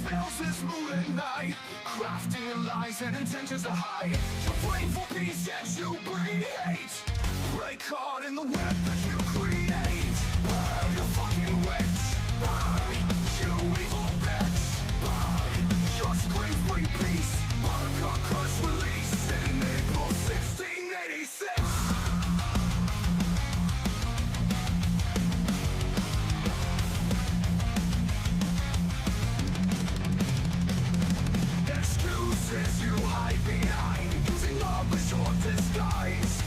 spells this moon at night, crafting lies and intentions to hide. You pray for peace yet you breed hate. Break hard in the web that you create. Burn, you fucking witch. Burn, you evil bitch. Burn, your screams bring peace. Burn, your curse release in April 1686. Excuses you hide behind, using love as your disguise.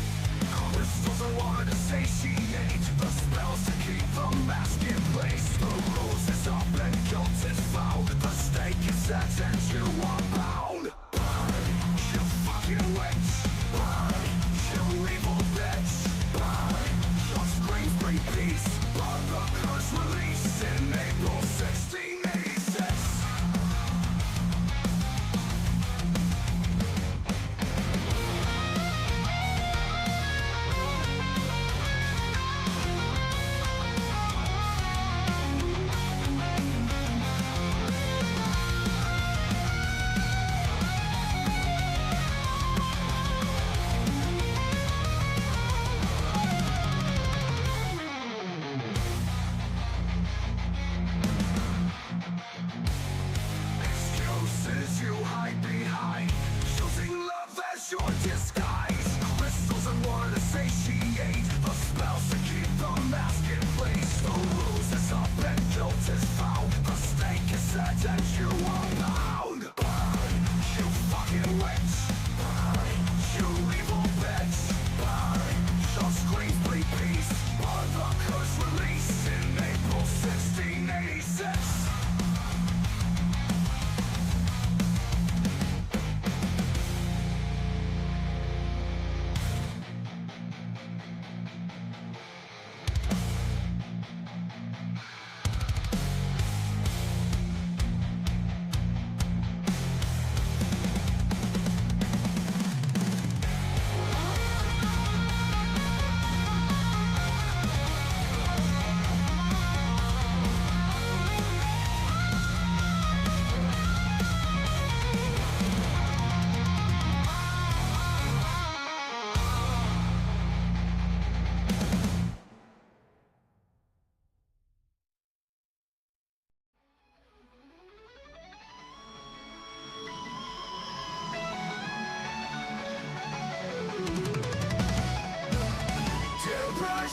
Crystals are water to satiate, the spells to keep the mask in place. The rose is up and guilt is found, the stake is set and you are bound. Burn, you fucking witch. Burn, you evil bitch. Burn, your screams bring peace. Burn, the curse release in April 1686. Excuses you hide behind, using love as your disguise. Crystals and water to satiate, the spells to keep the mask in place. The ruse is up and guilt is found, the stake is set and you are bound. Burn, you fucking witch. Burn, you evil bitch. Burn, your screams bleed peace. Burn, the curse release in April 1686.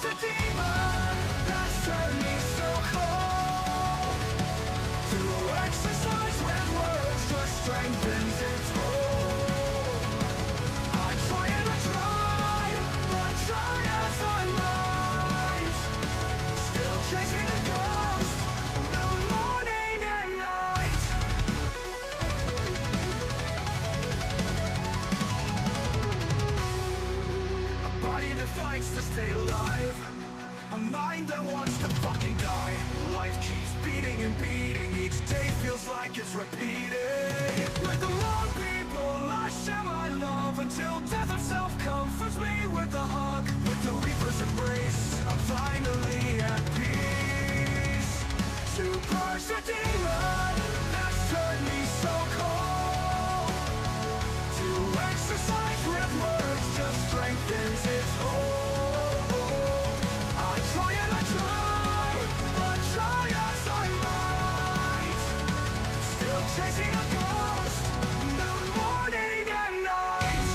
The demon that's turned me so cold, to exercise with words just strengthens its hold. I try and I try, but try as I might, still chasing a ghost, no morning and night. A body that fights to stay alive, a mind that wants to fucking die. Life keeps beating and beating, each day feels like it's repeating. With the wrong people I share my love, until death itself comforts me with a hug. With the reaper's embrace, I'm finally at peace. To purge the demon that's turned me so cold, to exercise with words just strengthens its hold. Try and I try, but try as I might, still chasing a ghost, no morning and night.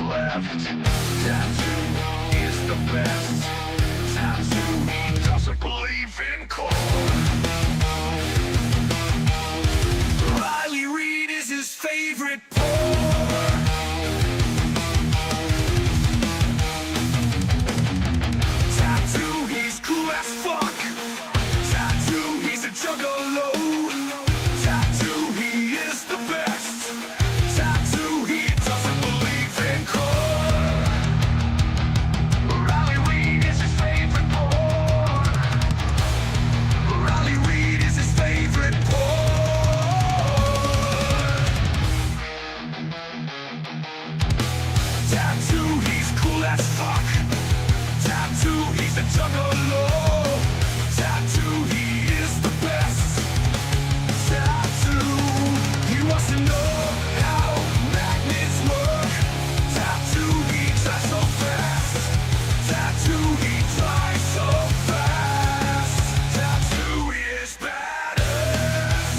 left. Tattoo is the best. Tattoo, he doesn't believe in cold. Riley Reid is his favorite pour. Tattoo, he's cool as fuck. Tattoo, he's a juggalo. Tattoo, he is the best. Tattoo, he doesn't believe in core. Riley Reid is his favorite pour. Riley Reid is his favorite pour. Tattoo, he's cool as fuck. Tattoo, he's a juggalo. Tattoo, he is the best. Tattoo, he wants to know how magnets work. Tattoo, he drives so fast. Tattoo, he drives so fast. Tattoo, he is badass.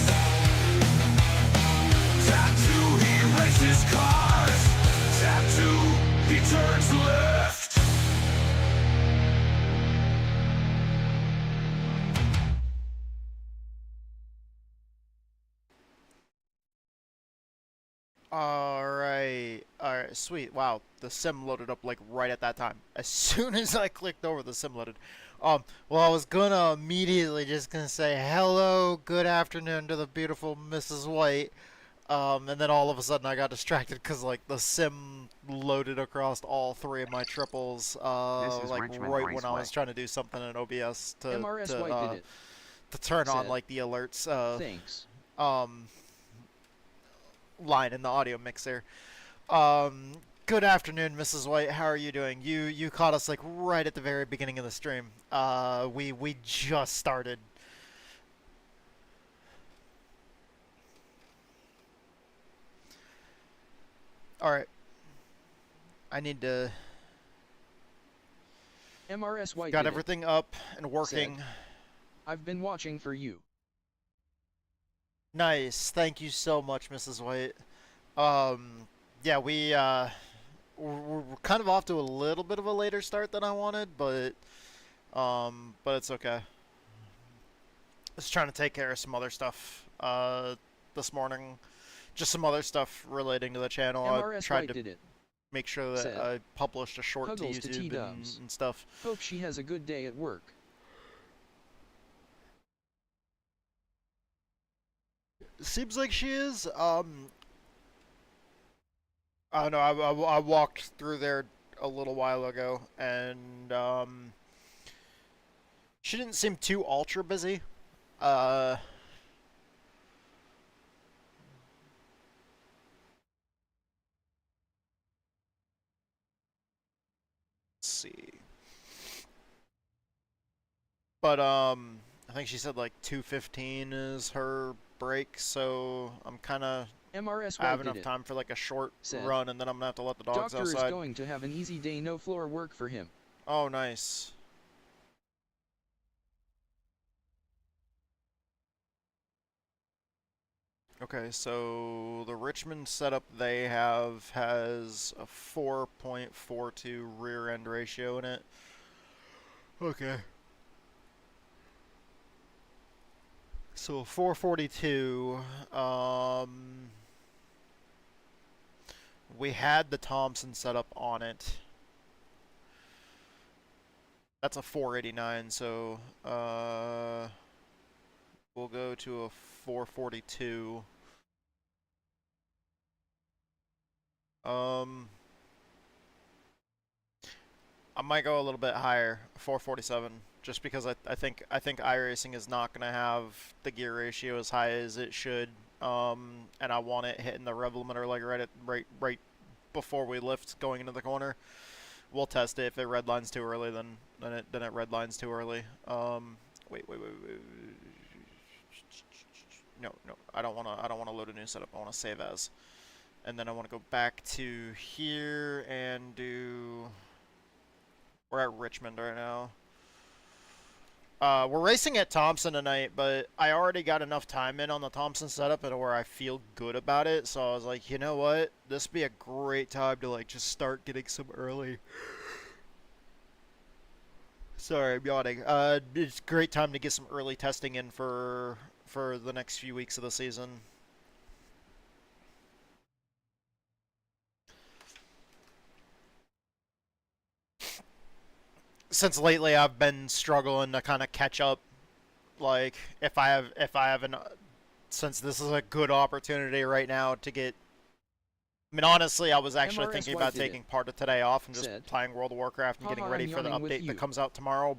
Tattoo, he races cars. Tattoo, he turns left. Alright, sweet. Wow, the sim loaded up like right at that time. As soon as I clicked over, the sim loaded. Well, I was gonna immediately just gonna say hello, good afternoon to the beautiful Mrs. White. And then all of a sudden I got distracted because like the sim loaded across all three of my triples, like right when I was trying to do something in OBS to turn on like the alerts. Thanks. Line in the audio mixer. Good afternoon, Mrs. White. How are you doing? You caught us like right at the very beginning of the stream. We just started. All right. I need to. MRS White got everything up and working. Said, I've been watching for you. Nice. Thank you so much, Mrs. White. Yeah, we're kind of off to a little bit of a later start than I wanted, but it's okay. Just trying to take care of some other stuff this morning. Just some other stuff relating to the channel. I tried to make sure that I published a short to YouTube and stuff. Hope she has a good day at work. Seems like she is. I don't know. I walked through there a little while ago, and she didn't seem too ultra busy. Let's see. But I think she said like 2:15 is her break, so I'm kind of have enough time for like a short run, and then I'm gonna have to let the dogs outside. Doctor is going to have an easy day, no floor work for him. Oh, nice. Okay, so the Richmond setup they have has a 4.42 rear end ratio in it. Okay. So 442. We had the Thompson setup on it. That's a 489, so we'll go to a 442. I might go a little bit higher, 447, just because I think iRacing is not going to have the gear ratio as high as it should, and I want it hitting the rev limiter like right before we lift going into the corner. We'll test it. If it redlines too early, then it redlines too early. Wait. No. I don't wanna load a new setup. I wanna save as, and then I wanna go back to here and do. We're at Richmond right now. We're racing at Thompson tonight, but I already got enough time in on the Thompson setup and where I feel good about it. So I was like, you know what? This would be a great time to like just start getting some early. Sorry, I'm yawning. It's a great time to get some early testing in for the next few weeks of the season. Since lately I've been struggling to kind of catch up. Like if I have an since this is a good opportunity right now to get. I mean, honestly, I was actually MRS thinking about did taking it. part of today off and just Said, playing World of Warcraft and getting "Haha, ready I'm for the yawning with update that you." comes out tomorrow.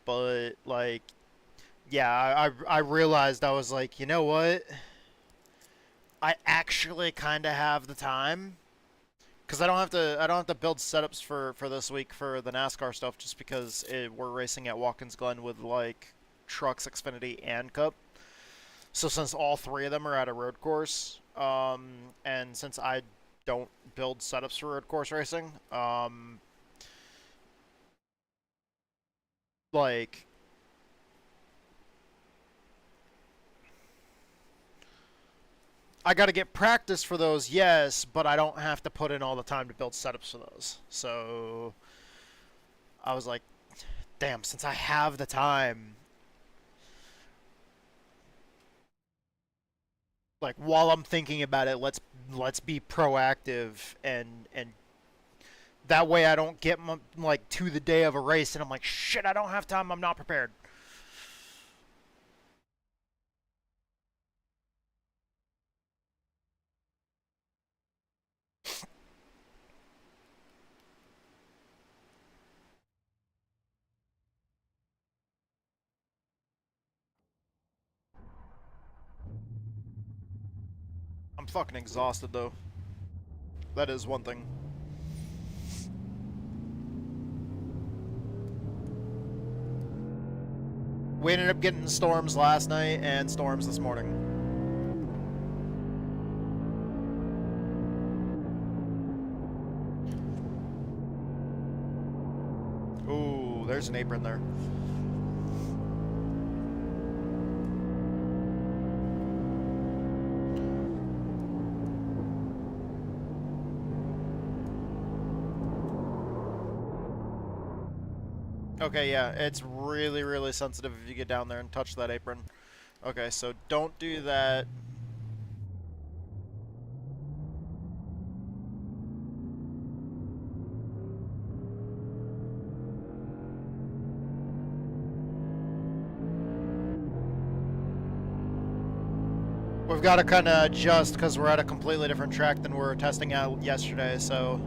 But like, yeah, I realized I was like, you know what? I actually kind of have the time. Because I don't have to build setups for this week for the NASCAR stuff just because we're racing at Watkins Glen with like trucks, Xfinity, and Cup. So since all three of them are at a road course, and since I don't build setups for road course racing, like I got to get practice for those, yes, but I don't have to put in all the time to build setups for those. So I was like, damn, since I have the time, like while I'm thinking about it, let's be proactive and that way I don't get like to the day of a race and I'm like, shit, I don't have time, I'm not prepared. I'm fucking exhausted though. That is one thing. We ended up getting storms last night and storms this morning. Ooh, there's an apron there. Okay, yeah, it's really, really sensitive if you get down there and touch that apron. Okay, so don't do that. We've got to kind of adjust because we're at a completely different track than we were testing out yesterday, so...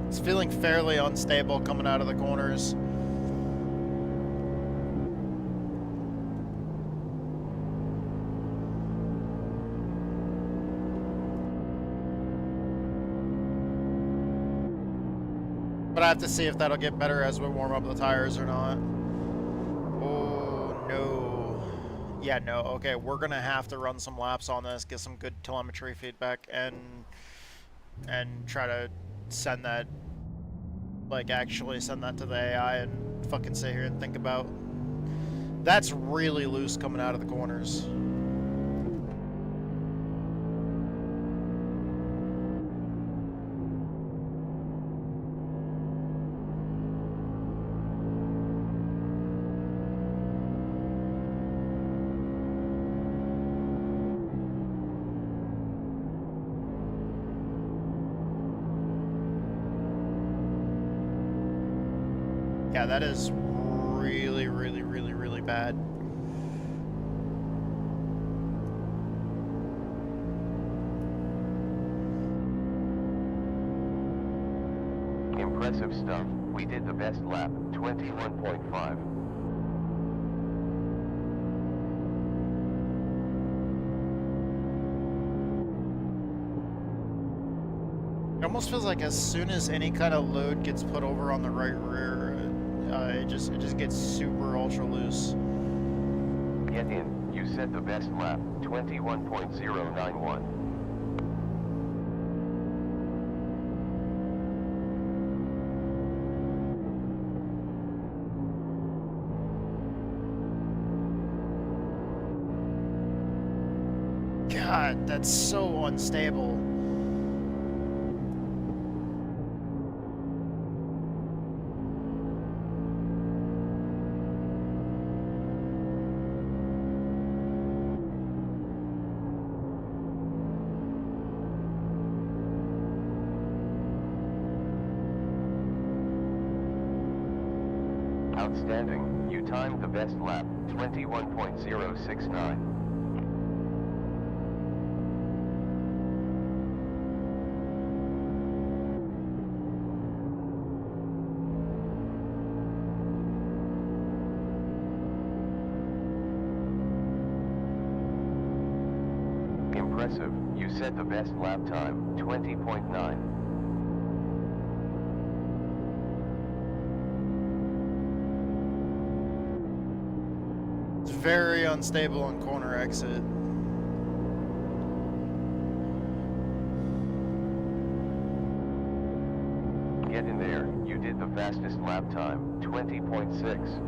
It's feeling fairly unstable coming out of the corners. But I have to see if that'll get better as we warm up the tires or not. Oh, no. Yeah, no. Okay, we're going to have to run some laps on this, get some good telemetry feedback, and try to send that, like, actually send that to the AI and fucking sit here and think about. That's really loose coming out of the corners. Yeah, that is really, really, really, really bad. Impressive stuff. We did the best lap, 21.5. almost feels like as soon as any kind of load gets put over on the right rear, it just gets super ultra loose. Get in. You set the best lap. 21.091. God, that's so unstable. Outstanding. You timed the best lap. 21.069. Impressive. You set the best lap time. 20.9. Very unstable on corner exit. Get in there. You did the fastest lap time. 20.6.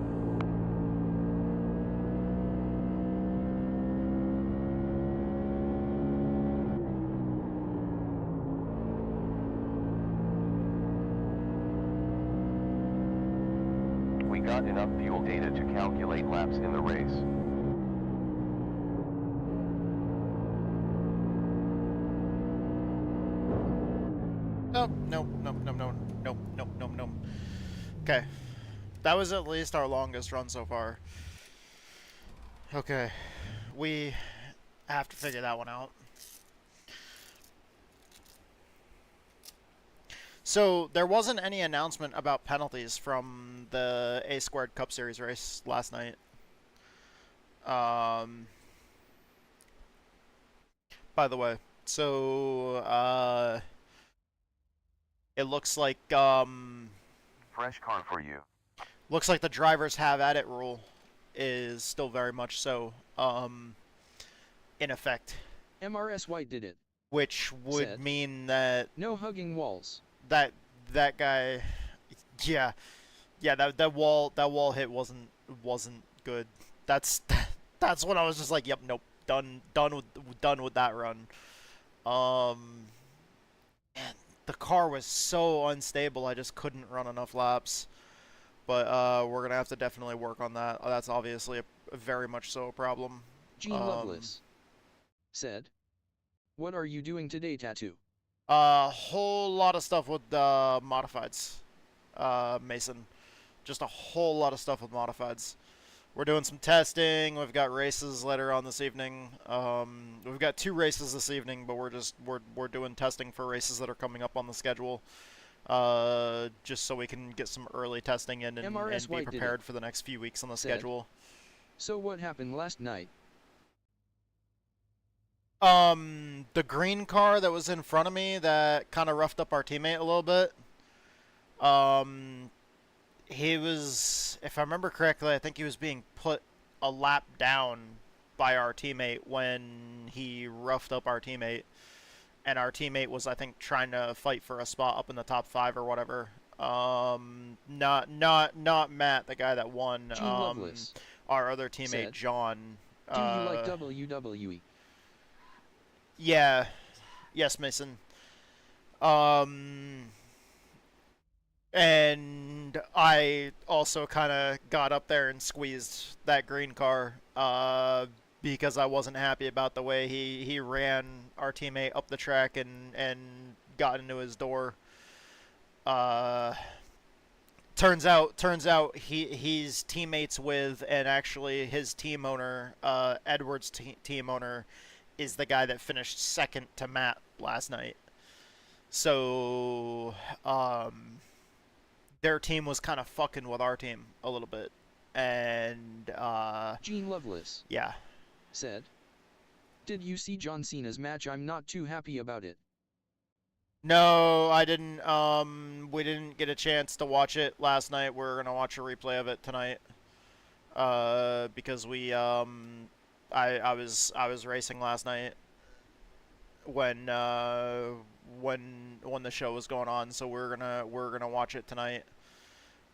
We got enough fuel data to calculate laps in the race. Nope. Okay. That was at least our longest run so far. Okay. We have to figure that one out. So, there wasn't any announcement about penalties from the A Squared Cup Series race last night. By the way, so, it looks like, Fresh car for you. looks like the drivers have at it rule is still very much so, in effect. MRS White did it. Which would Said, mean that no hugging walls. that guy, yeah, that wall hit wasn't good. That's when I was just like, yep, nope, done with that run. Man, the car was so unstable, I just couldn't run enough laps. But we're gonna have to definitely work on that. That's obviously a very much so a problem. Gene Loveless said, what are you doing today, Tattoo? A whole lot of stuff with modifieds, Mason. Just a whole lot of stuff with modifieds. We're doing some testing. We've got races later on this evening. We've got 2 races this evening, but we're doing testing for races that are coming up on the schedule. Just so we can get some early testing in and be prepared for the next few weeks on the schedule. So what happened last night? The green car that was in front of me that kind of roughed up our teammate a little bit. He was, if I remember correctly, I think he was being put a lap down by our teammate when he roughed up our teammate. And our teammate was, I think, trying to fight for a spot up in the top 5 or whatever. Not Matt, the guy that won. Our other teammate, said, John. Do you like WWE? Yeah. Yes, Mason. And I also kind of got up there and squeezed that green car, because I wasn't happy about the way he ran our teammate up the track and got into his door. Turns out he's teammates with, and actually his team owner, Edward's team owner, is the guy that finished second to Matt last night. So, their team was kind of fucking with our team a little bit. And, Gene Loveless yeah. said, did you see John Cena's match? I'm not too happy about it. No, I didn't. We didn't get a chance to watch it last night. We're gonna watch a replay of it tonight. Because I was racing last night when when the show was going on, so we're gonna watch it tonight.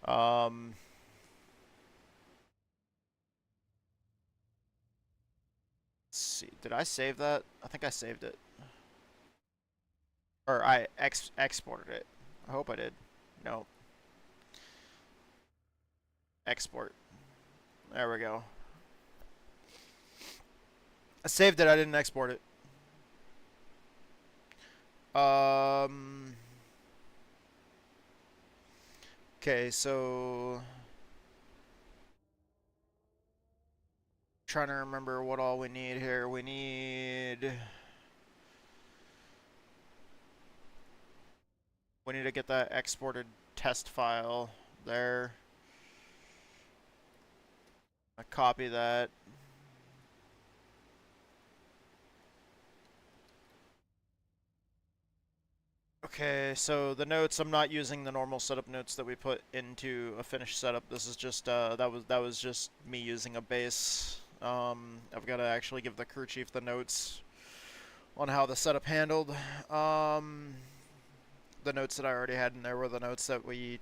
Um, let's see. Did I save that? I think I saved it. Or I exported it. I hope I did. No. Export. There we go. I saved it, I didn't export it. Okay, so trying to remember what all we need here. We need to get that exported test file there. I copy that. Okay, so the notes, I'm not using the normal setup notes that we put into a finished setup. This is just that was just me using a base. I've got to actually give the crew chief the notes on how the setup handled. The notes that I already had in there were the notes that we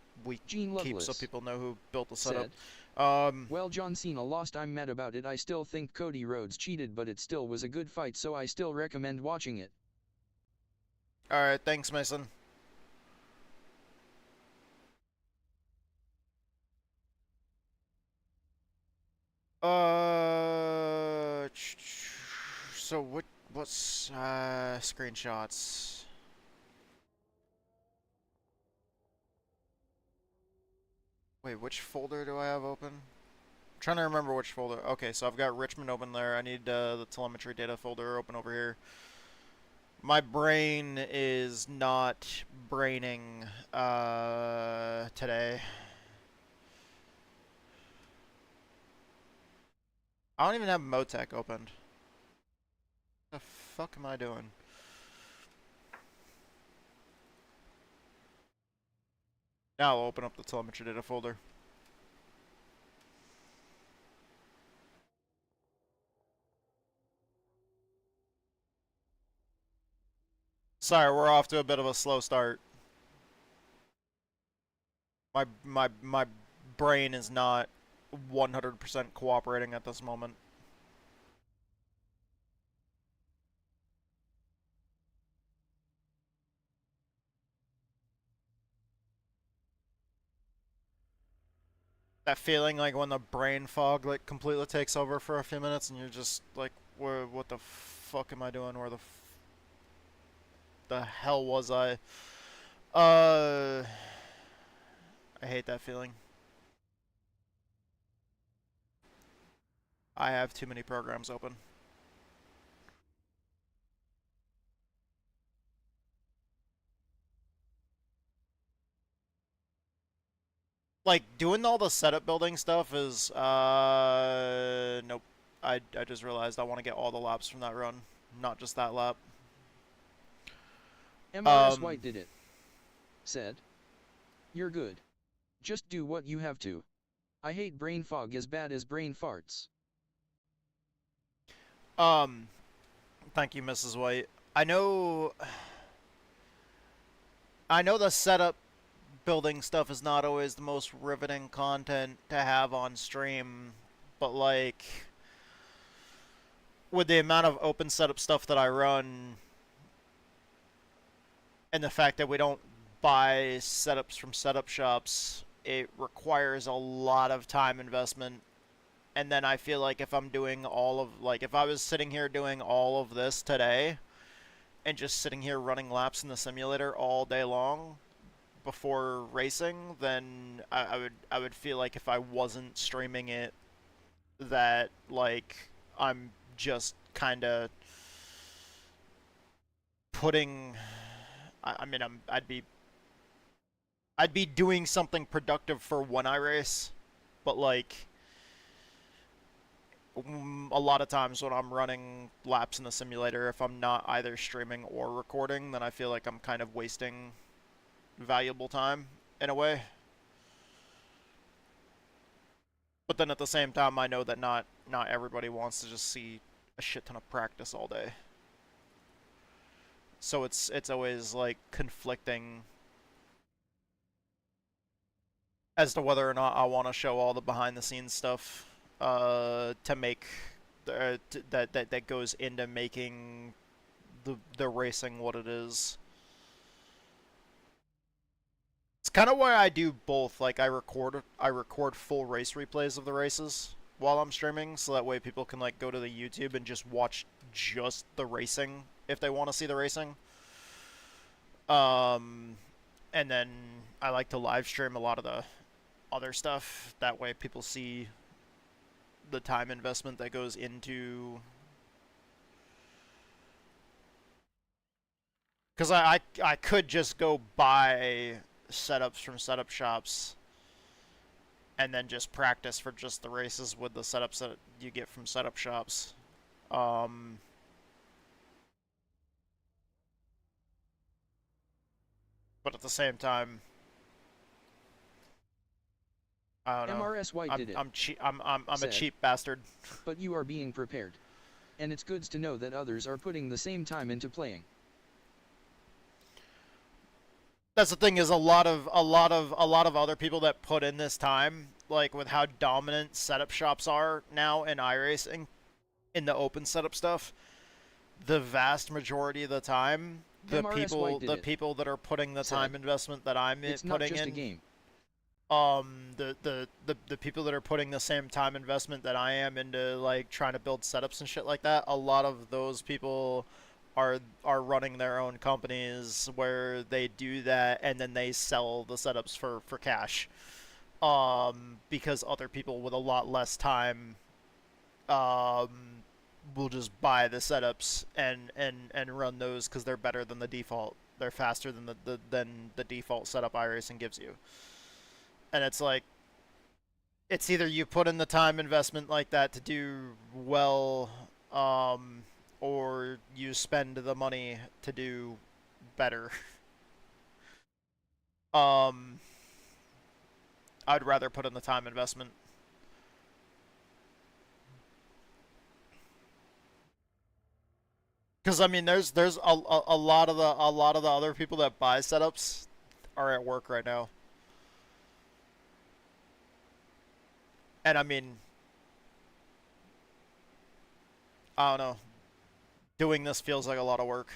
keep so people know who built the setup. Well, John Cena lost. I'm mad about it. I still think Cody Rhodes cheated, but it still was a good fight, so I still recommend watching it. Alright, thanks, Mason. So what's screenshots? Wait, which folder do I have open? I'm trying to remember which folder. Okay, so I've got Richmond open there. I need the telemetry data folder open over here. My brain is not braining today. I don't even have Motec opened. What the fuck am I doing? Now I'll open up the telemetry data folder. Sorry, we're off to a bit of a slow start. My brain is not 100% cooperating at this moment. That feeling like when the brain fog like completely takes over for a few minutes and you're just like, what the fuck am I doing? Where the hell was I? I hate that feeling. I have too many programs open. Like, doing all the setup building stuff is, nope. I just realized I want to get all the laps from that run, not just that lap. MRS White did it. Said. You're good. Just do what you have to. I hate brain fog as bad as brain farts. Thank you, Mrs. White. I know the setup building stuff is not always the most riveting content to have on stream, but like with the amount of open setup stuff that I run and the fact that we don't buy setups from setup shops, it requires a lot of time investment. And then I feel like if I'm doing if I was sitting here doing all of this today and just sitting here running laps in the simulator all day long before racing, then I would feel like if I wasn't streaming it, that like I'm just kind of putting. I mean, I'd be doing something productive for when I race, but like a lot of times when I'm running laps in the simulator, if I'm not either streaming or recording, then I feel like I'm kind of wasting valuable time in a way. But then at the same time, I know that not everybody wants to just see a shit ton of practice all day. So it's always like conflicting as to whether or not I want to show all the behind the scenes stuff to make that goes into making the racing what it is. It's kind of why I do both. Like I record full race replays of the races while I'm streaming, so that way people can like go to the YouTube and just watch just the racing if they want to see the racing. And then I like to live stream a lot of the other stuff. That way people see the time investment that goes into... Because I could just go buy setups from setup shops and then just practice for just the races with the setups that you get from setup shops. But at the same time, I don't know. MRS White did it. I'm a cheap bastard. But you are being prepared. And it's good to know that others are putting the same time into playing. That's the thing, is a lot of other people that put in this time, like with how dominant setup shops are now in iRacing, in the open setup stuff, the vast majority of the time, the people that are putting the time investment that I'm putting in, it's not just a game. The people that are putting the same time investment that I am into like trying to build setups and shit like that, a lot of those people are running their own companies where they do that and then they sell the setups for cash. Because other people with a lot less time will just buy the setups and run those because they're better than the default. They're faster than the default setup iRacing gives you. And it's like, it's either you put in the time investment like that to do well, or you spend the money to do better. I'd rather put in the time investment. Because I mean, there's a lot of the other people that buy setups are at work right now. And I mean, I don't know. Doing this feels like a lot of work.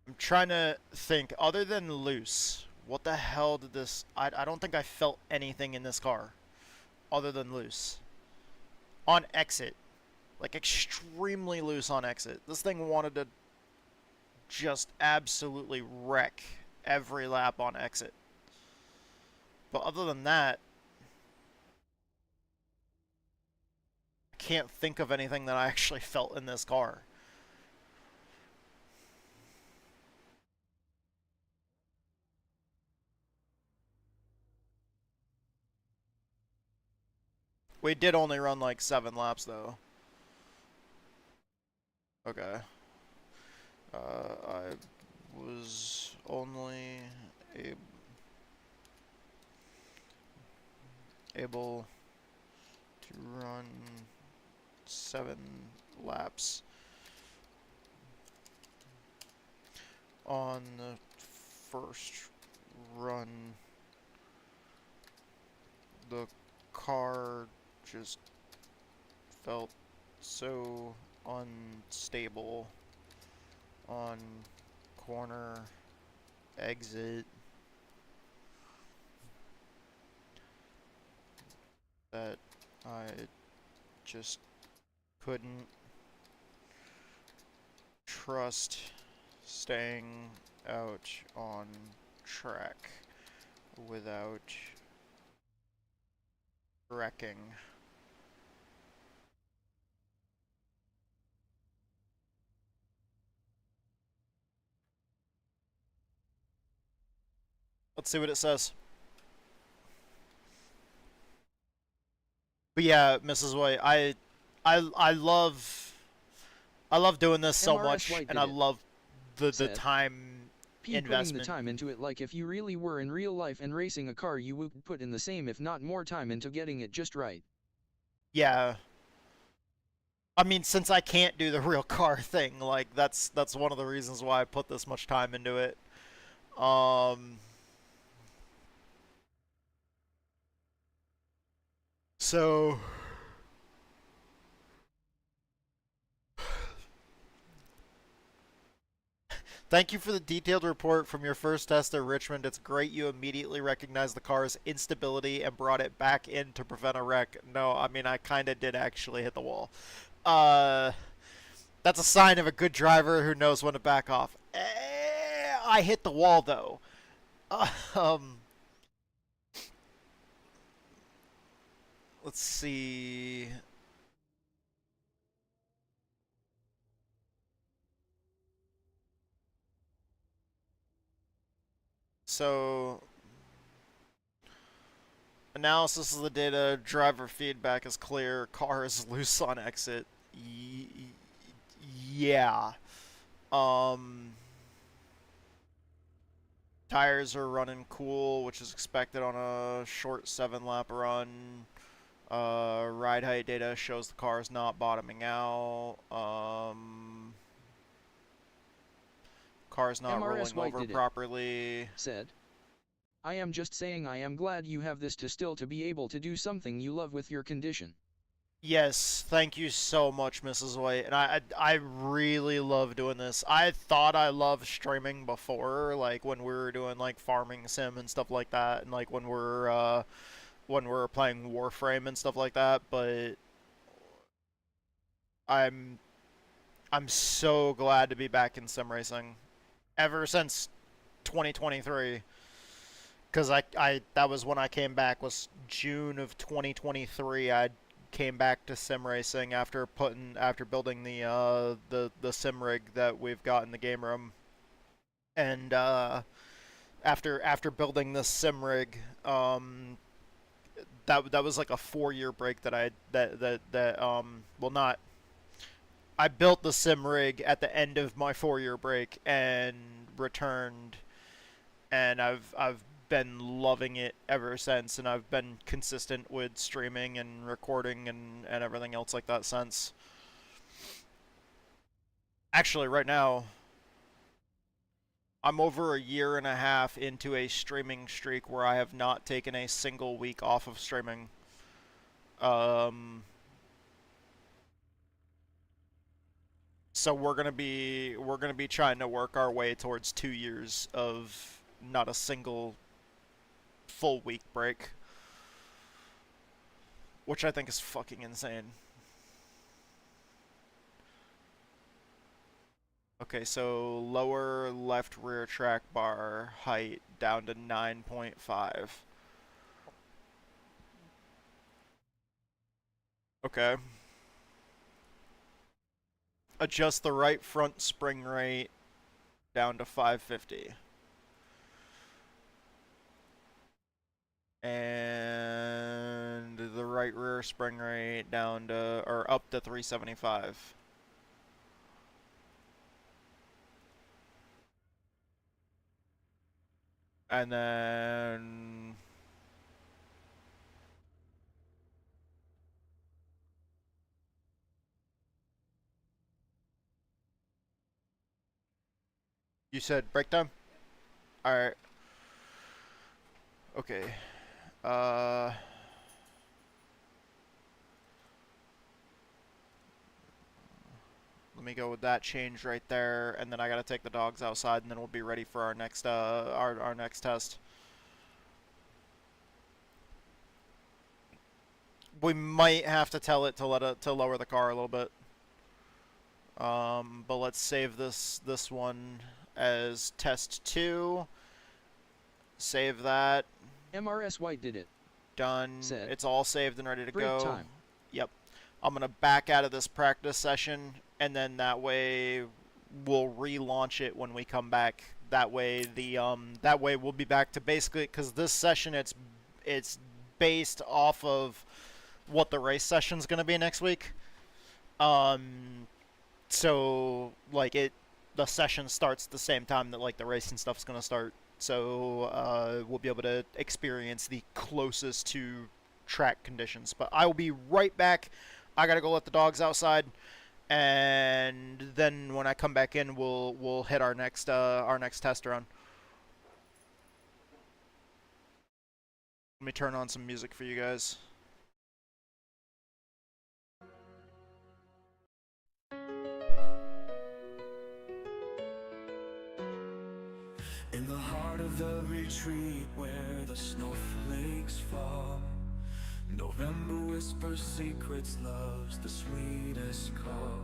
I'm trying to think, other than loose, what the hell did this... I don't think I felt anything in this car other than loose. On exit. Like, extremely loose on exit. This thing wanted to just absolutely wreck every lap on exit. But other than that, I can't think of anything that I actually felt in this car. We did only run like 7 laps though. Okay. I was only able to run 7 laps on the first run. The car just felt so unstable on corner exit that I just couldn't trust staying out on track without wrecking. Let's see what it says. But yeah, Mrs. White, I love doing this so MRS much, White and did I it. love the Said, time Putting the investment. time into it, like if you really were in real life and racing a car, you would put in the same if not more time into getting it just right. Yeah. I mean, since I can't do the real car thing, like that's one of the reasons why I put this much time into it. So thank you for the detailed report from your first test at Richmond. It's great you immediately recognized the car's instability and brought it back in to prevent a wreck. No, I mean, I kind of did actually hit the wall. Uh, that's a sign of a good driver who knows when to back off. I hit the wall, though. Um, let's see. So, analysis of the data, driver feedback is clear, car is loose on exit. Yeah. Um, tires are running cool, which is expected on a short 7-lap run. Ride height data shows the car is not bottoming out. Car's not MRS rolling White over did it. properly. Said, I am just saying I am glad you have this to still to be able to do something you love with your condition. Yes, thank you so much, Mrs. White. And I really love doing this. I thought I loved streaming before, like when we were doing like farming sim and stuff like that, and like when we're playing Warframe and stuff like that. But I'm I'm so glad to be back in sim racing. Ever since 2023, because I that was when I came back, was June of 2023. I came back to sim racing after building the sim rig that we've got in the game room, and after building this sim rig, that was like a 4-year break that well, not, I built the sim rig at the end of my 4-year break and returned, and I've been loving it ever since, and I've been consistent with streaming and recording and everything else like that since. Actually, right now, I'm over a year and a half into a streaming streak where I have not taken a single week off of streaming. So we're gonna be trying to work our way towards 2 years of not a single full week break, which I think is fucking insane. Okay, so lower left rear track bar height down to 9.5. Okay. Adjust the right front spring rate down to 550. And the right rear spring rate down to, or up to 375. And then you said break time? Alright. Okay. Let me go with that change right there, and then I gotta take the dogs outside, and then we'll be ready for our next our next test. We might have to tell it to lower the car a little bit. But let's save this one as test 2. Save that. MRS White did it. Done. Said, it's all saved and ready to break go. time. Yep. I'm gonna back out of this practice session, and then that way we'll relaunch it when we come back. That way we'll be back to basically, because this session it's based off of what the race session's gonna be next week. So like the session starts at the same time that like the racing stuff's gonna start. So we'll be able to experience the closest to track conditions. But I will be right back. I gotta go let the dogs outside, and then when I come back in, we'll hit our next test run. Let me turn on some music for you guys. In the heart of the retreat where the snowflakes fall, November whispers secrets, loves the sweetest call.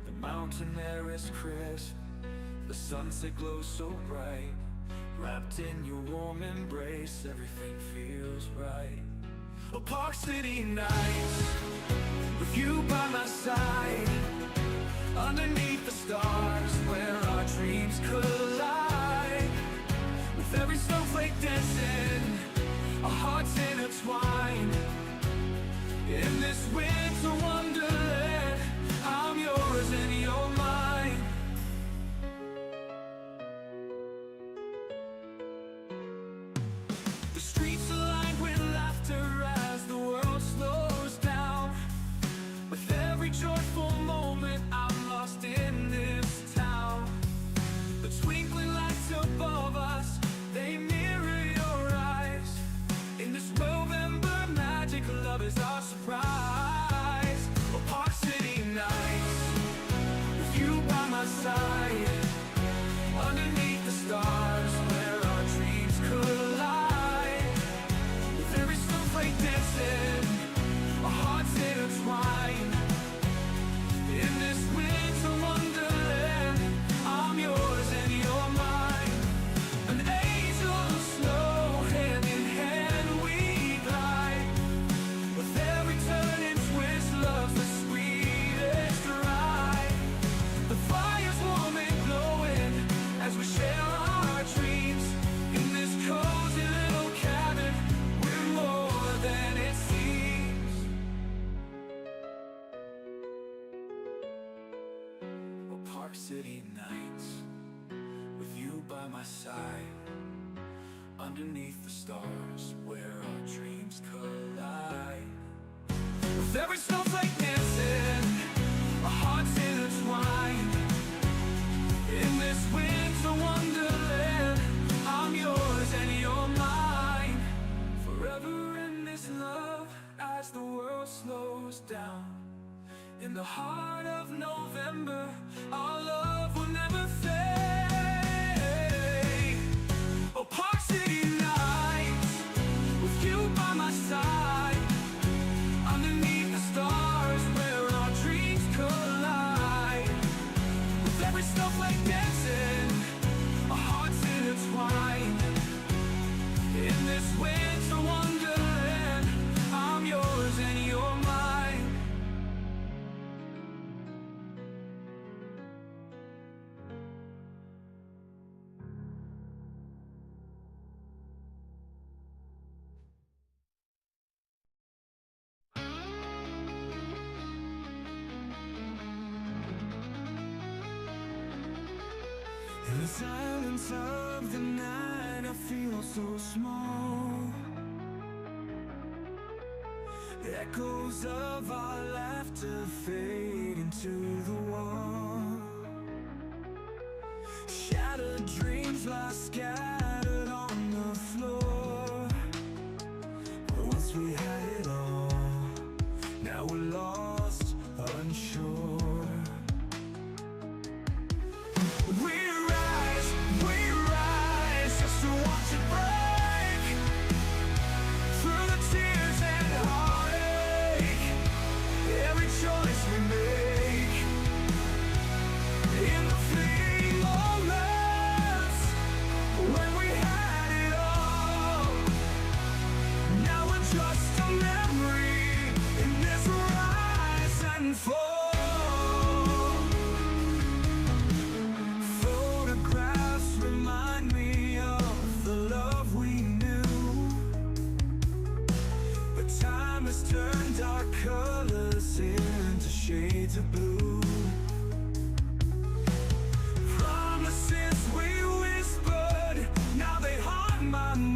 The mountain air is crisp, the sunset glows so bright. Wrapped in your warm embrace, everything feels right. A Park City nights, with you by my side, underneath the stars where our dreams collide. With every snowflake dancing, our hearts intertwined. In this winter wonderland, I'm yours and you're mine. The streets are lined with laughter as the world slows down. With every joyful moment, I'm lost in this town. The twinkling lights above us, they mirror your eyes. In this November magic, love is our surprise. A Park City nights, with you by my side, underneath the stars where our dreams collide. With every snowflake dancing, our hearts intertwine. In this winter wonderland, I'm yours and you're mine. An angel of snow, hand in hand we glide. With every turn and twist, love's the sweetest ride. The fire's warm and glowing as we share our dreams. In this cozy little cabin, we're more than it seems. Oh, Park City nights, with you by my side, underneath the stars where our dreams collide. With every snowflake dancing, our hearts intertwine. In this winter wonderland, I'm yours and you're mine. Forever in this love as the world slows down. In the heart of November, our love will never fade. Oh, Park City nights, with you by my side, underneath the stars where our dreams collide. With every snowflake dancing, our hearts intertwine. In this winter wonderland, I'm yours and you're mine. In the silence of the night, I feel so small. The echoes of our laughter fade into the wall. Shattered dreams lie scattered on the floor. But once we had it all, now we're lost, unsure. We rise just to watch it break. Through the tears and heartache, every choice we make. In the fleeting moments,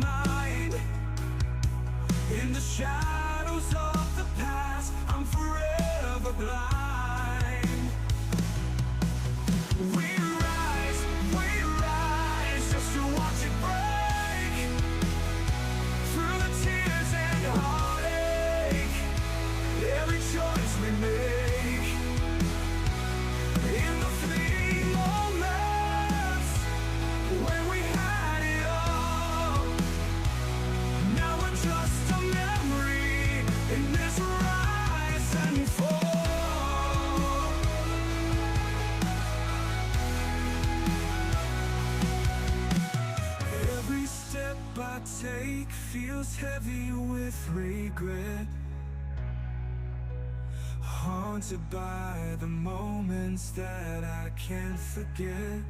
mind. In the shadows of the past, I'm forever blind. We rise just to watch it break. Through the tears and heartache, every choice we make. In the fleeting moments when we had it all, now we're just a memory in this rise and fall. Every step I take feels heavy with regret, haunted by the moments that I can't forget.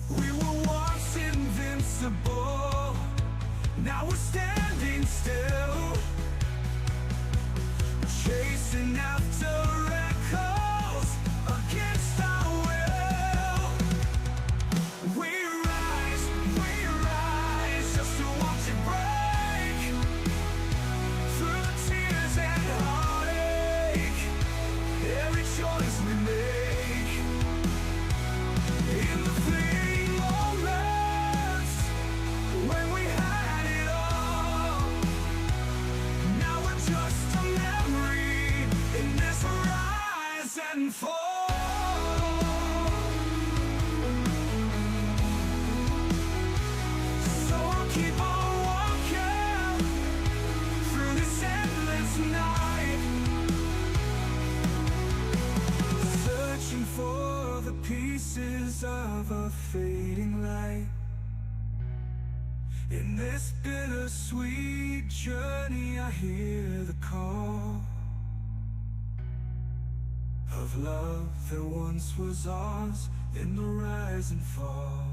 We were once invincible, now we're standing still, chasing after echoes against our will. We rise just to watch it break. Through the tears and heartache, every choice we make. In the fleeting moments when we had it all, now we're just a memory in this rise and fall. So I'll keep on walking through this endless night, searching for the pieces of a fading light. In this bittersweet journey, I hear the call of love that once was ours in the rise and fall.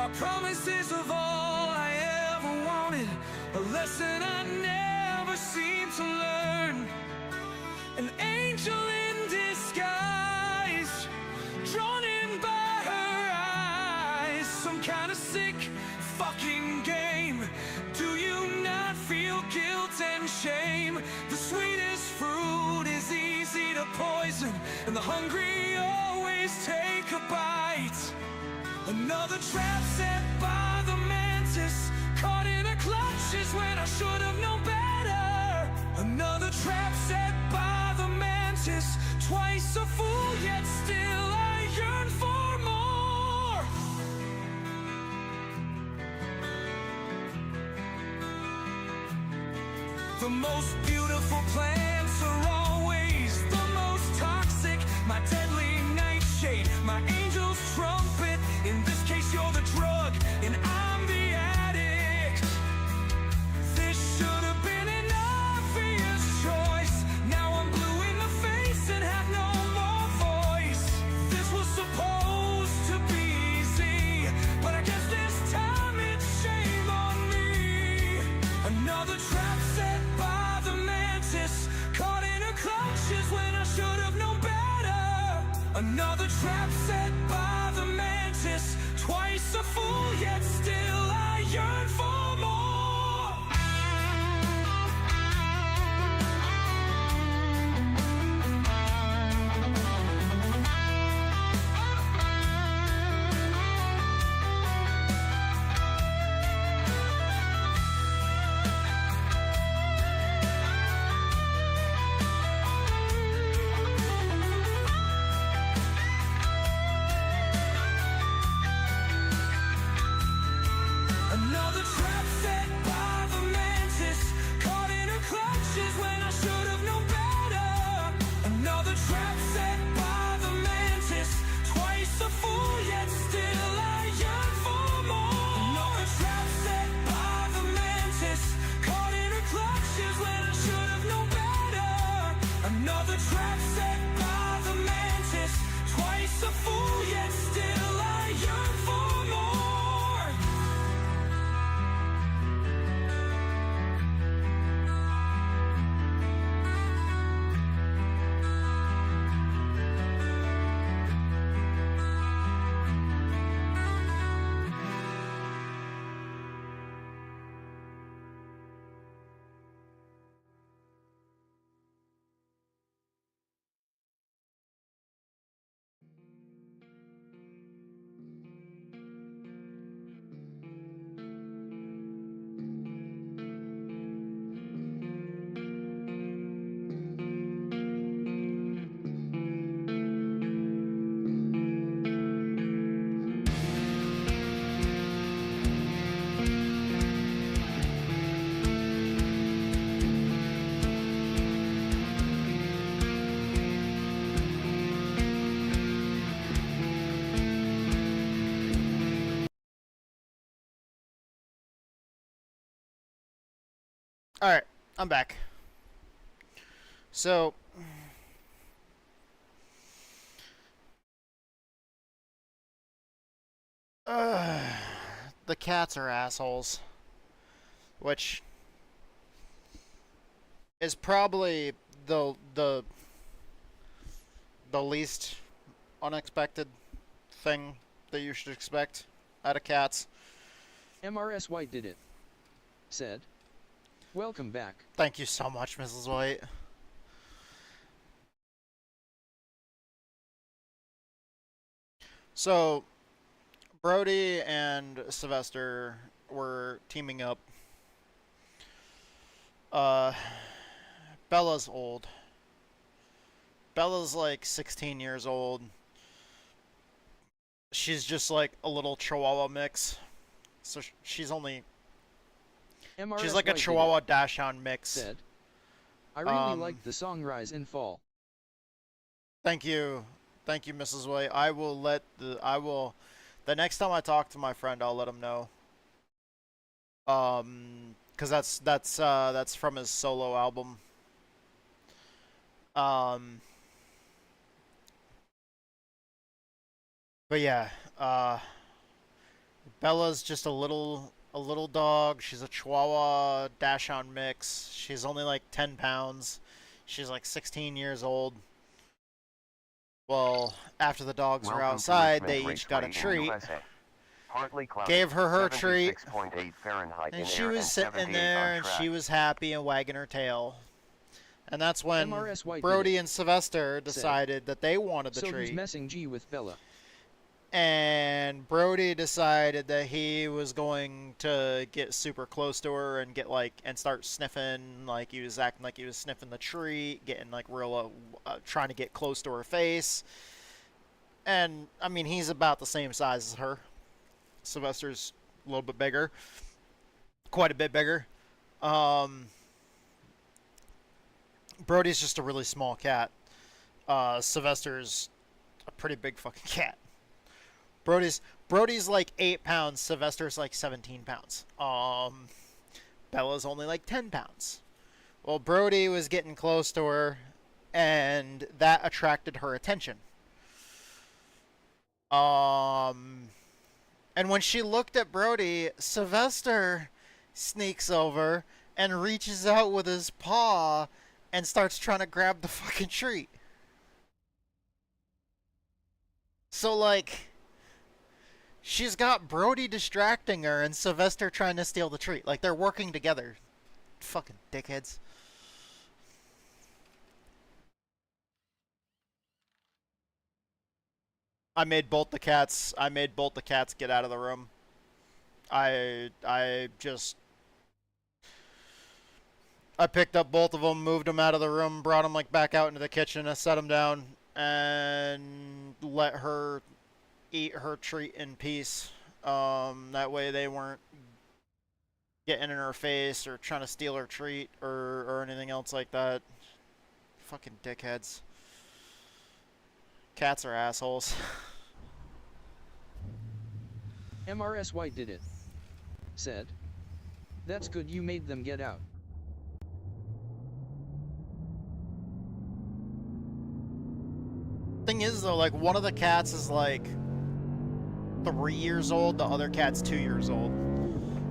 about promises of all I ever wanted, a lesson I never seemed to learn. An angel in disguise, drawn in by her eyes. Some kind of sick fucking game. Do you not feel guilt and shame? The sweetest fruit is easy to poison, and the hungry always take a bite. Another trap set by the mantis, caught in her clutches when I should have known better. Another trap set by the mantis, twice a fool, yet still I yearn for more. The most beautiful plants are always the most toxic. My deadly nightshade, my angel's trumpet. In this case you're the drug, and I'm the addict. This should have been an obvious choice. Now I'm blue in the face and have no more voice. This was supposed to be easy, but I guess this time it's shame on me. Another trap set by the mantis, caught in her clutches when I should have known better. Another trap set by the mantis, twice a fool, yet still I yearn for more. Another trap set by the mantis, caught in her clutches when I should have known better. Another trap set by the mantis, twice a fool, yet still I yearn for more. Another trap set by the mantis, caught in her clutches when I should have known better. Another trap set by the mantis, twice a fool, yet still I yearn for more. Alright, I'm back. So, the cats are assholes, which is probably the least unexpected thing that you should expect out of cats. MRS White did it. Said. Welcome back. Thank you so much, Mrs. White. So, Brody and Sylvester were teaming up. Bella's old. Bella's like 16 years old. She's just like a little Chihuahua mix. So she's only... she's like a Chihuahua Dachshund mix. Said. I really liked the song Rise and Fall. Thank you. Thank you, Mrs. White. The next time I talk to my friend, I'll let him know. Cause that's from his solo album. But yeah, Bella's just a little dog. She's a Chihuahua Dachshund mix. She's only like 10 pounds. She's like 16 years old. Well, after the dogs were outside, they each got a treat. Gave her treat, and she was sitting there, and she was happy and wagging her tail. And that's when Brody and Sylvester decided that they wanted the So treat. who's messing G with Bella? And Brody decided that he was going to get super close to her and get like and start sniffing, like he was acting like he was sniffing the treat, getting like real trying to get close to her face. And I mean, he's about the same size as her. Sylvester's a little bit bigger, quite a bit bigger. Brody's just a really small cat. Sylvester's a pretty big fucking cat. Brody's like 8 pounds. Sylvester's like 17 pounds. Bella's only like 10 pounds. Well, Brody was getting close to her, and that attracted her attention. And when she looked at Brody, Sylvester sneaks over and reaches out with his paw and starts trying to grab the fucking treat. So, like, she's got Brody distracting her and Sylvester trying to steal the treat. Like, they're working together. Fucking dickheads. I made both the cats get out of the room. I picked up both of them, moved them out of the room, brought them like back out into the kitchen, I set them down, and let her eat her treat in peace. That way they weren't getting in her face or trying to steal her treat or anything else like that. Fucking dickheads. Cats are assholes. MRS White did it. Said. That's good you made them get out. Thing is though, like one of the cats is like 3 years old, the other cat's 2 years old.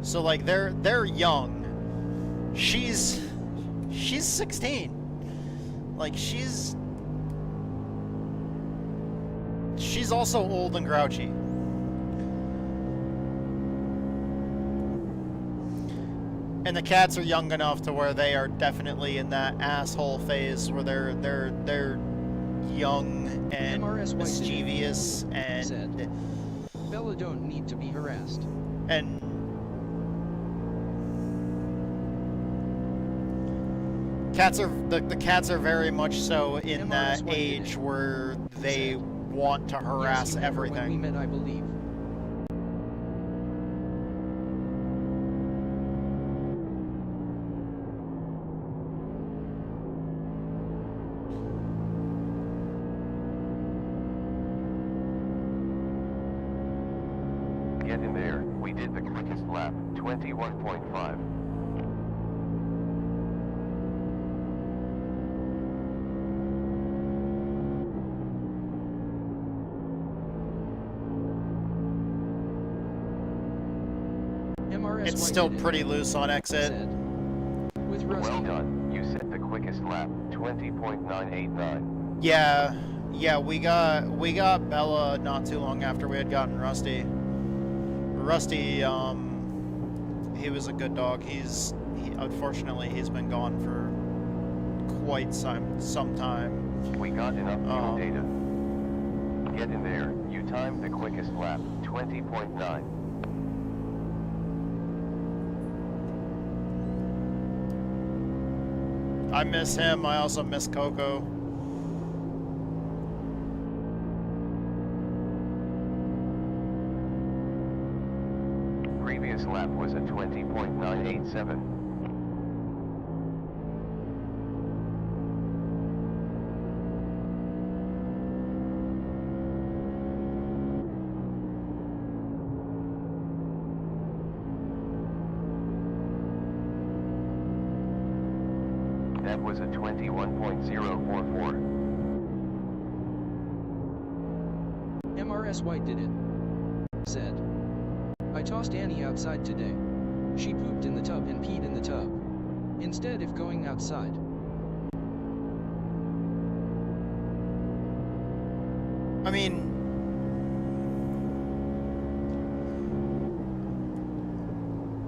So like they're young. She's 16. Like she's also old and grouchy. And the cats are young enough to where they are definitely in that asshole phase where they're young and mischievous and said, Bella don't need to be harassed. And the cats are very much so in that age where they want to harass everything. When we met, I believe. Get in there, we did the quickest lap, 21.5. It's still pretty loose on exit. With Rusty. Well done, you set the quickest lap, 20.989. Yeah, we got Bella not too long after we had gotten Rusty. Rusty, he was a good dog. Unfortunately he's been gone for quite some time. We got enough fuel data. Get in there, you timed the quickest lap, 20.9. I miss him. I also miss Coco. Previous lap was a 20.987. That was a 21.044. MRS White did it. Said. I tossed Annie outside today. She pooped in the tub and peed in the tub. Instead of going outside. I mean,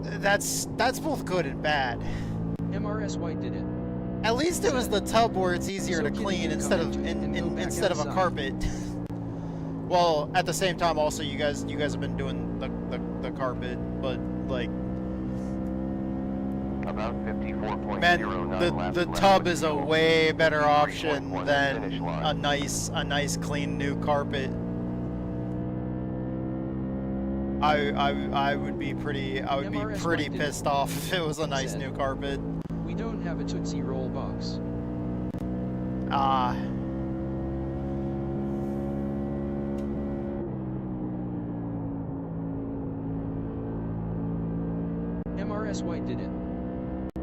that's both good and bad. MRS White did it. At least it was the tub where it's easier So to Kitty clean can instead come of into it and go back instead of a outside. carpet. Well, at the same time, also you guys have been doing the carpet, but like, About 54.09 man, laps the left tub with is a fuel. way better option 53.1 than finish line. a nice clean new carpet. I would be pretty MRS pretty White did pissed off if it was a nice Said. new carpet. We don't have a Tootsie Roll box. Ah. MRS White did it.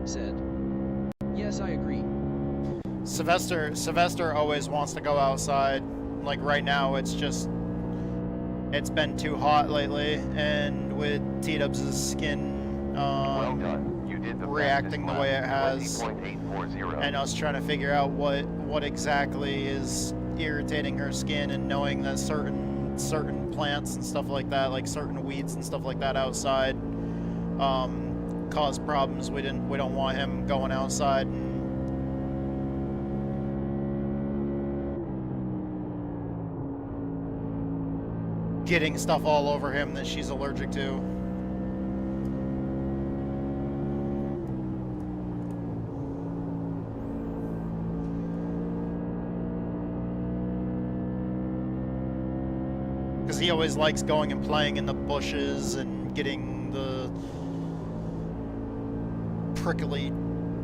Said. Yes, I agree. Sylvester always wants to go outside. Like right now, it's been too hot lately, and with T-Dubs' skin Well done. You did the reacting the fastest way it lap, has, 20.840. and us trying to figure out what exactly is irritating her skin, and knowing that certain plants and stuff like that, like certain weeds and stuff like that outside, cause problems. We don't want him going outside and getting stuff all over him that she's allergic to. Because he always likes going and playing in the bushes and getting the prickly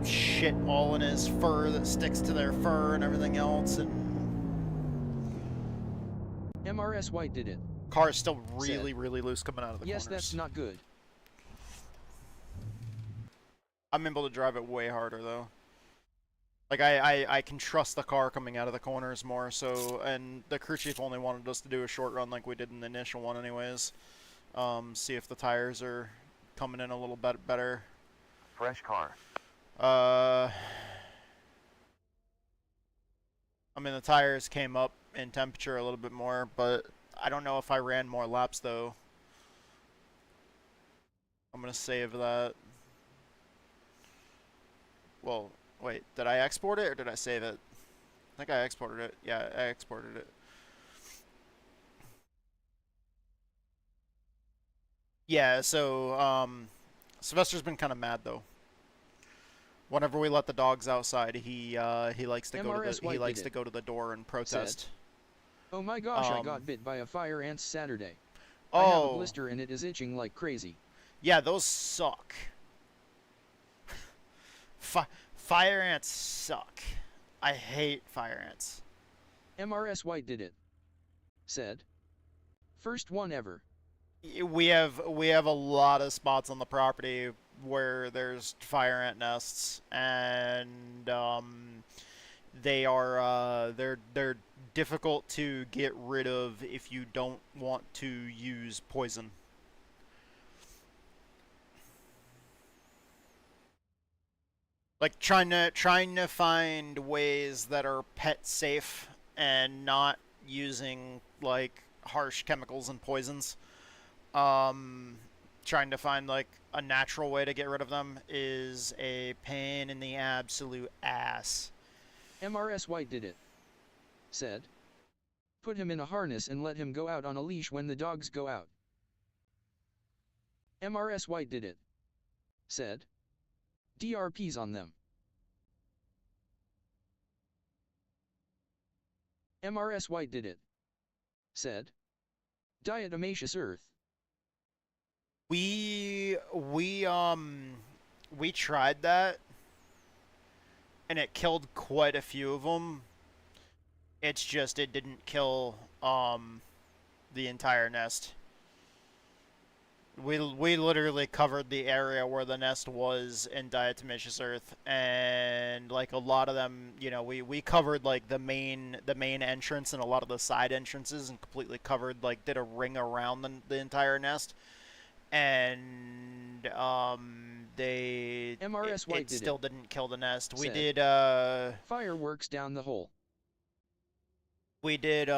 shit all in his fur that sticks to their fur and everything else, and MRS White did it. car's still really loose coming out of the Yes, corners. that's not good. I'm able to drive it way harder though. Like I can trust the car coming out of the corners more, so, and the crew chief only wanted us to do a short run like we did in the initial one anyways. See if the tires are coming in a little bit better. Fresh car. I mean, the tires came up in temperature a little bit more, but I don't know if I ran more laps though. I'm gonna save that. Well, wait, did I export it or did I save it? I think I exported it. Yeah, I exported it. Yeah, so Sylvester's been kind of mad though. Whenever we let the dogs outside, he likes to MRS White did it. go to the door and protest. Oh my gosh, I Um, got bit by a fire ant Saturday. I have a Oh, blister and it is itching like crazy. yeah, those suck. Fire ants suck. I hate fire ants. MRS White did it. Said. First one ever. We have a lot of spots on the property where there's fire ant nests, and they're difficult to get rid of if you don't want to use poison. Like trying to find ways that are pet safe and not using like harsh chemicals and poisons. Trying to find like a natural way to get rid of them is a pain in the absolute ass. MRS White did it. Said. Put him in a harness and let him go out on a leash when the dogs go out. MRS White did it. Said. DRPs on them. MRS White did it. Said. Diatomaceous earth. We tried that, and it killed quite a few of them. It's just it didn't kill the entire nest. We literally covered the area where the nest was in diatomaceous earth, and like a lot of them, you know, we covered like the main entrance and a lot of the side entrances, and completely covered, like, did a ring around the entire nest. and MRS White it did still it. didn't kill the nest. We Said. did Fireworks down the hole. we did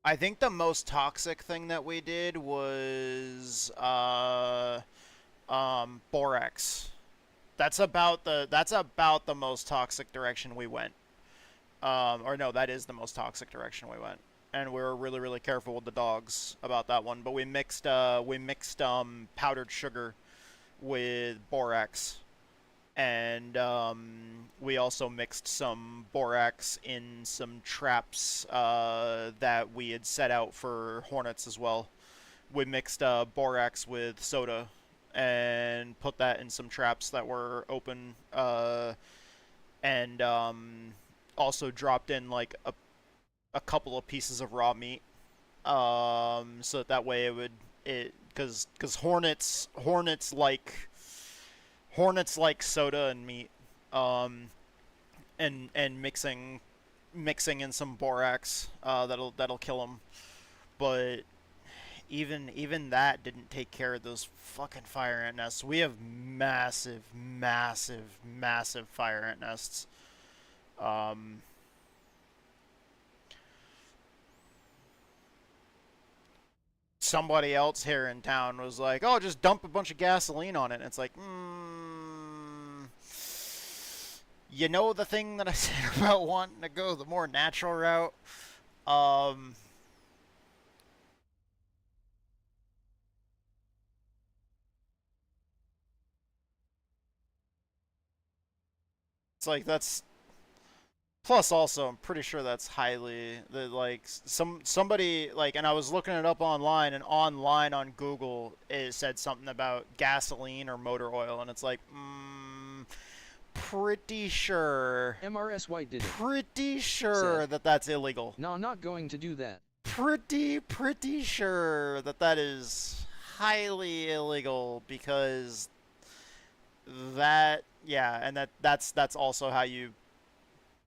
I think the most toxic thing that we did was borax. That's about the most toxic direction we went. Or no, that is the most toxic direction we went. And we were really, really careful with the dogs about that one. But we mixed powdered sugar with borax, and we also mixed some borax in some traps that we had set out for hornets as well. We mixed borax with soda and put that in some traps that were open, and also dropped in like a couple of pieces of raw meat, so that way because hornets like soda and meat, and mixing in some borax, that'll kill them. But even that didn't take care of those fucking fire ant nests. We have massive fire ant nests. Somebody else here in town was like, "Oh, just dump a bunch of gasoline on it." And it's like, you know the thing that I said about wanting to go the more natural route? It's like that's plus also I'm pretty sure that's highly like somebody like, and I was looking it up online, and online on Google it said something about gasoline or motor oil, and it's like pretty sure MRS White did it. Pretty sure that that's illegal. No, not going to do that. Pretty sure that that is highly illegal, because that, yeah, and that's also how you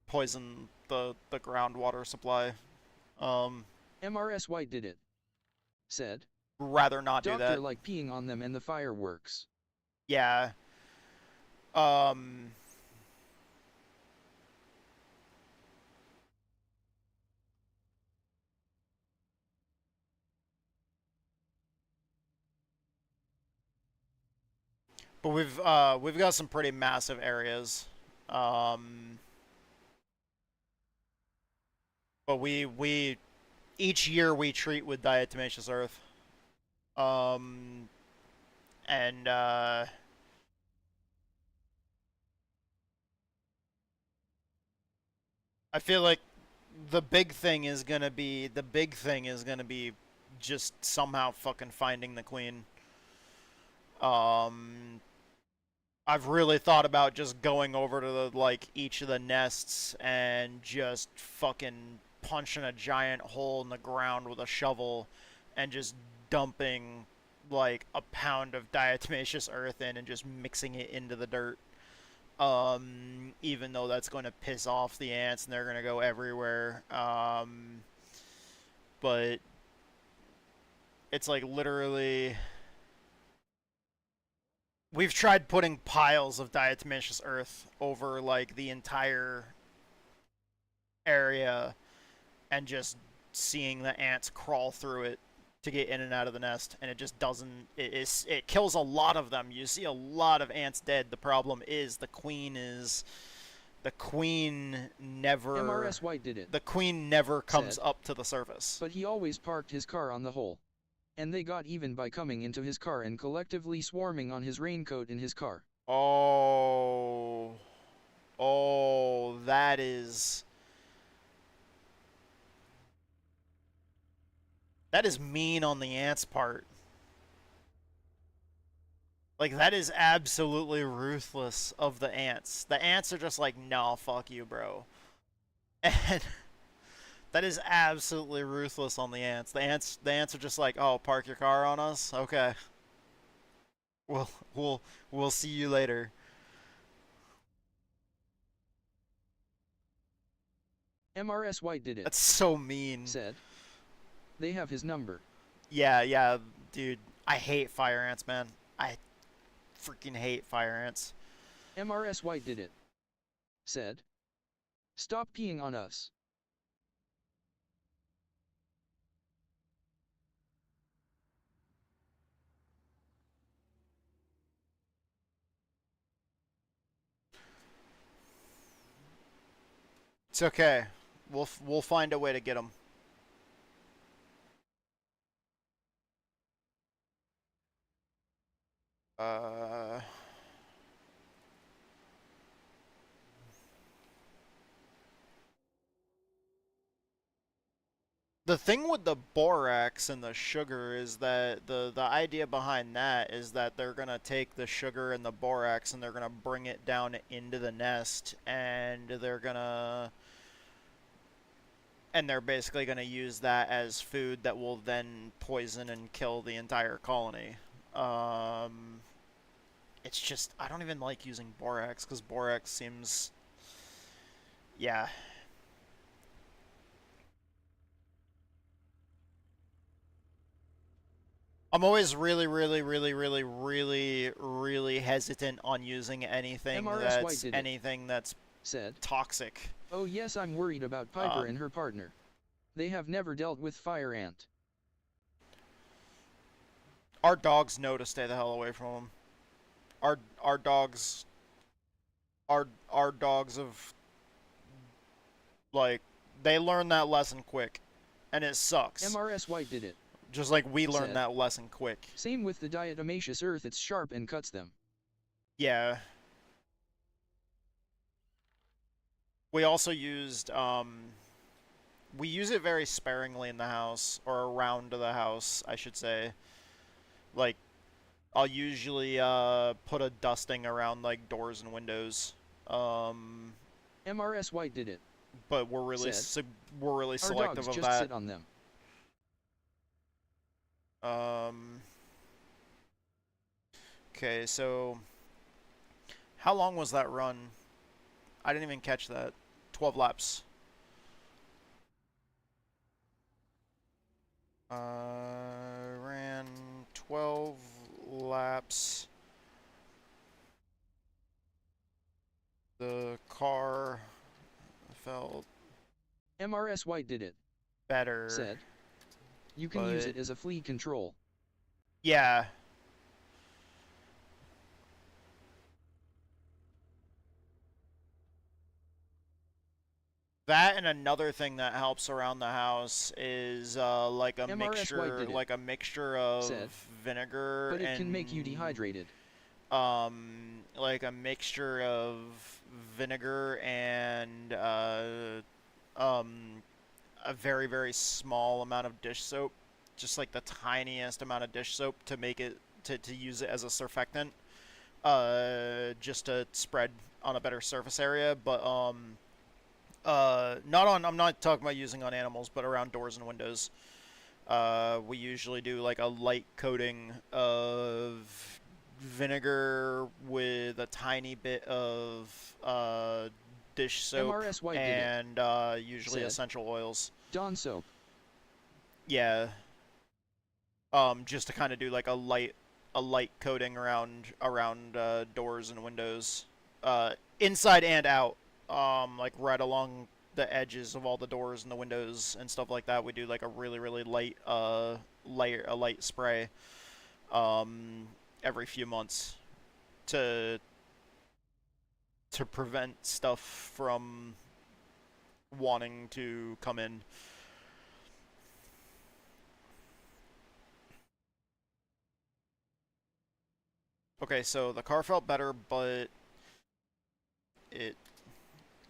poison the groundwater supply. MRS White did it. Said. Rather not do that. Doctor like peeing on them and the fireworks. Yeah. But we've got some pretty massive areas. But we each year we treat with diatomaceous earth. And I feel like the big thing is gonna be just somehow fucking finding the queen. I've really thought about just going over to like each of the nests and just fucking punching a giant hole in the ground with a shovel and just dumping like a pound of diatomaceous earth in and just mixing it into the dirt. Even though that's going to piss off the ants and they're going to go everywhere. But it's like literally, we've tried putting piles of diatomaceous earth over like the entire area and just seeing the ants crawl through it to get in and out of the nest, and it just doesn't, it kills a lot of them. You see a lot of ants dead. The problem is the queen never MRS White did it. The queen never comes up to the surface. But he always parked his car on the hole. And they got even by coming into his car and collectively swarming on his raincoat in his car. Oh, that is mean on the ants' part. Like, that is absolutely ruthless of the ants. The ants are just like, no, fuck you, bro. And that is absolutely ruthless on the ants. The ants are just like, oh, park your car on us? Okay. We'll see you later. MRS White did it. That's so mean. Said. They have his number. Yeah, yeah, dude. I hate fire ants, man. I freaking hate fire ants. MRS White did it. Said. Stop peeing on us. It's okay. We'll find a way to get them. The thing with the borax and the sugar is that the idea behind that is that they're gonna take the sugar and the borax and they're gonna bring it down into the nest and they're basically gonna use that as food that will then poison and kill the entire colony. It's just I don't even like using borax because borax seems, yeah. I'm always really hesitant on using anything MRS White did that's said. toxic. Oh yes, I'm worried about Piper and her partner. They have never dealt with fire ant. Our dogs know to stay the hell away from them. Our dogs have, like, they learn that lesson quick, and it sucks. MRS White did it. Just like we learned said. that lesson quick. Same with the diatomaceous earth, it's sharp and cuts them. Yeah. We also used, we use it very sparingly in the house, or around the house, I should say. Like, I'll usually, put a dusting around, like, doors and windows. MRS White did it. But we're really, we're really Our selective dogs of just that. sit on them. Okay, so how long was that run? I didn't even catch that. 12 laps. Ran 12 laps. The car felt MRS White did it. better. Said. You can use it as a fleet control. Yeah. That and another thing that helps around the house is like a mixture of said. vinegar But it and can make you dehydrated. like a mixture of vinegar and a very small amount of dish soap, just like the tiniest amount of dish soap to make it to use it as a surfactant, just to spread on a better surface area. But I'm not talking about using on animals, but around doors and windows. We usually do like a light coating of vinegar with a tiny bit of dish soap and usually essential oils. Dawn soap. Yeah. Just to kind of do like a light coating around doors and windows, inside and out. Like right along the edges of all the doors and the windows and stuff like that. We do like a really light light spray every few months to prevent stuff from wanting to come in. Okay, so the car felt better, but it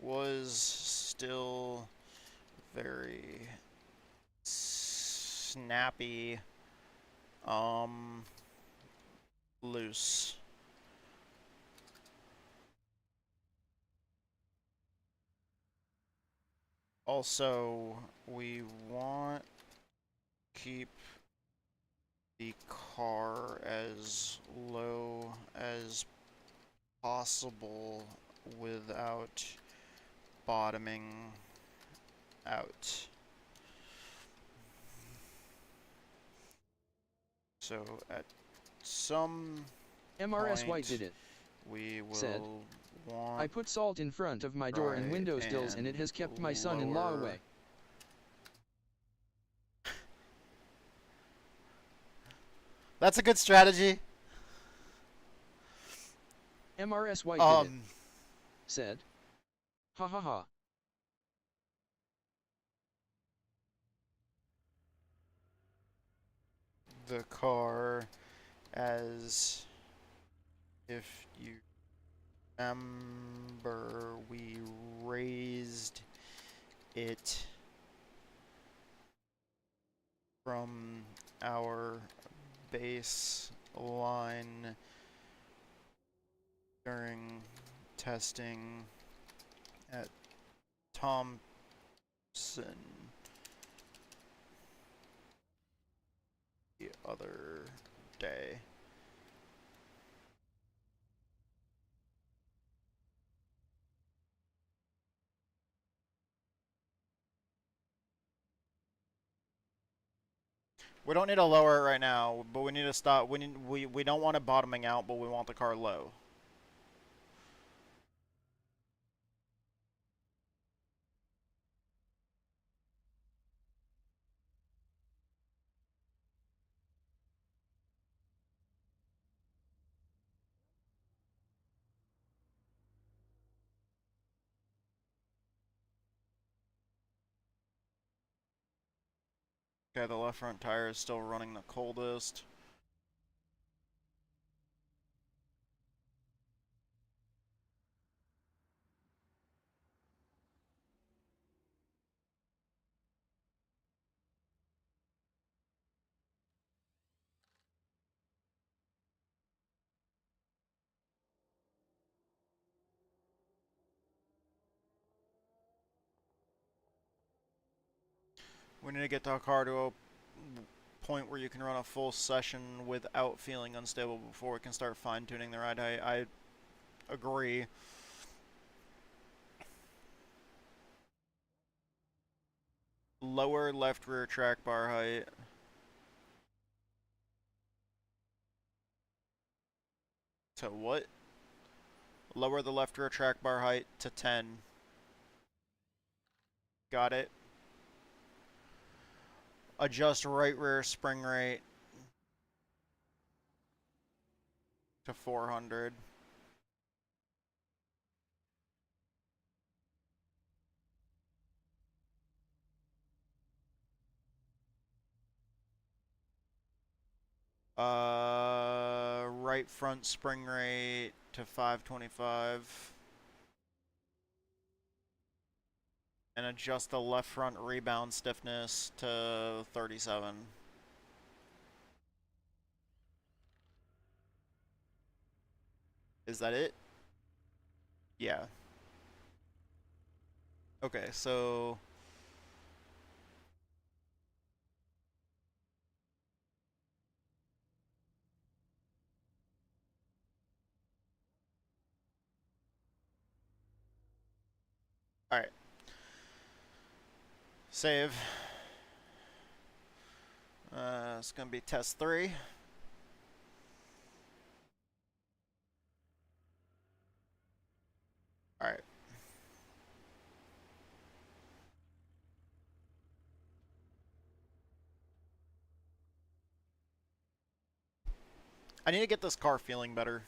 was still very snappy, loose. Also, we want to keep the car as low as possible without bottoming out. So at some MRS White point, did it. we will Said, want I put salt in front of my door and window sills and it has kept my son-in-law lower. away. That's a good strategy. MRS White did it. Um, Said, ha ha ha. the car, as if you remember, we raised it from our baseline during testing at Thompson the other day. We don't need to lower it right now, but we need to stop. We don't want it bottoming out, but we want the car low. Okay, the left front tire is still running the coldest. We need to get the car to a point where you can run a full session without feeling unstable before we can start fine-tuning the ride height. I agree. Lower left rear track bar height. To what? Lower the left rear track bar height to 10. Got it. Adjust right rear spring rate to 400. Right front spring rate to 525. And adjust the left front rebound stiffness to 37. Is that it? Yeah. Okay, so alright. Save. It's gonna be test 3. Alright. I need to get this car feeling better.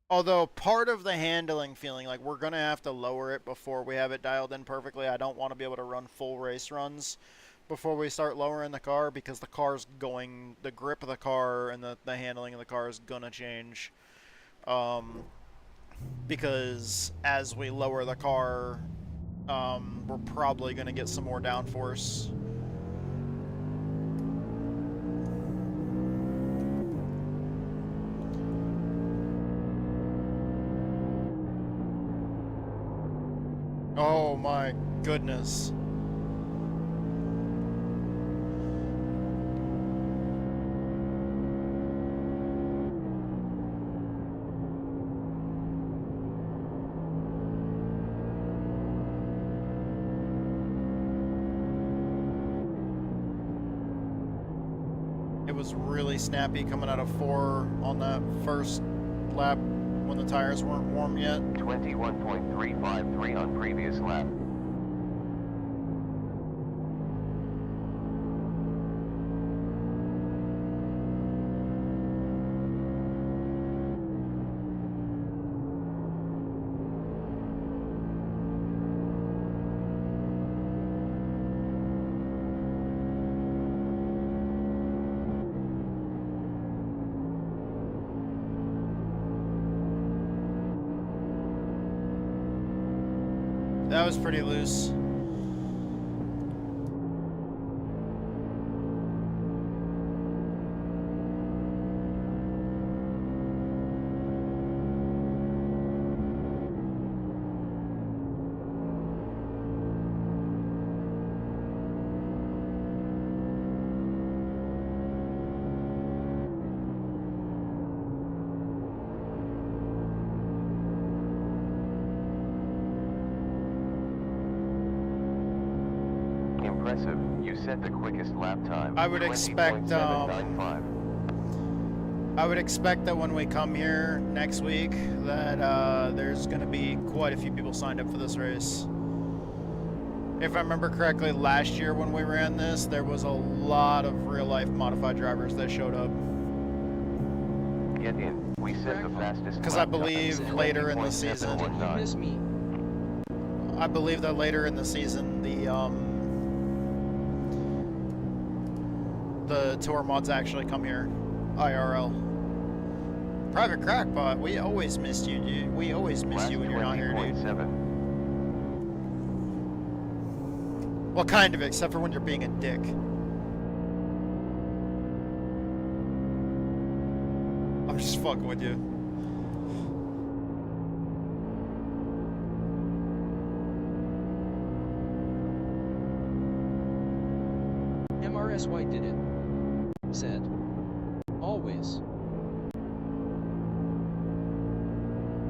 Although part of the handling feeling, like we're going to have to lower it before we have it dialed in perfectly. I don't want to be able to run full race runs before we start lowering the car because the car's going, the grip of the car and the handling of the car is going to change. Because as we lower the car, we're probably going to get some more downforce. Oh my goodness. was really snappy coming out of 4 on that first lap when the tires weren't warm yet. 21.353 on previous lap. That was pretty loose. Impressive, you set the quickest lap time. I would expect, 20.795. I would expect that when we come here next week that there's going to be quite a few people signed up for this race. If I remember correctly, last year when we ran this, there was a lot of real-life modified drivers that showed up. Get in, we set the fastest. Because I believe later in the season, You miss me. I believe that later in the season, the tour mods actually come here, IRL. Private Crackpot, we always missed you, dude. We always miss you when you're not here, dude. 20.7. Well, kind of, except for when you're being a dick. I'm just fucking with you. MRS White did it. Said. Always.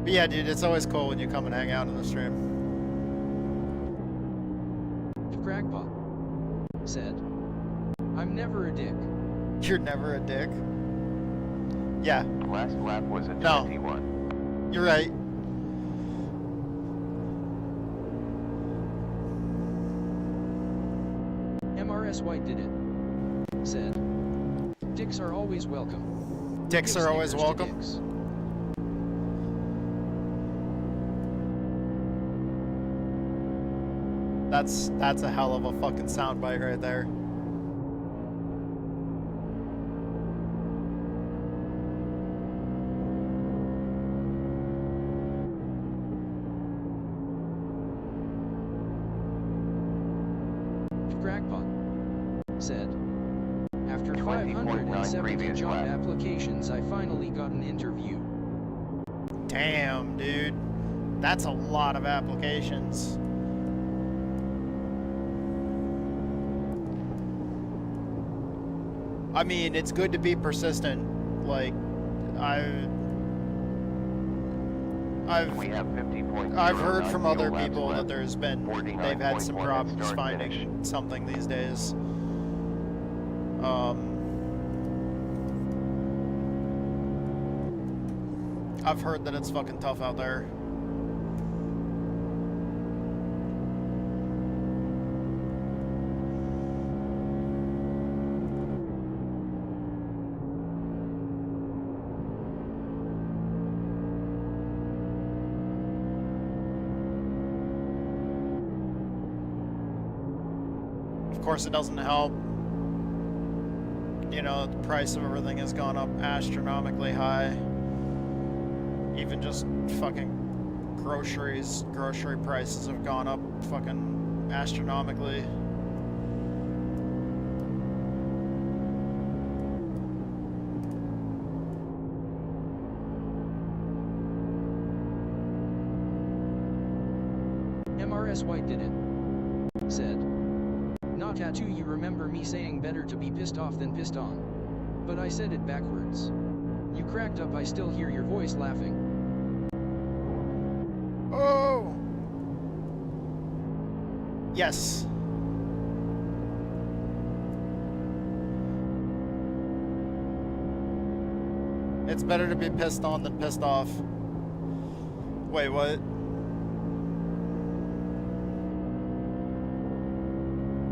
But yeah, dude, it's always cool when you come and hang out in the stream. Crackpot. Said. I'm never a dick. You're never a dick. Yeah, Last lap was a No. 21. you're right. MRS White did it. Said. Dicks are always welcome. Dicks Give are always stickers to welcome. dicks. That's a hell of a fucking soundbite right there. Crackpot. Said. After 20.9 570 previous job lap. applications, I finally got an interview. Damn, dude. That's a lot of applications. I mean, it's good to be persistent. Like, We have 50.09 I've heard from other laps people left. that there's been, they've had some 49.1 at problems start finding finish. something these days. I've heard that it's fucking tough out there. Of course, it doesn't help. You know, the price of everything has gone up astronomically high. Even just fucking groceries, grocery prices have gone up fucking astronomically. MRS White did it. Said. Not tattoo, you remember me saying better to be pissed off than pissed on. But I said it backwards. You cracked up, I still hear your voice laughing. Oh! Yes. It's better to be pissed on than pissed off. Wait, what?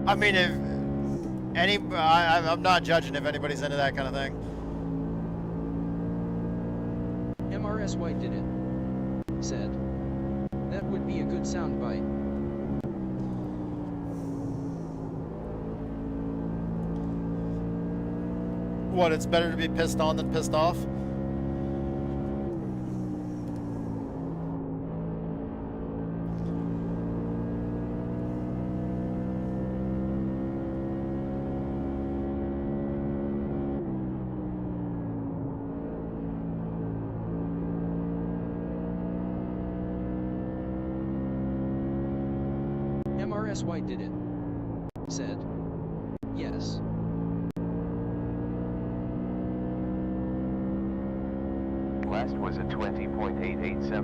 I mean, if I'm not judging if anybody's into that kind of thing. MRS White did it. Said. That would be a good soundbite. What, it's better to be pissed on than pissed off? MRS White did it. Said. Yes. Last was a 20.887.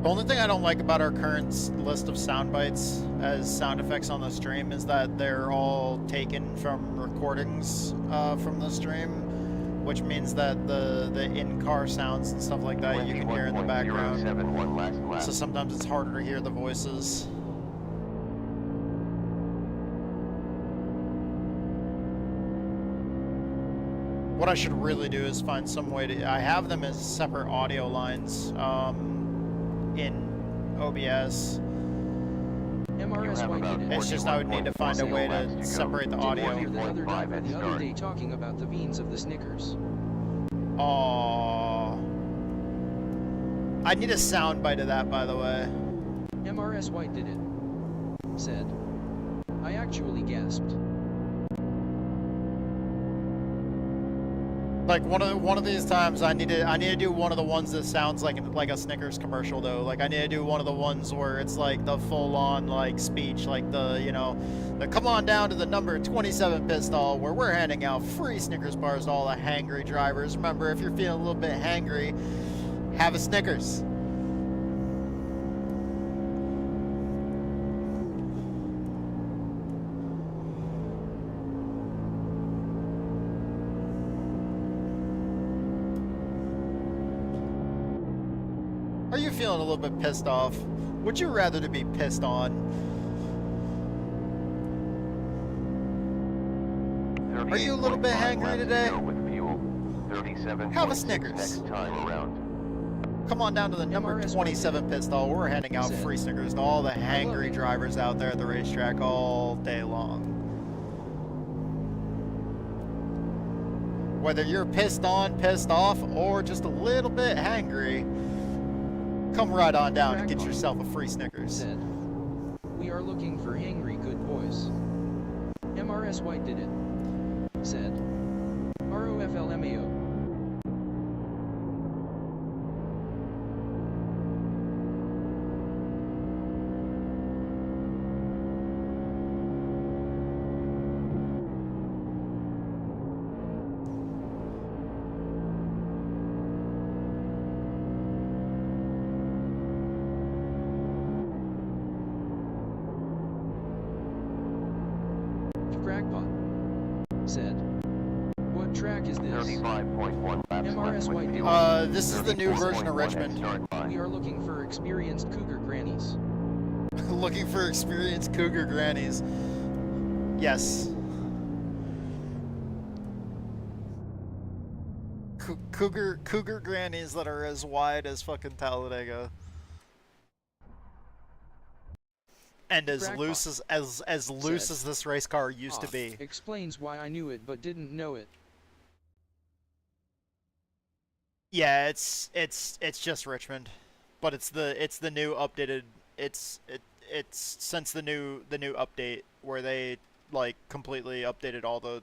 The only thing I don't like about our current list of sound bites as sound effects on the stream is that they're all taken from recordings from the stream, which means that the in-car sounds and stuff like that you can hear in the background. So sometimes it's harder to hear the voices. What I should really do is find some way to... I have them as separate audio lines in OBS. MRS White did it. It's just I would need to find a way to separate the audio. Didn't you hear the other driver the other day talking about the beans of the Snickers? Aww. I need a sound bite of that, by the way. MRS White did it. Said. I actually gasped. Like one of these times, I need to do one of the ones that sounds like a Snickers commercial though. Like I need to do one of the ones where it's like the full-on like speech, like the the come on down to the number 27 pit stall where we're handing out free Snickers bars to all the hangry drivers. Remember, if you're feeling a little bit hangry, have a Snickers. Are you feeling a little bit pissed off? Would you rather to be pissed on? Are you a little bit hangry today? Have a Snickers. Next time around. Come on down to the number 27 pit stall. We're handing out free Snickers to all the hangry drivers out there at the racetrack all day long. Whether you're pissed on, pissed off, or just a little bit hangry, come right on down and get yourself a free Snickers. Said. We are looking for hangry good boys. MRS White did it. Said. ROFLMAO. Crackpot. Said. What track is this? 35.1 laps MRS White did it. This is the new version of Richmond. We are looking for experienced cougar grannies. Looking for experienced cougar grannies. Yes. Cougar grannies that are as wide as fucking Talladega. And as loose as loose as this race car used to be. Explains why I knew it but didn't know it. Yeah, it's just Richmond, but it's the new updated. It's since the new update where they like completely updated all the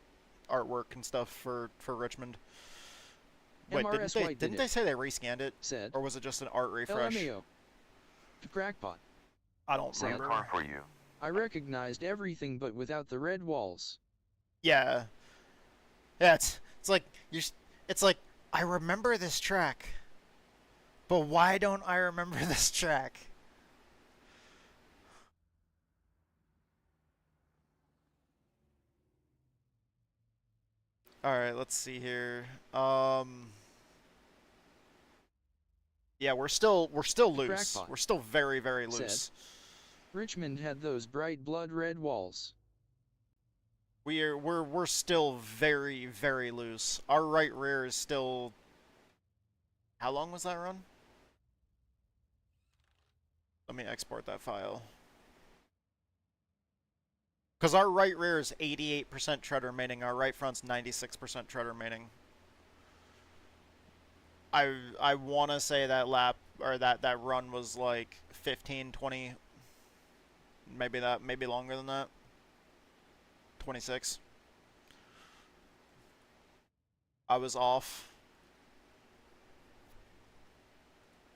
artwork and stuff for Richmond. Wait, didn't they say they rescanned it? Said. Or was it just an art refresh? LMAO. Crackpot. I don't Said. remember. Car for you. I recognized everything but without the red walls. Yeah. Yeah, it's like it's like I remember this track, but why don't I remember this track? Alright, let's see here. Yeah, we're still loose. Crackpot We're still very, very said, loose. Richmond had those bright blood red walls. We're still very, very loose. Our right rear is still. How long was that run? Let me export that file. Because our right rear is 88% tread remaining, our right front's 96% tread remaining. I want to say that lap, or that run was like 15, 20, maybe longer than that. 26. I was off.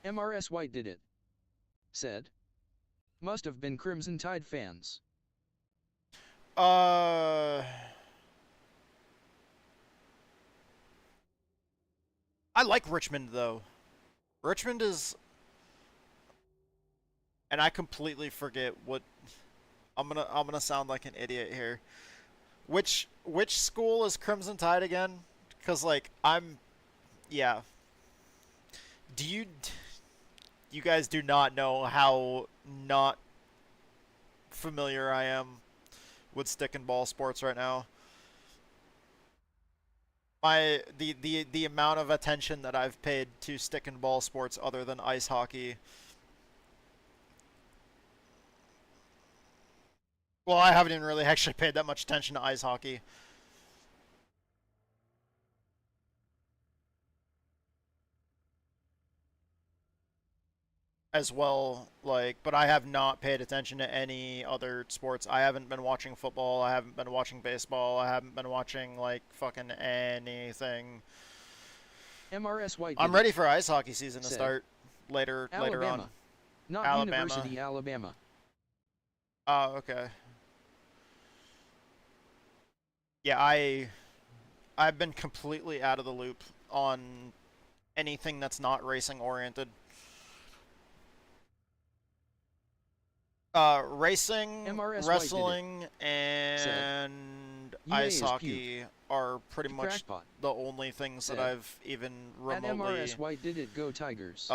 MRS White did it. Said. Must have been Crimson Tide fans. I like Richmond though. Richmond is, and I completely forget what. I'm gonna sound like an idiot here. Which school is Crimson Tide again? Because like yeah. Do you guys do not know how not familiar I am with stick and ball sports right now. The amount of attention that I've paid to stick and ball sports other than ice hockey. Well, I haven't even really actually paid that much attention to ice hockey. As well, like, but I have not paid attention to any other sports. I haven't been watching football, I haven't been watching baseball, I haven't been watching, like, fucking anything. MRS White. I'm ready for ice hockey season to start later Alabama. on. Not Alabama. University, Alabama. Oh, okay. Yeah, I've been completely out of the loop on anything that's not racing oriented. Racing, MRS wrestling, and ice hockey are pretty much the only things that I've even remotely. At MRS White did it, go Tigers.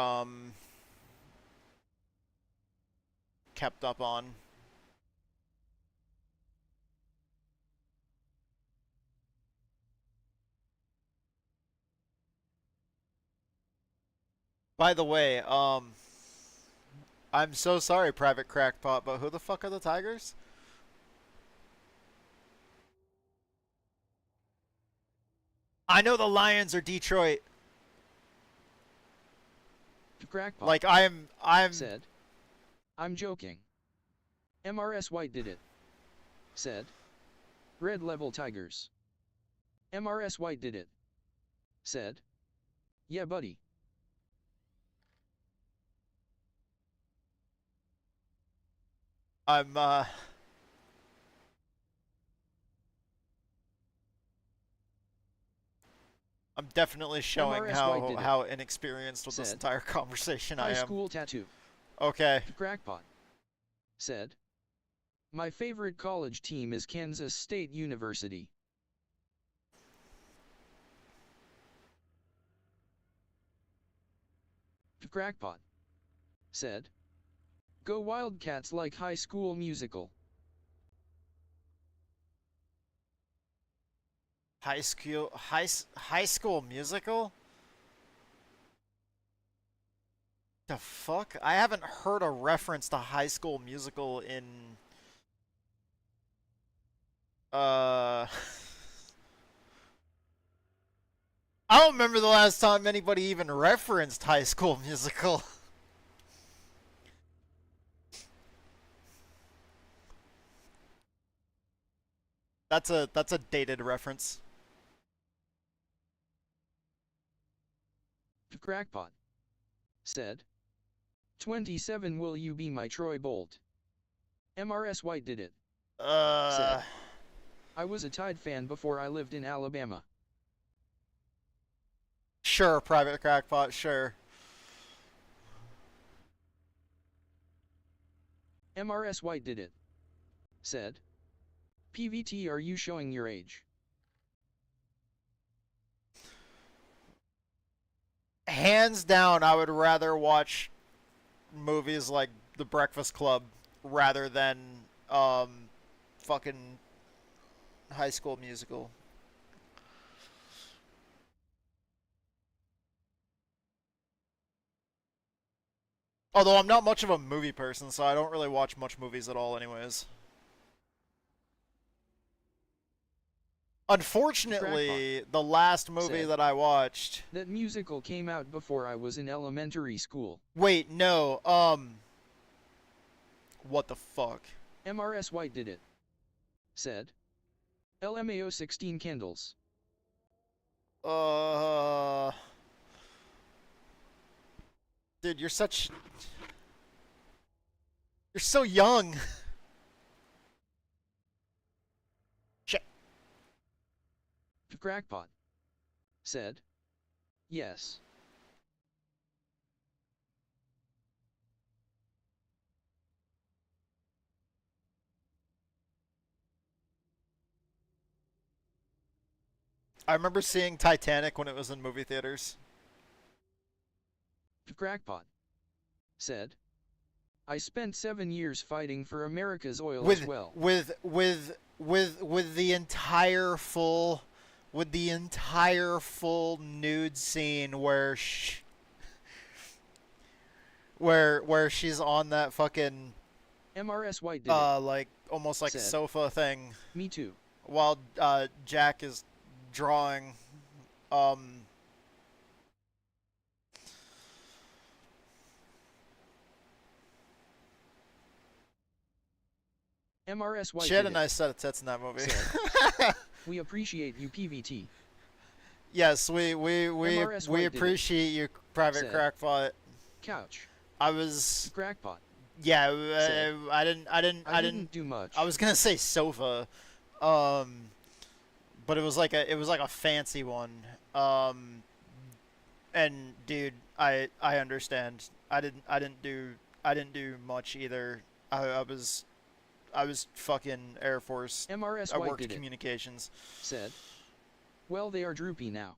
Kept up on. By the way, I'm so sorry, Private Crackpot, but who the fuck are the Tigers? I know the Lions are Detroit. Crackpot. Like I'm said. I'm joking. MRS White did it. Said. Red level Tigers. MRS White did it. Said. Yeah, buddy. I'm definitely showing how inexperienced with this entire conversation I am. High school tattoo. Okay. Crackpot. Said. My favorite college team is Kansas State University. Crackpot. Said. Go Wildcats like High School Musical. High School Musical? The fuck? I haven't heard a reference to High School Musical in I don't remember the last time anybody even referenced High School Musical. That's a dated reference. Crackpot. Said. 27 will you be my Troy Bolt? MRS White did it. Said. I was a Tide fan before I lived in Alabama. Sure, Private Crackpot, sure. MRS White did it. Said. PVT, are you showing your age? hands down, I would rather watch movies like The Breakfast Club rather than fucking High School Musical. Although I'm not much of a movie person, so I don't really watch much movies at all anyways. Unfortunately, the last movie Said that I watched... that musical came out before I was in elementary school. Wait, no, what the fuck? MRS White did it. Said. LMAO 16 candles. Dude, you're such... You're so young. Shit. Crackpot. Said. Yes. I remember seeing Titanic when it was in movie theaters. Crackpot. Said. I spent 7 years fighting for America's oil as well. With the entire full nude scene where where she's on that fucking MRS White did it. like almost like Said. sofa thing Me too. while Jack is drawing MRS White she had did a nice set of tits in that movie. We appreciate you, PVT. Yes, we MRS White did it. appreciate you, Private Said. Crackpot. Couch. I was Crackpot. yeah, Said. I didn't do much. I was gonna say sofa, but it was like a fancy one. And dude, I understand. I didn't do much either. I was fucking Air Force. MRS I White worked did it. communications. Said. Well, they are droopy now.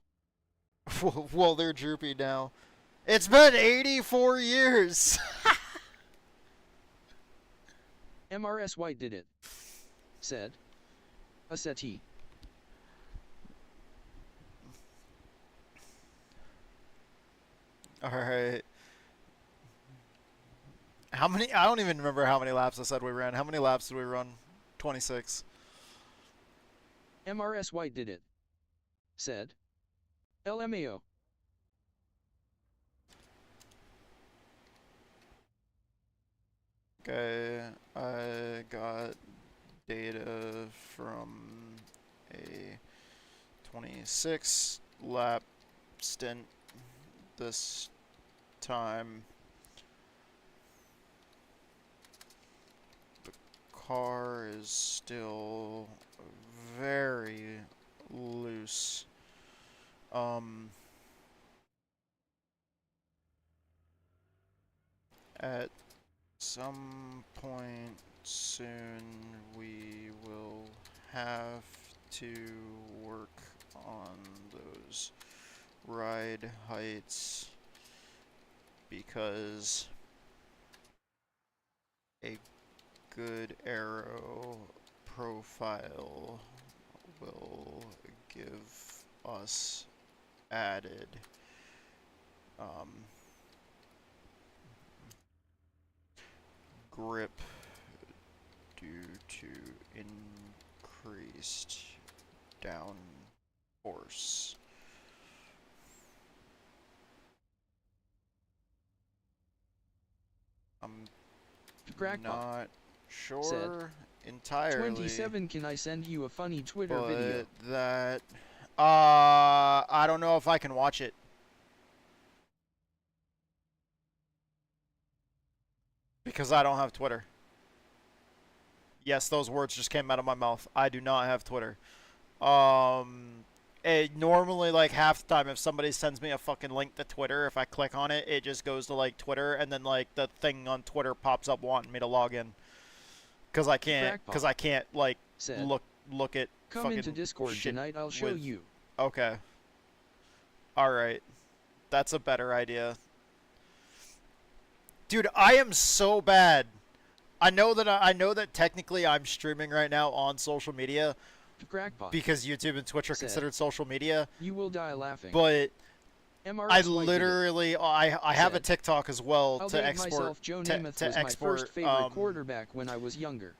Well, they're droopy now. It's been 84 years. MRS White did it. Said. A settee. All right. How many? I don't even remember how many laps I said we ran. How many laps did we run? 26. MRS White did it. Said. LMAO. Okay, I got data from a 26 lap stint this time. The car is still very loose. At some point soon we will have to work on those ride heights because a good aero profile will give us added grip due to increased downforce. I'm Crackpot. not sure Said. entirely. 27. Can I send you a funny Twitter but video? that I don't know if I can watch it. Because I don't have Twitter. Yes, those words just came out of my mouth. I do not have Twitter. Normally, like, half the time, if somebody sends me a fucking link to Twitter, if I click on it, it just goes to, like, Twitter, and then, like, the thing on Twitter pops up wanting me to log in. Because I can't, like, Said. look at Come fucking into Discord shit tonight, I'll show with- you. Okay. Alright. That's a better idea. Dude, I am so bad. I know that technically I'm streaming right now on social media Crackpot. because YouTube and Twitch are Said, considered social media, You will die laughing. but MRS I White did it. literally I have a Said, TikTok as well I'll to date export myself. Joe Namath was my first favorite quarterback when I was younger.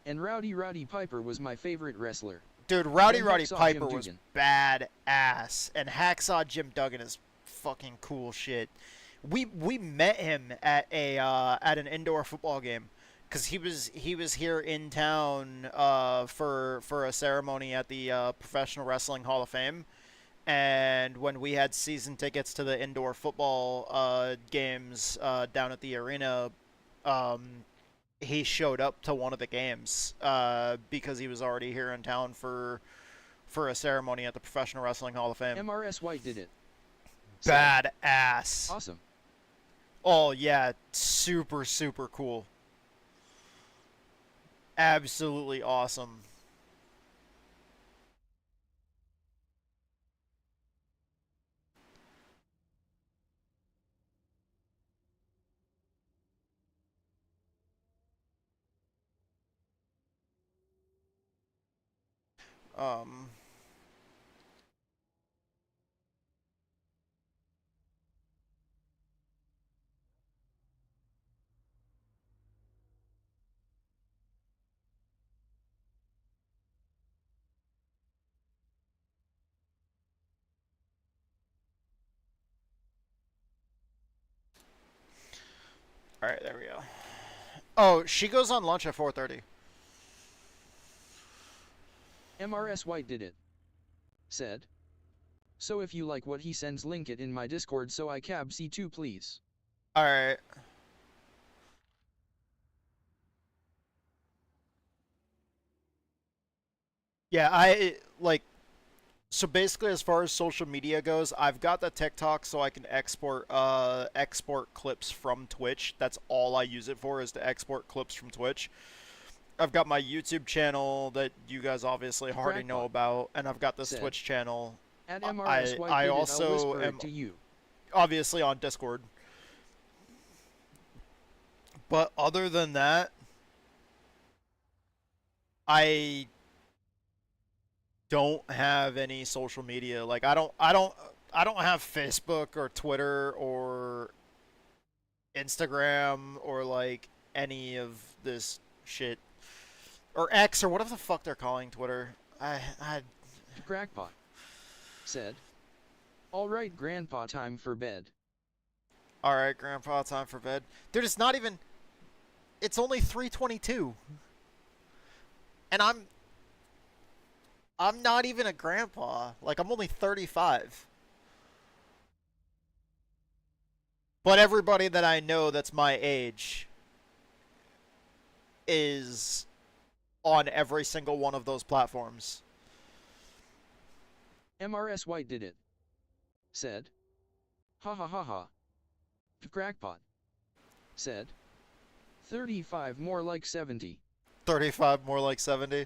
And Roddy Piper was my favorite wrestler. Dude, Roddy Then Hacksaw Piper Jim was Duggan. badass, and Hacksaw Jim Duggan is fucking cool shit. We met him at an indoor football game, cause he was here in town for a ceremony at the Professional Wrestling Hall of Fame, and when we had season tickets to the indoor football games down at the arena, he showed up to one of the games because he was already here in town for a ceremony at the Professional Wrestling Hall of Fame. MRS White did it. Said, Badass. Awesome. Oh yeah, super super cool. Absolutely awesome. Um All right, there we go. Oh, she goes on lunch at 4:30. MRS White did it. Said, so if you like what he sends, link it in my Discord so I cab C2 please. All right. Yeah, so basically as far as social media goes, I've got the TikTok so I can export clips from Twitch. That's all I use it for, is to export clips from Twitch. I've got my YouTube channel that you guys obviously already know about, and I've got this Said, Twitch channel. At MRS White I did also it, I'll whisper am it to you. obviously on Discord. But other than that, I don't have any social media. Like I don't have Facebook or Twitter or Instagram or like any of this shit, or X, or whatever the fuck they're calling Twitter. I Crackpot. Said, alright grandpa, time for bed. All right, grandpa, time for bed. Dude, it's not even, it's only 3:22. And I'm not even a grandpa. Like, I'm only 35. But everybody that I know that's my age is on every single one of those platforms. MRS White did it. Said, ha ha ha ha. Crackpot. Said, 35 more like 70. 35 more like 70.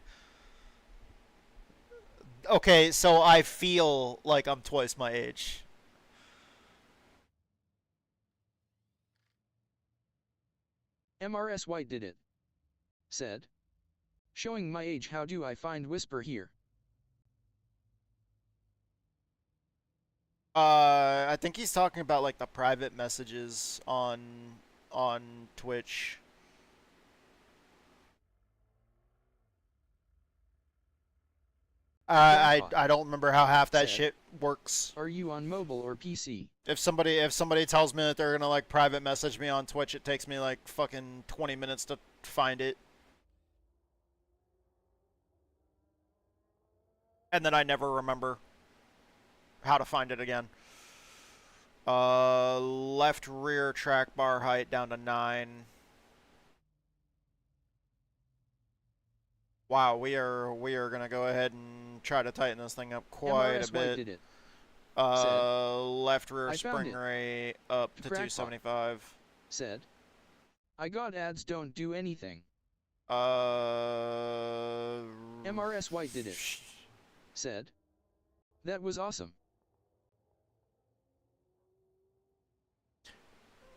Okay, so I feel like I'm twice my age. MRS White did it. Said, showing my age, how do I find Whisper here? I think he's talking about like the private messages on Twitch. I don't remember how half that Said, shit works. are you on mobile or PC? If somebody tells me that they're gonna like private message me on Twitch, it takes me like fucking 20 minutes to find it. And then I never remember how to find it again. Left rear track bar height down to 9. Wow, we are gonna go ahead and try to tighten this thing up quite MRS a White bit. did it. Left rear I found spring it. rate up to Crackpot. 275. Said, I got ads, don't do anything. MRS White did it. Said, that was awesome.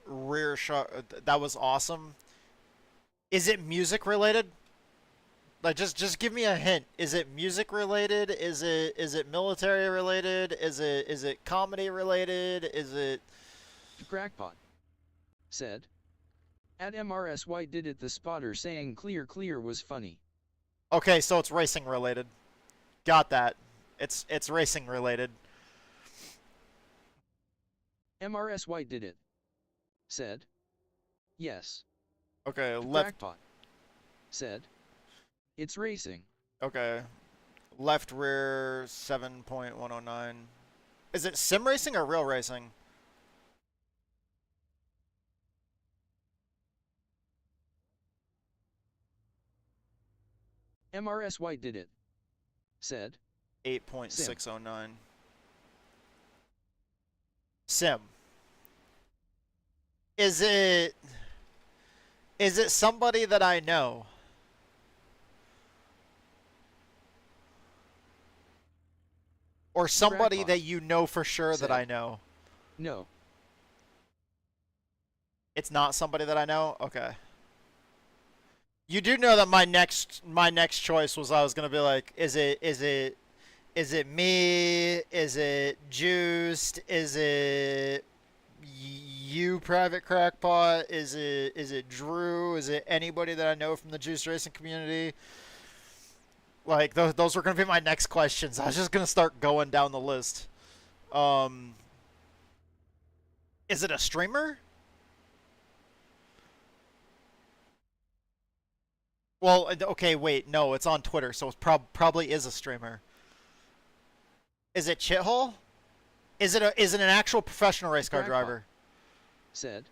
rear shot. That was awesome. Is it music related? Like, just give me a hint. Is it music related? Is it military related? Is it comedy related? Is it? Crackpot said. At MRS White did it, the spotter saying clear clear was funny. Okay, so it's racing related. Got that. It's racing related. MRS White did it. Said. Yes. Okay, left. Crackpot said. It's racing. Okay, left rear 7.109. Is it sim racing or real racing? MRS White did it. Said. 8.609. Sim. Is it somebody that I know? Or somebody Crackpot that you know for sure said. that I know? No. It's not somebody that I know? Okay. You do know that my next choice was, I was gonna be like, is it me? Is it Juiced? Is it you, Private Crackpot? Is it Drew? Is it anybody that I know from the Juice Racing community? Like, those were gonna be my next questions. I was just gonna start going down the list. Is it a streamer? Well, okay, wait, no, it's on Twitter, so it probably is a streamer. Is it Chithole? Is it an actual professional race car driver? Said.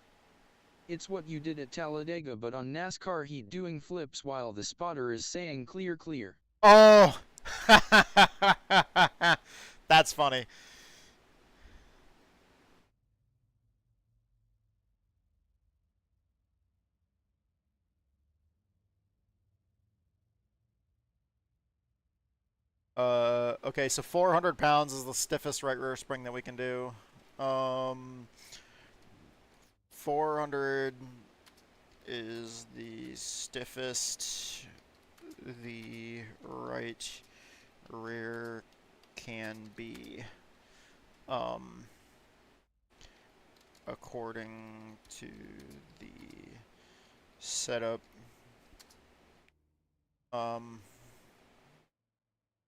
It's what you did at Talladega, but on NASCAR heat doing flips while the spotter is saying clear clear. Oh, that's funny. Okay, so 400 pounds is the stiffest right rear spring that we can do. 400 is the stiffest the right rear can be, according to the setup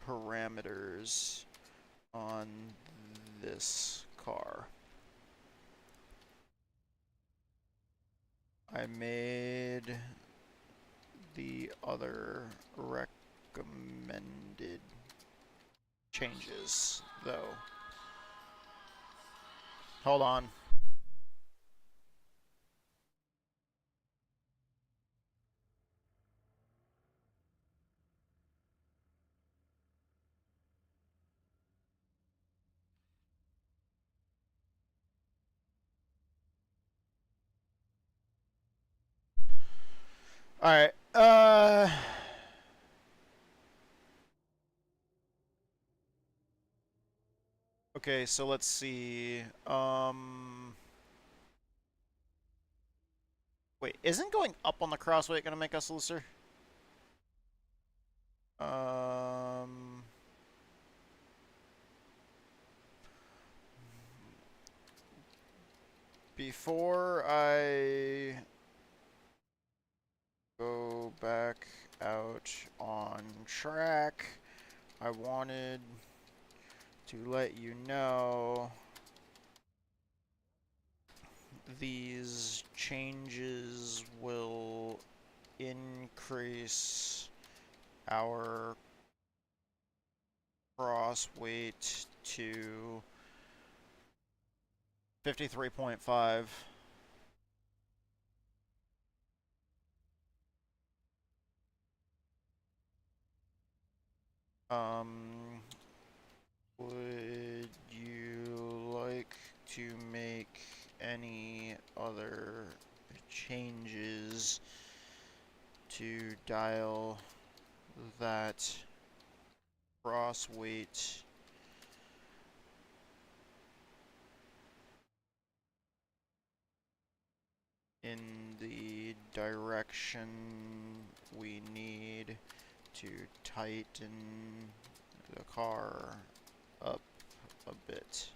parameters on this car. I made the other recommended changes, though. Hold on. All right. Okay, so let's see. Wait, isn't going up on the crossweight gonna make us looser? Before I go back out on track, I wanted to let you know these changes will increase our cross weight to 53.5. Would you like to make any other changes to dial that cross weight in the direction we need to tighten the car up a bit?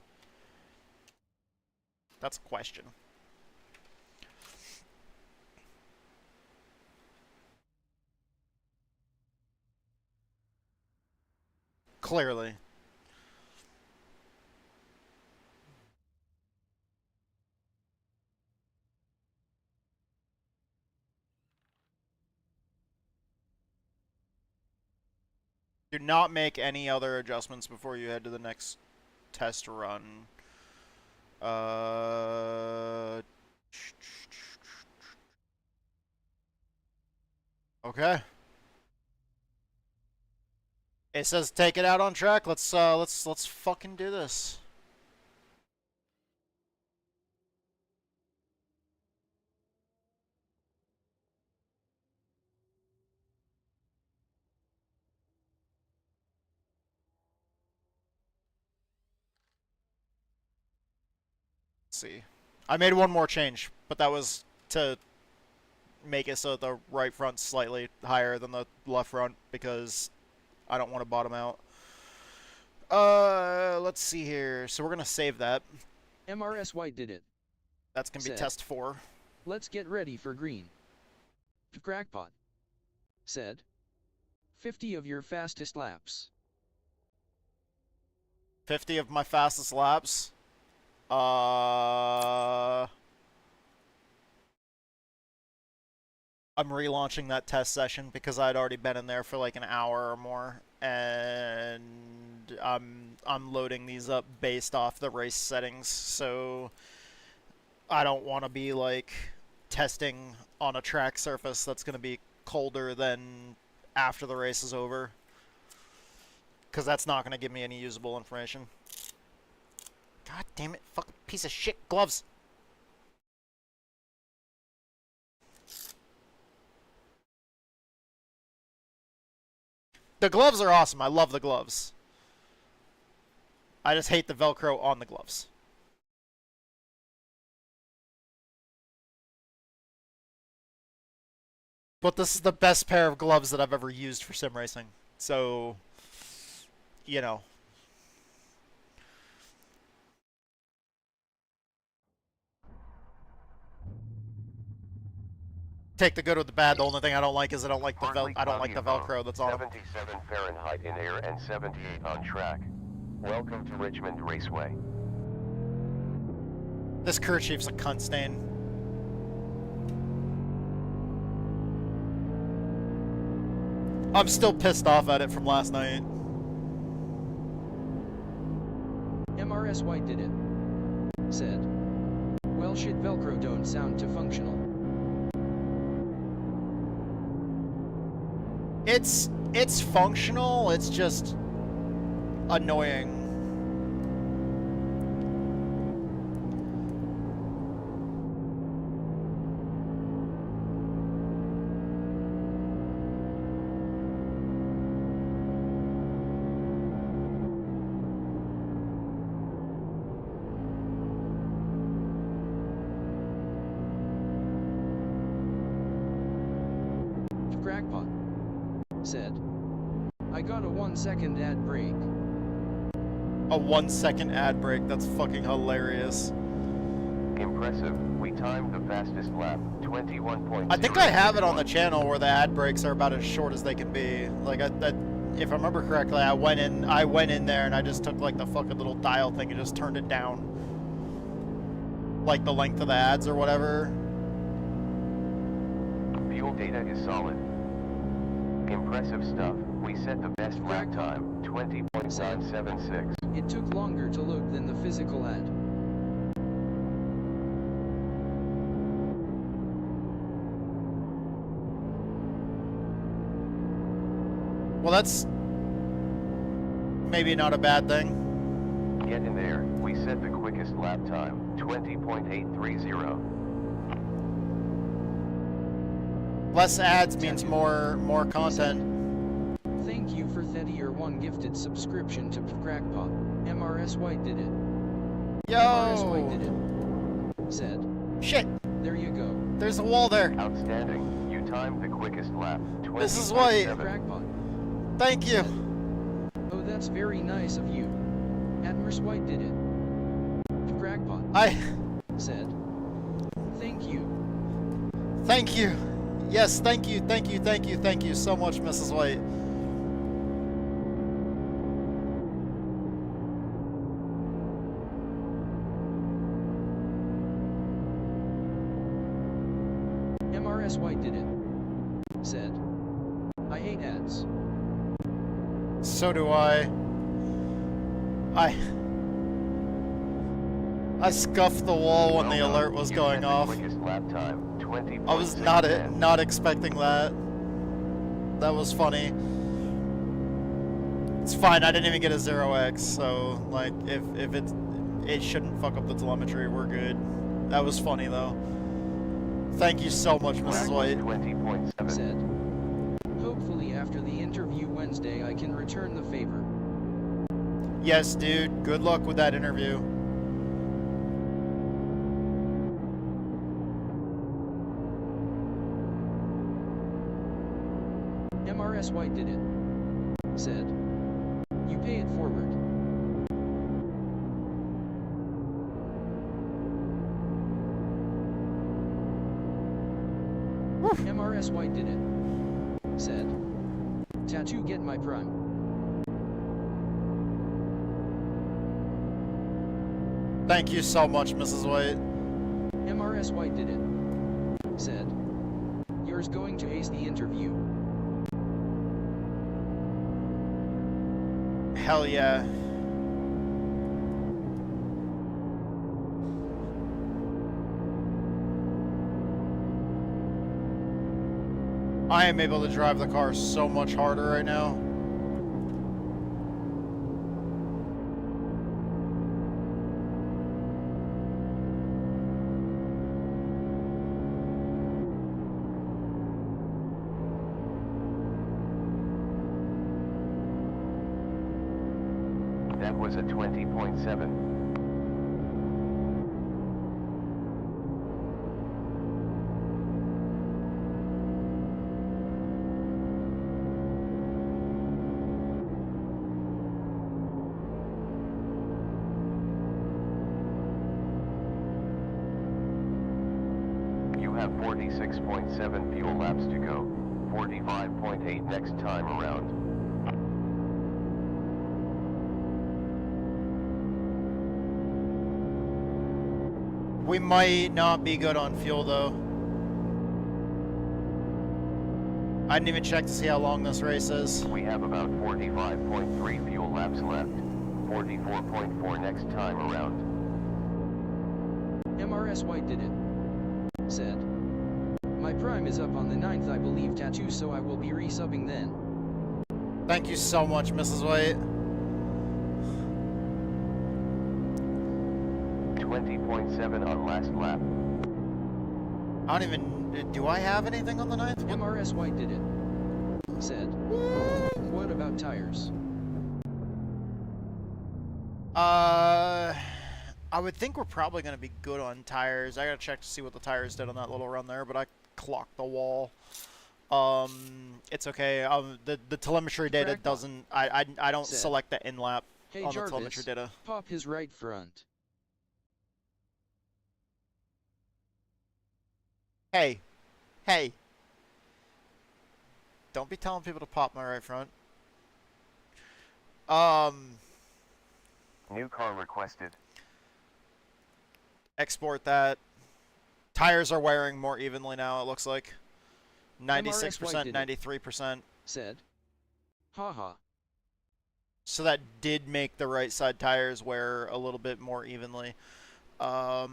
That's a question. Clearly. Do not make any other adjustments before you head to the next test run. Okay. It says take it out on track. Let's fucking do this. See. I made one more change, but that was to make it so that the right front's slightly higher than the left front because I don't want to bottom out. Let's see here. So we're going to save that. MRS White did it. That's going to be Said, test 4. Let's get ready for green. Crackpot. Said. 50 of your fastest laps. 50 of my fastest laps. I'm relaunching that test session because I'd already been in there for like an hour or more, and I'm loading these up based off the race settings, so I don't want to be like testing on a track surface that's going to be colder than after the race is over, because that's not going to give me any usable information. God damn it, fucking piece of shit gloves. The gloves are awesome. I love the gloves. I just hate the Velcro on the gloves. But this is the best pair of gloves that I've ever used for sim racing. So, you know. Take the good with the bad. The only thing I don't like is I don't like the Velcro that's on them. 77 Fahrenheit in air and 78 on track. Welcome to Richmond Raceway. This kerchief's a cunt stain. I'm still pissed off at it from last night. MRS White did it. Said. Well shit, Velcro don't sound too functional. It's functional, it's just annoying. Crackpot. Said. I got a 1-second ad break. A 1-second ad break, that's fucking hilarious. Impressive. We timed the fastest lap, 21.0. I think I have it on the channel where the ad breaks are about as short as they can be. Like, if I remember correctly, I went in there and I just took like the fucking little dial thing and just turned it down. Like the length of the ads or whatever. Fuel data is solid. Impressive stuff. We set the best lap time, 20.976. It took longer to load than the physical ad. Well, that's maybe not a bad thing. Get in there. We set the quickest lap time, 20.830. Less ads means more content. Thank you for 30-1 gifted subscription to Crackpot. MRS White did it. Yo! MRS White did it. Said. Shit! There you go. There's a wall there. Outstanding. You timed the quickest lap. Mrs. White. 20.7. Crackpot. Thank you. Oh, that's very nice of you. Admiral White did it. Crackpot I said, thank you. thank you. Yes, thank you, thank you, thank you, thank you so much, Mrs. White. MRS White did it. Said, I hate ads. So do I. I scuffed the wall when the alert was going off. Quickest lap time. 20. I was not expecting that. That was funny. It's fine. I didn't even get a 0x, so like if it shouldn't fuck up the telemetry. We're good. That was funny though. Thank you so much, Mrs. White. 20.7. Said, hopefully after the interview Wednesday I can return the favor. Yes, dude. Good luck with that interview. MRS White did it. Said, you pay it forward. MRS White did it. Said, tattoo get my prime. Thank you so much, Mrs. White. MRS White did it. Said, yours going to ace the interview. Hell yeah. I am able to drive the car so much harder right now. That was a 20.7. You have 46.7 fuel laps to go. 45.8 next time around. We might not be good on fuel though. I didn't even check to see how long this race is. We have about 45.3 fuel laps left. 44.4 next time around. MRS White did it. Said, my prime is up on the 9th I believe tattoo so I will be resubbing then. Thank you so much, Mrs. White. 20.7 on last lap. I don't even... Do I have anything on the 9th? MRS White did it. Said, what about tires? I would think we're probably going to be good on tires. I got to check to see what the tires did on that little run there, but I clocked the wall. It's okay. The telemetry data doesn't... I don't select the in-lap Hey on Jarvis, the telemetry data. pop his right front. Hey. Hey. Don't be telling people to pop my right front. New car requested. Export that. Tires are wearing more evenly now, it looks like. MRS 96%, White 93%. Said, haha. So that did make the right side tires wear a little bit more evenly. Okay,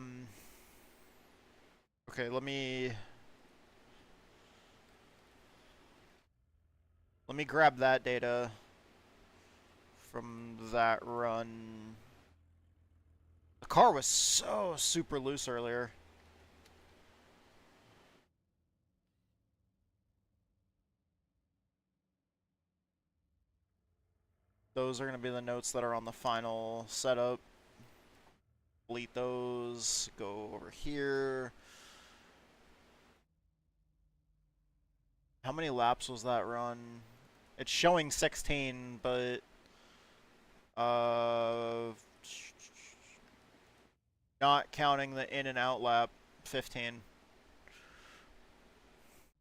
let me grab that data from that run. The car was so super loose earlier. Those are going to be the notes that are on the final setup. Delete those. Go over here. How many laps was that run? It's showing 16, but not counting the in and out lap, 15.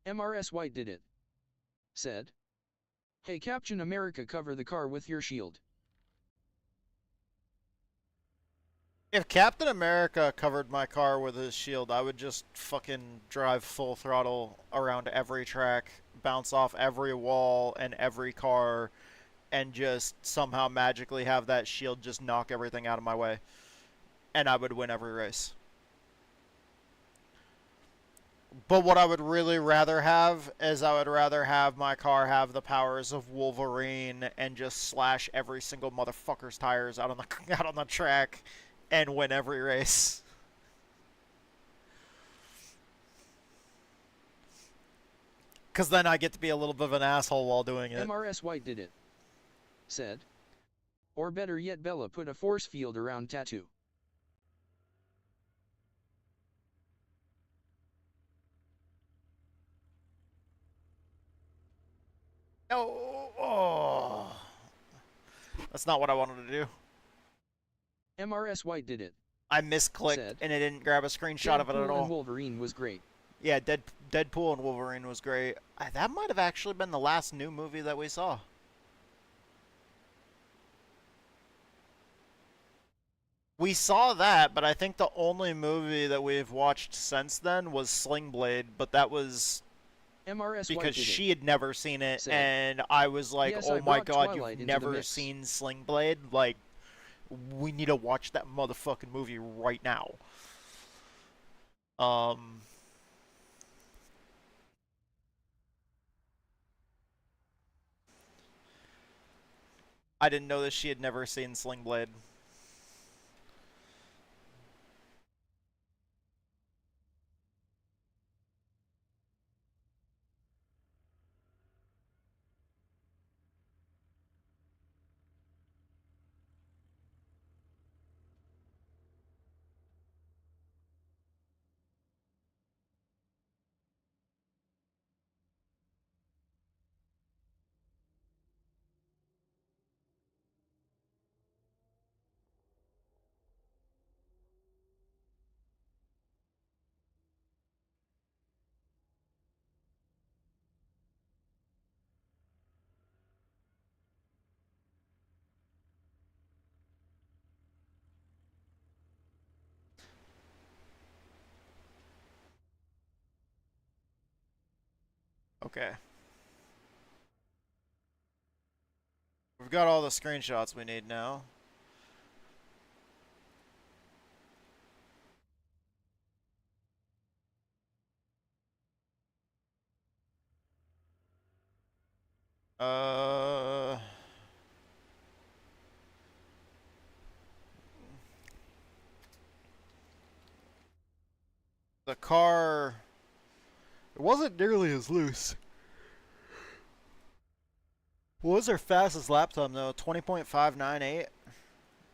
MRS White did it. Said, "Hey Captain America, cover the car with your shield." If Captain America covered my car with his shield, I would just fucking drive full throttle around every track, bounce off every wall and every car, and just somehow magically have that shield just knock everything out of my way. And I would win every race. But what I would really rather have is I would rather have my car have the powers of Wolverine and just slash every single motherfucker's tires out on the out on the track and win every race. Because then I get to be a little bit of an asshole while doing it. MRS White did it. Said, or better yet, Bella put a force field around Tattoo. Oh. That's not what I wanted to do. MRS White did it. I misclicked Said, and it didn't grab a screenshot of it at Deadpool all. and Wolverine was great. Yeah, Deadpool and Wolverine was great. That might have actually been the last new movie that we saw. We saw that, but I think the only movie that we've watched since then was Sling Blade, but that was MRS because White did she had never seen it, Said, and I was like, yes, oh I my brought god, Twilight you've into the never mix. seen Sling Blade? Like, we need to watch that motherfucking movie right now. I didn't know that she had never seen Sling Blade. Okay. We've got all the screenshots we need now. The car, it wasn't nearly as loose. What was our fastest lap time though? 20.598.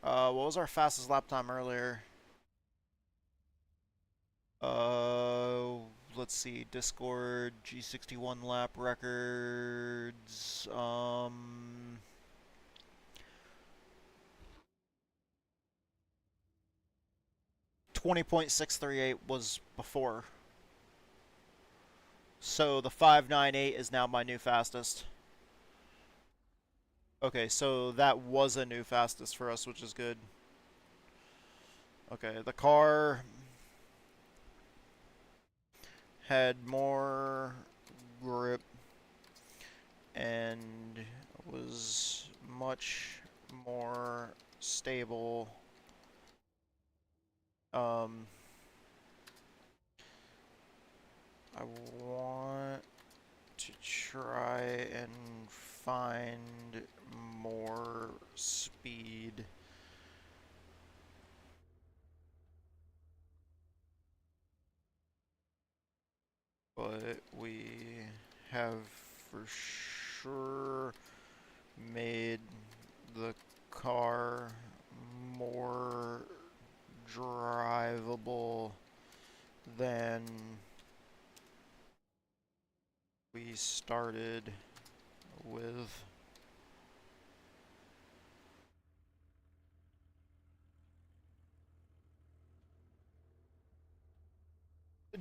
What was our fastest lap time earlier? Let's see. Discord G61 lap records. 20.638 was before. So the 598 is now my new fastest. Okay, so that was a new fastest for us, which is good. Okay, the car had more grip and was much more stable. I want to try and find more speed. But we have for sure made the car more drivable than we started with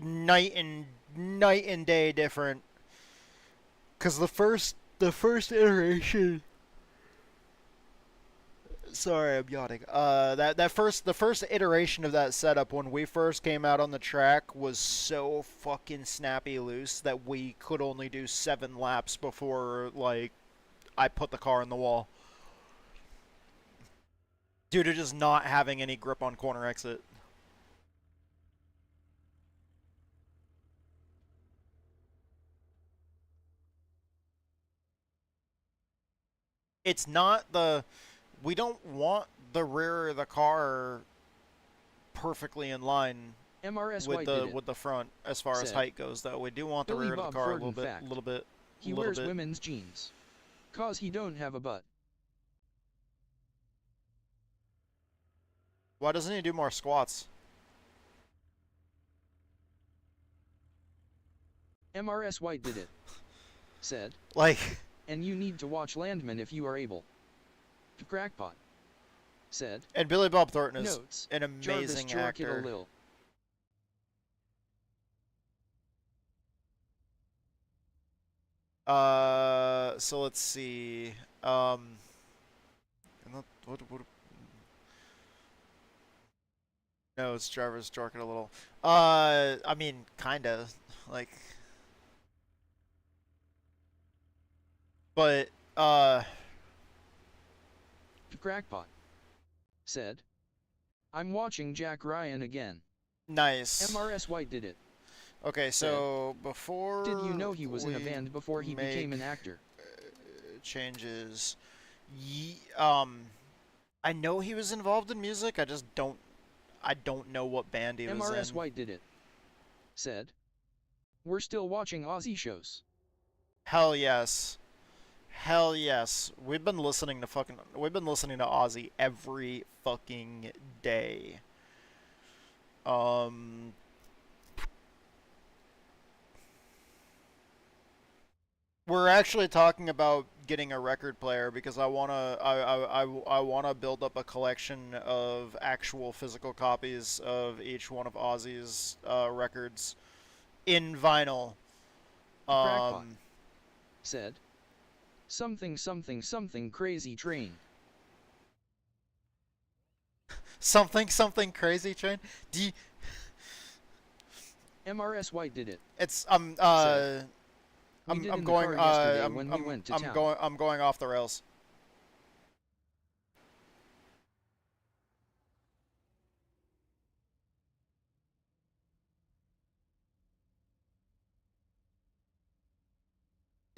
night and day different. Cause the first iteration. Sorry, I'm yawning. The first iteration of that setup when we first came out on the track was so fucking snappy loose that we could only do 7 laps before like I put the car in the wall. Due to just not having any grip on corner exit. It's not the... We don't want the rear of the car perfectly in line with the front as far as height goes, though. We do want the rear of the car a little bit. He wears women's jeans. 'Cause he don't have a butt. Why doesn't he do more squats? MRS White did it. Said. Like... And you need to watch Landman if you are able. Crackpot. Said. And Billy Bob Thornton is Notes, an amazing actor. So let's see. What, no, it's Jarvis Jorkin a little. I mean, kinda. Like... But, Crackpot. Said. I'm watching Jack Ryan again. Nice. MRS White did it. Okay, so before... Did you know he was in a band before he became an actor? Changes. I know he was involved in music, I just don't... I don't know what band he was in. MRS White did it. Said. We're still watching Aussie shows. Hell yes. Hell yes. We've been listening to Ozzy every fucking day. We're actually talking about getting a record player because I wanna build up a collection of actual physical copies of each one of Ozzy's records in vinyl. Said. Something crazy train. Something crazy train? Do you... MRS White did it. It's I'm going off the rails.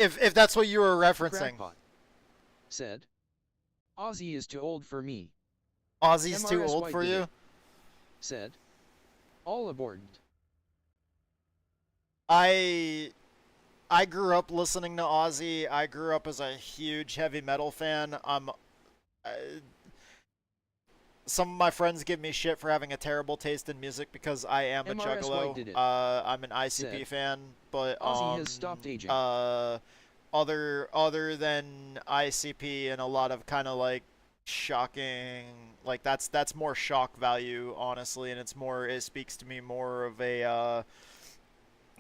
If that's what you were referencing. Crackpot. Said. Ozzy is too old for me. Ozzy's too MRS old White for did you? it. Said. All aboard. I grew up listening to Ozzy. I grew up as a huge heavy metal fan. Some of my friends give me shit for having a terrible taste in music because I am a MRS juggalo. White did it. I'm an ICP Said. fan, but Ozzy has stopped aging. Other than ICP and a lot of kind of like shocking, like that's more shock value, honestly, and it speaks to me more of a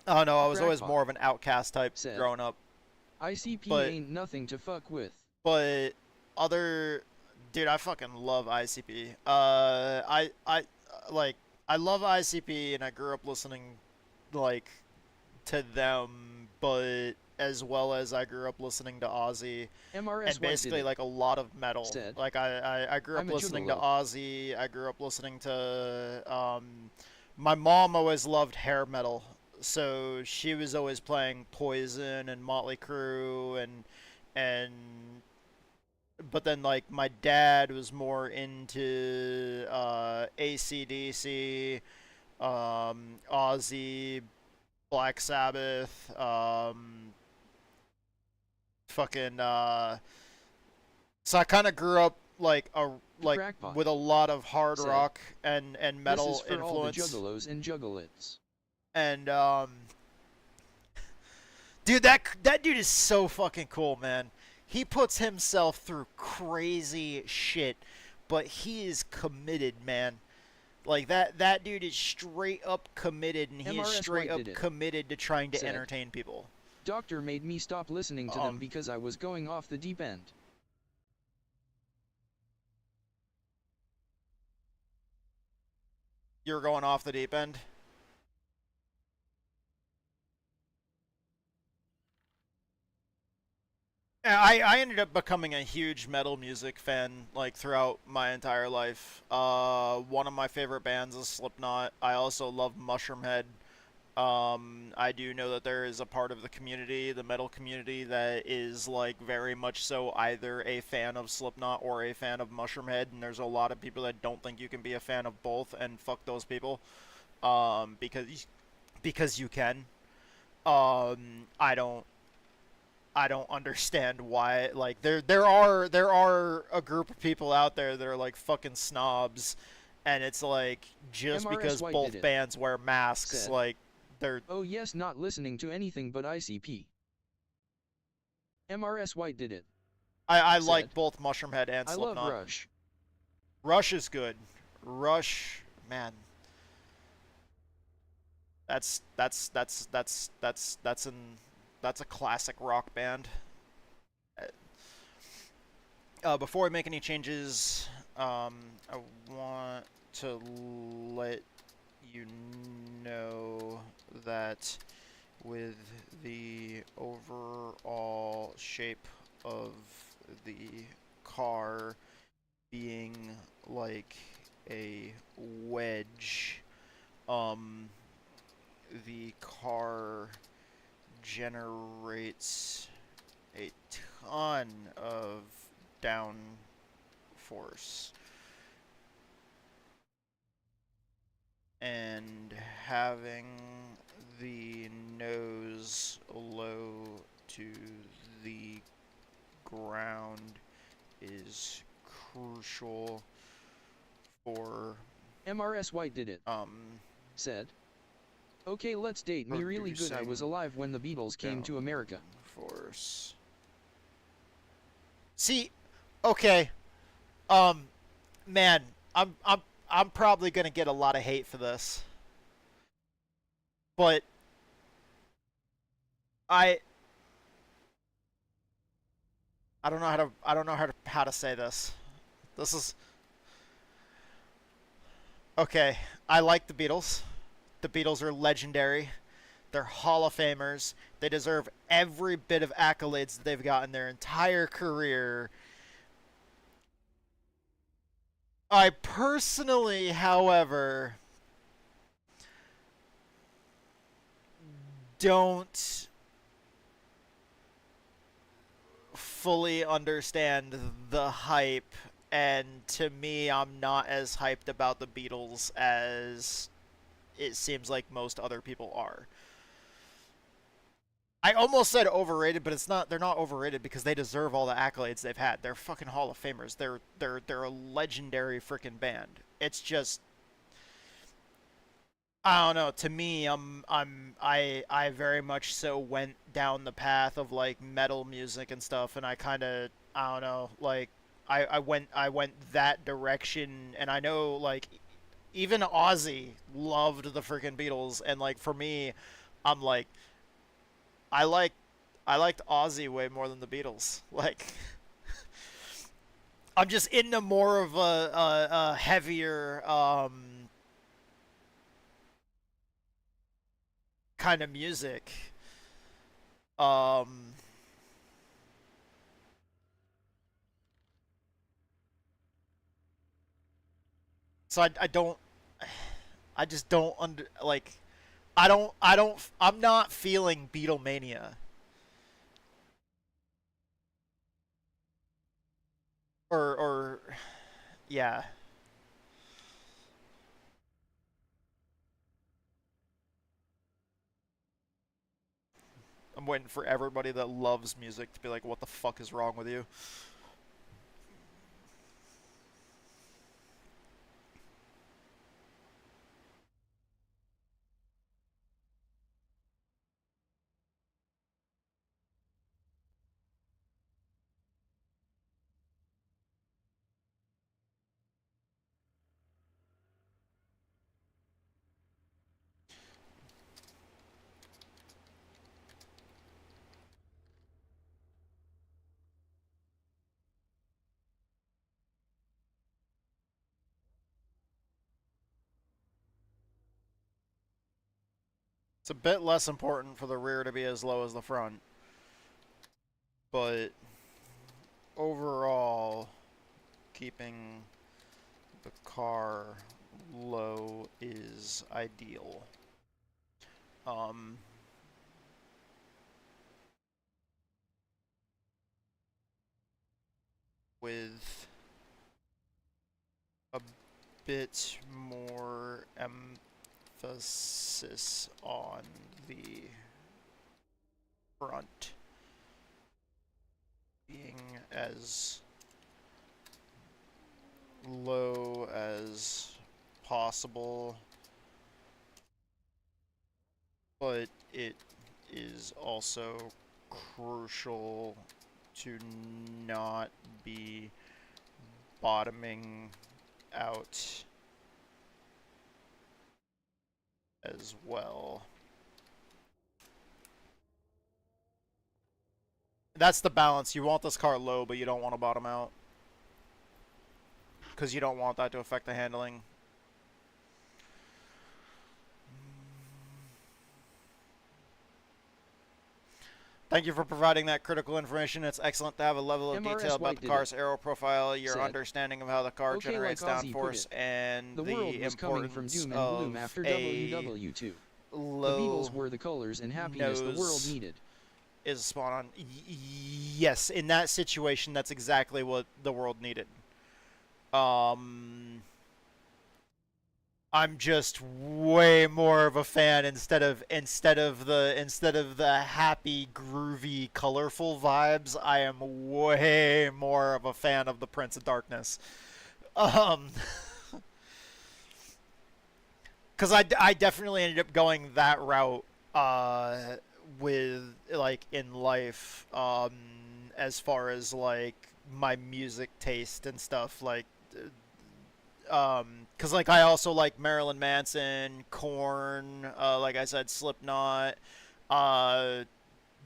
I don't know, I was always more of an outcast type Said. growing up. ICP ain't nothing to fuck with. But dude, I fucking love ICP. I love ICP and I grew up listening like to them, but as well as I grew up listening to Ozzy MRS and basically like a lot of metal. Said. Like I grew up listening to Ozzy. I grew up listening to my mom always loved hair metal. So she was always playing Poison and Motley Crue and but then like my dad was more into AC/DC, Ozzy, Black Sabbath, fucking so I kind of grew up like Crackpot. with a lot of hard Said. rock and metal this is for influence. all the juggalos and juggalettes. And Dude, that dude is so fucking cool, man. He puts himself through crazy shit, but he is committed, man. Like that dude is straight up committed, and he is MRS straight White up did it. committed to trying to Said, entertain people. Doctor made me stop listening to them because I was going off the deep end. You're going off the deep end? Yeah, I ended up becoming a huge metal music fan, like, throughout my entire life. One of my favorite bands is Slipknot. I also love Mushroomhead. I do know that there is a part of the community, the metal community, that is, like, very much so either a fan of Slipknot or a fan of Mushroomhead, and there's a lot of people that don't think you can be a fan of both, and fuck those people. Because you can. I don't understand why. Like, there are a group of people out there that are like fucking snobs, and it's like just MRS because White both did it. bands wear masks, Said, like they're oh yes, not listening to anything but ICP. MRS White did it. I Said, like both Mushroomhead and I Slipknot. love Rush. Rush is good. Rush, man. That's a classic rock band. Before we make any changes, I want to let you know that with the overall shape of the car being like a wedge, the car generates a ton of down force, and having the nose low to the ground is crucial for MRS White did it. Said, okay, let's date me really good. I was alive when the Beatles came to America. Force. See, okay, man, I'm probably gonna get a lot of hate for this, but I don't know how to say this. This is okay. I like the Beatles. The Beatles are legendary. They're Hall of Famers. They deserve every bit of accolades that they've gotten their entire career. I personally, however, don't fully understand the hype, and to me, I'm not as hyped about the Beatles as it seems like most other people are. I almost said overrated, but it's not. They're not overrated because they deserve all the accolades they've had. They're fucking Hall of Famers. They're a legendary freaking band. It's just, I don't know. To me, I very much so went down the path of like metal music and stuff, and I kind of, I don't know, like I went that direction, and I know like even Ozzy loved the freaking Beatles, and like for me, I'm like I like I liked Ozzy way more than the Beatles. Like I'm just into more of a heavier kind of music. Um, so I don't, I just don't under like, I'm not feeling Beatlemania. Or, yeah. I'm waiting for everybody that loves music to be like, what the fuck is wrong with you? It's a bit less important for the rear to be as low as the front. But overall, keeping the car low is ideal. With a bit more emphasis on the front being as low as possible, but it is also crucial to not be bottoming out as well. That's the balance. You want this car low, but you don't want to bottom out, because you don't want that to affect the handling. Thank you for providing that critical information. It's excellent to have a level of detail about the car's aero profile, your understanding of how the car generates downforce, and the importance of after a WW2. low The Beatles were the colors and happiness the world needed. Is spot on. Yes, in that situation, that's exactly what the world needed. I'm just way more of a fan instead of the happy, groovy, colorful vibes. I am way more of a fan of the Prince of Darkness. Because I definitely ended up going that route with, like, in life, as far as, like, my music taste and stuff, like, because, like, I also like Marilyn Manson, Korn, like I said, Slipknot,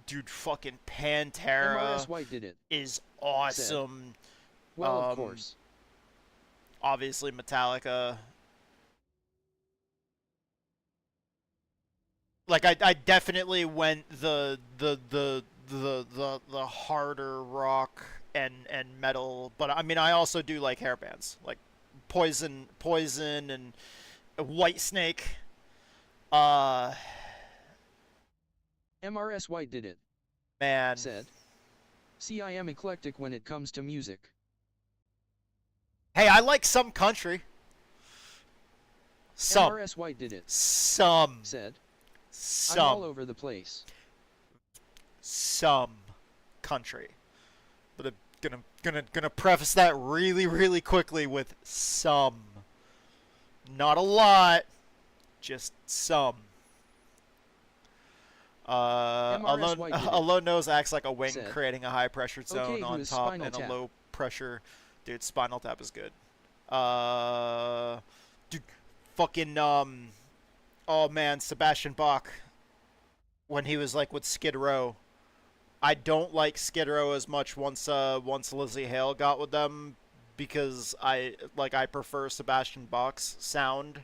dude, fucking Pantera White did it. is awesome. Said. Well, of course. Obviously, Metallica. Like, I definitely went the harder rock and metal, but I mean, I also do like hair bands, like Poison and Whitesnake. MRS White did it. Man. Said. See, I am eclectic when it comes to music. Hey, I like some country. Some. MRS White did it. Some. Said. Some. I'm all over the place. Some country. But I'm gonna preface that really quickly with some. Not a lot, just some. A low nose acts like a wing, Said. Creating a high pressure zone on top, and a low pressure. Dude, Spinal Tap is good. Dude, fucking oh man, Sebastian Bach, when he was like with Skid Row. I don't like Skid Row as much once Lizzie Hale got with them, because I prefer Sebastian Bach's sound.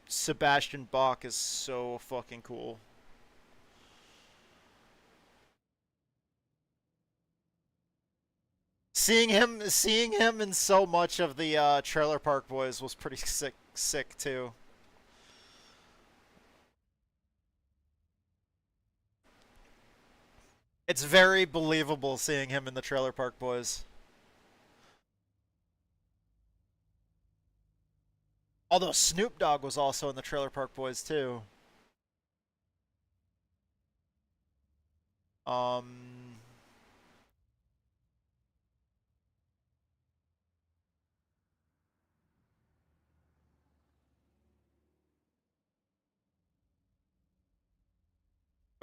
Sebastian Bach is so fucking cool. Seeing him in so much of the Trailer Park Boys was pretty sick too. It's very believable seeing him in the Trailer Park Boys. Although Snoop Dogg was also in the Trailer Park Boys too.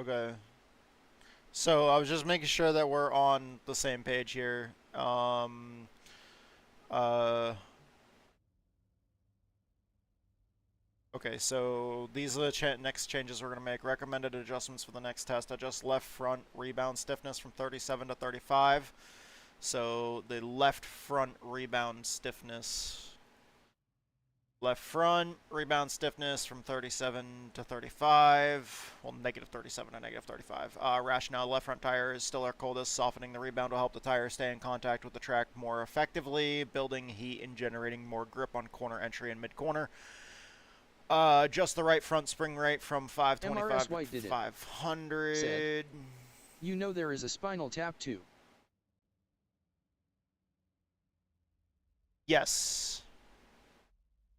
Okay. So I was just making sure that we're on the same page here. Okay, so these are the next changes we're going to make. Recommended adjustments for the next test. Adjust left front rebound stiffness from 37 to 35. So the left front rebound stiffness Left front, rebound stiffness from 37 to 35. Well, negative 37 to negative 35. Rationale, left front tire is still our coldest. Softening the rebound will help the tire stay in contact with the track more effectively, building heat and generating more grip on corner entry and mid-corner. Just the right front spring rate from 525 to 500. Said, you know there is a spinal tap too. Yes.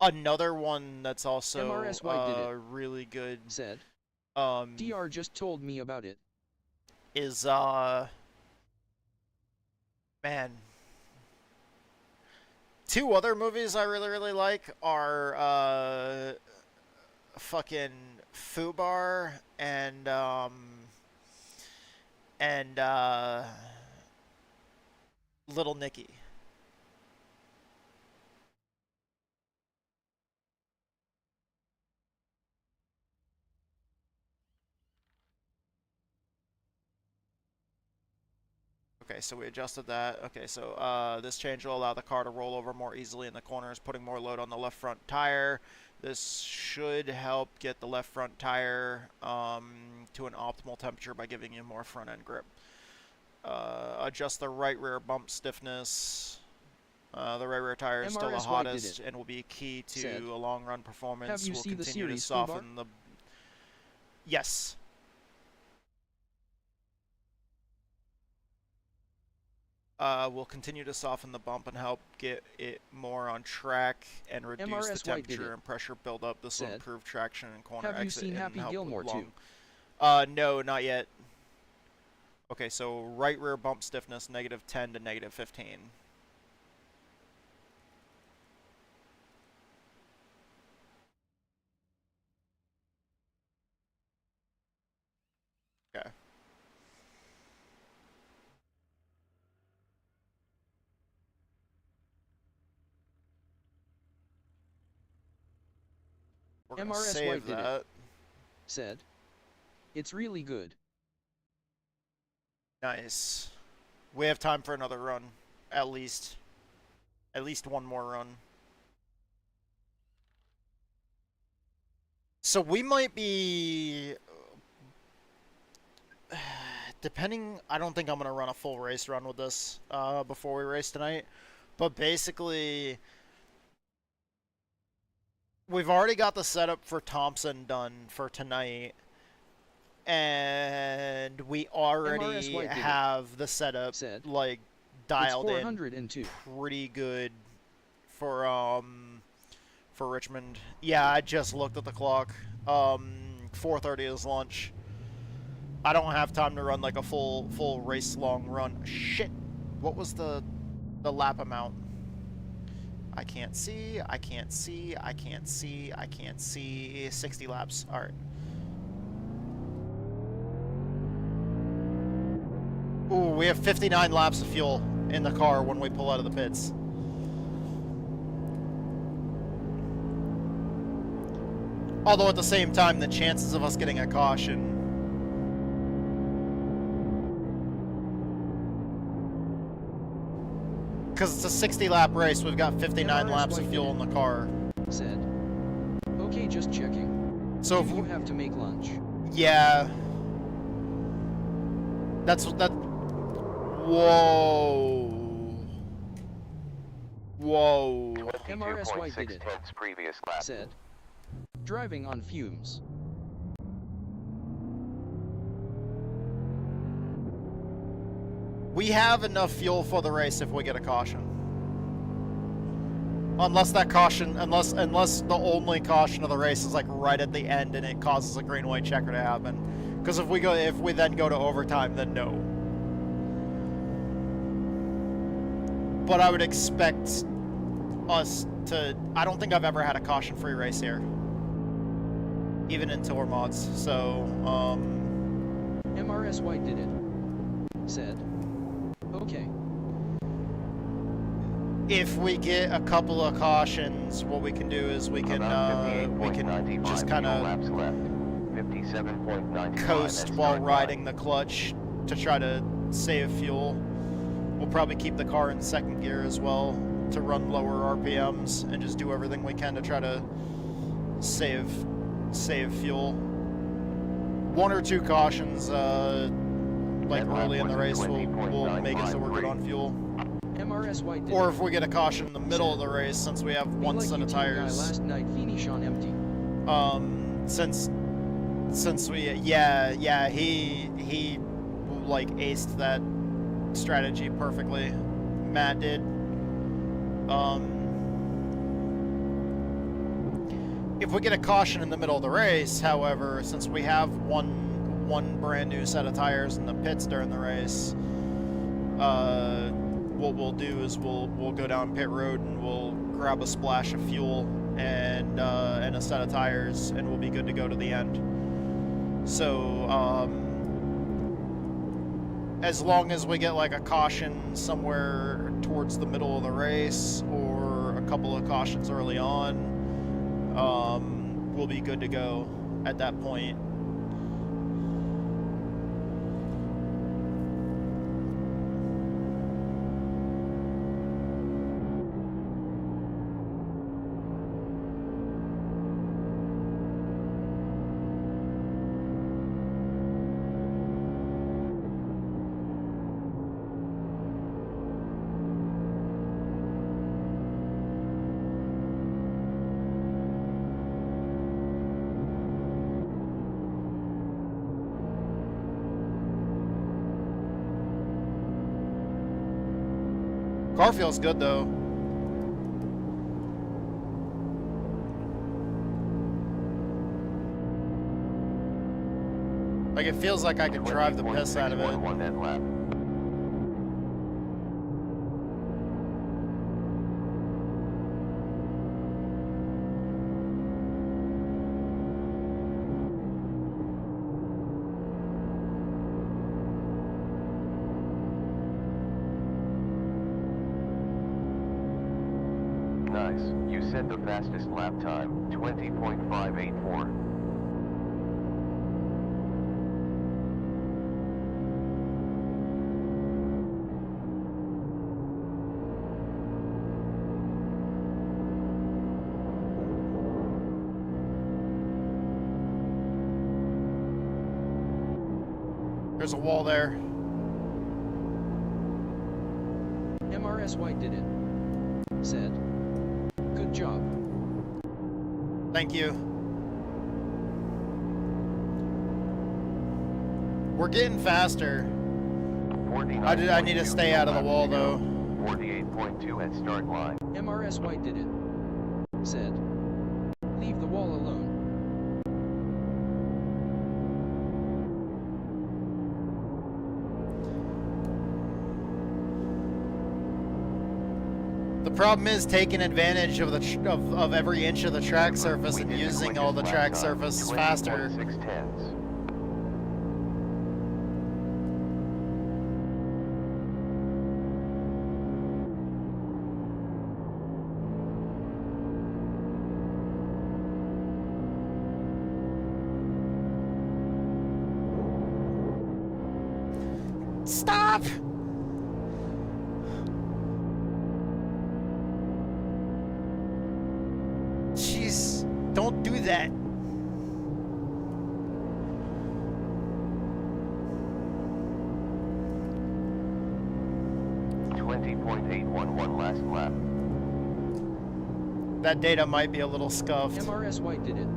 Another one that's also really good. Said, DR DR just told me about it. Is man. Two other movies I really like are fucking Fubar and Little Nicky. Okay, so we adjusted that. Okay, so this change will allow the car to roll over more easily in the corners, putting more load on the left front tire. This should help get the left front tire to an optimal temperature by giving you more front end grip. Adjust the right rear bump stiffness. The right rear tire is still the hottest and will be key to a long run performance. Have you seen the continue to series soften the... Yes. We'll continue to soften the bump and help get it more on track and reduce the temperature and pressure buildup. This will improve traction and corner exit. Have you seen Happy Gilmore too? No, not yet. Okay, so right rear bump stiffness, negative 10 to negative 15. Okay. We're gonna save that. Said, it's really good. Nice. We have time for another run, at least one more run. So we might be, depending, I don't think I'm going to run a full race run with this before we race tonight, but basically we've already got the setup for Thompson done for tonight, and we already have the setup like dialed in pretty good for Richmond. Yeah, I just looked at the clock. 4:30 is lunch. I don't have time to run like a full race long run. Shit. What was the lap amount? I can't see. 60 laps. All right. Ooh, we have 59 laps of fuel in the car when we pull out of the pits. Although at the same time, the chances of us getting a caution... Because it's a 60 lap race, we've got 59 laps of fuel in the car. Said, okay, just checking. So if you have to make lunch. Yeah. That. Whoa. Whoa. MRS White did it. Previous lap. Said, driving on fumes. We have enough fuel for the race if we get a caution. Unless that caution, unless the only caution of the race is like right at the end and it causes a green-white checker to happen. Because if we then go to overtime, then no. But I would expect us to... I don't think I've ever had a caution-free race here. Even in tour mods, so... MRS White did it. Said, okay. If we get a couple of cautions, what we can do is we can just kind of coast while riding the clutch to try to save fuel. We'll probably keep the car in second gear as well, to run lower RPMs and just do everything we can to try to save fuel. One or two cautions, like early in the race, will make it so we're good on fuel. MRS White did Or it. if we get a caution in the middle of the race, since we have one Like set you of team guy tires. last night finish on empty. Since we, yeah, he like aced that strategy perfectly. Matt did. If we get a caution in the middle of the race, however, since we have one brand new set of tires in the pits during the race, what we'll do is we'll go down pit road and we'll grab a splash of fuel and a set of tires, and we'll be good to go to the end. So as long as we get like a caution somewhere towards the middle of the race or a couple of cautions early on, we'll be good to go at that point. Car feels good though. Like it feels like I could drive the piss out of it. Won that lap. Nice. You set the fastest lap time, 20.584. There's a wall there. MRS White did it. Said. Good job. Thank you. We're getting faster. I need to stay out of the wall though. 48.2 at start line. MRS White did it. Said. Leave the wall alone. The problem is taking advantage of the of every inch of the track surface and using all the track surface faster. 20.6 Stop! Jeez, don't do that. .811 last lap. That data might be a little scuffed. MRS White did it.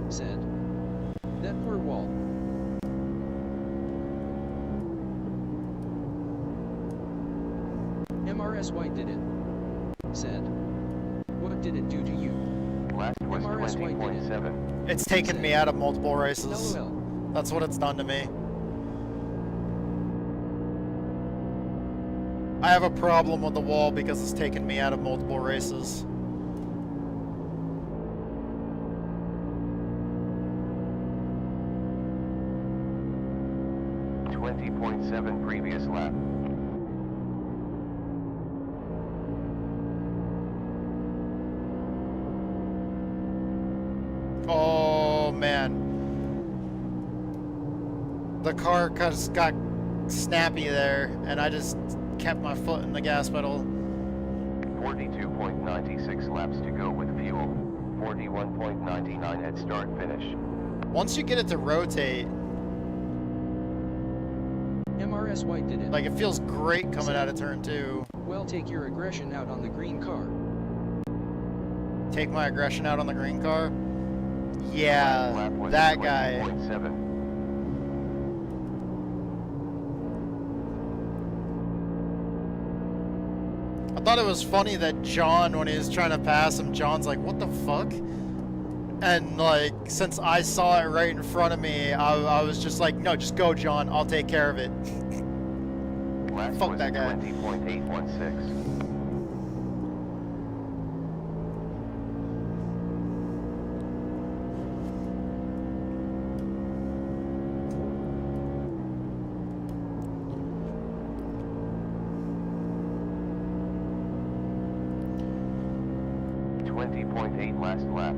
Said. That poor wall. MRS White did it. Said. What did it do to you? Last was MRS White did it. 20.7. It's taken me out of multiple races. LOL. That's what it's done to me. I have a problem with the wall because it's taken me out of multiple races. .7 previous lap. Oh man. The car just got snappy there and I just kept my foot in the gas pedal. 32.96 laps to go with fuel. 41.99 at start finish. Once you get it to rotate, MRS White did it. like, it feels great coming out of turn 2. Well, take your aggression out on the green car. Take my aggression out on the green car? Last Yeah, lap was that guy. 20.7. I thought it was funny that John, when he was trying to pass him, John's like, what the fuck? And, like, since I saw it right in front of me, I was just like, no, just go, John. I'll take care of it. Last Fuck was that guy. 20.816. Last lap.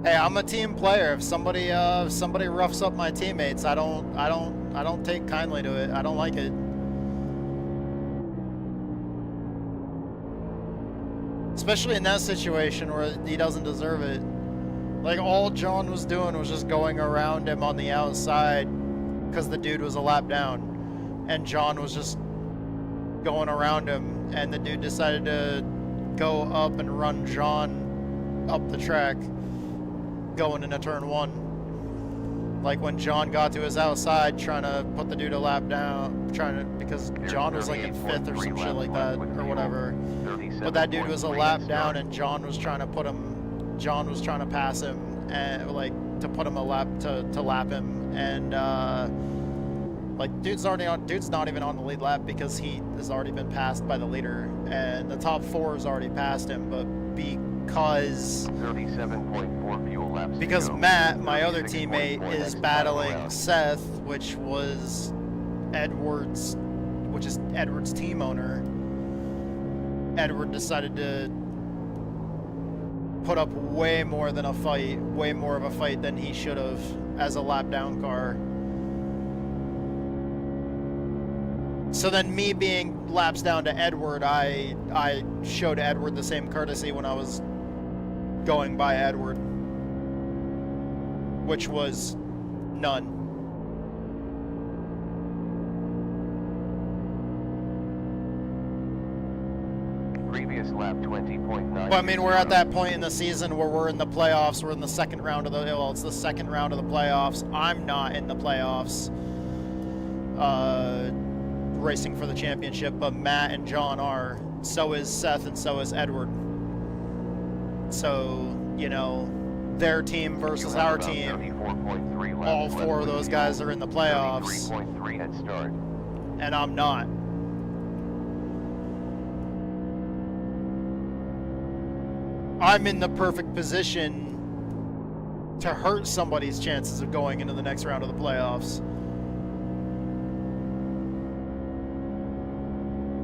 Hey, I'm a team player. If somebody roughs up my teammates, I don't take kindly to it. I don't like it. Especially in that situation where he doesn't deserve it. Like, all John was doing was just going around him on the outside because the dude was a lap down. And John was just going around him, and the dude decided to go up and run John up the track going into turn 1. Like, when John got to his outside trying to put the dude a lap down, because John was like in 5th or some shit like that, or whatever. But that dude was a lap down, and John was trying to pass him, and like to put him a lap to lap him, and like, dude's not even on the lead lap because he has already been passed by the leader, and the top 4 has already passed him. But because 37.4 fuel laps. Because Matt, my other teammate, is battling Seth, which is Edward's team owner. Edward decided to put up way more of a fight than he should have as a lap down car. So then, me being laps down to Edward, I showed Edward the same courtesy when I was going by Edward, which was none. Previous lap 20.9. But I mean, we're at that point in the season where we're in the playoffs. We're in the second round of the, well, it's the second round of the playoffs. I'm not in the playoffs, racing for the championship, but Matt and John are. So is Seth, and so is Edward. So, you know, their team versus our team. All 4 of those guys are in the playoffs, 33.3 at start. and I'm not. I'm in the perfect position to hurt somebody's chances of going into the next round of the playoffs.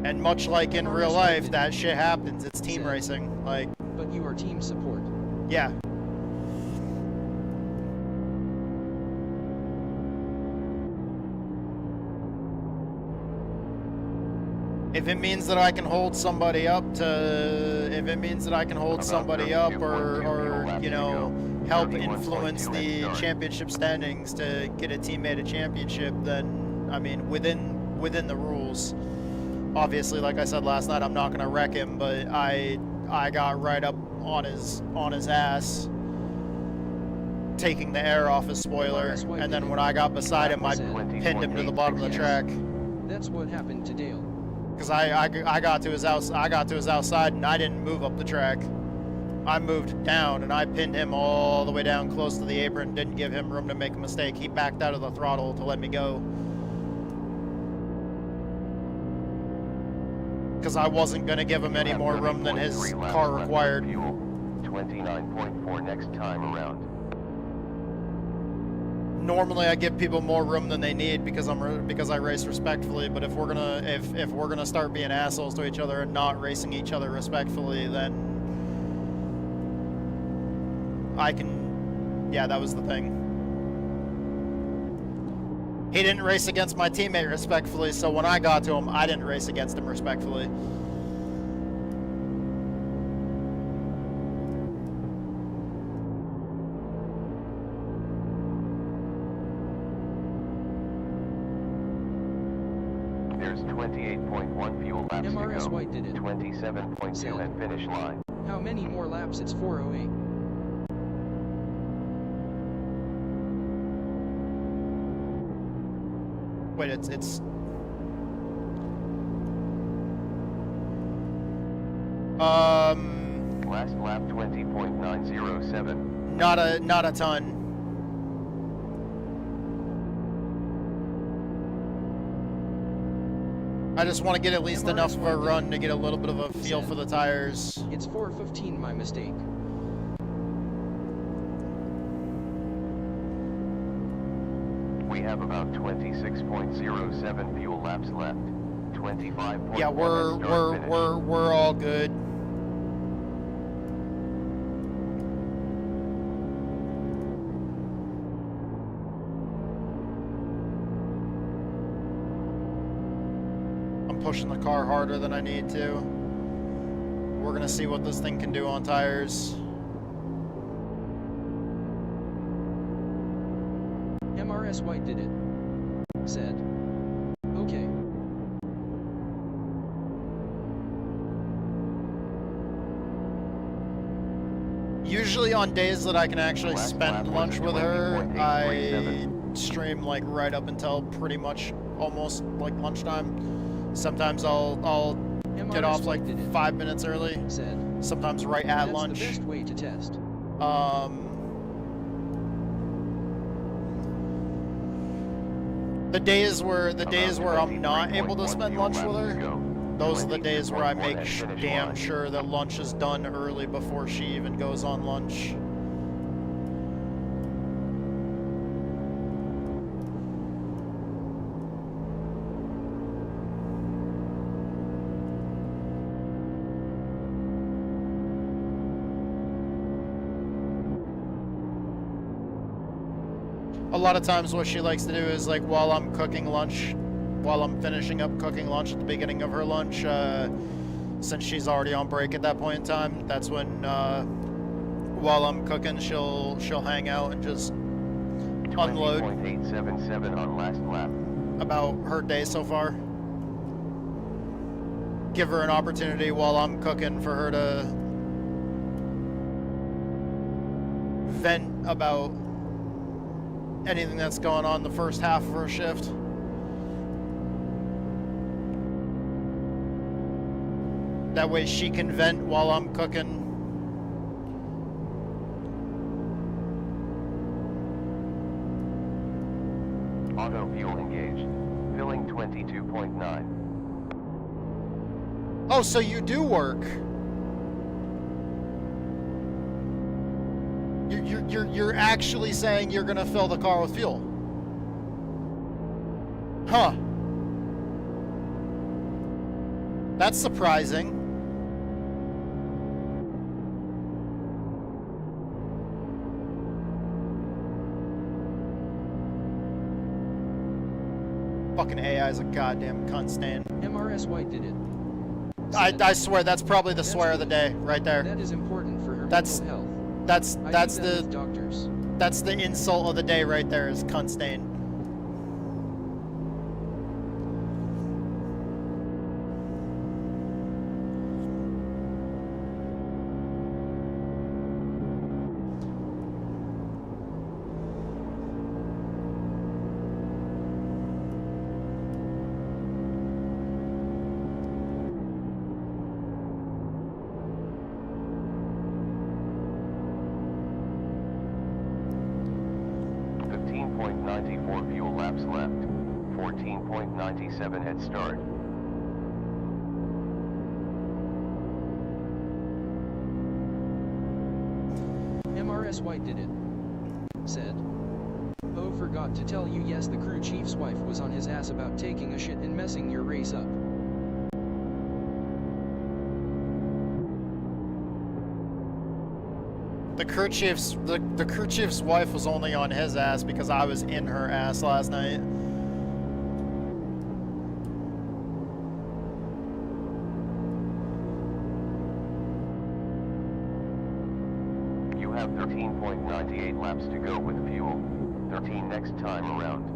And much like in real life, that shit happens. It's team racing. Like, But you are team support. yeah. If it means that I can hold somebody up or you know, help influence the championship standings to get a teammate a championship, then, I mean, within the rules. Obviously, like I said last night, I'm not gonna wreck him, but I got right up on his ass, taking the air off his spoiler, and then when I got beside him, I pinned him to the bottom of the track. That's what happened to Dale. Because I got to his outside, and I didn't move up the track. I moved down, and I pinned him all the way down close to the apron. Didn't give him room to make a mistake. He backed out of the throttle to let me go. Because I wasn't going to give him any more room than his car required. 29.4 next time around. Normally I give people more room than they need because I race respectfully, but if we're gonna start being assholes to each other and not racing each other respectfully, then I can, yeah, that was the thing. He didn't race against my teammate respectfully, so when I got to him, I didn't race against him respectfully. There's 28.1 fuel laps MRS to go. White did it. 27.2 at finish line. How many more laps? It's 408. Wait, it's... Last lap 20.907. Not a ton. I just want to get at least enough of a run to get a little bit of a feel for the tires. It's 4:15, my mistake. We have about 26.07 fuel laps left. 25.1 Yeah, at start finish. we're all good. I'm pushing the car harder than I need to. We're gonna see what this thing can do on tires. MRS White did it. Said. Okay. Usually on days that I can actually Last spend lap lunch was with her, I 20.837. stream like right up until pretty much almost like lunchtime. Sometimes I'll get MRS off like White did it. 5 minutes early. Said. Sometimes right at That's lunch. the best way to test. The days where I'm not able to spend lunch with her, those are the days where I make damn sure that lunch is done early before she even goes on lunch. A lot of times what she likes to do is like while I'm cooking lunch, while I'm finishing up cooking lunch at the beginning of her lunch, since she's already on break at that point in time, that's when while I'm cooking she'll hang out and just unload 20.877 on last lap. about her day so far. Give her an opportunity while I'm cooking for her to vent about anything that's going on the first half of her shift. That way she can vent while I'm cooking. Auto fuel engaged. Filling 22.9. Oh, so you do work. You're actually saying you're gonna fill the car with fuel. Huh. That's surprising. Fucking AI is a goddamn cunt stand. MRS White did it. I swear that's probably the swear of the day right there. That is important for her That's- mental health. That's I that's do that the with doctors. that's the insult of the day right there is cunt stain. Fuel laps left. 14.97 head start. MRS White did it. Said. Oh, forgot to tell you, yes, the crew chief's wife was on his ass about taking a shit and messing your race up. The crew chief's wife was only on his ass because I was in her ass last night. have 13.98 laps to go with fuel. 13 next time around.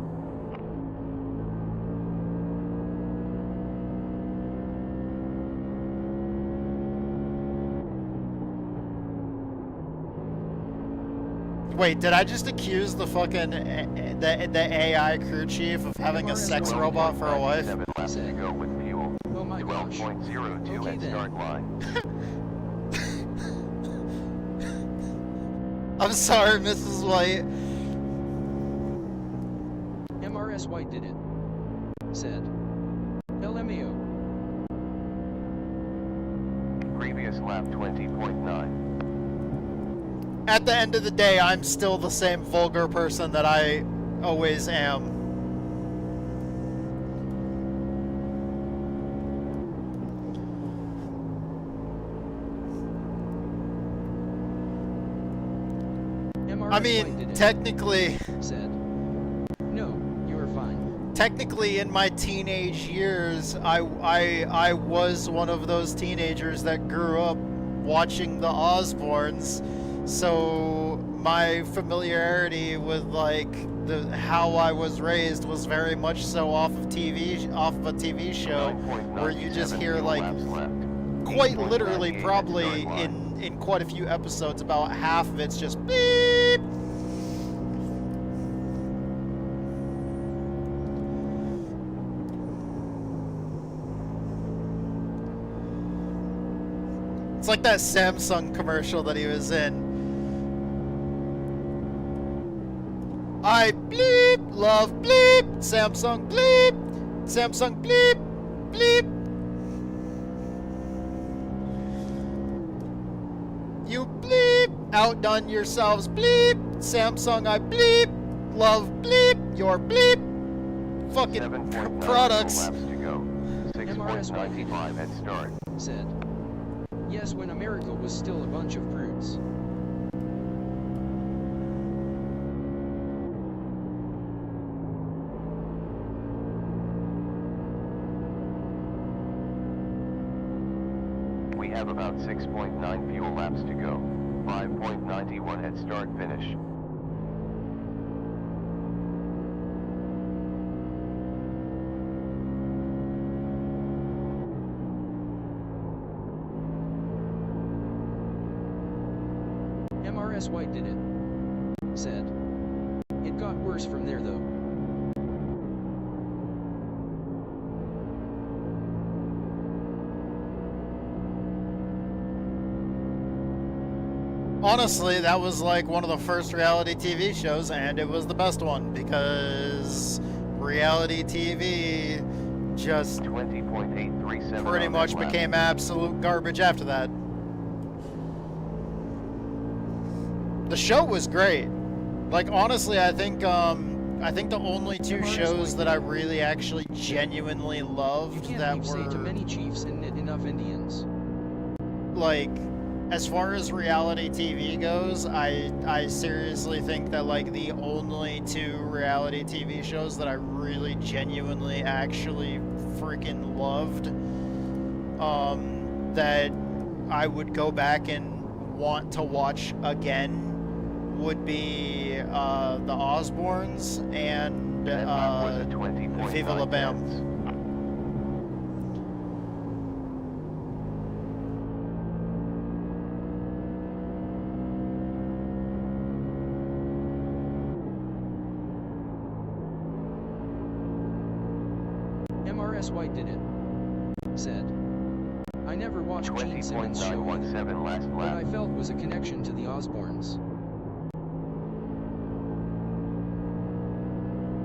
Wait, did I just accuse the fucking the AI crew chief of having a sex robot for a wife? 7 laps to go with fuel. Oh my gosh. 12.02 Okay at then. start line. I'm sorry, Mrs. White. MRS White did it. Said. LMAO. Previous lap 20.9. At the end of the day, I'm still the same vulgar person that I always am. MRS I White did mean, it. technically, Said. No, you are fine. technically in my teenage years, I was one of those teenagers that grew up watching the Osbournes, so my familiarity with like how I was raised was very much so off of a TV show where you just 9.97 hear fuel like laps left. quite literally 8.98 at probably start line. in quite a few episodes about half of it's just beep. It's like that Samsung commercial that he was in. I bleep, love bleep, Samsung bleep, Samsung bleep, bleep. You bleep, outdone yourselves bleep, Samsung I bleep, love bleep, your bleep, fucking 7.9 products. laps to go. 6.95 at start. Said. Yes, when America was still a bunch of prudes. We have about 6.9 fuel laps to go. 5.91 at start finish. MRS White did it. Said. It got worse from there though. Honestly, that was like one of the first reality TV shows, and it was the best one because reality TV just 20.837 pretty on much that lap. became absolute garbage after that. The show was great. Like honestly, I think the only two shows that I really actually genuinely You loved can't that leave say to were many chiefs and knit enough Indians. like, as far as reality TV goes, I seriously think that like the only two reality TV shows that I really genuinely actually freaking loved, that I would go back and want to watch again would be the Osbournes and That lap was at 20.9 Viva La Bam. tenths. MRS White did it. Said. I never watched Gene Simmons' show either. 20.917 last What I lap. felt was a connection to the Osbournes.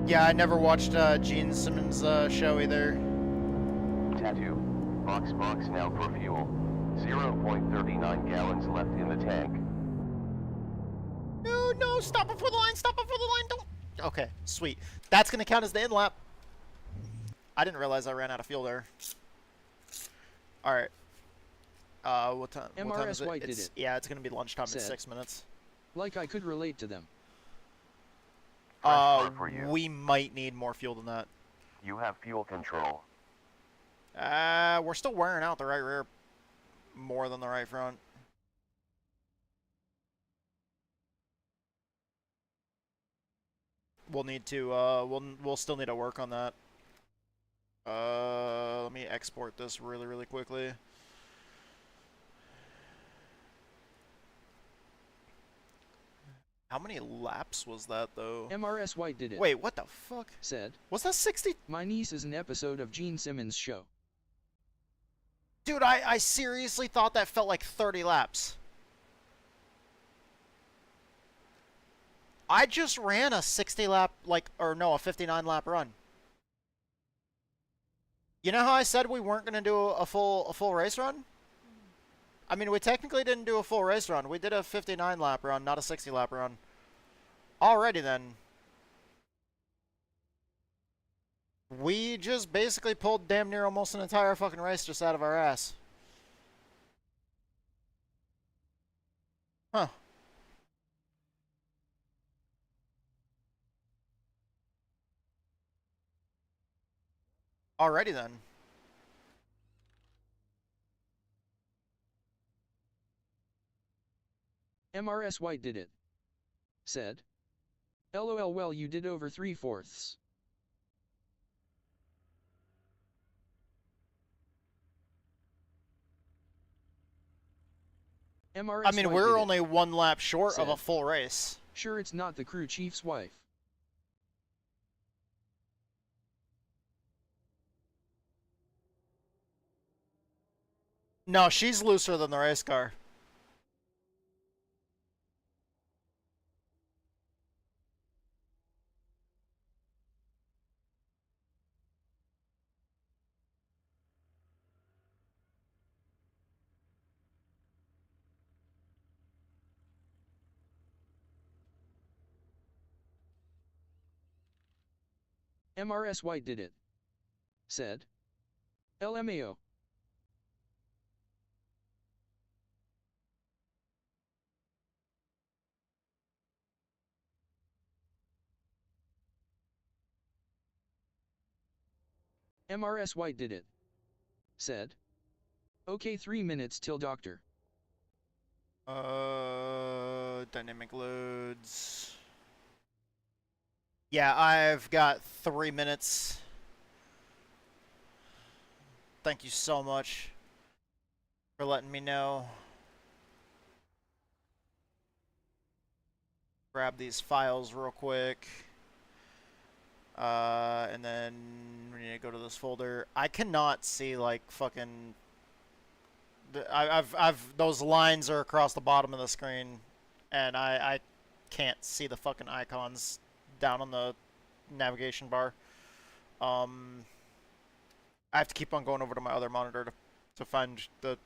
Yeah, I never watched Gene Simmons' show either. Tattoo. Box now for fuel. 0.39 gallons left in the tank. No, no, stop before the line, stop before the line, don't. Okay, sweet. That's gonna count as the end lap. I didn't realize I ran out of fuel there. All right. What time? What time MRS is it? White did It's, it. yeah, it's gonna be lunchtime in Said. 6 minutes. Like I could relate to them. Press R for you. We might need more fuel than that. You have fuel control. We're still wearing out the right rear more than the right front. we'll need to we'll still need to work on that. Let me export this really quickly. How many laps was that though? MRS White did it. Wait, what the fuck? Said, Was that 60? my niece is an episode of Gene Simmons' show. Dude, I seriously thought that felt like 30 laps. I just ran a 60 lap, or no, a 59 lap run. You know how I said we weren't going to do a full race run? I mean, we technically didn't do a full race run. We did a 59 lap run, not a 60 lap run. Alrighty then. We just basically pulled damn near almost an entire fucking race just out of our ass. Huh. Alrighty then. MRS White did it. Said, LOL, well, you did over 3/4. MRS I mean, White we're did it. only one lap short of a Said, full race. Sure, it's not the crew chief's wife. No, she's looser than the race car. MRS White did it. Said, LMAO. MRS White did it. Said, okay, 3 minutes till doctor. Dynamic loads. Yeah, I've got 3 minutes. Thank you so much for letting me know. Grab these files real quick. And then we need to go to this folder. I cannot see like fucking. Those lines are across the bottom of the screen, and I can't see the fucking icons down on the navigation bar. I have to keep on going over to my other monitor to find the.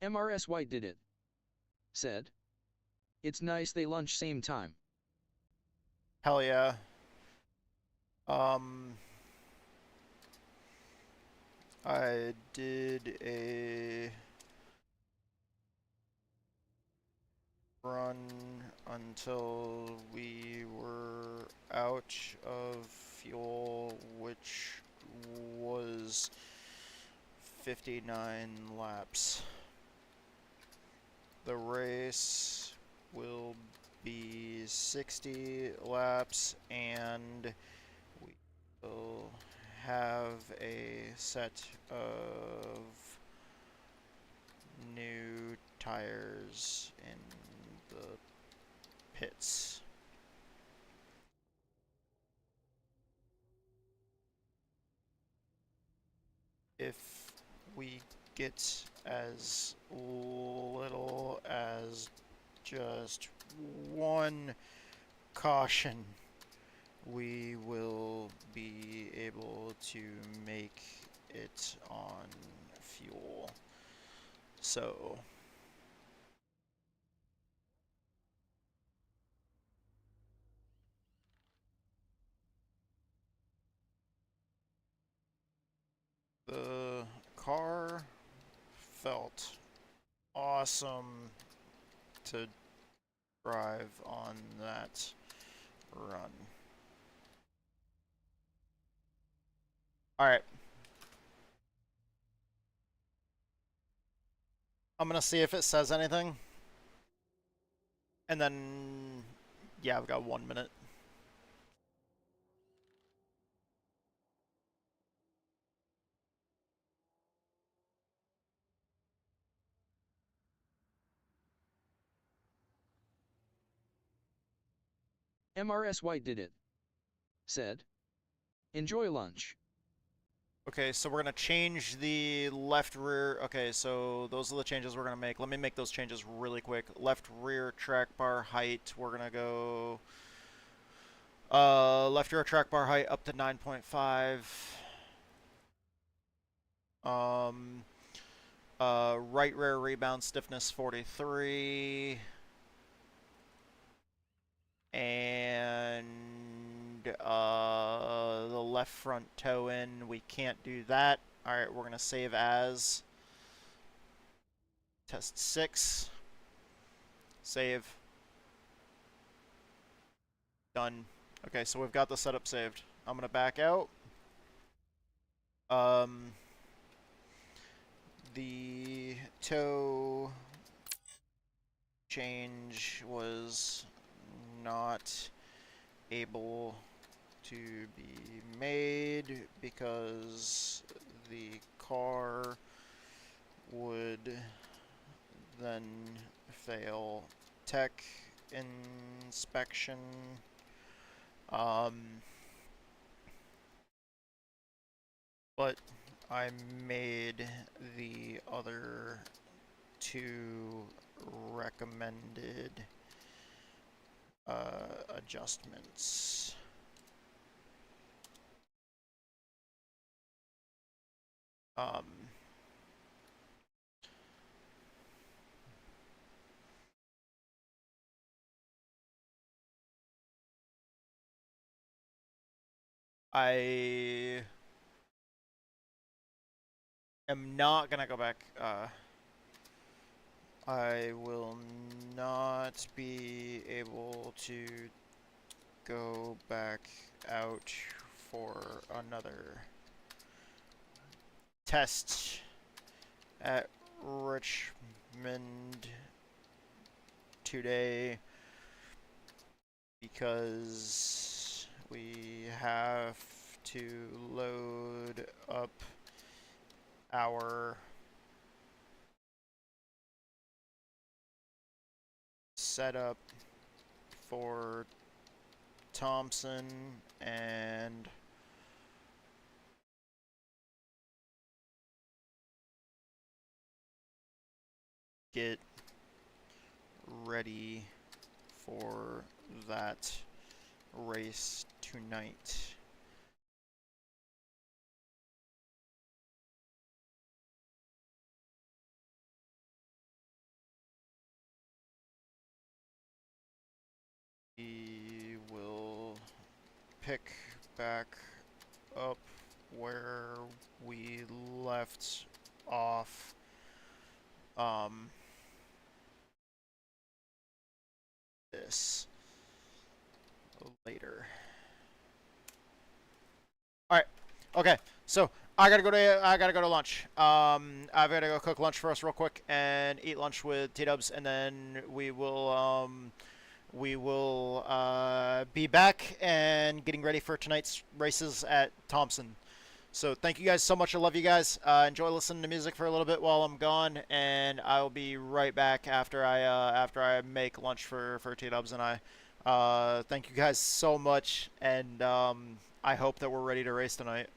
MRS White did it. Said, it's nice they lunch same time. Hell yeah. I did a run until we were out of fuel, which was 59 laps. The race will be 60 laps, and we will have a set of new tires in the pits. If we get as little as just one caution, we will be able to make it on fuel. So the car felt awesome to drive on that run. Alright. I'm gonna see if it says anything. And then Yeah, I've got 1 minute. MRS White did it. Said. Enjoy lunch. Okay, so we're gonna change the left rear. Okay, so those are the changes we're gonna make. Let me make those changes really quick. Left rear track bar height, we're gonna go left rear track bar height up to 9.5. Right rear rebound stiffness 43. And the left front toe in, we can't do that. Alright, we're gonna save as test 6. Save. Done. Okay, so we've got the setup saved. I'm gonna back out. The toe change was not able to be made because the car would then fail tech inspection. But I made the other 2 recommended adjustments. I am not gonna go back. I will not be able to go back out for another test at Richmond today because we have to load up our setup for Thompson and get ready for that race tonight. We will pick back up where we left off this later. All right. Okay. So I gotta go to lunch. I've gotta go cook lunch for us real quick and eat lunch with T-Dubs, and then we will be back and getting ready for tonight's races at Thompson. So thank you guys so much. I love you guys. Enjoy listening to music for a little bit while I'm gone, and I'll be right back after I make lunch for T-Dubs and I. Thank you guys so much, and I hope that we're ready to race tonight.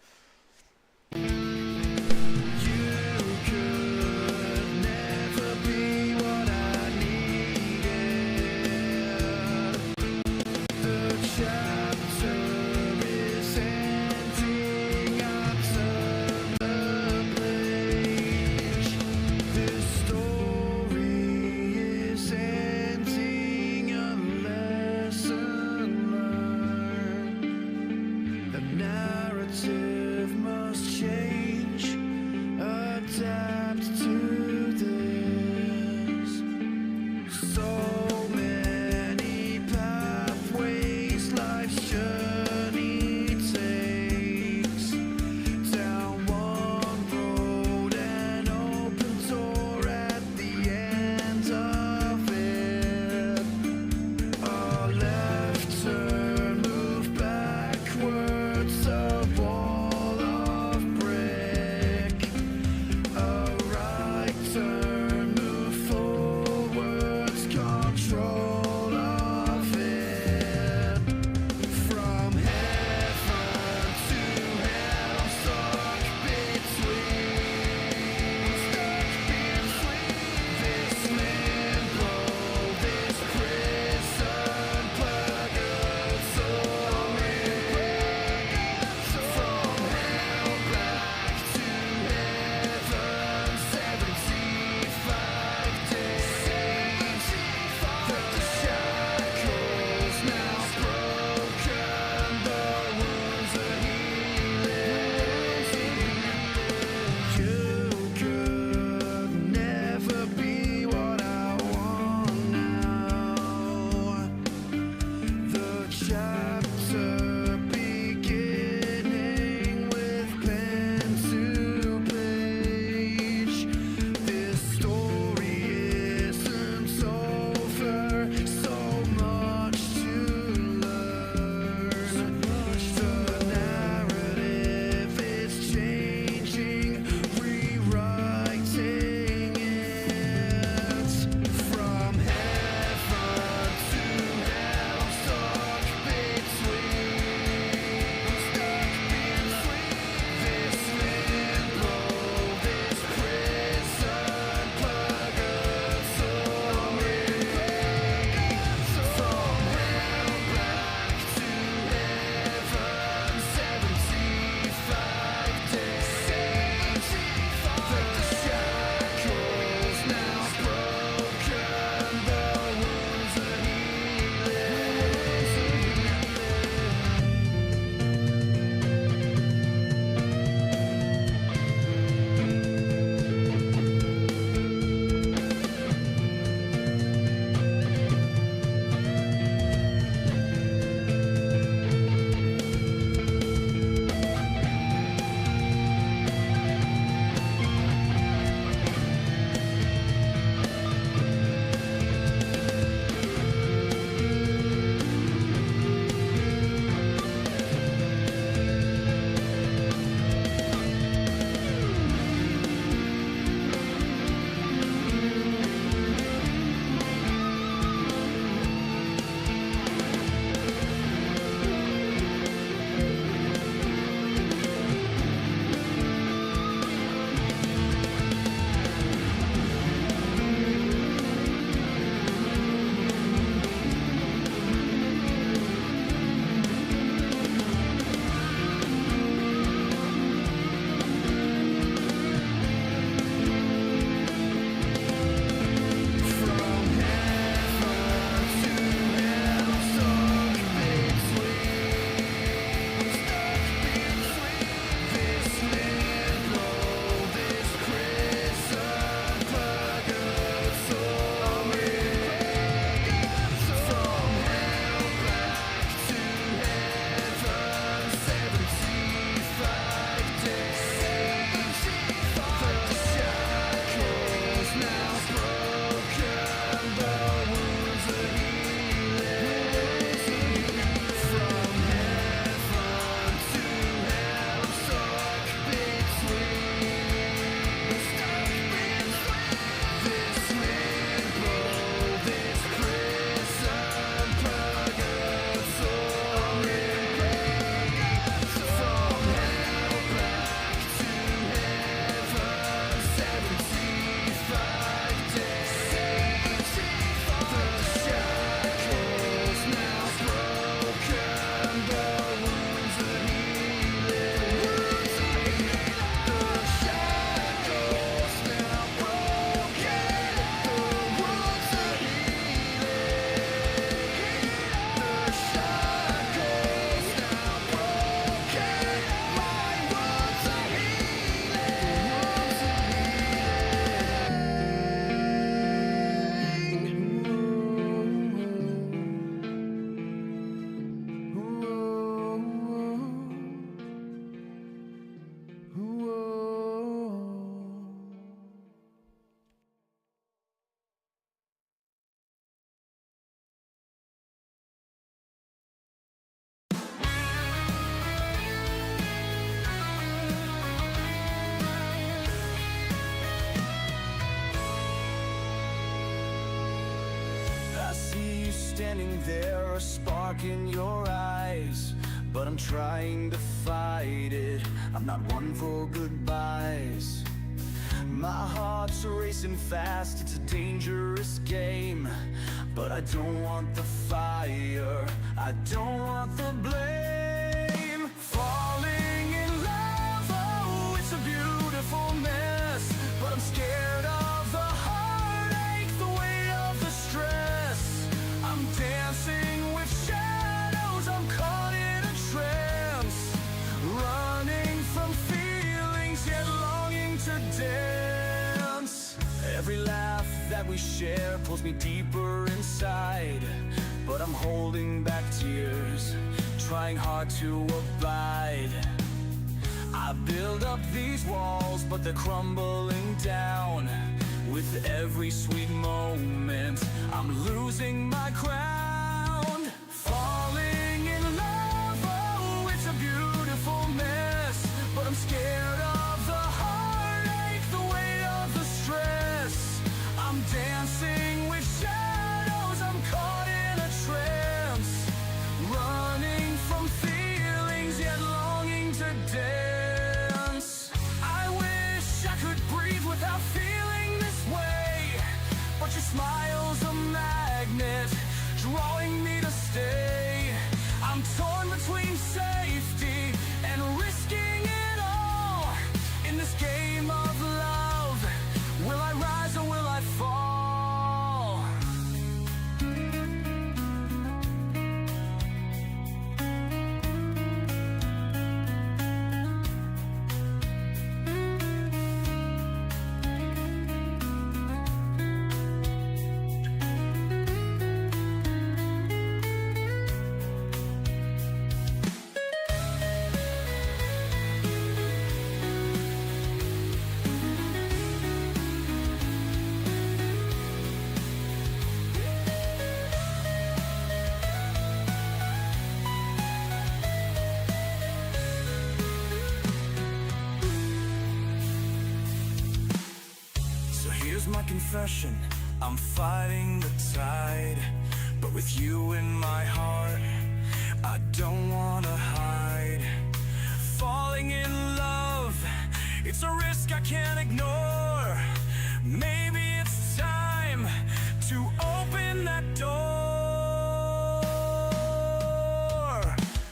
Narrative must change. standing there, a spark in your eyes, but I'm trying to fight it. I'm not one for goodbyes. My heart's racing fast, it's a dangerous game, but I don't want the fire, I don't want the blame. Falling in love, oh, it's a beautiful mess, but I'm scared of the heartache, the weight of the stress. I'm dancing with shadows, I'm caught in a trance, running from feelings yet longing to dance. Every laugh that we share pulls me deeper inside, but I'm holding back tears, trying hard to abide. I build up these walls, but they're crumbling down. With every sweet moment, I'm losing my crown. Falling in love, oh, it's a beautiful mess, but I'm scared of the heartache, the weight of the stress. I'm dancing with shadows, I'm caught in a trance, running from feelings yet longing to dance. I wish I could breathe without feeling this way, but your smile's a magnet, drawing me to stay. I'm torn between safety and risking it all. In this game of love, will I rise or will I fall? My confession, I'm fighting the tide, but with you in my heart, I don't wanna hide. Falling in love, it's a risk I can't ignore. Maybe it's time to open that door.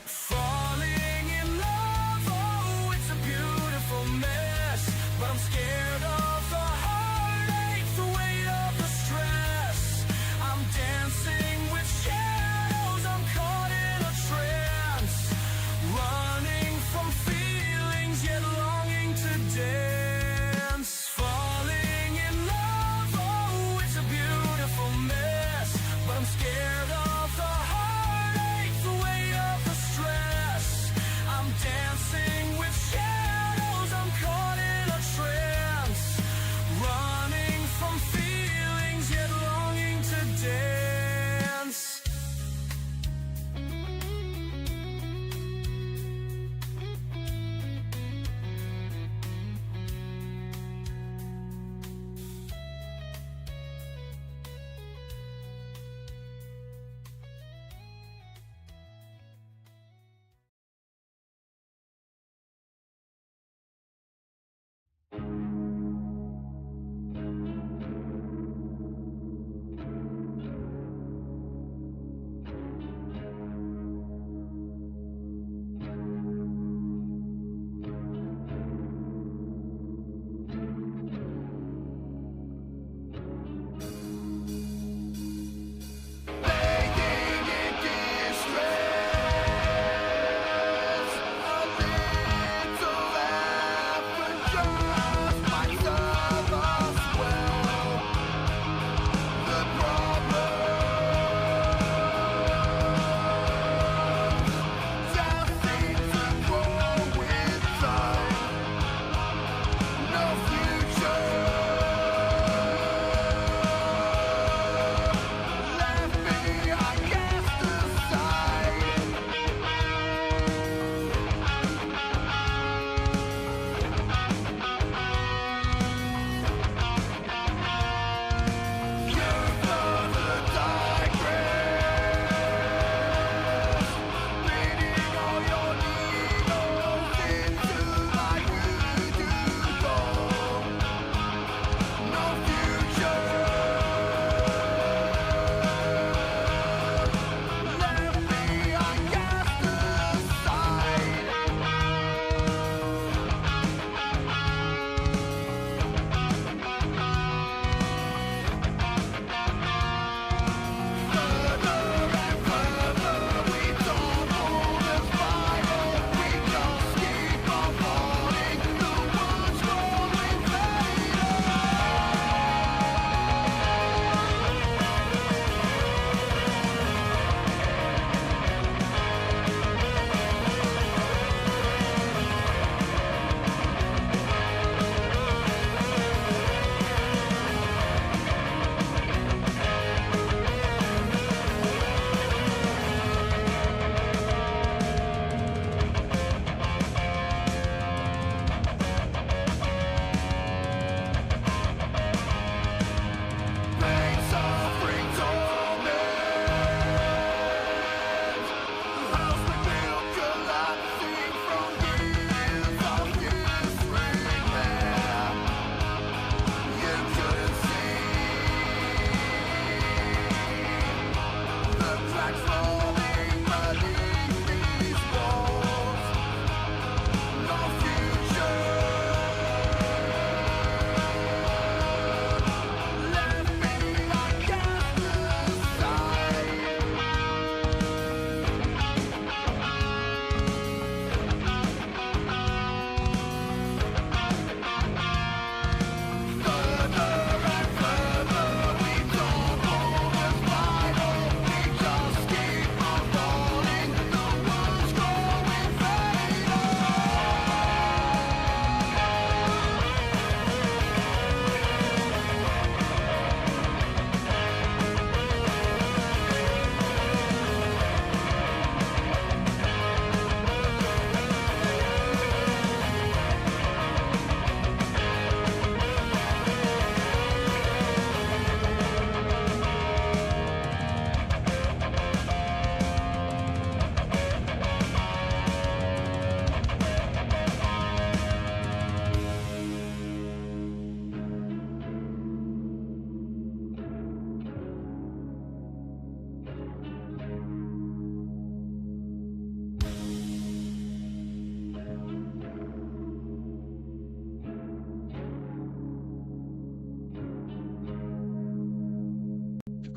Falling in love, oh, it's a beautiful mess, but I'm scared of the heartache, the weight of the stress. I'm dancing with shadows, I'm caught in a trance, running from feelings yet longing to dance.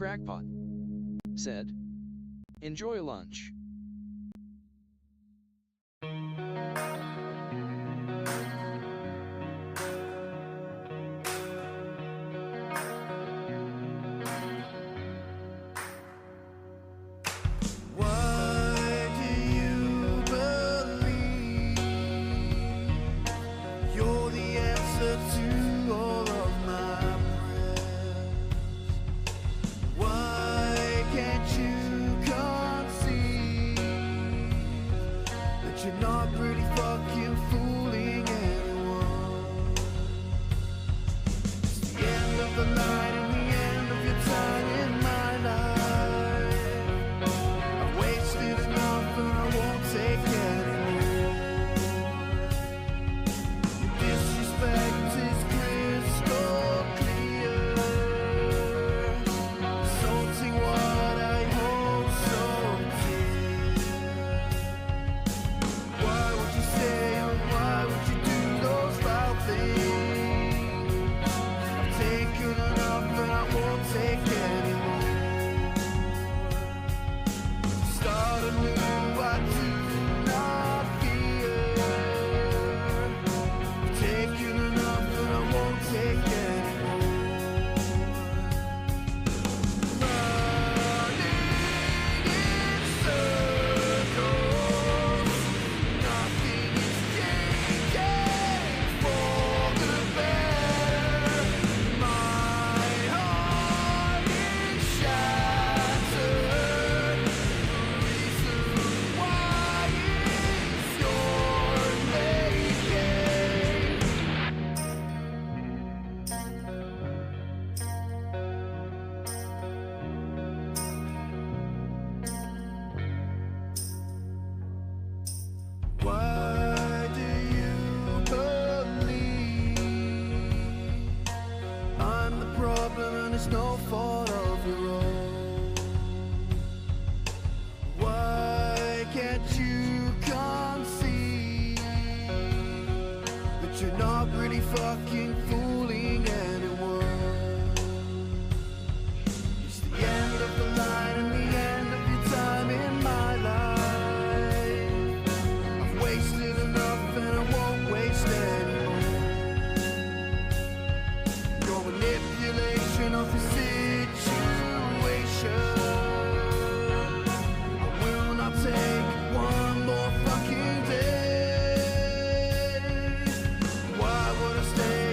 crackpot said, "Enjoy lunch." Why do you believe you're the answer to all of my prayers? Why can't you conceive that you're not really fucking fooling anyone? It's the end of the night and the end of your time in my life. I've wasted enough and I won't take anymore. Your disrespect is crystal clear, insulting what I hold so dear. Why would you say and why would you do those foul things? I've taken enough and I won't take anymore. Start anew, I do not fear. I've taken enough and I won't take anymore. Running in circles, nothing is changing for the better. My heart is shattered. The reason why is your making. Why do you believe I'm the problem and it's no fault of your own? Why can't you conceive that you're not really fucking fooling anyone? It's the end of the line and the end of your time in my life. I've wasted enough and I won't waste anymore. Your manipulation of the situation, I will not take one more fucking day. Why would I stay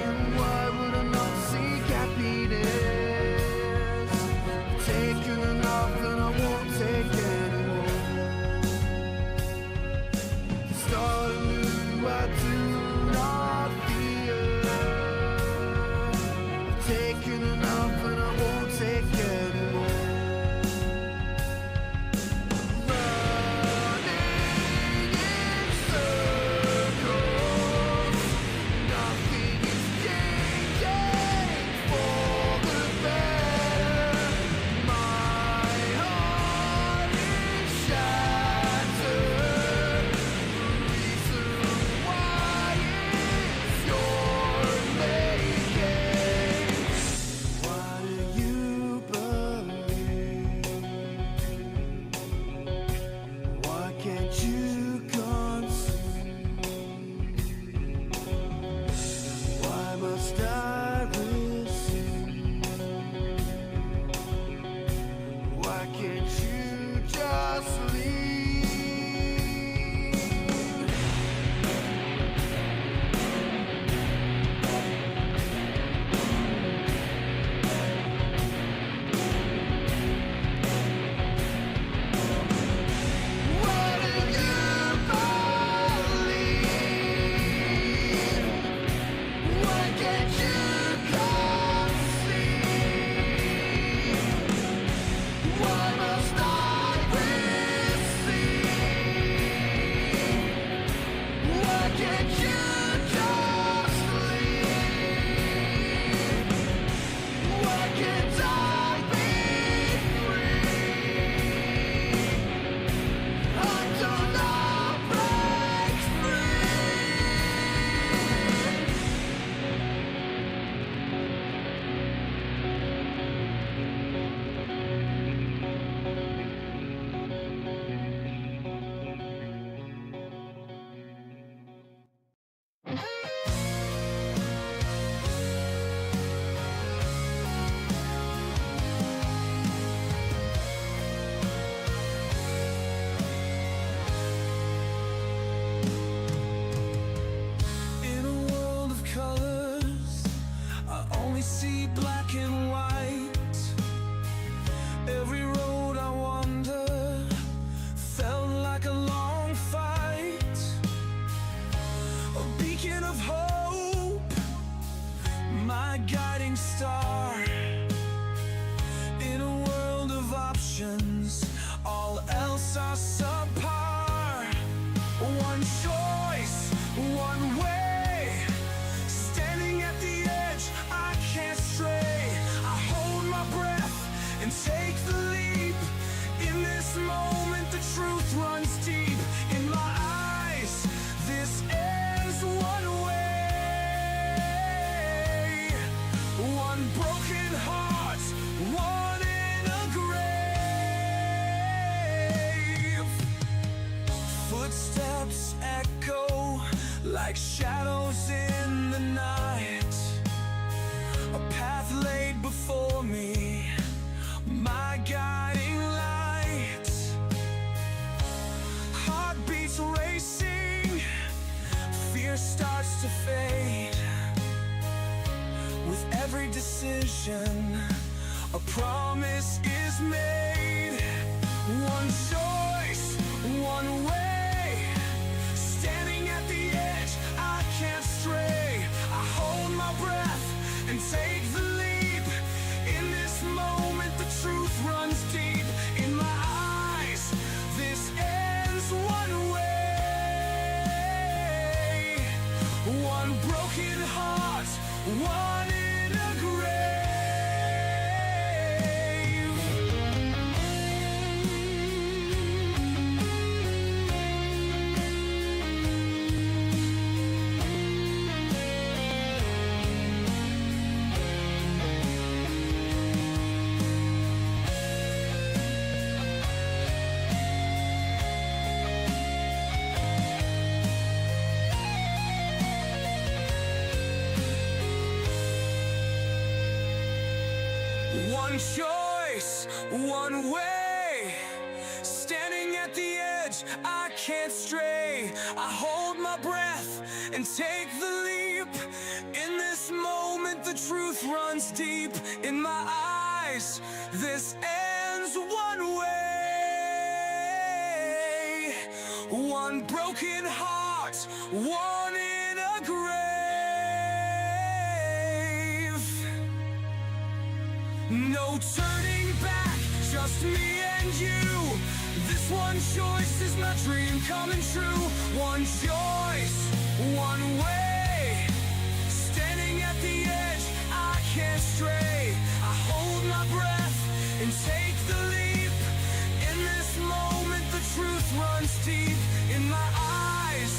only see black and white. Every road I wander felt like a long fight. A beacon of hope, my guiding star. In a world of options, all else are subpar. One choice, one way, standing at the edge, I can't stray. I hold my breath and take the leap. In this moment the truth runs deep. In my eyes, this ends one way. One broken heart, one in a grave. Footsteps echo like shadows in the night. A path laid before me, my guiding light. Heartbeats racing, fear starts to fade. With every decision, a promise is made. One choice, one way, standing at the edge, I can't stray. I hold my breath and take the leap. In this moment the truth runs deep. In my eyes, this ends one way. One broken heart, one in a grave. One choice, one way, standing at the edge, I can't stray. I hold my breath and take the leap. In this moment the truth runs deep. In my eyes, this ends one way. One broken heart, one in a grave. No turning back, just me and you. This one choice is my dream coming true. One choice, one way, standing at the edge, I can't stray. I hold my breath and take the leap. In this moment the truth runs deep. In my eyes,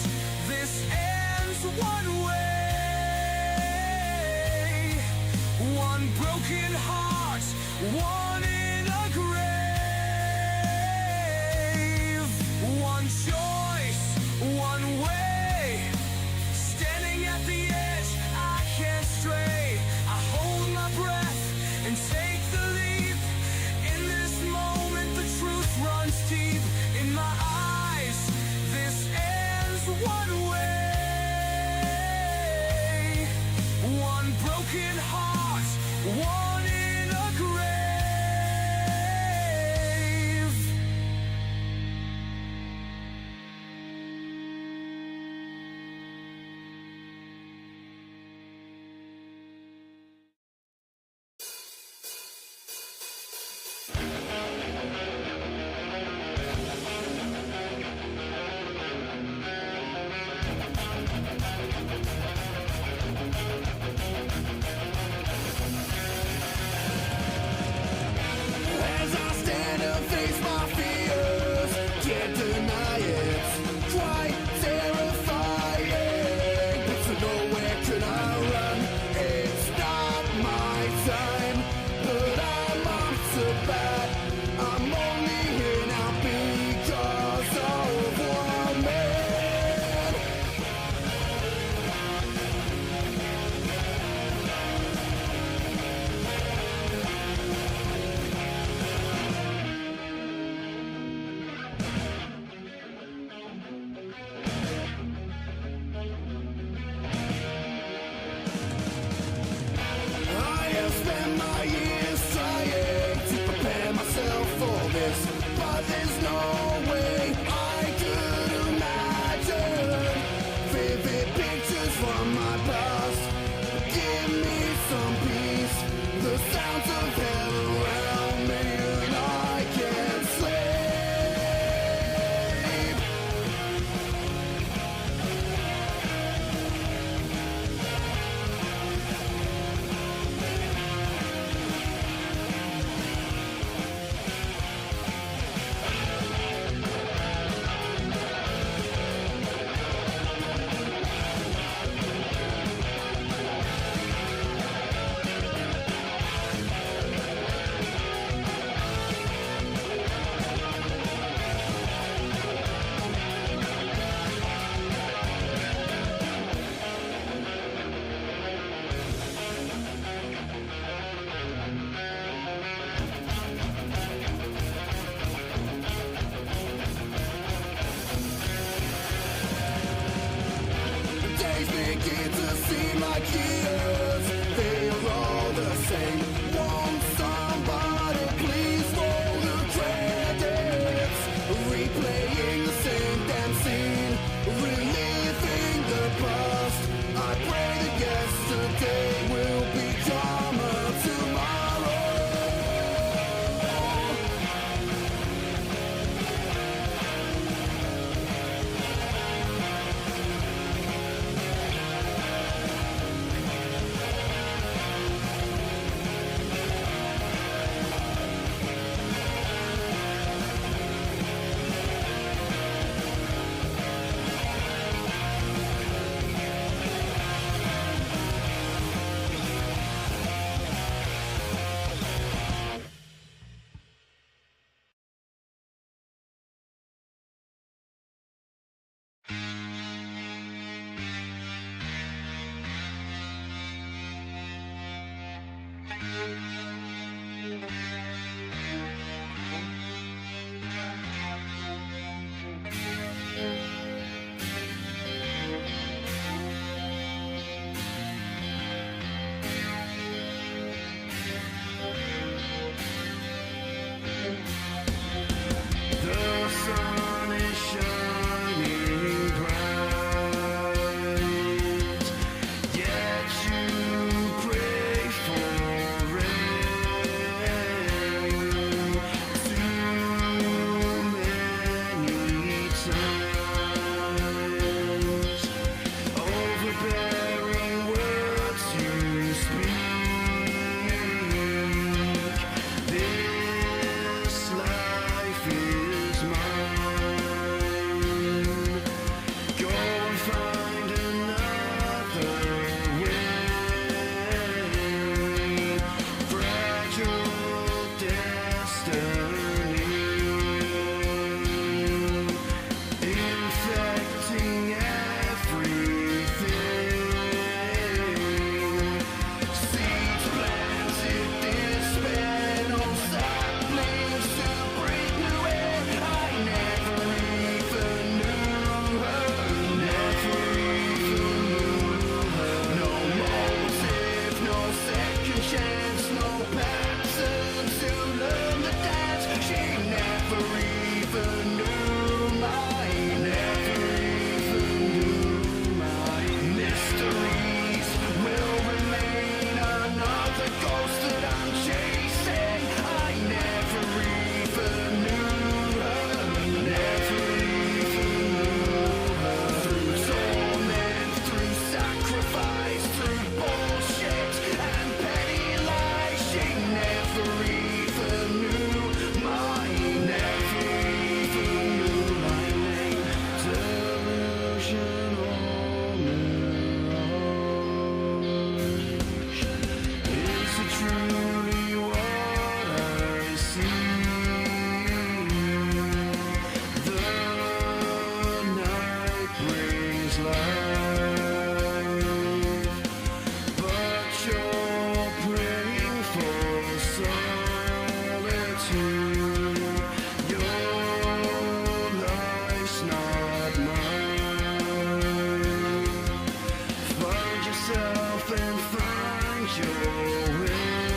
this ends one way. One broken heart, one in a grave. One choice, one way, standing at the edge, I can't stray. I hold my breath and take the leap. In this moment the truth runs deep. In my eyes, this ends one way. One broken heart, one in a grave. spent my years trying to prepare myself for this, but there's no way I could imagine vivid pictures from my past. Give me some peace, the sounds of hell around me, and I can't sleep. Days begin to seem like years. They're all the same. Won't somebody please roll the credits? Replaying the same damn scene, reliving the past. I pray that yesterday will become a tomorrow. The sun is shining bright, yet you pray for rain. Too many times, overbearing words you speak. This life is mine. Go and find another way. Fragile destiny, infecting everything. Seeds planted, despair, no saplings to breathe new air. I never even knew her, never even knew her. No motive, no second chance, no pattern to learn the dance. She never even knew mine, never even knew mine. Mysteries will remain, another ghost that I'm chasing. I never even knew her, never even knew her. Through torment, through sacrifice, through bullshit and petty lies, she never even knew mine, never even knew my name. Delusional mirage, is it truly what I see? The night brings life, but you're praying for solitude. Your life's not mine. Find yourself and find your way.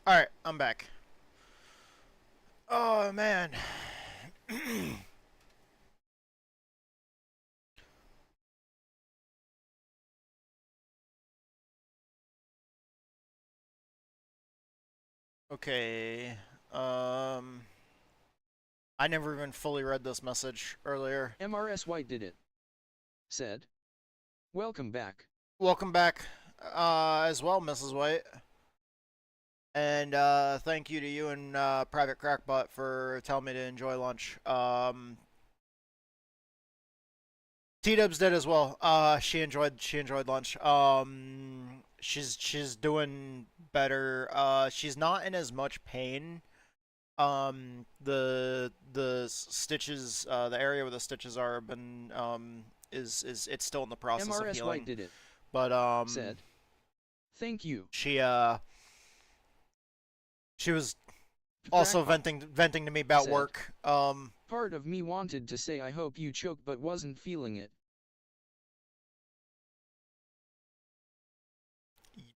Alright, I'm back. Oh, man. Okay. I never even fully read this message earlier. MRS White did it. Said, welcome back. Welcome back, as well, Mrs. White. And, thank you to you and, Private Crackbot for telling me to enjoy lunch. T-Dubs did as well. She enjoyed lunch. She's doing better. She's not in as much pain. The stitches, the area where the stitches are have been, is it's still in the process of MRS healing. White did it. But, Said, thank you. she was also venting to me about Said, work. Part of me wanted to say I hope you choke but wasn't feeling it.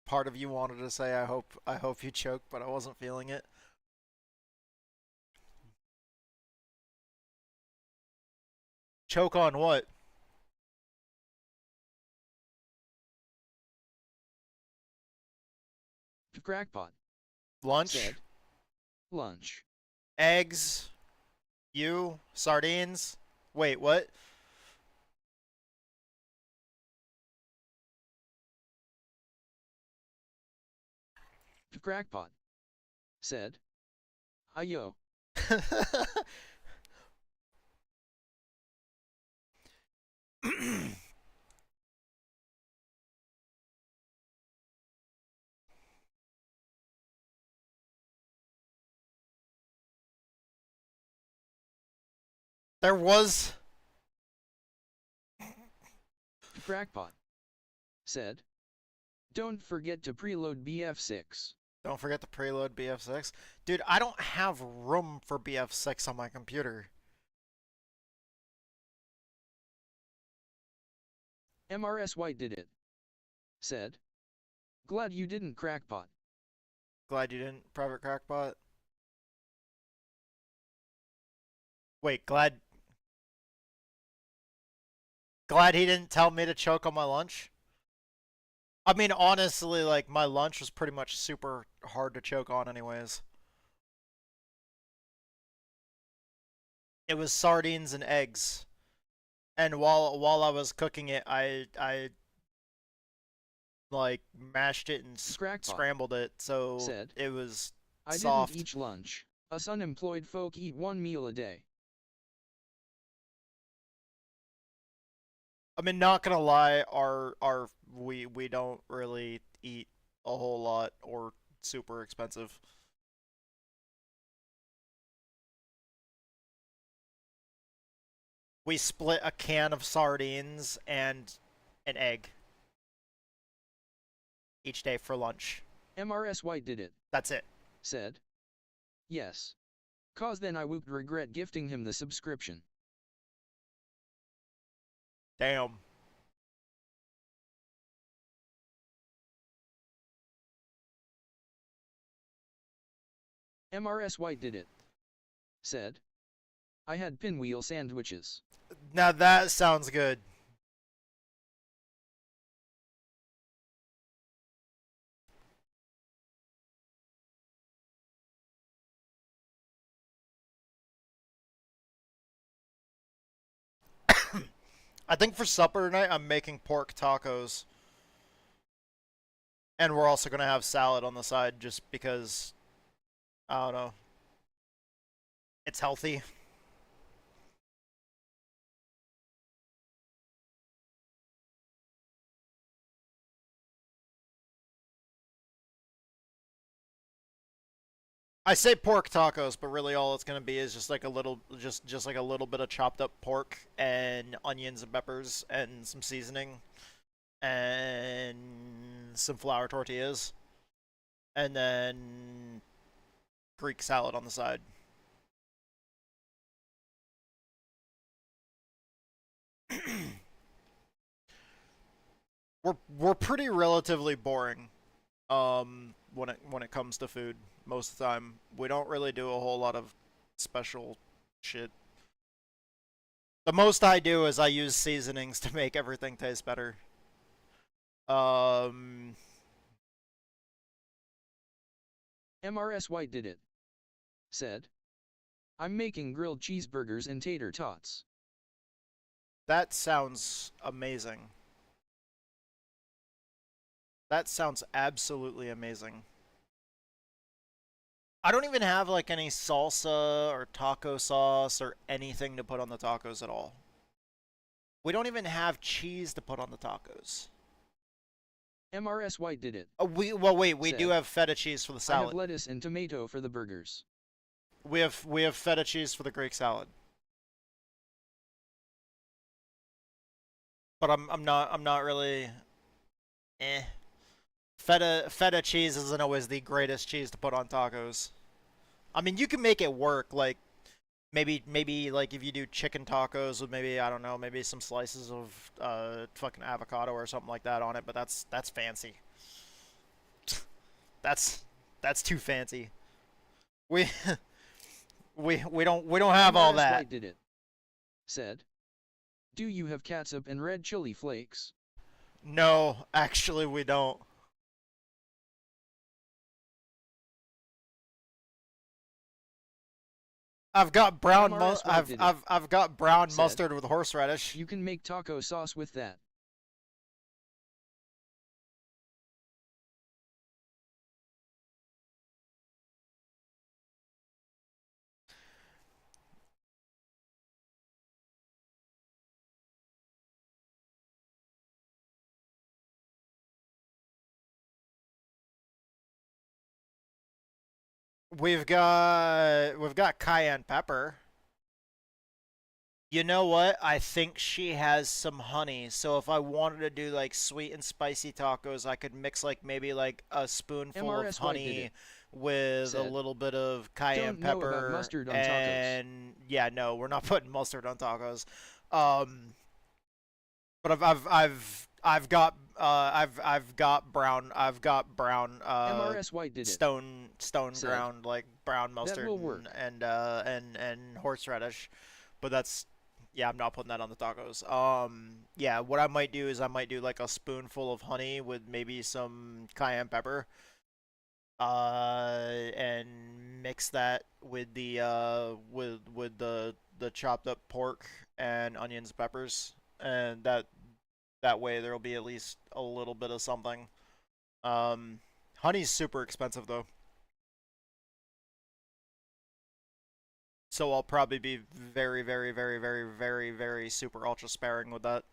Part of you wanted to say I hope you choke, but I wasn't feeling it. Choke on what? Crackpot. Lunch? Said, lunch. Eggs? You? Sardines? Wait, what? Crackpot. Said, ayo. There was... Crackpot. Said, don't forget to preload BF6. Don't forget to preload BF6. Dude, I don't have room for BF6 on my computer. MRS White did it. Said, glad you didn't crackpot. Glad you didn't, Private Crackbot. Wait, glad he didn't tell me to choke on my lunch? I mean, honestly, like, my lunch was pretty much super hard to choke on anyways. It was sardines and eggs. And while I was cooking it, I like, mashed it and scrambled it, so Said, it was I soft. didn't eat lunch. Us unemployed folk eat one meal a day. I mean, not gonna lie, we don't really eat a whole lot or super expensive. We split a can of sardines and an egg each day for lunch. MRS White did it. That's it. Said, yes. Cause then I would regret gifting him the subscription. Damn. MRS White did it. Said, I had pinwheel sandwiches. Now that sounds good. I think for supper tonight, I'm making pork tacos. And we're also going to have salad on the side just because, I don't know, it's healthy. I say pork tacos, but really all it's gonna be is just like a little, just like a little bit of chopped up pork and onions and peppers and some seasoning and some flour tortillas, and then Greek salad on the side. We're pretty relatively boring, when it comes to food. most of the time. We don't really do a whole lot of special shit. The most I do is I use seasonings to make everything taste better. MRS White did it. Said, I'm making grilled cheeseburgers and tater tots. That sounds amazing. That sounds absolutely amazing. I don't even have like any salsa or taco sauce or anything to put on the tacos at all. We don't even have cheese to put on the tacos. MRS White did it. We Said, do have feta cheese for the I salad. have lettuce and tomato for the burgers. We have feta cheese for the Greek salad. But I'm not really Feta cheese isn't always the greatest cheese to put on tacos. I mean, you can make it work, like maybe like if you do chicken tacos with maybe, I don't know, maybe some slices of fucking avocado or something like that on it, but that's fancy. That's too fancy. We we don't have all that. White did it. Said, do you have catsup and red chili flakes? No, actually we don't. I've got brown I've got brown mustard with horseradish. You can make taco sauce with that. We've got cayenne pepper. You know what? I think she has some honey. So if I wanted to do like sweet and spicy tacos, I could mix like maybe like a spoonful of honey with a little bit of cayenne pepper mustard on and tacos. Yeah, no, we're not putting mustard on tacos. But I've got brown MRS White did stone ground like brown mustard and horseradish, but that's, yeah, I'm not putting that on the tacos. Yeah, what I might do is I might do like a spoonful of honey with maybe some cayenne pepper, and mix that with the with the chopped up pork and onions, peppers, and that way there'll be at least a little bit of something. Honey's super expensive though, so I'll probably be very, very, very, very, very, very super ultra sparing with that.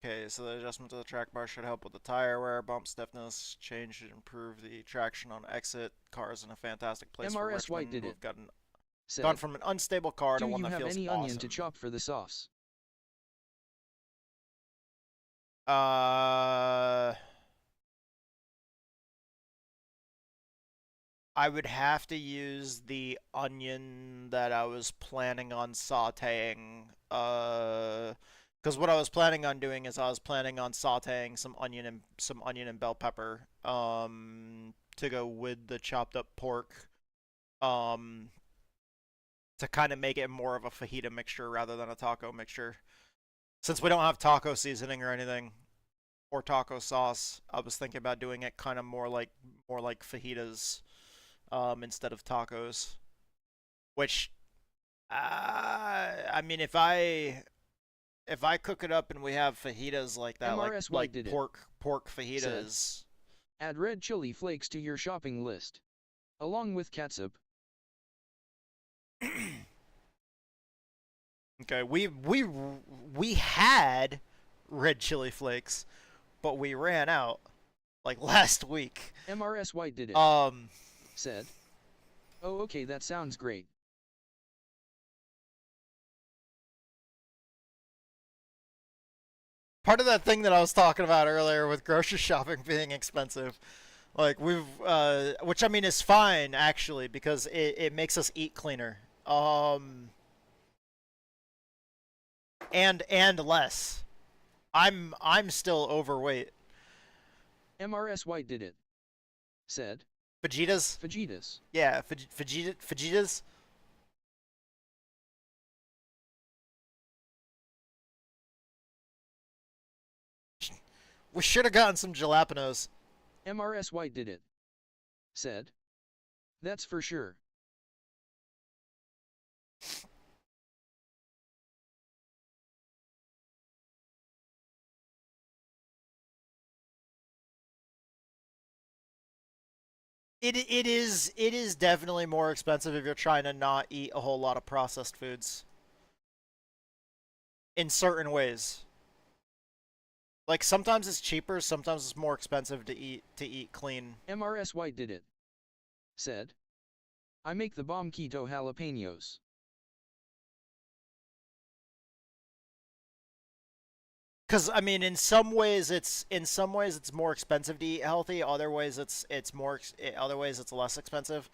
Okay, so the adjustment to the track bar should help with the tire wear, bump stiffness, change and improve the traction on exit. Car is in a fantastic place for MRS White Richmond. did it. We've gone from an unstable car to one that feels awesome. Do you have any onion to chop for the sauce? I would have to use the onion that I was planning on sauteing, because what I was planning on doing is I was planning on sauteing some onion and bell pepper, to go with the chopped up pork, to kind of make it more of a fajita mixture rather than a taco mixture. Since we don't have taco seasoning or anything, or taco sauce, I was thinking about doing it kind of more like fajitas, instead of tacos. Which, I mean, if I cook it up and we have fajitas like that, like pork fajitas. Add red chili flakes to your shopping list, along with catsup. Okay, we had red chili flakes, but we ran out like last week. MRS White did it. Said, oh, okay, that sounds great. Part of that thing that I was talking about earlier with grocery shopping being expensive, like which I mean is fine actually, because it makes us eat cleaner. and less. I'm still overweight. MRS White did it. Said. Fajitas? Fajitas. Yeah, fajitas. We should have gotten some jalapenos. MRS White did it. Said. That's for sure. It is definitely more expensive if you're trying to not eat a whole lot of processed foods. In certain ways. Like sometimes it's cheaper, sometimes it's more expensive to eat clean. MRS White did it. Said. I make the bomb keto jalapenos. Because I mean, in some ways it's more expensive to eat healthy. Other ways it's less expensive.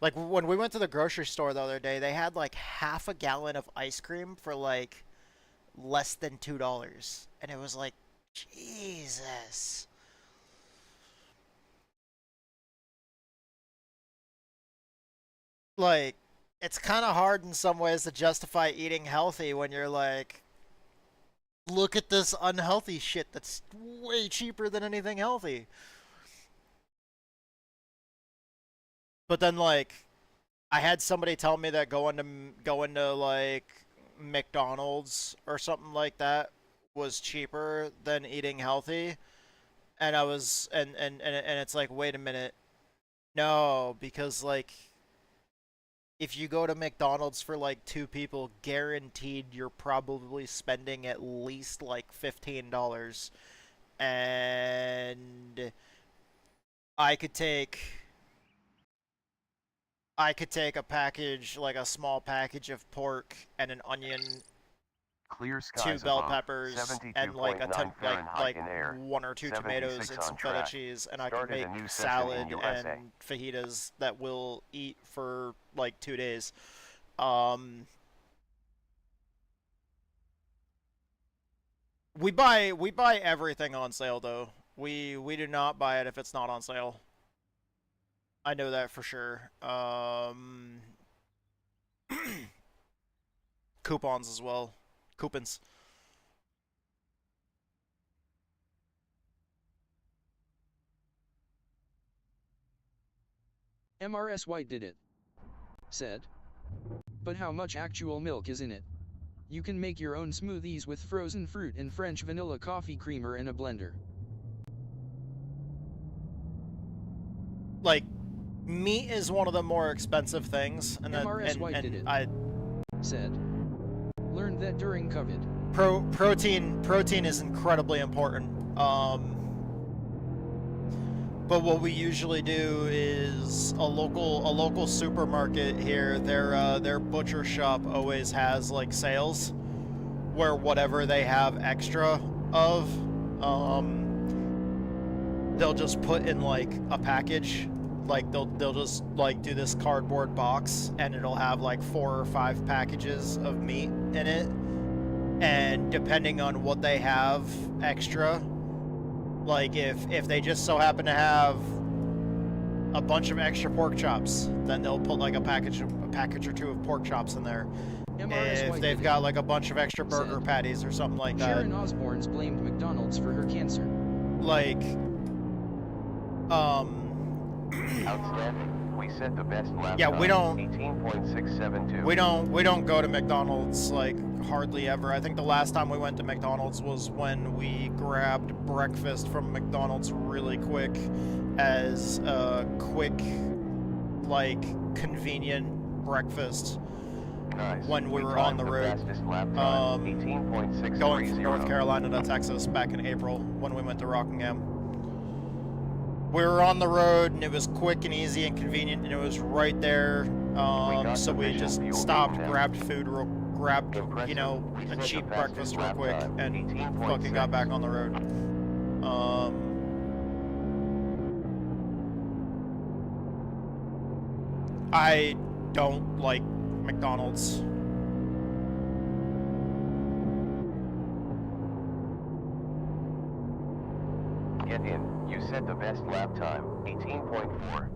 Like when we went to the grocery store the other day, they had like half a gallon of ice cream for like less than $2, and it was like, Jesus. Like, it's kind of hard in some ways to justify eating healthy when you're like, look at this unhealthy shit that's way cheaper than anything healthy. But then, like, I had somebody tell me that going to like McDonald's or something like that was cheaper than eating healthy, and I was and it's like, wait a minute, no, because like if you go to McDonald's for like two people, guaranteed you're probably spending at least like $15. And I could take a package, like a small package of pork and an onion, Clear skies 2 bell above, peppers, and like a 72.9 Fahrenheit in air, 1 or 2 tomatoes 76 and on some feta track. cheese, and I can Started a make new session salad in USA. and fajitas that we'll eat for like 2 days. We buy everything on sale though. We do not buy it if it's not on sale. I know that for sure. Coupons as well. Coupons. MRS White did it. Said. But how much actual milk is in it? You can make your own smoothies with frozen fruit and French vanilla coffee creamer in a blender. Like, meat is one of the more expensive things, and MRS White did it. I said. Learned that during COVID. protein is incredibly important. But what we usually do is a local supermarket here, their butcher shop always has like sales where whatever they have extra of, they'll just put in like a package. Like they'll just like do this cardboard box and it'll have like 4 or 5 packages of meat in it. And depending on what they have extra, like if they just so happen to have a bunch of extra pork chops, then they'll put like a package or 2 of pork chops in there. If they've got like a bunch of extra burger patties or something like that. Sharon Osbourne's blamed McDonald's for her cancer. Like, Outstanding. We set the best lap yeah, time, we don't 18.672. we don't go to McDonald's like hardly ever. I think the last time we went to McDonald's was when we grabbed breakfast from McDonald's really quick as a quick, like, convenient breakfast. Nice. When we were on the road. Going from North Carolina to Texas back in April when we went to Rockingham. We were on the road and it was quick and easy and convenient and it was right there. So we just stopped, grabbed food, grabbed, you know, a cheap breakfast real quick and fucking got back on the road. I don't like McDonald's. set the best lap time, 18.4.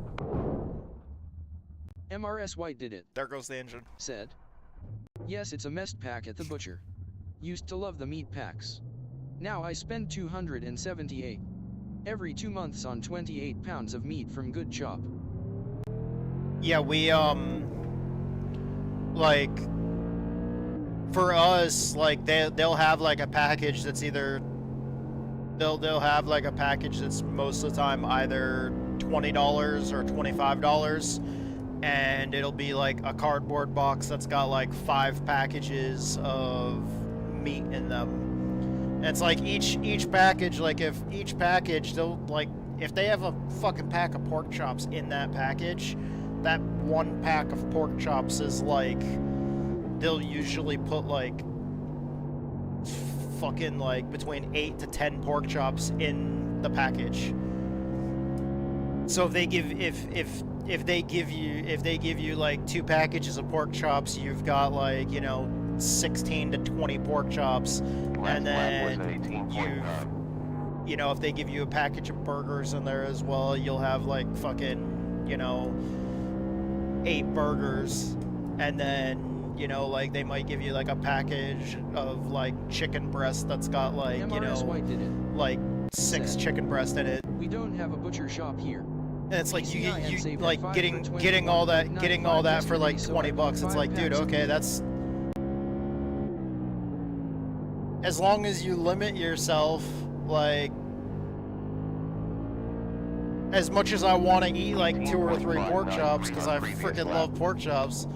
MRS White did it. There goes the engine. Said. Yes, it's a messed pack at the butcher. Used to love the meat packs. Now I spend 278 every 2 months on 28 pounds of meat from Good Chop. Yeah, we, like, for us, like, they'll have, like, a package that's either, they'll have, like, a package that's most of the time either $20 or $25, and it'll be, like, a cardboard box that's got, like, 5 packages of meat in them. And it's like, each package, like, if each package, they'll, like, if they have a fucking pack of pork chops in that package, that one pack of pork chops is like, they'll usually put like fucking like between 8 to 10 pork chops in the package. So if they give if they give you like 2 packages of pork chops, you've got like, you know, 16 to 20 pork chops, and then you know, if they give you a package of burgers in there as well, you'll have like fucking, you know, 8 burgers, and then, you know, like they might give you like a package of like chicken breast that's got like, you know, White did it. like 6 chicken breast in it. We don't have a butcher shop here. And it's like you like getting all that for like 20 bucks. It's like, dude, okay, that's, as long as you limit yourself, like, as much as I want to eat like 2 or 3 pork chops because I freaking love pork chops,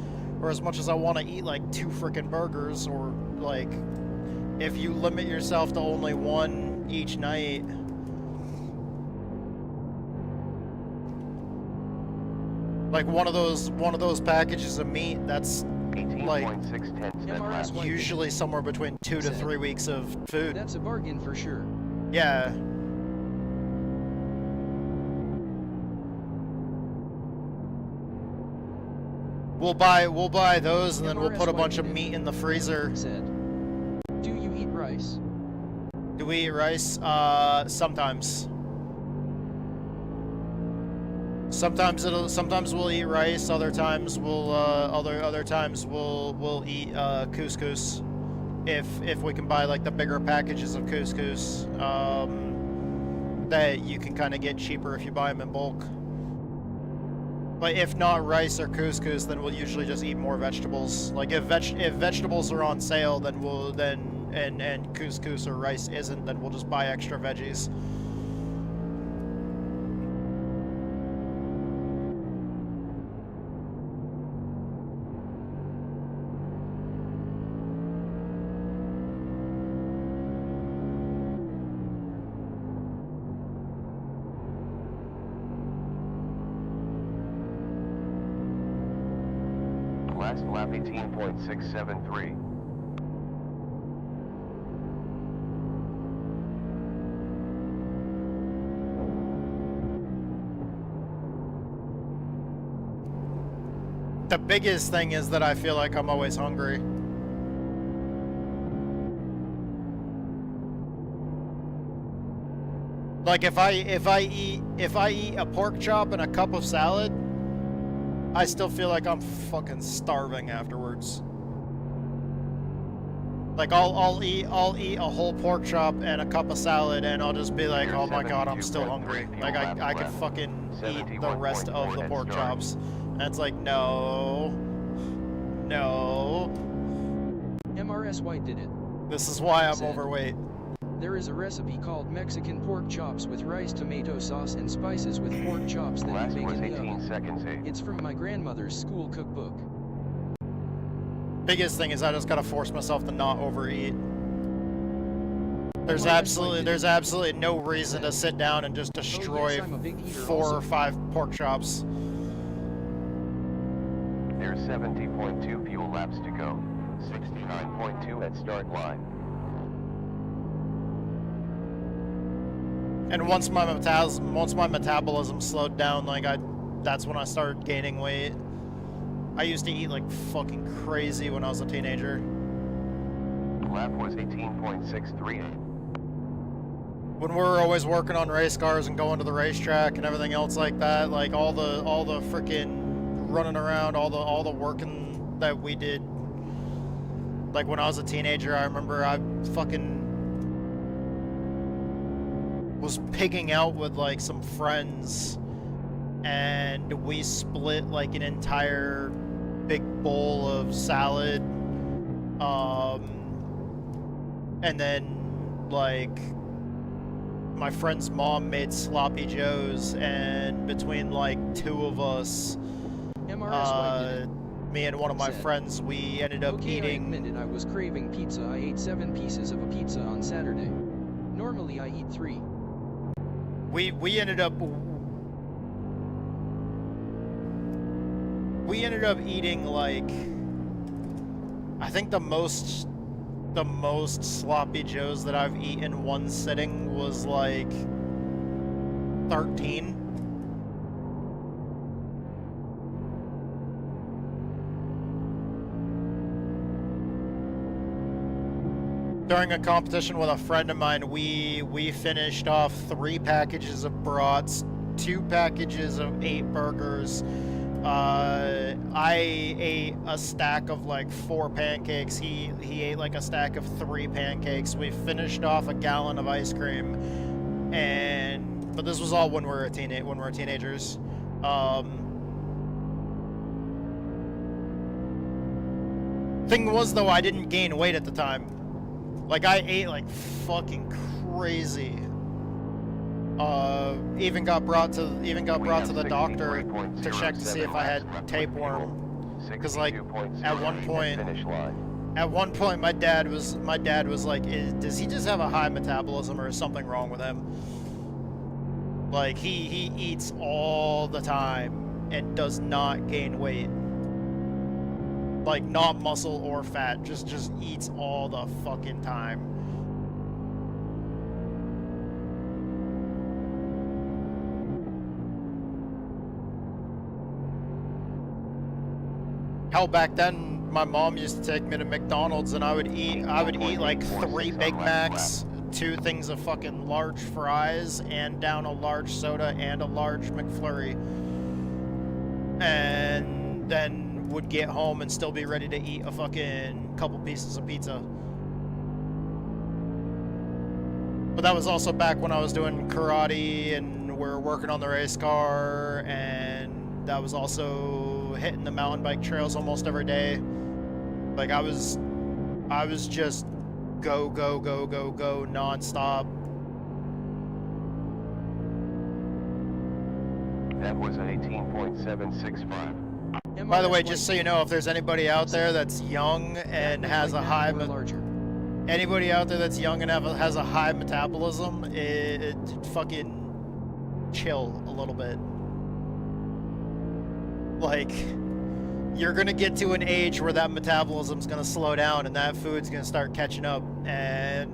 or as much as I want to eat like 2 freaking burgers, or like, if you limit yourself to only 1 each night, like one of those packages of meat, that's like usually somewhere between 2 to 3 weeks of food. That's a bargain for sure. Yeah. We'll buy those, and then we'll put a bunch of meat in the freezer. Said. Do you eat rice? Do we eat rice? Sometimes. Sometimes we'll eat rice. Other times we'll we'll eat couscous. If we can buy like the bigger packages of couscous, that you can kind of get cheaper if you buy them in bulk. But if not rice or couscous, then we'll usually just eat more vegetables. Like if vegetables are on sale, then and couscous or rice isn't, then we'll just buy extra veggies. Last lap 18.673. The biggest thing is that I feel like I'm always hungry. Like if I eat a pork chop and a cup of salad, I still feel like I'm fucking starving afterwards. Like I'll eat a whole pork chop and a cup of salad, and I'll just be like, oh my god, I'm still hungry. Like I could fucking eat the rest of the pork chops. And it's like, no. MRS White did it. This is why I'm overweight. There is a recipe called Mexican pork chops with rice, tomato sauce, and spices with pork chops that Last you was make in the 18 oven. seconds. It's from my grandmother's school cookbook. Biggest thing is I just gotta force myself to not overeat. There's absolutely no reason to sit down and just destroy 4 or 5 pork chops. There's 70.2 fuel laps to go. 69.2 at start line. And once my metabolism slowed down, like that's when I started gaining weight. I used to eat like fucking crazy when I was a teenager. Lap was 18.638. when we were always working on race cars and going to the racetrack and everything else like that, like all the freaking running around, all the working that we did. Like when I was a teenager, I remember I fucking was pigging out with like some friends, and we split like an entire big bowl of salad, and then like my friend's mom made sloppy joes, and between like two of us, me and one of my friends, we ended up Okay, eating. I admitted I was craving pizza. I ate 7 pieces of a pizza on Saturday. Normally I eat 3. We ended up eating like, I think the most sloppy joes that I've eaten in one sitting was like 13. During a competition with a friend of mine, we finished off 3 packages of brats, 2 packages of 8 burgers. I ate a stack of like 4 pancakes. He ate like a stack of 3 pancakes. We finished off a gallon of ice cream, but this was all when we were teenagers. Thing was though, I didn't gain weight at the time. Like I ate like fucking crazy. Even got brought to the doctor to check to see if I had tapeworm. Because like at one point my dad was like, does he just have a high metabolism or is something wrong with him? Like he eats all the time and does not gain weight. Like not muscle or fat, just eats all the fucking time. Hell, back then my mom used to take me to McDonald's and I would eat like 3 Big Macs, 2 things of fucking large fries, and down a large soda and a large McFlurry. And then would get home and still be ready to eat a fucking couple pieces of pizza. But that was also back when I was doing karate and we're working on the race car, and that was also hitting the mountain bike trails almost every day. Like I was just go non-stop. That was an 18.765. By the way, just so you know, if there's anybody out there that's young and has a high metabolism, it fucking chill a little bit. Like, you're gonna get to an age where that metabolism's gonna slow down and that food's gonna start catching up, and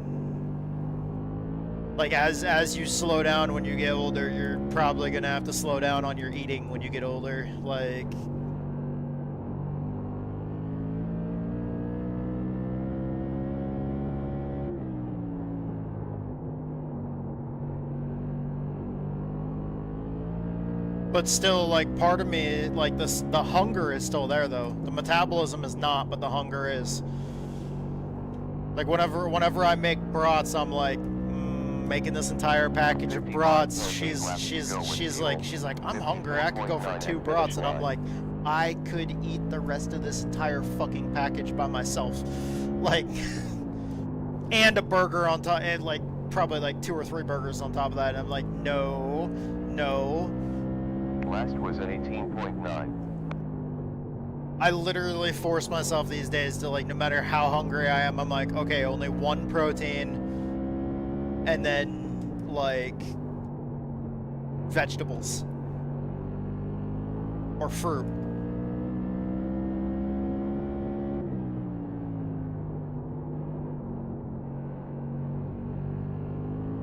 like as you slow down when you get older, you're probably gonna have to slow down on your eating when you get older. Like, but still, like, part of me, like, the hunger is still there, though. The metabolism is not, but the hunger is. Like, whenever I make brats, I'm like, making this entire package of brats. She's like, I'm hungry. I could go for 2 brats, and I'm like, I could eat the rest of this entire fucking package by myself, like, and a burger on top, and like probably like 2 or 3 burgers on top of that. And I'm like, no. Last was an 18.9. I literally force myself these days to, like, no matter how hungry I am, I'm like, okay, only 1 protein, and then, like, vegetables. Or fruit.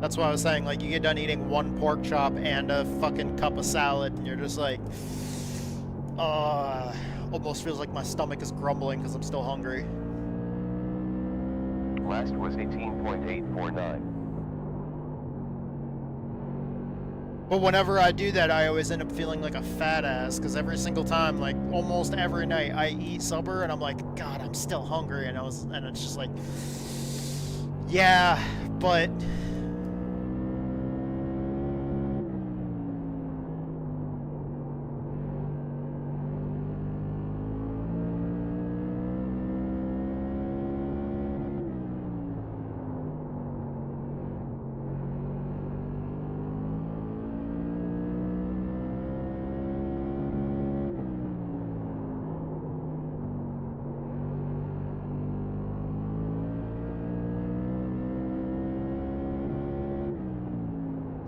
That's what I was saying, like, you get done eating 1 pork chop and a fucking cup of salad, and you're just like, almost feels like my stomach is grumbling because I'm still hungry. Last was 18.849. But whenever I do that, I always end up feeling like a fat ass, because every single time, like almost every night, I eat supper and I'm like, God, I'm still hungry, and it's just like, yeah, but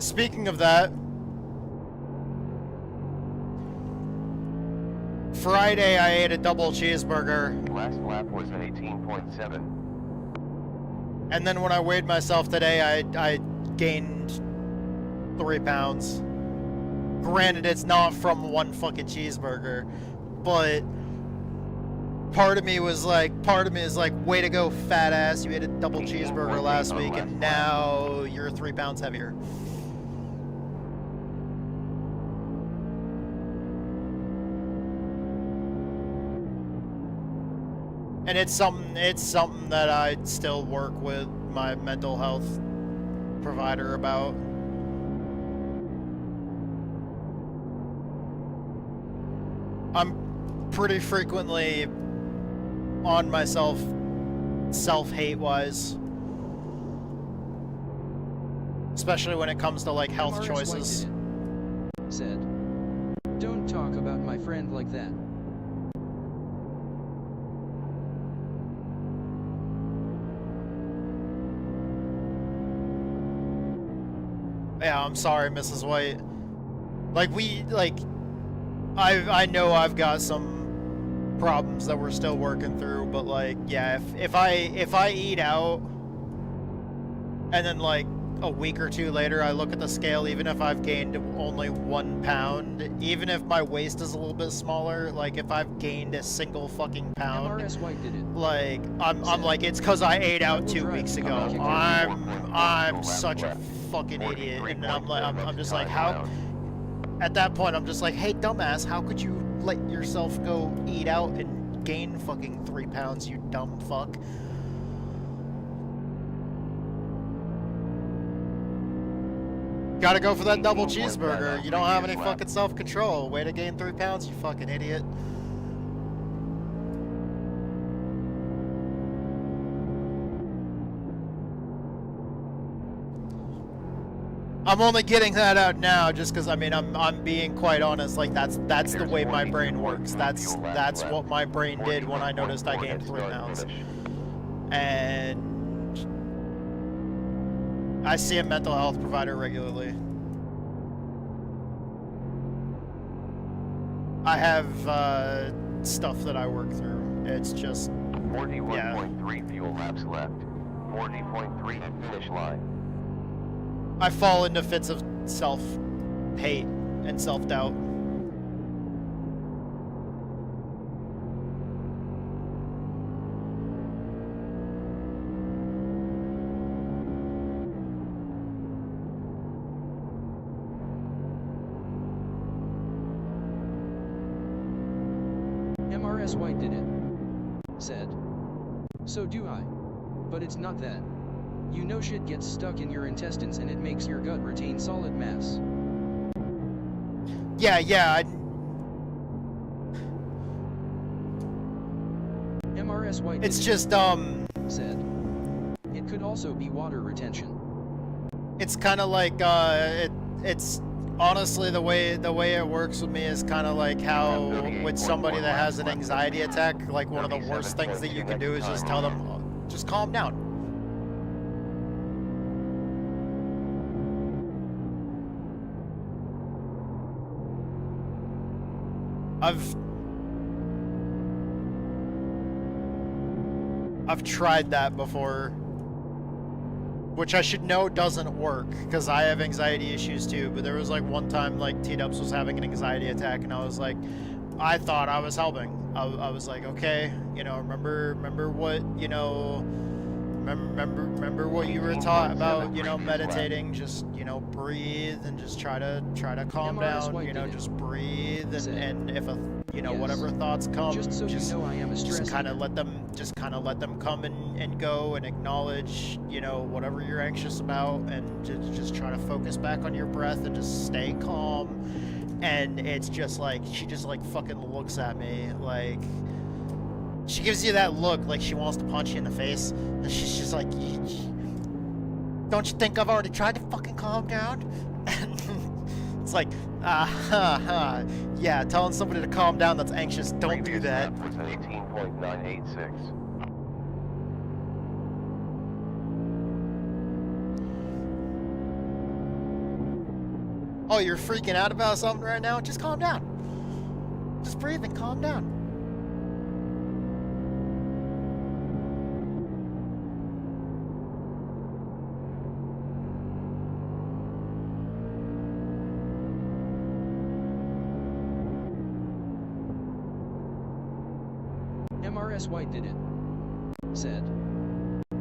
speaking of that, Friday I ate a double cheeseburger, Last lap was an 18.7. and then when I weighed myself today, I gained 3 pounds. Granted, it's not from one fucking cheeseburger, but part of me is like, way to go, fat ass. You ate a double cheeseburger last week, and now you're 3 pounds heavier. And it's something that I still work with my mental health provider about. I'm pretty frequently on myself, self-hate wise, especially when it comes to like health choices. Said, "Don't talk about my friend like that." Yeah, I'm sorry, Mrs. White. I know I've got some problems that we're still working through, but like, yeah, if I eat out and then like a week or two later I look at the scale, even if I've gained only 1 pound, even if my waist is a little bit smaller, like if I've gained a single fucking pound, White did it. like I'm like, it's because I ate out 2 weeks ago. I'm such a fucking idiot, and I'm just like, how? At that point, I'm just like, hey, dumbass, how could you let yourself go eat out and gain fucking 3 pounds, you dumb fuck? Gotta go for that double cheeseburger. You don't have any fucking self-control. Way to gain 3 pounds, you fucking idiot. I'm only getting that out now just because, I mean, I'm being quite honest. Like, that's the way my brain works. That's what my brain did when I noticed I gained 3 pounds. And I see a mental health provider regularly. I have stuff that I work through. It's just 41.3 fuel laps left. 40.3 finish line. I fall into fits of self-hate and self-doubt. MRS White did it. Said, "So do I. But it's not that. You know shit gets stuck in your intestines and it makes your gut retain solid mass." Yeah, MRS White it's did just, said, "It could also be water retention." it's kind of like, it's honestly the way it works with me is kind of like how with somebody that has an anxiety attack, like one of the worst things that you can do is just tell them, just calm down. I've tried that before, which I should know doesn't work because I have anxiety issues too. But there was like one time like T-Dubs was having an anxiety attack, and I was like, I thought I was helping. I was like, okay, you know, remember Remember what you were taught about, you know, meditating, just, you know, breathe and just try to calm down, you know, just breathe and if you know, whatever thoughts come, just kind of let them come and go and acknowledge, you know, whatever you're anxious about and just try to focus back on your breath and just stay calm. And it's just like, she just like fucking looks at me like, she gives you that look like she wants to punch you in the face, and she's just like, don't you think I've already tried to fucking calm down? And it's like, yeah, telling somebody to calm down that's anxious, don't do that. Was 18.986. Oh, you're freaking out about something right now? Just calm down. Just breathe and calm down. MRS White did it. Said.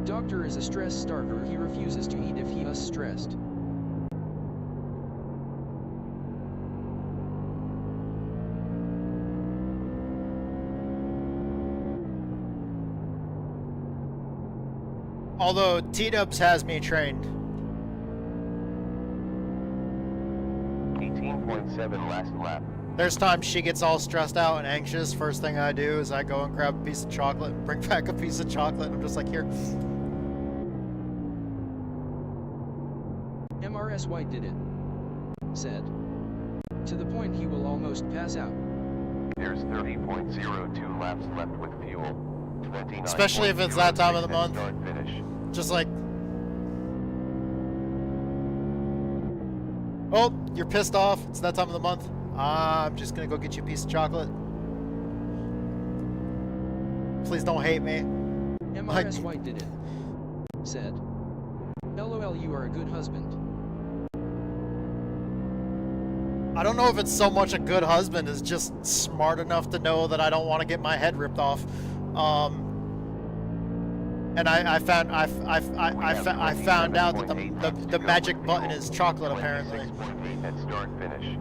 Doctor is a stress starver, he refuses to eat if he is stressed. Although T-Dubs has me trained. 18.7 last lap. There's times she gets all stressed out and anxious. First thing I do is I go and grab a piece of chocolate and bring back a piece of chocolate. And I'm just like, here. MRS White did it. Said. To the point he will almost pass out. There's 30.02 laps left with fuel. 29. Especially if it's that time of the month. Start finish. Just like, oh, you're pissed off. It's that time of the month. I'm just gonna go get you a piece of chocolate. Please don't hate me. MRS White did it. Said. LOL, you are a good husband. I don't know if it's so much a good husband as just smart enough to know that I don't want to get my head ripped off. And I found out that the magic button is chocolate apparently. 26.8 at start finish.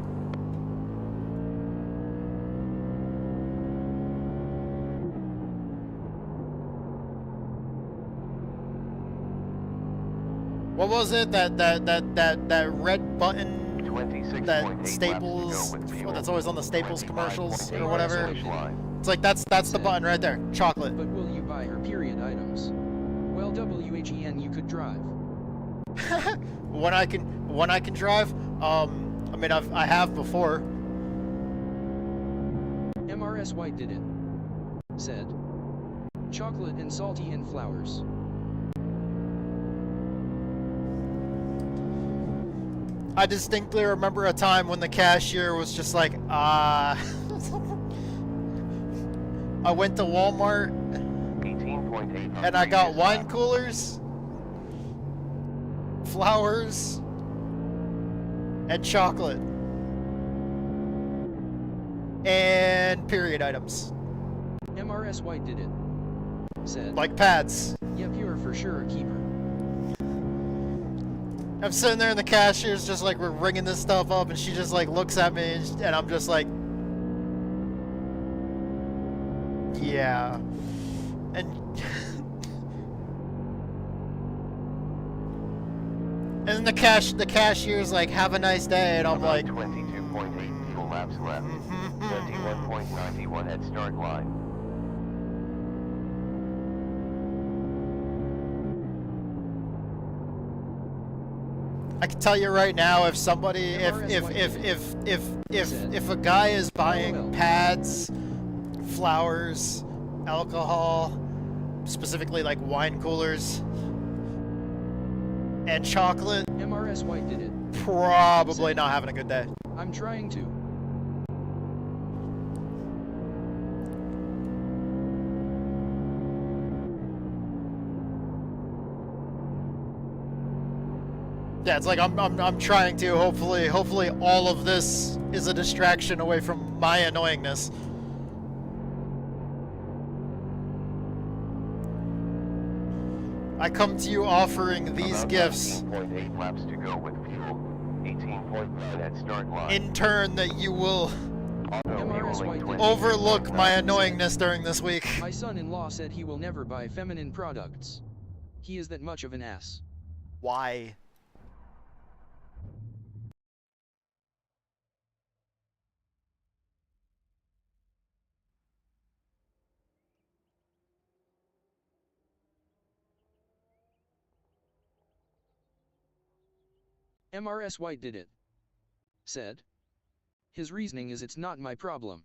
What was it that red button that Staples, that's always on the Staples commercials or whatever? It's like that's the button right there, chocolate. But will you buy her period items? Well, WHEN, you could drive. when I can drive, I mean I have before. MRS White did it. Said. Chocolate and salty and flowers. I distinctly remember a time when the cashier was just like, I went to Walmart 18.8 and I got wine coolers, flowers, and chocolate. And period items. MRS White did it. Said. Like pads. Yep, you are for sure a keeper. I'm sitting there and the cashier's just like, we're ringing this stuff up and she just like looks at me and I'm just like, yeah. And and then the cashier's like, have a nice day, and I'm like 22.8 fuel laps left. 21.91 at start line. I can tell you right now, if somebody, if a guy is buying pads, flowers, alcohol, specifically like wine coolers, and chocolate, MRS White did it. Probably not having a good day. I'm trying to. Yeah, it's like I'm trying to. Hopefully all of this is a distraction away from my annoyingness. I come to you offering these About gifts. 19.8 laps to go with fuel. 18.9 at start line. In turn, that you will Auto MRS fueling White did. 20. overlook my annoyingness during this week. My son-in-law said he will never buy feminine products. He is that much of an ass. Why? MRS White did it. Said. His reasoning is it's not my problem.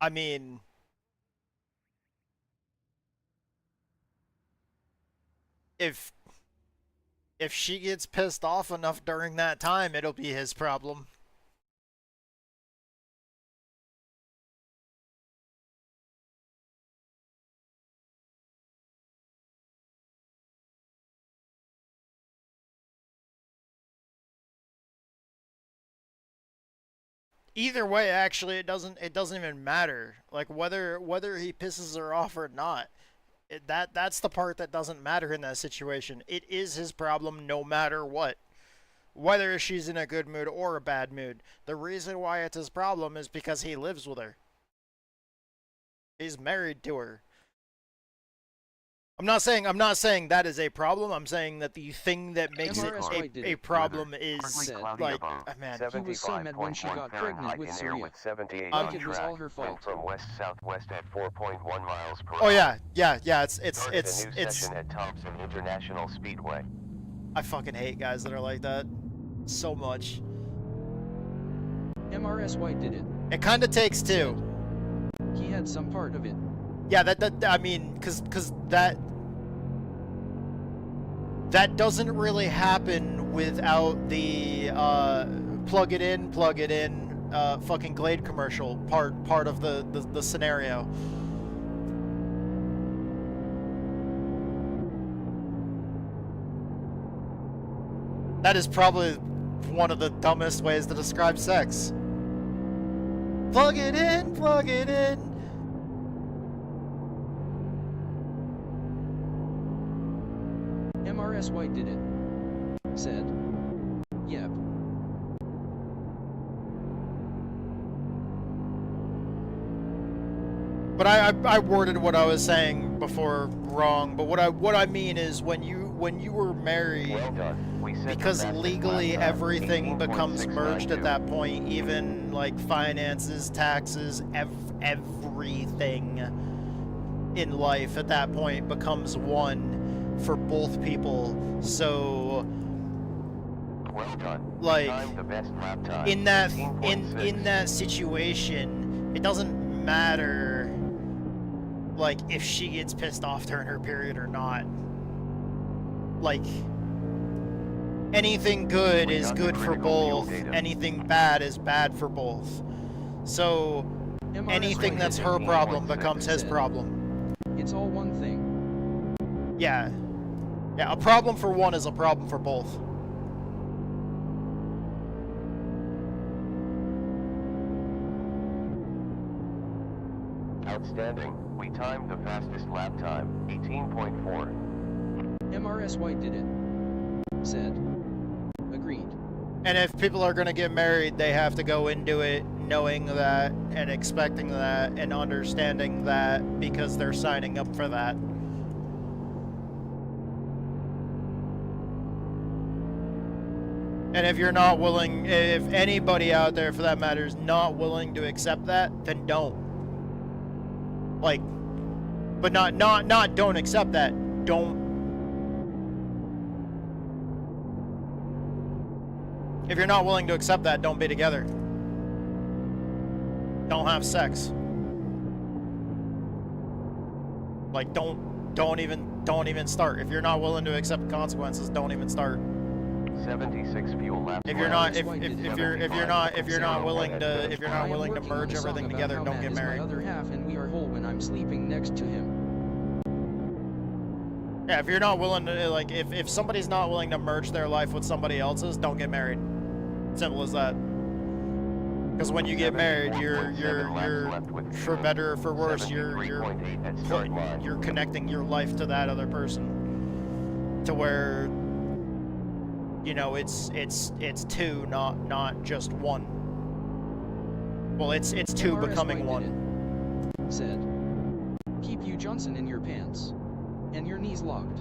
I mean, if she gets pissed off enough during that time, it'll be his problem. Either way, actually, it doesn't even matter. Like whether he pisses her off or not. That's the part that doesn't matter in that situation. It is his problem no matter what. Whether she's in a good mood or a bad mood. The reason why it's his problem is because he lives with her. He's married to her. I'm not saying that is a problem. I'm saying that the thing that makes it a problem is like, man. He was so mad when she got pregnant with Surya. Like it was all her fault. From west-southwest at 4.1 miles per hour. Oh yeah. It's Started a new session at Thompson International Speedway. I fucking hate guys that are like that so much. MRS White did it. It kind of takes two. He had some part of it. Yeah, that I mean, cause that doesn't really happen without the plug it in, fucking Glade commercial part of the scenario. That is probably one of the dumbest ways to describe sex. Plug it in, plug it in. MRS White did it. Said. Yep. But I worded what I was saying before wrong. But what I mean is when you were married, Well done. We set the because fastest legally lap time, everything becomes 18.692. merged at that point, even like finances, taxes, everything in life at that point becomes one for both people. So Well done. like Time the best lap time, in that 18.6. that situation, it doesn't matter like if she gets pissed off during her period or not. Like anything good We is got the good for critical fuel both. data. Anything bad is bad for both. So MRS anything White that's did her it. problem becomes his Said. problem. It's all one thing. Yeah. Yeah, a problem for one is a problem for both. Outstanding. We timed the fastest lap time, 18.4. MRS White did it. Said. Agreed. And if people are going to get married, they have to go into it knowing that and expecting that and understanding that because they're signing up for that. And if you're not willing, if anybody out there for that matter is not willing to accept that, then don't. Like, but not don't accept that. Don't. If you're not willing to accept that, don't be together. Don't have sex. Like, don't even start. If you're not willing to accept consequences, don't even start. 76 fuel laps. If you're left. not if you're not willing to merge everything together, don't get married. My other half and we are whole when I'm sleeping next to him. Yeah, if you're not willing to, like, if somebody's not willing to merge their life with somebody else's, don't get married. Simple as that. Because when you get married, you're for better or for worse, you're connecting your life to that other person, to where, you know, it's two, not just one. Well, it's two MRS becoming White one. did it. Said, keep you Johnson in your pants and your knees locked.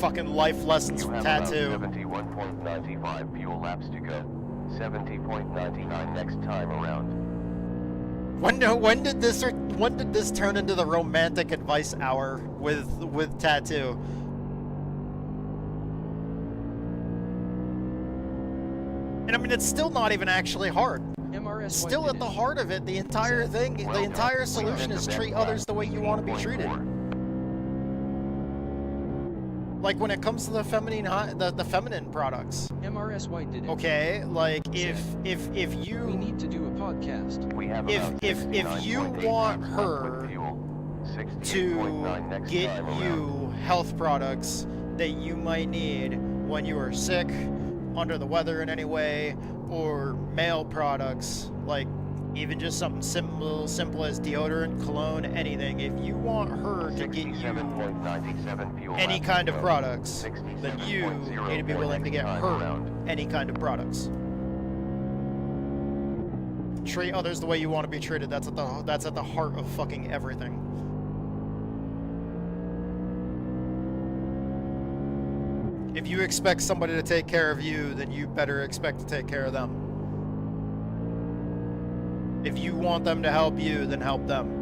Fucking life lessons You from have Tattoo. about 71.95 fuel laps to go. 70.99 next time around. When did this turn into the romantic advice hour with Tattoo? And I mean, it's still not even actually hard. MRS Still White at did the it. heart of it, the entire thing, the entire solution is treat others the way you want to be treated. Like when it comes to the feminine products. MRS White did it. Okay, like if We you need to do a podcast. We have if about you 69.8 want laps left her with fuel. to 68.9 next get time around. you health products that you might need when you are sick, under the weather in any way, or male products, like even just something simple as deodorant, cologne, anything. If you want her to get you 67.97 fuel any laps kind to of go. products, then you 67.04 need to be willing to next get time her around. any kind of products. Treat others the way you want to be treated. That's at the heart of fucking everything. If you expect somebody to take care of you, then you better expect to take care of them. If you want them to help you, then help them.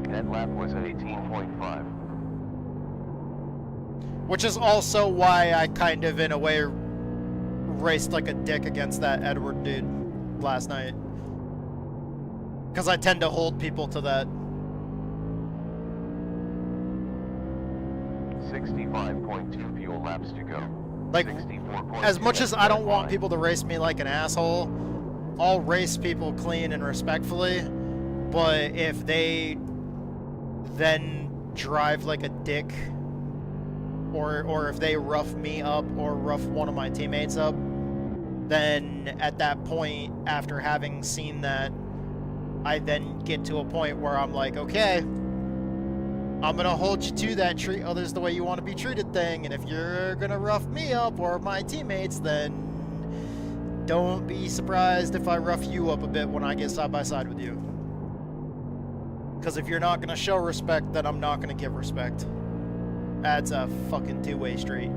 Net lap was at 18.5. Which is also why I kind of, in a way, raced like a dick against that Edward dude last night. Because I tend to hold people to that. 65.2 fuel laps to go. Like, 64.2 as much as next I don't time want around. people to race me like an asshole, I'll race people clean and respectfully. But if they then drive like a dick, or if they rough me up or rough one of my teammates up, then at that point, after having seen that, I then get to a point where I'm like, okay, I'm gonna hold you to that treat others the way you want to be treated thing, and if you're gonna rough me up or my teammates, then don't be surprised if I rough you up a bit when I get side by side with you. Because if you're not gonna show respect, then I'm not gonna give respect. That's a fucking two-way street.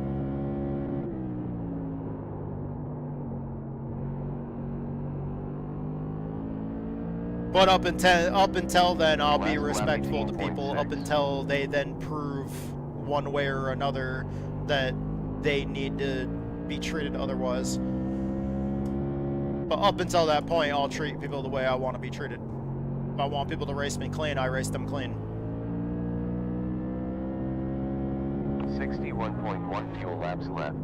But up until then, I'll be respectful to people up until they then prove one way or another that they need to be treated otherwise. But up until that point, I'll treat people the way I want to be treated. If I want people to race me clean, I race them clean. 61.1 fuel laps left.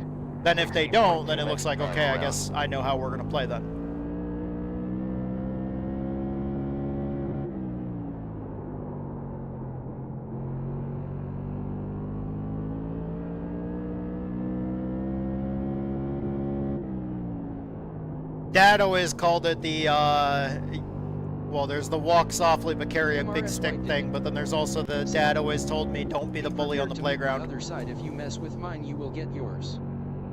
Then if they don't, then it looks like, okay, I guess I know how we're going to play then. Dad always called it the, well, there's the walk softly but carry a big MRS stick White thing, did. but then there's also the dad always told me, don't be the Be bully on the prepared to meet playground. other side. If you mess with mine, you will get yours.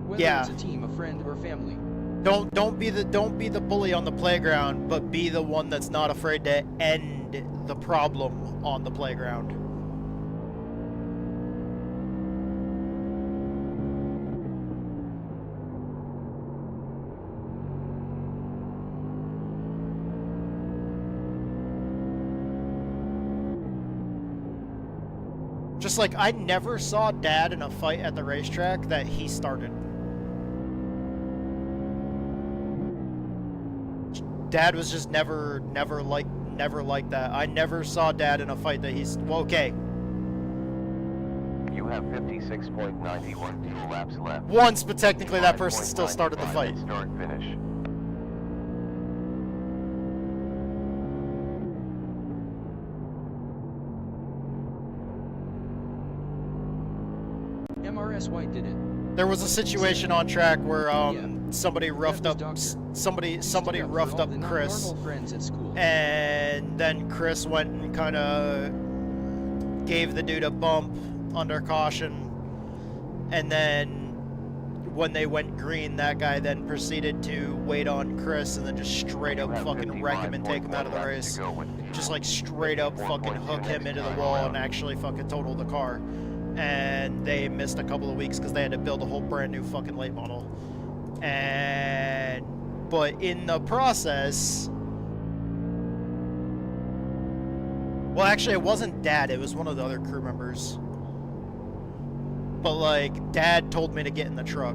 Whether Yeah. it's a team, a friend, or family. Don't be the bully on the playground, but be the one that's not afraid to end the problem on the playground. Just like I never saw Dad in a fight at the racetrack that he started. Dad was just never like that. I never saw Dad in a fight that he's, well, okay. You have 56.91 fuel laps left. Once, but technically that person still started the 5.95 fight. at Start finish. MRS White did it. There was a situation on track where Yeah. somebody roughed That up was Doctor. somebody He stood somebody up for roughed all up the Chris, non-normal friends at school. and then Chris went and kind of gave the dude a bump under caution, and then when they went green, that guy then proceeded to wait on Chris and then just straight up You have fucking wreck him and take him out of the 55.1 laps race. to go with fuel. Just like straight up fucking hook him into the wall and actually fucking total the car. And they missed a couple of weeks because they had to build a whole brand new fucking late model. But in the process, well, actually it wasn't Dad, it was one of the other crew members. But like, Dad told me to get in the truck.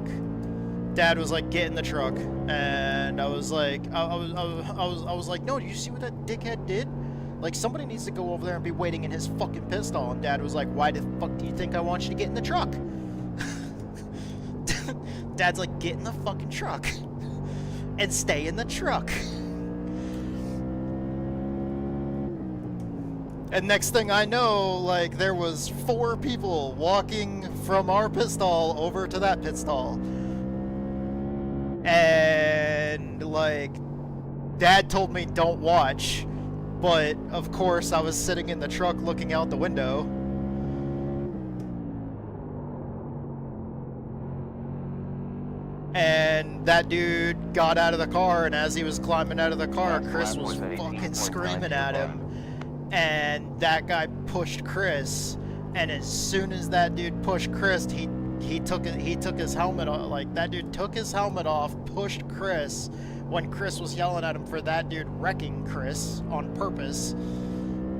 Dad was like, get in the truck, and I was like, I was like, no, do you see what that dickhead did? Like, somebody needs to go over there and be waiting in his fucking pistol. And Dad was like, why the fuck do you think I want you to get in the truck? Dad's like, get in the fucking truck and stay in the truck. And next thing I know, like, there was 4 people walking from our pit stall over to that pit stall. And, like, Dad told me don't watch, but, of course, I was sitting in the truck looking out the window. And that dude got out of the car, and as he was climbing out of the car, Chris was fucking screaming at him. And that guy pushed Chris, and as soon as that dude pushed Chris, he took his helmet off. Like, that dude took his helmet off, pushed Chris, when Chris was yelling at him for that dude wrecking Chris on purpose.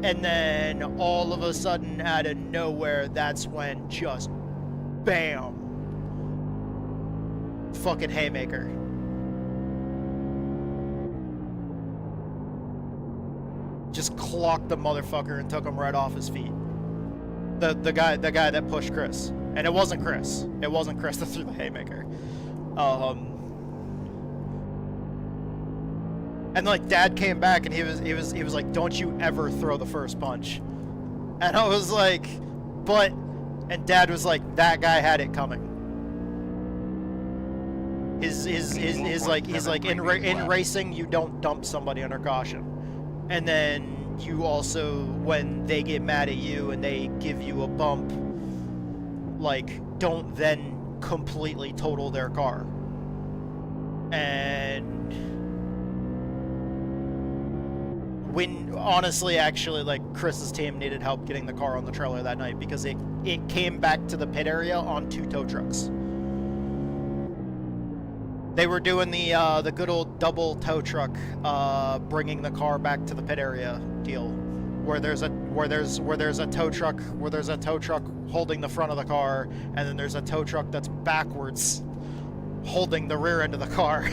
And then all of a sudden, out of nowhere, that's when just bam, fucking haymaker. Just clocked the motherfucker and took him right off his feet. The guy that pushed Chris. And it wasn't Chris. It wasn't Chris that threw the haymaker. And like, Dad came back and he was like, don't you ever throw the first punch. And I was like, but, and Dad was like, that guy had it coming. He's like in racing, you don't dump somebody under caution. And then you also, when they get mad at you and they give you a bump, like, don't then completely total their car. And when, honestly, actually, like, Chris's team needed help getting the car on the trailer that night because it came back to the pit area on 2 tow trucks. They were doing the good old double tow truck, bringing the car back to the pit area deal, where there's a tow truck holding the front of the car, and then there's a tow truck that's backwards holding the rear end of the car.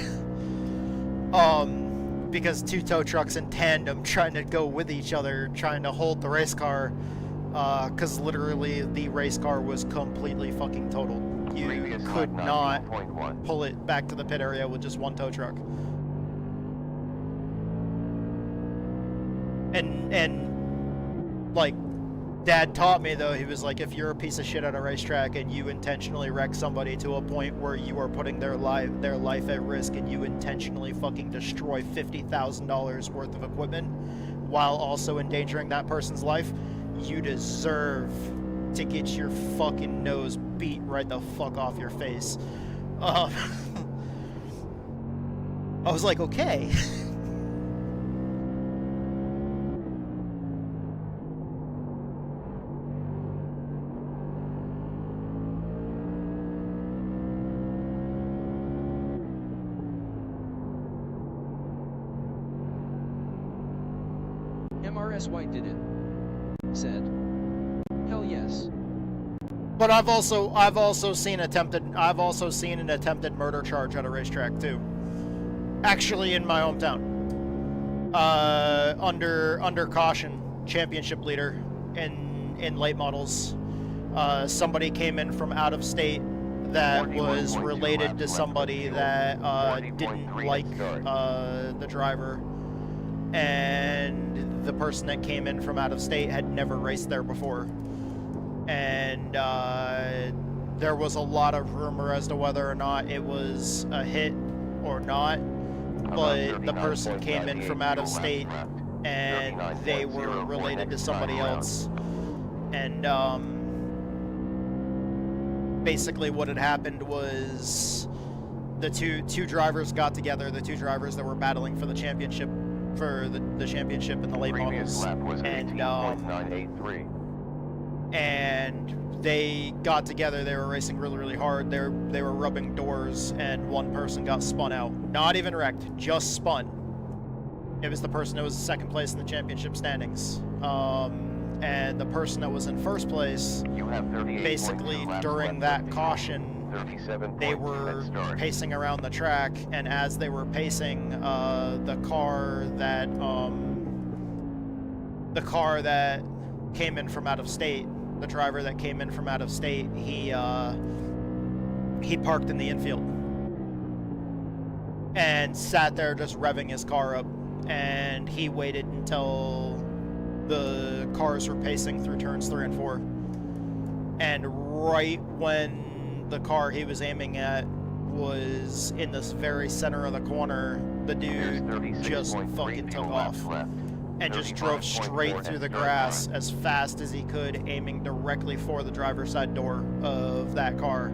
Because 2 tow trucks in tandem trying to go with each other, trying to hold the race car, because literally the race car was completely fucking totaled. You could not pull it back to the pit area with just 1 tow truck. And like, Dad taught me, though, he was like, if you're a piece of shit at a racetrack and you intentionally wreck somebody to a point where you are putting their life at risk, and you intentionally fucking destroy $50,000 worth of equipment while also endangering that person's life, you deserve to get your fucking nose beat right the fuck off your face. I was like, okay. MRS White did it. Said. Hell yes. But I've also seen an attempted murder charge at a racetrack too. Actually, in my hometown. Under caution, championship leader in late models. somebody came in from out of state that was related to somebody that didn't like the driver, and the person that came in from out of state had never raced there before, and there was a lot of rumor as to whether or not it was a hit or not, but the person came in from out of state and they were related to somebody else, and basically what had happened was the two drivers got together, the two drivers that were battling for the championship, the championship in the late models, and they got together. They were racing really hard. They were rubbing doors, and one person got spun out. Not even wrecked, just spun. It was the person that was second place in the championship standings. And the person that was in first place, basically during that caution, they were pacing around the track, and as they were pacing, the car that came in from out of state, the driver that came in from out of state, he parked in the infield and sat there just revving his car up, and he waited until the cars were pacing through turns 3 and 4, and right when the car he was aiming at was in this very center of the corner, the dude just fucking took off and just drove straight through the grass as fast as he could, aiming directly for the driver's side door of that car.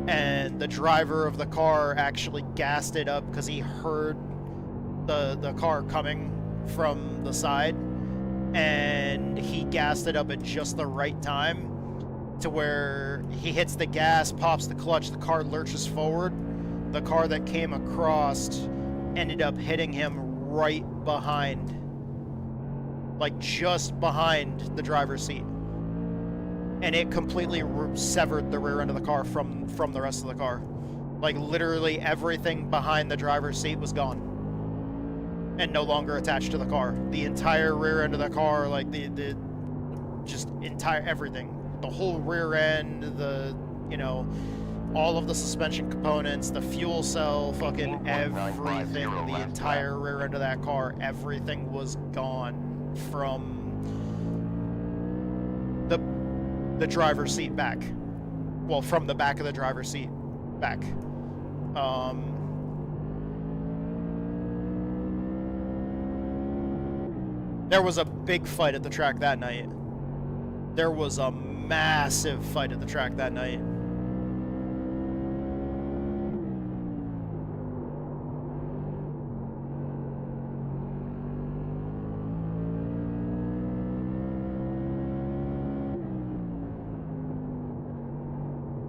And the driver of the car actually gassed it up because he heard the car coming from the side, and he gassed it up at just the right time to where he hits the gas, pops the clutch, the car lurches forward. The car that came across ended up hitting him right behind, like just behind the driver's seat, and it completely severed the rear end of the car from the rest of the car. Like literally everything behind the driver's seat was gone and no longer attached to the car. The entire rear end of the car, like the just entire everything, the whole rear end, the, you know, all of the suspension components, the fuel cell, fucking everything, the entire rear end of that car, everything was gone from the driver's seat back. Well, from the back of the driver's seat back. There was a big fight at the track that night. There was a massive fight at the track that night.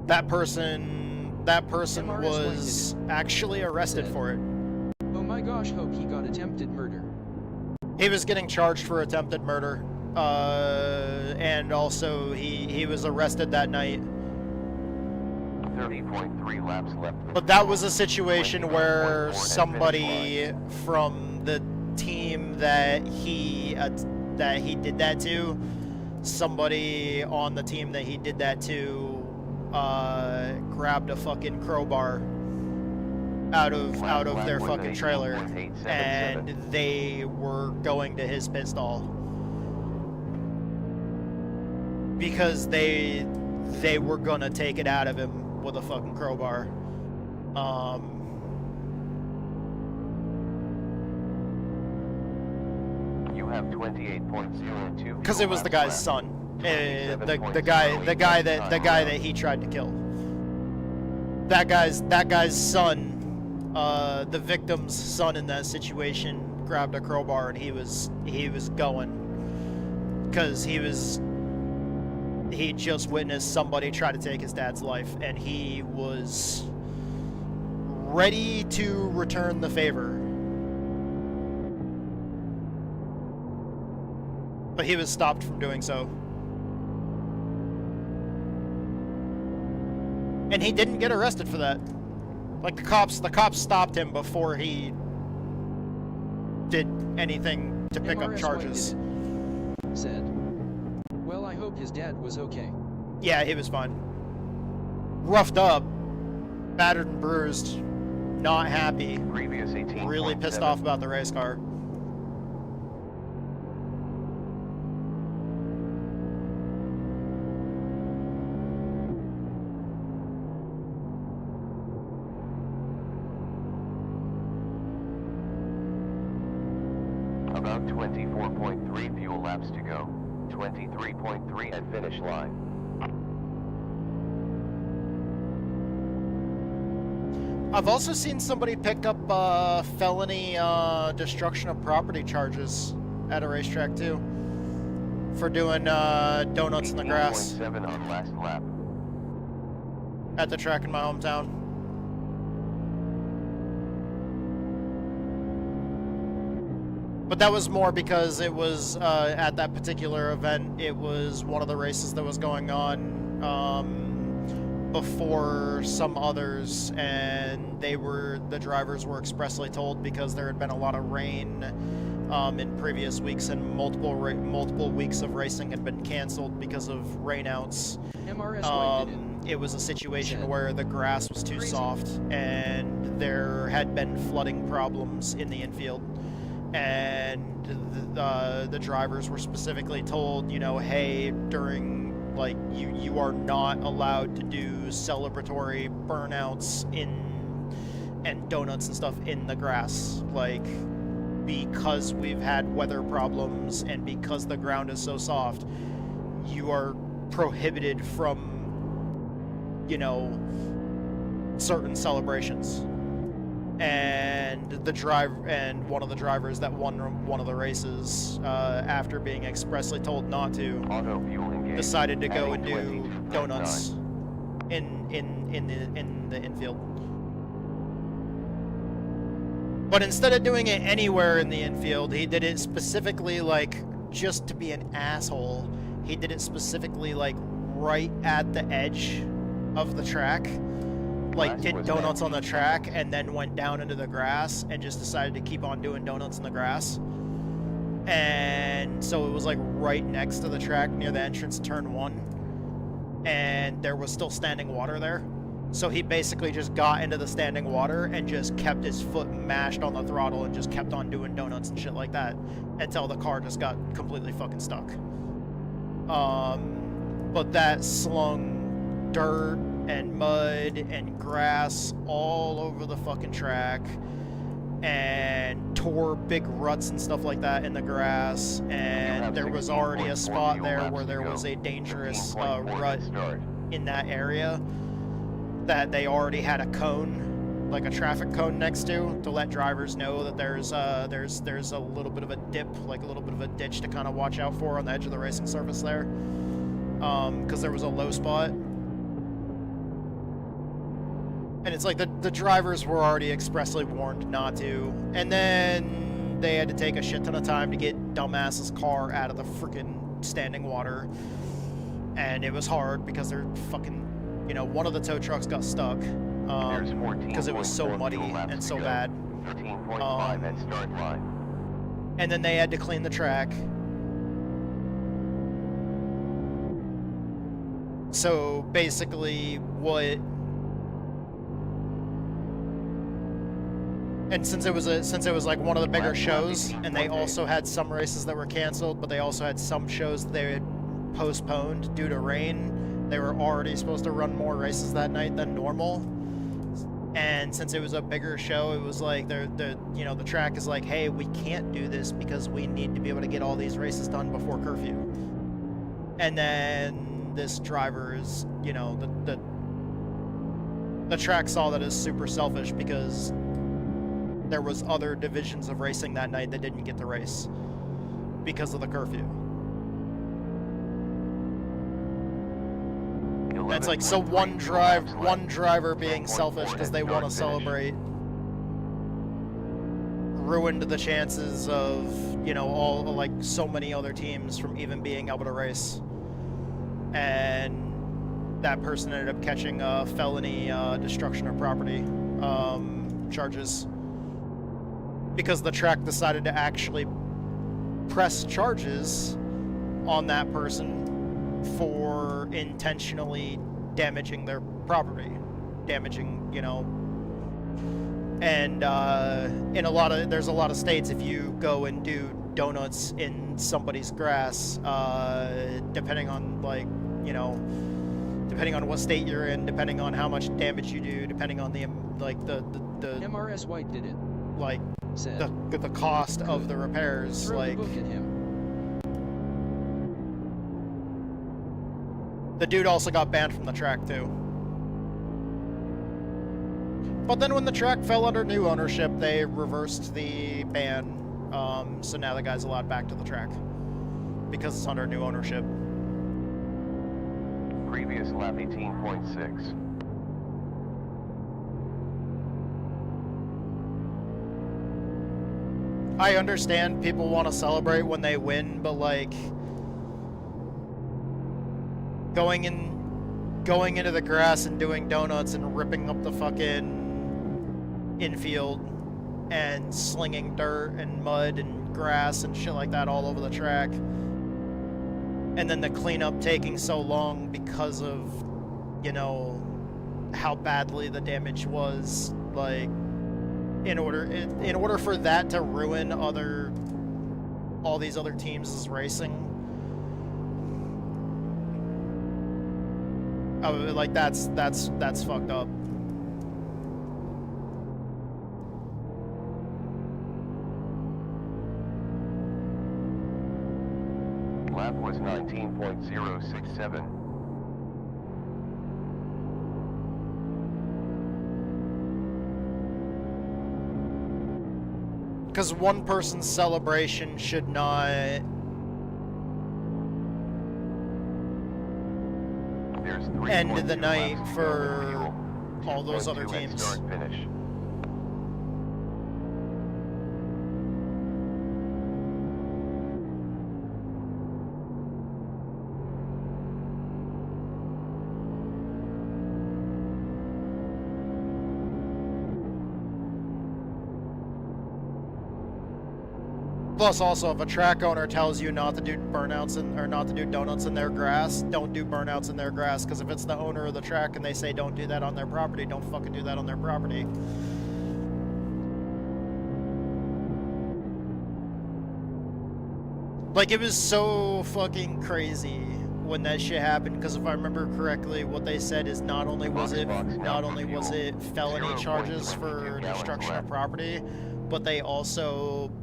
That person was actually arrested for it. Oh my gosh, hope he got attempted murder. He was getting charged for attempted murder, and also he was arrested that night. 30.3 laps left. But that was a situation where somebody from the team that he did that to, somebody on the team that he did that to, grabbed a fucking crowbar out of their fucking trailer, and they were going to his pit stall because they were gonna take it out of him with a fucking crowbar. You have 28.02. Because it was the guy's son. The guy that he tried to kill. That guy's son, the victim's son in that situation, grabbed a crowbar and he was going, because he just witnessed somebody try to take his dad's life, and he was ready to return the favor. But he was stopped from doing so. And he didn't get arrested for that. Like, the cops stopped him before he did anything to pick up charges. Said, well, I hope his dad was okay. Yeah, he was fine. Roughed up, battered and bruised, not happy, Previous 18. really pissed off about the race car. About 24.3 fuel laps to go. 23.3 at finish line. I've also seen somebody pick up felony destruction of property charges at a racetrack too, for doing donuts in the grass 18.7 on last lap. at the track in my hometown. But that was more because it was at that particular event, it was one of the races that was going on before some others, and the drivers were expressly told, because there had been a lot of rain in previous weeks, and multiple weeks of racing had been canceled because of rainouts. It was a situation where the grass was too soft, and there had been flooding problems in the infield. And the drivers were specifically told, you know, hey, during, like, you are not allowed to do celebratory burnouts and donuts and stuff in the grass, like, because we've had weather problems and because the ground is so soft, you are prohibited from, you know, certain celebrations. And one of the drivers that won one of the races, after being expressly told not to, Auto fuel engaged. decided to go and do 20.9. donuts in the infield. But instead of doing it anywhere in the infield, he did it specifically, like, just to be an asshole. He did it specifically, like, right at the edge of the track. Like, did donuts on the track and then went down into the grass and just decided to keep on doing donuts in the grass. And so it was, like, right next to the track near the entrance to turn 1, and there was still standing water there. So he basically just got into the standing water and just kept his foot mashed on the throttle and just kept on doing donuts and shit like that until the car just got completely fucking stuck. But that slung dirt and mud and grass all over the fucking track, and tore big ruts and stuff like that in the grass, and there was already a spot there where there was a dangerous rut in that area that they already had a cone, like a traffic cone next to let drivers know that there's a little bit of a dip, like a little bit of a ditch to kind of watch out for on the edge of the racing surface there, because there was a low spot. And it's like the drivers were already expressly warned not to, and then they had to take a shit ton of time to get dumbass's car out of the freaking standing water, and it was hard because they're fucking, you know, one of the tow trucks got stuck because it was so muddy and so bad. 13.5 at start line. And then they had to clean the track. So basically and since it was like one of the bigger shows, and they also had some races that were canceled, but they also had some shows that they had postponed due to rain. They were already supposed to run more races that night than normal. And since it was a bigger show, it was like the track is like, hey, we can't do this because we need to be able to get all these races done before curfew. And then this driver is, you know, the track saw that as super selfish because there was other divisions of racing that night that didn't get the race because of the curfew. That's like, so one driver being selfish because they want to celebrate ruined the chances of, you know, all, like, so many other teams from even being able to race. And that person ended up catching felony destruction of property charges because the track decided to actually press charges on that person for intentionally damaging their property, damaging, you know. And there's a lot of states, if you go and do donuts in somebody's grass, depending on, like, you know, depending on what state you're in, depending on how much damage you do, depending on the MRS White did it. Like Said. the cost of the repairs, Throw like the book at him. the dude also got banned from the track too. But then when the track fell under new ownership, they reversed the ban. So now the guy's allowed back to the track because it's under new ownership. Previous lap 18.6. I understand people want to celebrate when they win, but like going into the grass and doing donuts and ripping up the fucking infield and slinging dirt and mud and grass and shit like that all over the track, and then the cleanup taking so long because of, you know, how badly the damage was, like, in order for that to ruin all these other teams' racing, like that's fucked up. Lap was 19.067. Because one person's celebration should not end the night for all those other teams. Start finish. Plus, also, if a track owner tells you not to do burnouts or not to do donuts in their grass, don't do burnouts in their grass. Because if it's the owner of the track and they say don't do that on their property, don't fucking do that on their property. Like, it was so fucking crazy when that shit happened. Because if I remember correctly, what they said is not only was it felony charges for destruction of property, but they also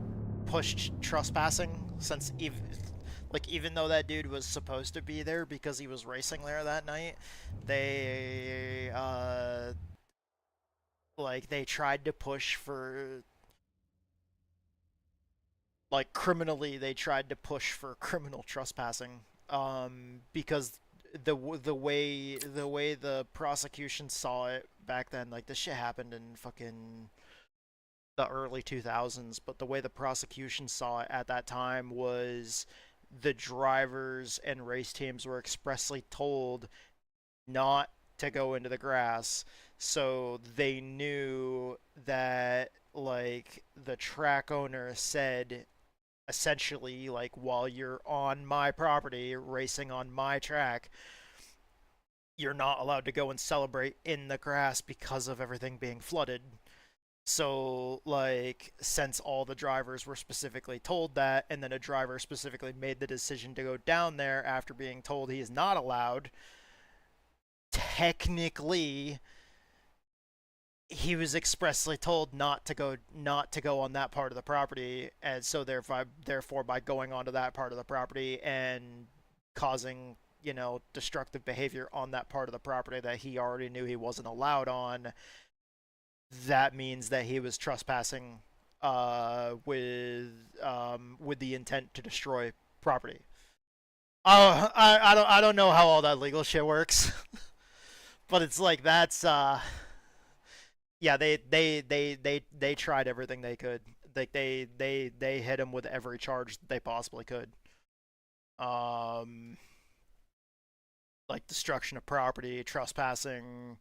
pushed trespassing, since even though that dude was supposed to be there because he was racing there that night, they they tried to push for, like, criminally, they tried to push for criminal trespassing, because the way the prosecution saw it back then, like, this shit happened in fucking the early 2000s, but the way the prosecution saw it at that time was the drivers and race teams were expressly told not to go into the grass, so they knew that, like, the track owner said essentially, like, while you're on my property racing on my track, you're not allowed to go and celebrate in the grass because of everything being flooded. So, like, since all the drivers were specifically told that, and then a driver specifically made the decision to go down there after being told he is not allowed, technically, he was expressly told not to go on that part of the property, and so therefore by going onto that part of the property and causing, you know, destructive behavior on that part of the property that he already knew he wasn't allowed on, that means that he was trespassing with the intent to destroy property. I don't know how all that legal shit works, but it's like that's yeah, they tried everything they could. Like they hit him with every charge they possibly could. Like destruction of property, trespassing.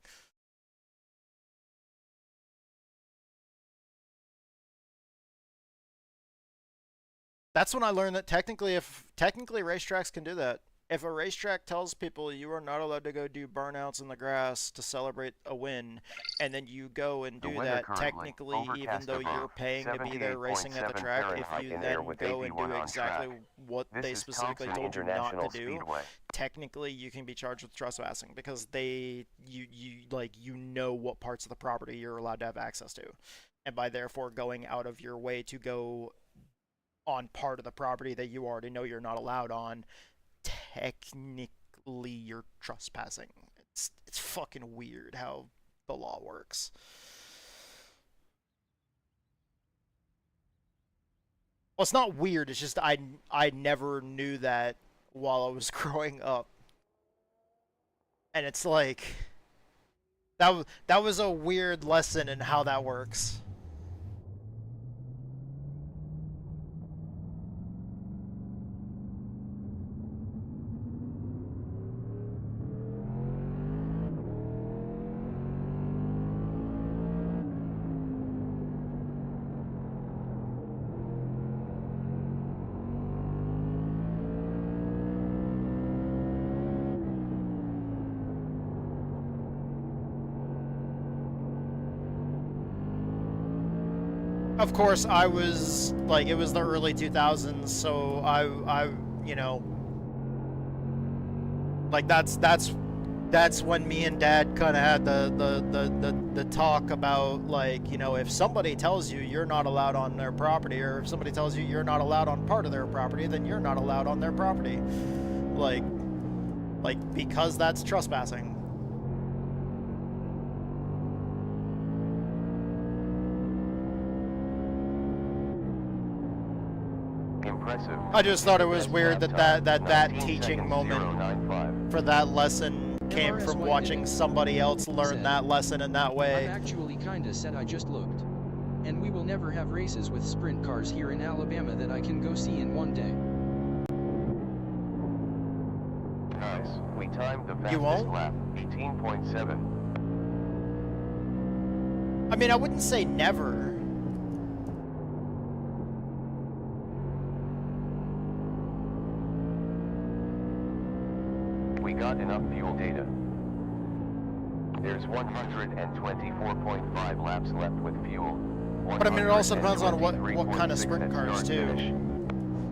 That's when I learned that technically racetracks can do that. if a racetrack tells people you are not allowed to go do burnouts in the grass to celebrate a win, and then you go and do that, technically, even though you're paying to be there racing at the track, if you then go and do exactly what they specifically told you not to do, technically you can be charged with trespassing, because you know what parts of the property you're allowed to have access to, and by therefore going out of your way to go on part of the property that you already know you're not allowed on, technically you're trespassing. It's fucking weird how the law works. Well, it's not weird, it's just I never knew that while I was growing up. And it's like that was a weird lesson in how that works. Of course, I was like, it was the early 2000s, so I you know, like that's when me and Dad kind of had the talk about, like, you know, if somebody tells you you're not allowed on their property, or if somebody tells you you're not allowed on part of their property, then you're not allowed on their property, like because that's trespassing. I just thought it was weird that teaching moment for that lesson came from watching somebody else learn that lesson in that way. I'm actually kinda sad I just looked. And we will never have races with sprint cars here in Alabama that I can go see in one day. Nice. We timed the fastest lap, 18.7. I mean, I wouldn't say never. We got enough fuel data. There's 124.5 laps left with fuel. But I mean, it also depends on what kind of sprint cars too.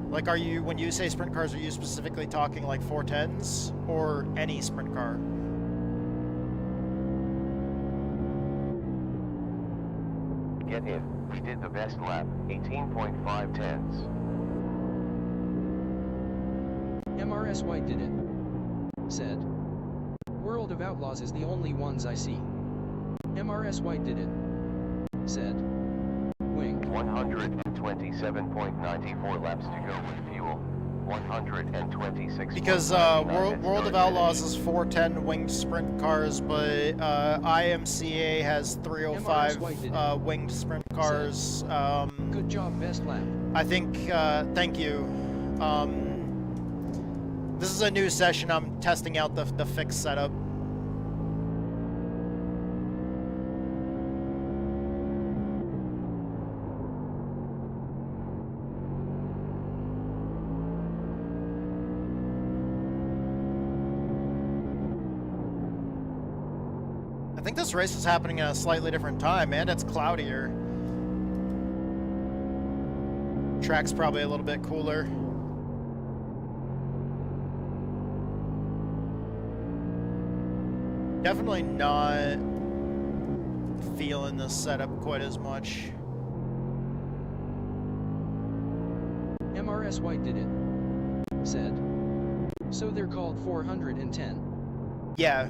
Like, are you, when you say sprint cars, are you specifically talking like 410s or any sprint car? Get in. We did the best lap, 18.5 tenths. MRS White did it. Said. World of Outlaws is the only ones I see. MRS White did it. Said. Wink. 127.94 laps to go with fuel. 126. Because World of Outlaws is 410 winged sprint cars, but IMCA has 305 winged sprint cars. Good job, best lap. I think, thank you. This is a new session. I'm testing out the fixed setup. I think this race is happening at a slightly different time, and it's cloudier. Track's probably a little bit cooler. Definitely not feeling this setup quite as much. MRS White did it. Said. So they're called 410. Yeah.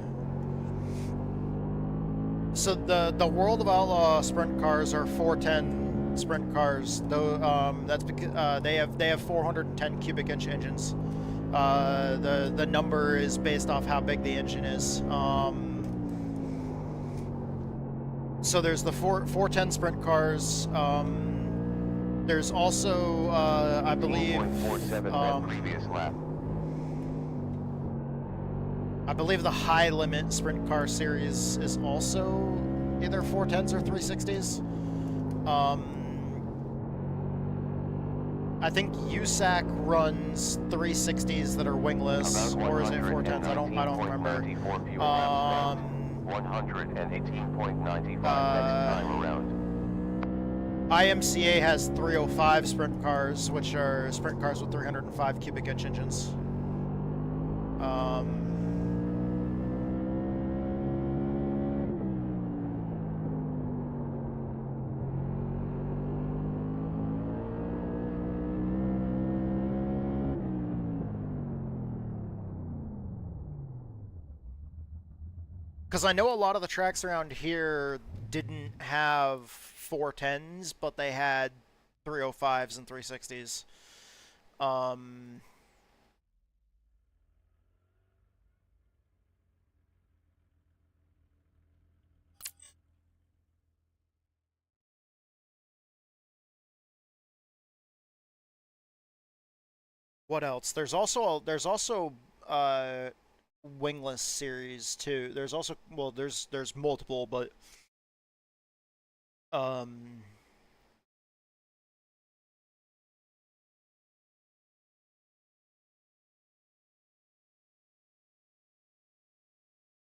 So the World of Outlaw sprint cars are 410 sprint cars. Though that's because they have 410 cubic inch engines. The number is based off how big the engine is. So there's the 410 sprint cars. There's also I believe previous lap. I believe the high limit sprint car series is also either 410s or 360s. I think USAC runs 360s that are wingless, or is it 410s? I don't remember. 118.95 next time around. IMCA has 305 sprint cars, which are sprint cars with 305 cubic inch engines. Because I know a lot of the tracks around here didn't have 410s, but they had 305s and 360s. What else? There's also wingless series too. There's also, well, there's multiple, but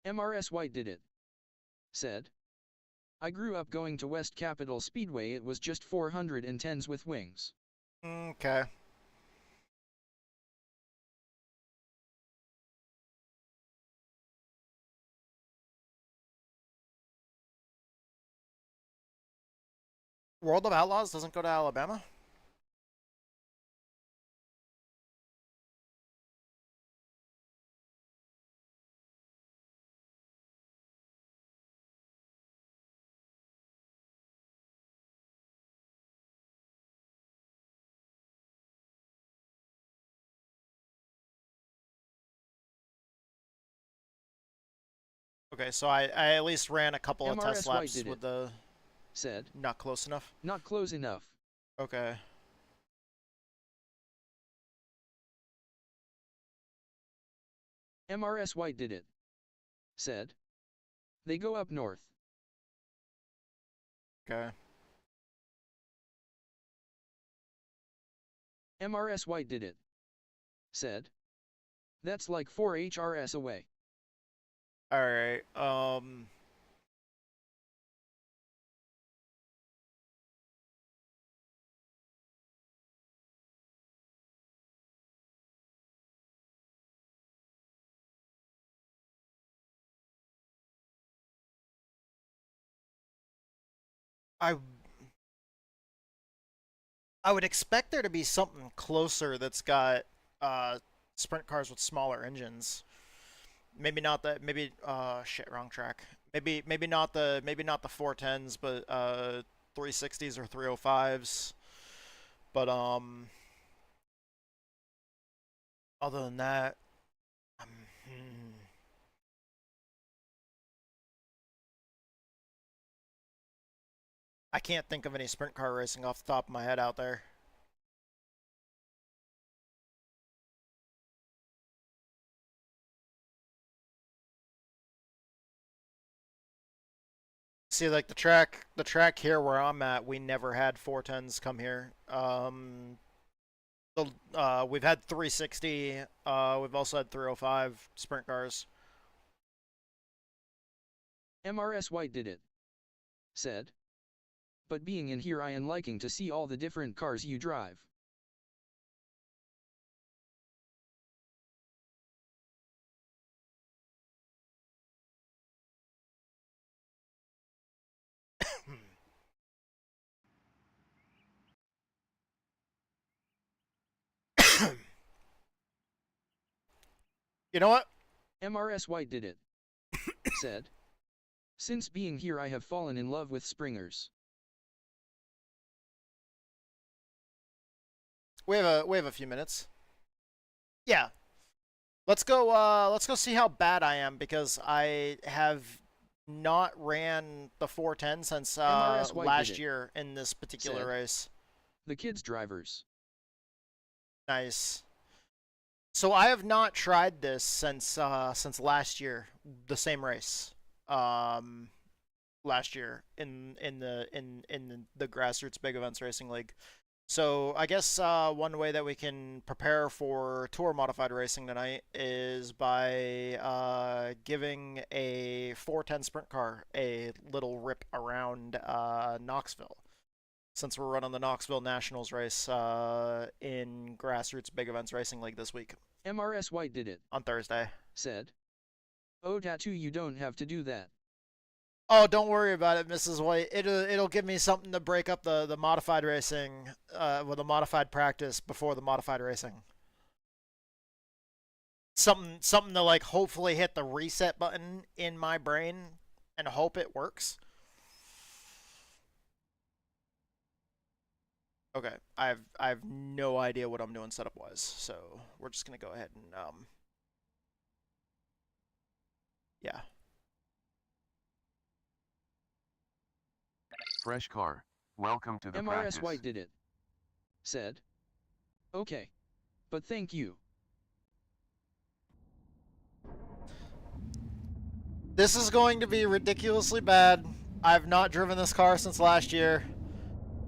MRS White did it. Said. I grew up going to West Capitol Speedway. It was just 410s with wings. okay. World of Outlaws doesn't go to Alabama? Okay, so I at least ran a couple of test MRS White laps did with it. the Said. not close enough. Not close enough. Okay. MRS White did it. Said. They go up north. Okay. MRS White did it. Said. That's like 4 HRS away. Alright, I would expect there to be something closer that's got sprint cars with smaller engines. Maybe not that. Maybe shit, wrong track. Maybe not the 410s, but 360s or 305s. But other than that, hmm. I can't think of any sprint car racing off the top of my head out there. See, like the track here where I'm at, we never had 410s come here. We've had 360. We've also had 305 sprint cars. MRS White did it. Said. But being in here I am liking to see all the different cars you drive. You know what? MRS White did it. Said. Since being here I have fallen in love with Springers. We have a few minutes. Yeah. Let's go see how bad I am, because I have not ran the 410 since last year in this particular Said. race. The kids drivers. Nice. So I have not tried this since last year, the same race. Last year in the Grassroots Big Events Racing League. So I guess one way that we can prepare for tour modified racing tonight is by giving a 410 sprint car a little rip around Knoxville, since we're running the Knoxville Nationals race in Grassroots Big Events Racing League this week MRS White did it. on Thursday. Said. Oh, Tattoo, you don't have to do that. Oh, don't worry about it, Mrs. White. It'll give me something to break up the modified racing with the modified practice before the modified racing. Something to like hopefully hit the reset button in my brain and hope it works. Okay, I've no idea what I'm doing setup wise, so we're just gonna go ahead and yeah. Fresh car. Welcome to the MRS practice. White did it. Said. Okay. But thank you. This is going to be ridiculously bad. I've not driven this car since last year,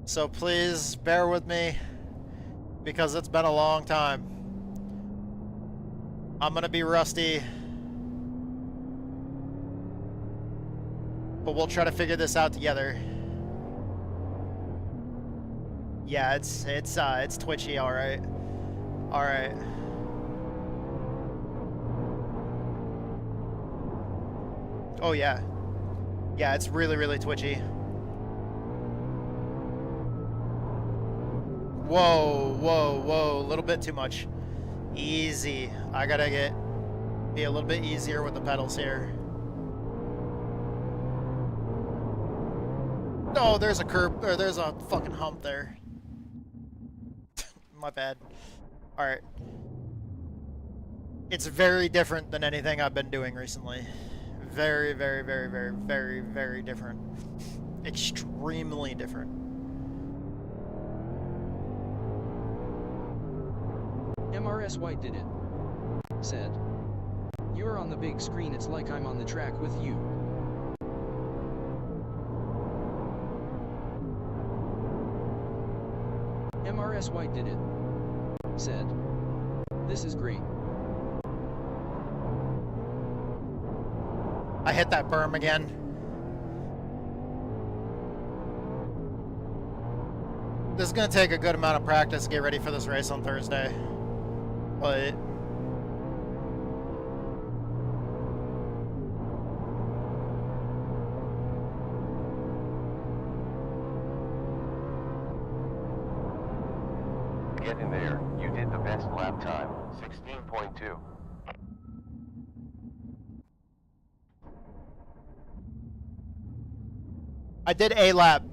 so please bear with me because it's been a long time. I'm gonna be rusty, but we'll try to figure this out together. Yeah, it's twitchy, all right. All right. Oh yeah. Yeah, it's really, really twitchy. Whoa, whoa, whoa, a little bit too much. Easy. I gotta be a little bit easier with the pedals here. No, there's a curb, or there's a fucking hump there. My bad. Alright. It's very different than anything I've been doing recently. Very, very, very, very, very, very different. Extremely different. MRS White did it. Said. You're on the big screen, it's like I'm on the track with you. MRS White did it. Said. This is great. I hit that berm again. This is going to take a good amount of practice to get ready for this race on Thursday. But Get in there. You did the best lap time. 16.2. I did a lap.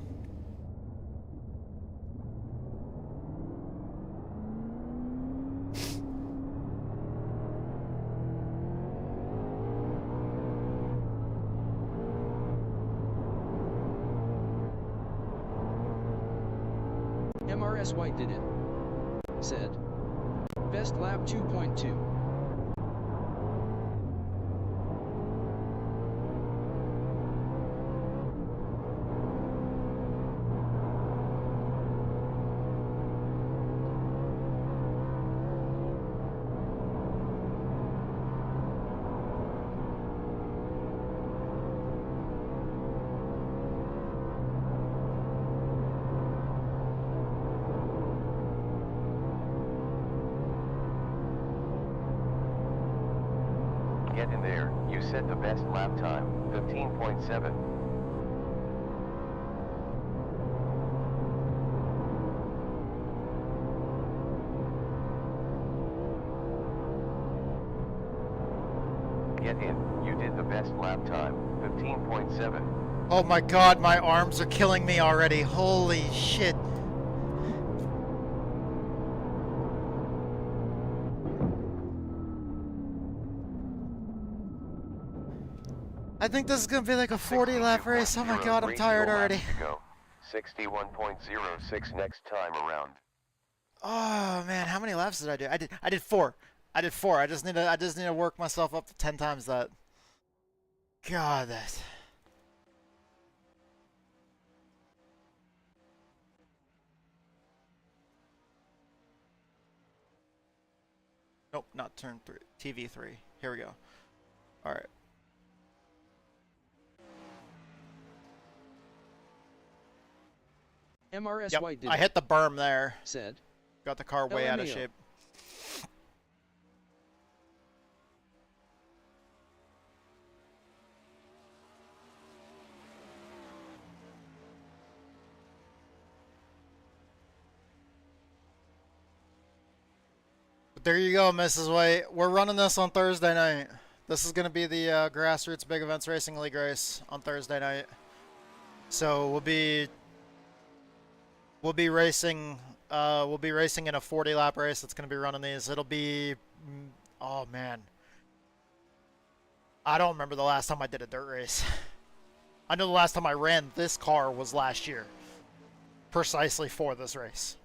MRS White did it. Said. Best lap 2.2. Get in there. You set the best lap time. 15.7. Get in. You did the best lap time. 15.7. Oh my god, my arms are killing me already. Holy shit. I think this is gonna be like a 40 lap race. Oh my god, I'm tired already. 61.06 next time around. Oh man, how many laps did I do? I did 4. I did 4. I just need to work myself up to 10 times that. God, that. Nope, not turn 3. TV3. Here we go. All right. MRS Yep, White did I hit the berm there. said. Got the car way out of LMAO. shape. But there you go, Mrs. White. We're running this on Thursday night. This is going to be the Grassroots Big Events Racing League race on Thursday night. So we'll be racing in a 40 lap race that's going to be running these. It'll be oh man. I don't remember the last time I did a dirt race. I know the last time I ran this car was last year. Precisely for this race.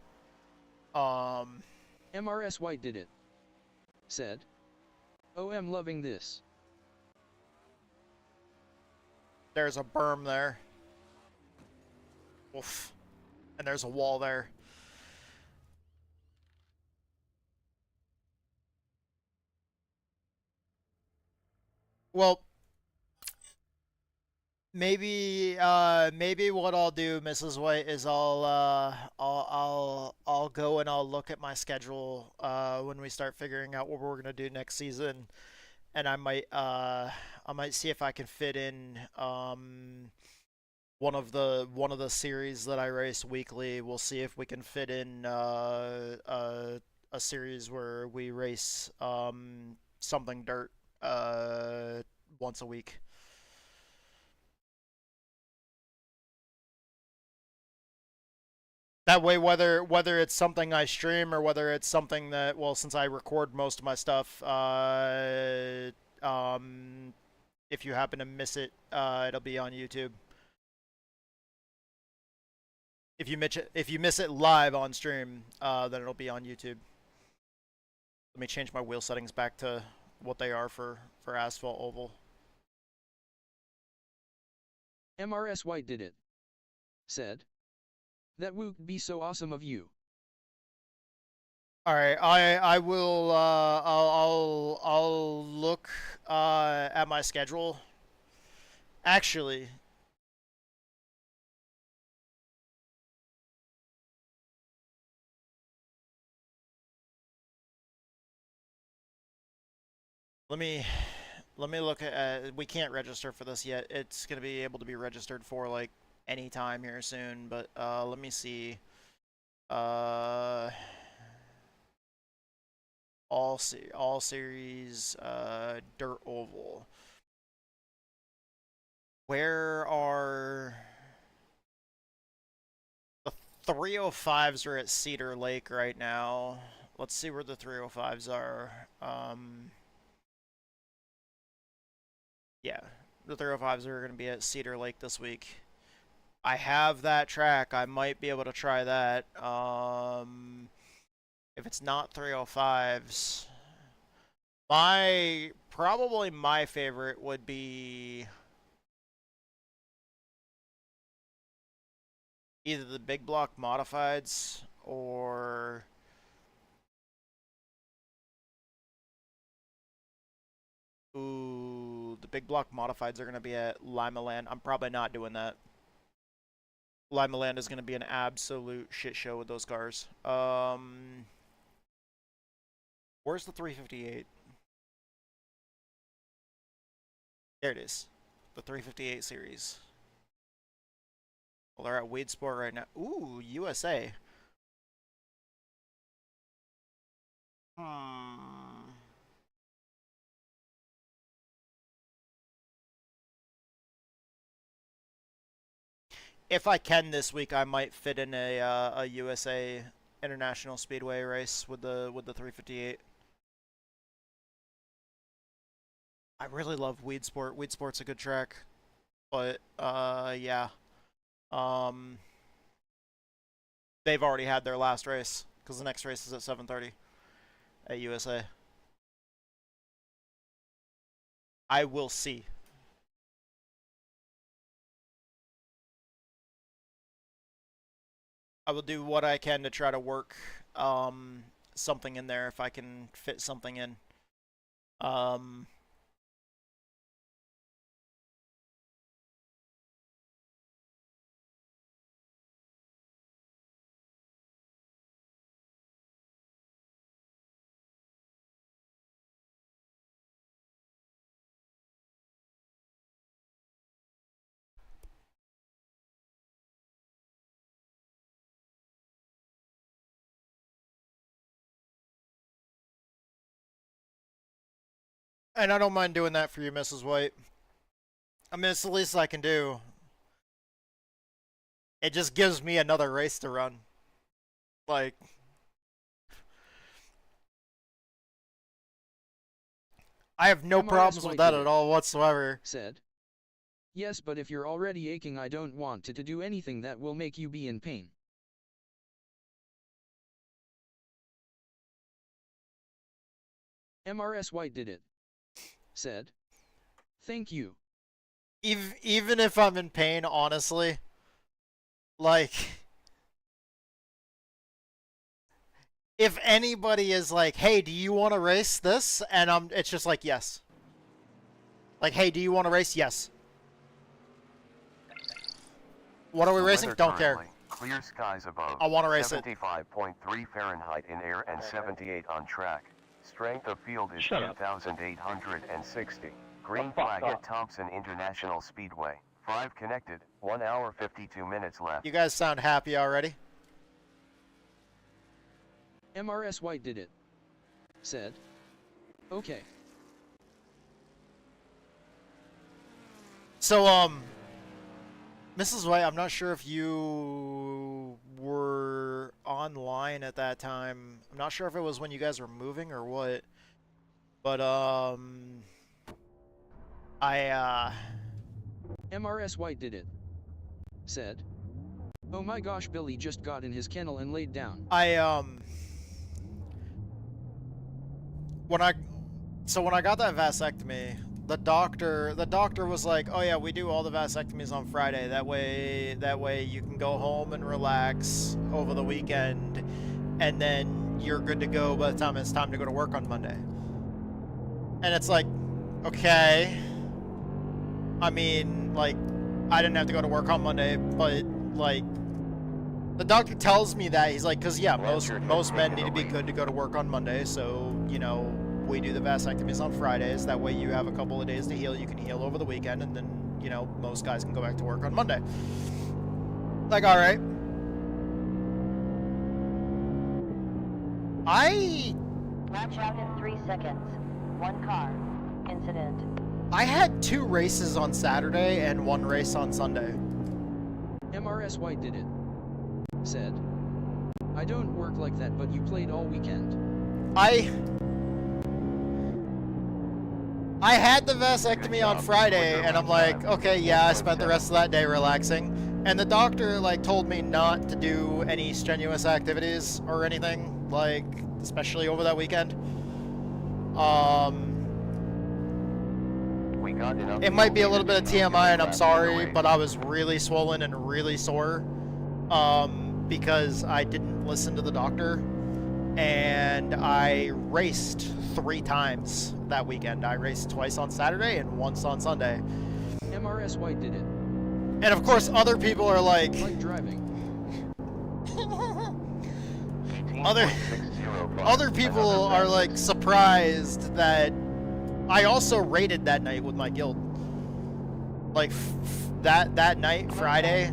MRS White did it. Said. Oh, I'm loving this. There's a berm there. Oof. And there's a wall there. Well, maybe what I'll do, Mrs. White, is I'll go and I'll look at my schedule when we start figuring out what we're gonna do next season, and I might see if I can fit in one of the series that I race weekly. We'll see if we can fit in a series where we race something dirt once a week. That way, whether it's something I stream or whether it's something that, well, since I record most of my stuff, if you happen to miss it, it'll be on YouTube. If you miss it live on stream, then it'll be on YouTube. Let me change my wheel settings back to what they are for asphalt oval. MRS White did it. Said. That would be so awesome of you. All right, I will I'll look at my schedule. Actually, let me look at we can't register for this yet. It's going to be able to be registered for like any time here soon, but let me see. All series dirt oval. Where are the 305s are at Cedar Lake right now. Let's see where the 305s are. Yeah, the 305s are going to be at Cedar Lake this week. I have that track. I might be able to try that. If it's not 305s, probably my favorite would be either the big block modifieds or the big block modifieds are going to be at Lima Land. I'm probably not doing that. Lima Land is going to be an absolute shit show with those cars. Where's the 358? There it is. The 358 series. Well, they're at Weed Sport right now. Ooh, USA. If I can this week, I might fit in a USA International Speedway race with the 358. I really love Weed Sport. Weed Sport's a good track, but yeah. They've already had their last race because the next race is at 7:30 at USA. I will see. I will do what I can to try to work something in there if I can fit something in. Um, and I don't mind doing that for you, Mrs. White. I mean, it's the least I can do. It just gives me another race to run. Like, I have no problems with that at all whatsoever. Said. Yes, but if you're already aching, I don't want to do anything that will make you be in pain. MRS White did it. Said. Thank you. Even if I'm in pain, honestly, like, if anybody is like, hey, do you want to race this? And it's just like, yes. Like, hey, do you want to race? Yes. What are we racing? Don't care. Clear skies above. I want to race it. 75.3 Fahrenheit in air and 78 on track. Strength of field is 2,860. Green flag at Thompson International Speedway. 5 connected, 1 hour 52 minutes left. You guys sound happy already? MRS White did it. Said. Okay. So, Mrs. White, I'm not sure if you were online at that time. I'm not sure if it was when you guys were moving or what. But, MRS White did it. Said. Oh my gosh, Billy just got in his kennel and laid down. When I got that vasectomy, the doctor was like, oh yeah, we do all the vasectomies on Friday. That way you can go home and relax over the weekend, and then you're good to go by the time it's time to go to work on Monday. And it's like, okay. I mean, like, I didn't have to go to work on Monday, but, like, the doctor tells me that. He's like, because, yeah, most men need to be good to go to work on Monday, so, you know, we do the vasectomies on Fridays. That way you have a couple of days to heal. You can heal over the weekend, and then, you know, most guys can go back to work on Monday. Like, all right. Match out in 3 seconds. 1 car. Incident. I had 2 races on Saturday and 1 race on Sunday. MRS White did it. Said. I don't work like that, but you played all weekend. I had the vasectomy on Friday, and I'm like, okay, yeah, I spent the rest of that day relaxing. And the doctor, like, told me not to do any strenuous activities or anything, like, especially over that weekend. It might be a little bit of TMI, and I'm sorry, but I was really swollen and really sore, because I didn't listen to the doctor, and I raced 3 times that weekend. I raced twice on Saturday and once on Sunday. MRS White did it. And of course, other people are like driving. other people are like surprised that I also raided that night with my guild. Like that night, Friday,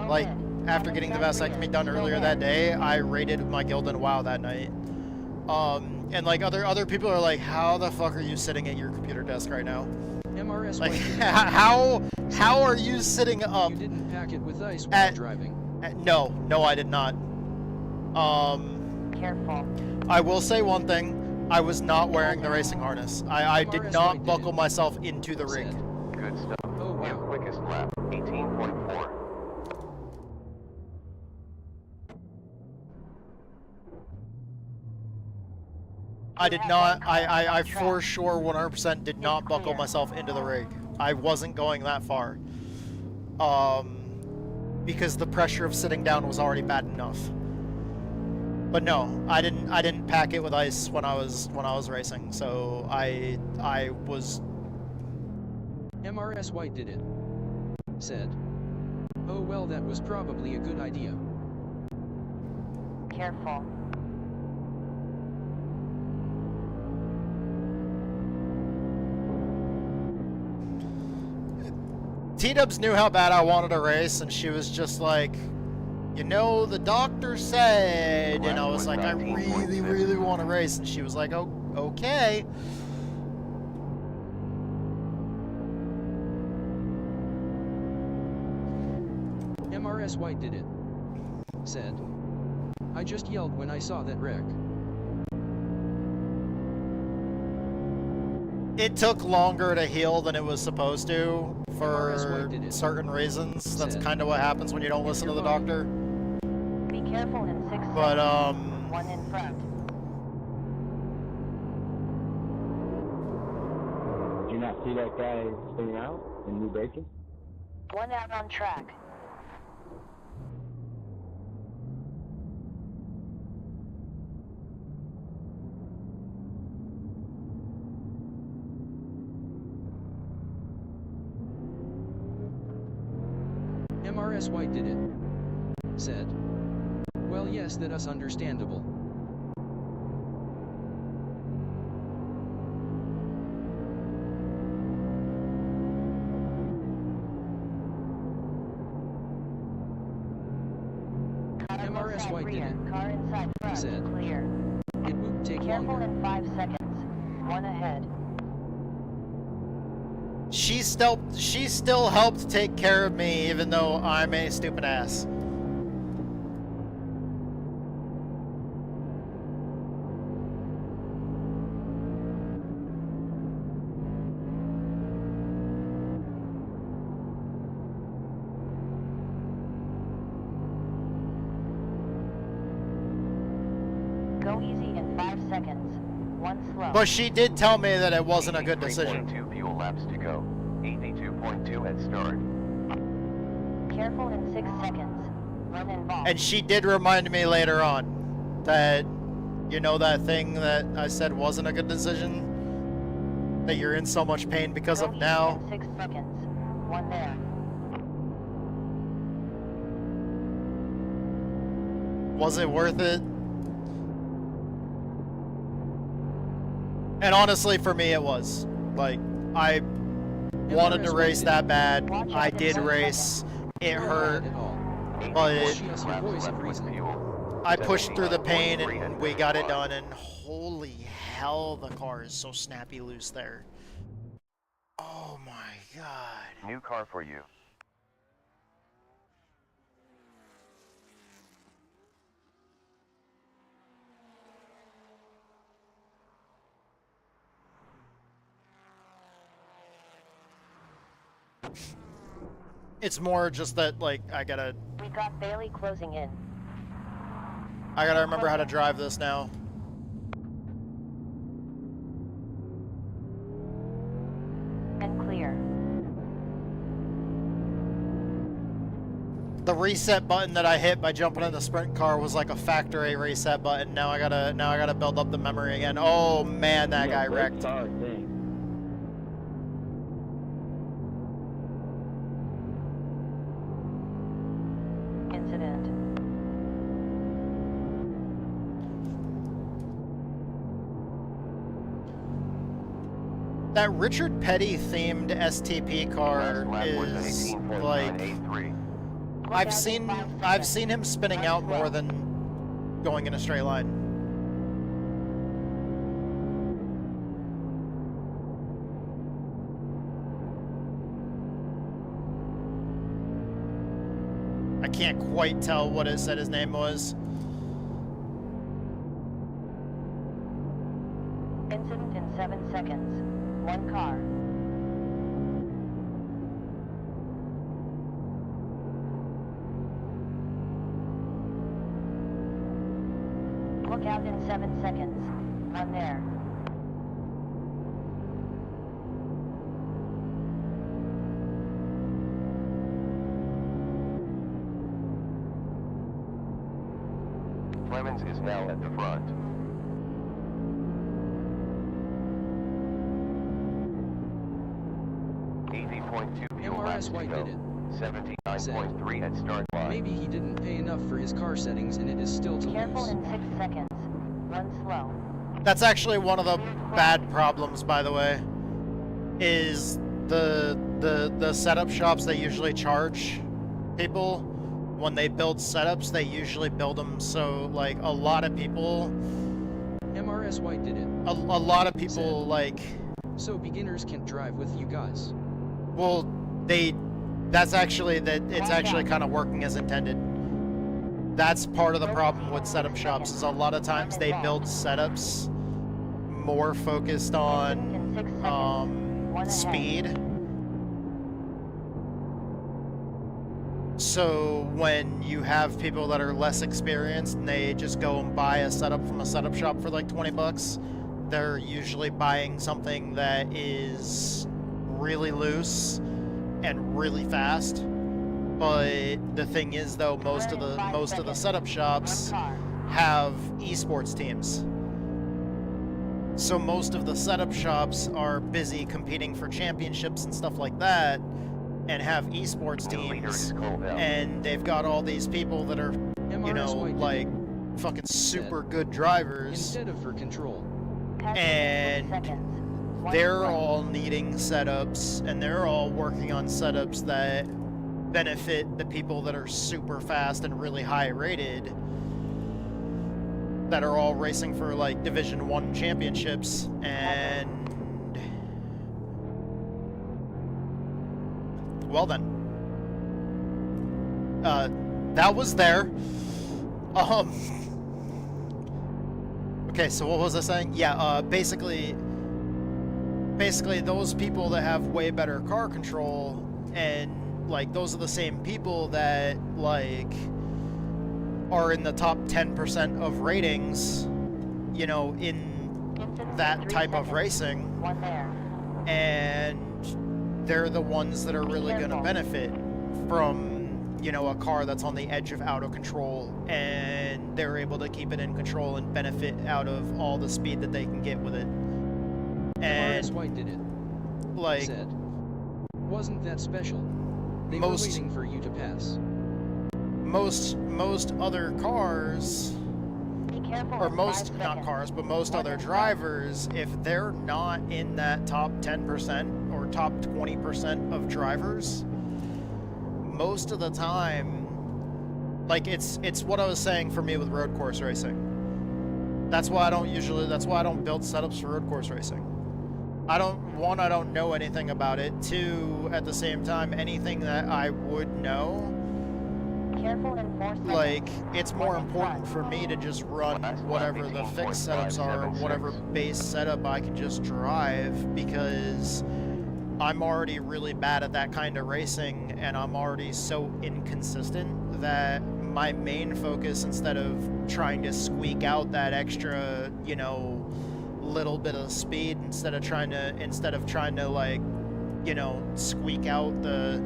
like after getting the vasectomy done earlier that day, I raided with my guild in WoW that night. And like other people are like, how the fuck are you sitting at your computer desk right now? MRS Like, how are you sitting up? You didn't pack it with ice while driving. No, I did not. Careful. I will say one thing. I was not wearing the racing harness. I did not buckle myself into the rig. Good stuff. Oh, wow. Your quickest lap, 18.4. I did not, I for sure 100% did not buckle myself into the rig. I wasn't going that far. Because the pressure of sitting down was already bad enough. But no, I didn't pack it with ice when I was racing. So I was. MRS White did it. Said. Oh well, that was probably a good idea. Careful. T-Dubs knew how bad I wanted to race, and she was just like, you know, the doctor said, and I was like, I really, really want to race, and she was like, oh, okay. MRS White did it. Said. I just yelled when I saw that wreck. It took longer to heal than it was supposed to for certain reasons. That's kind of what happens when you don't listen to the doctor. Be careful in 6 seconds. But, One in front. Did you not see that guy spinning out and new braking? One out on track. MRS White did it. Said. Well, yes, that us understandable. MRS White did it. Car inside front. Said. Clear. It would take Careful longer. in 5 seconds. One ahead. she still helped take care of me, even though I'm a stupid ass. Go easy in 5 seconds. One slow. But she did tell me that it wasn't a good decision. 2 fuel laps to go. 82.2 at start. Careful in 6 seconds. Run involved. And she did remind me later on that, you know, that thing that I said wasn't a good decision? That you're in so much pain because Go of easy now? in 6 seconds. One there. Was it worth it? And honestly, for me, it was. Like, I wanted to race that bad. I did race. It hurt. But I pushed through the pain and we got it done. And holy hell, the car is so snappy loose there. Oh my god. New car for you. It's more just that, like, We got Bailey closing in. I gotta remember how to drive this now. And clear. The reset button that I hit by jumping in the sprint car was like a factory reset button. Now I gotta build up the memory again. Oh man, that guy wrecked. Incident. That Richard Petty themed STP car is like, I've seen him spinning out more than going in a straight line. I can't quite tell what it said his name was. Incident in 7 seconds. One car. Look out in 7 seconds. One there. Clemens is now at the front. MRS White did it. 79.3 at start line. Maybe he didn't pay enough for his car settings and it is still to Careful lose. in 6 seconds. Run slow. That's actually one of the bad problems, by the way, is the setup shops that usually charge people. When they build setups, they usually build them so, like, a lot of people... MRS White did it. A lot of people, like... So beginners can drive with you guys. Well, it's actually kind of working as intended. That's part of the problem with setup shops, is a lot of times they build setups more focused on speed. So when you have people that are less experienced and they just go and buy a setup from a setup shop for like 20 bucks, they're usually buying something that is really loose and really fast. But the thing is, though, most of the setup shops have esports teams. So most of the setup shops are busy competing for championships and stuff like that, and have esports teams, and they've got all these people that are, you know, like fucking super good drivers, Instead of for control. and they're all needing setups, and they're all working on setups that benefit the people that are super fast and really high rated, that are all racing for like Division 1 championships. And well then, that was there. Okay, so what was I saying? Yeah, basically those people that have way better car control, and like those are the same people that like are in the top 10% of ratings, you know, in that type of racing, and they're the ones that are really going to benefit from, you know, a car that's on the edge of out of control, and they're able to keep it in control and benefit out of all the speed that they can get with it. And White did it. like, Said, wasn't that special? They were waiting for you to pass. most other cars, or most, not cars, but most other drivers, if they're not in that top 10% or top 20% of drivers, most of the time, like it's what I was saying for me with road course racing. That's why I don't build setups for road course racing. I don't know anything about it. Two, at the same time, anything that I would know, like, it's more important for me to just run whatever the fixed setups are, or whatever base setup I can just drive, because I'm already really bad at that kind of racing, and I'm already so inconsistent that my main focus, instead of trying to squeak out that extra, you know, little bit of speed, instead of trying to like, you know, squeak out that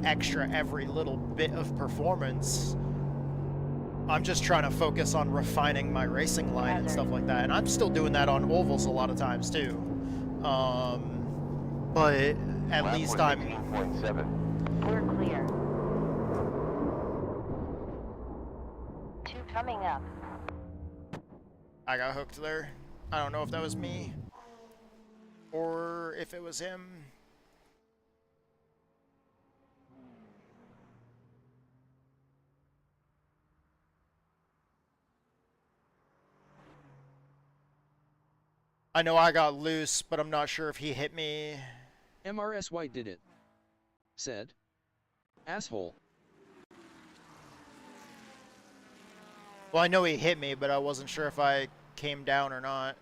extra every little bit of performance, I'm just trying to focus on refining my racing line and stuff like that. And I'm still doing that on ovals a lot of times too. But at least I'm... We're clear. 2 coming up. I got hooked there. I don't know if that was me or if it was him. I know I got loose, but I'm not sure if he hit me. MRS White did it. Said, asshole. Well, I know he hit me, but I wasn't sure if I came down or not.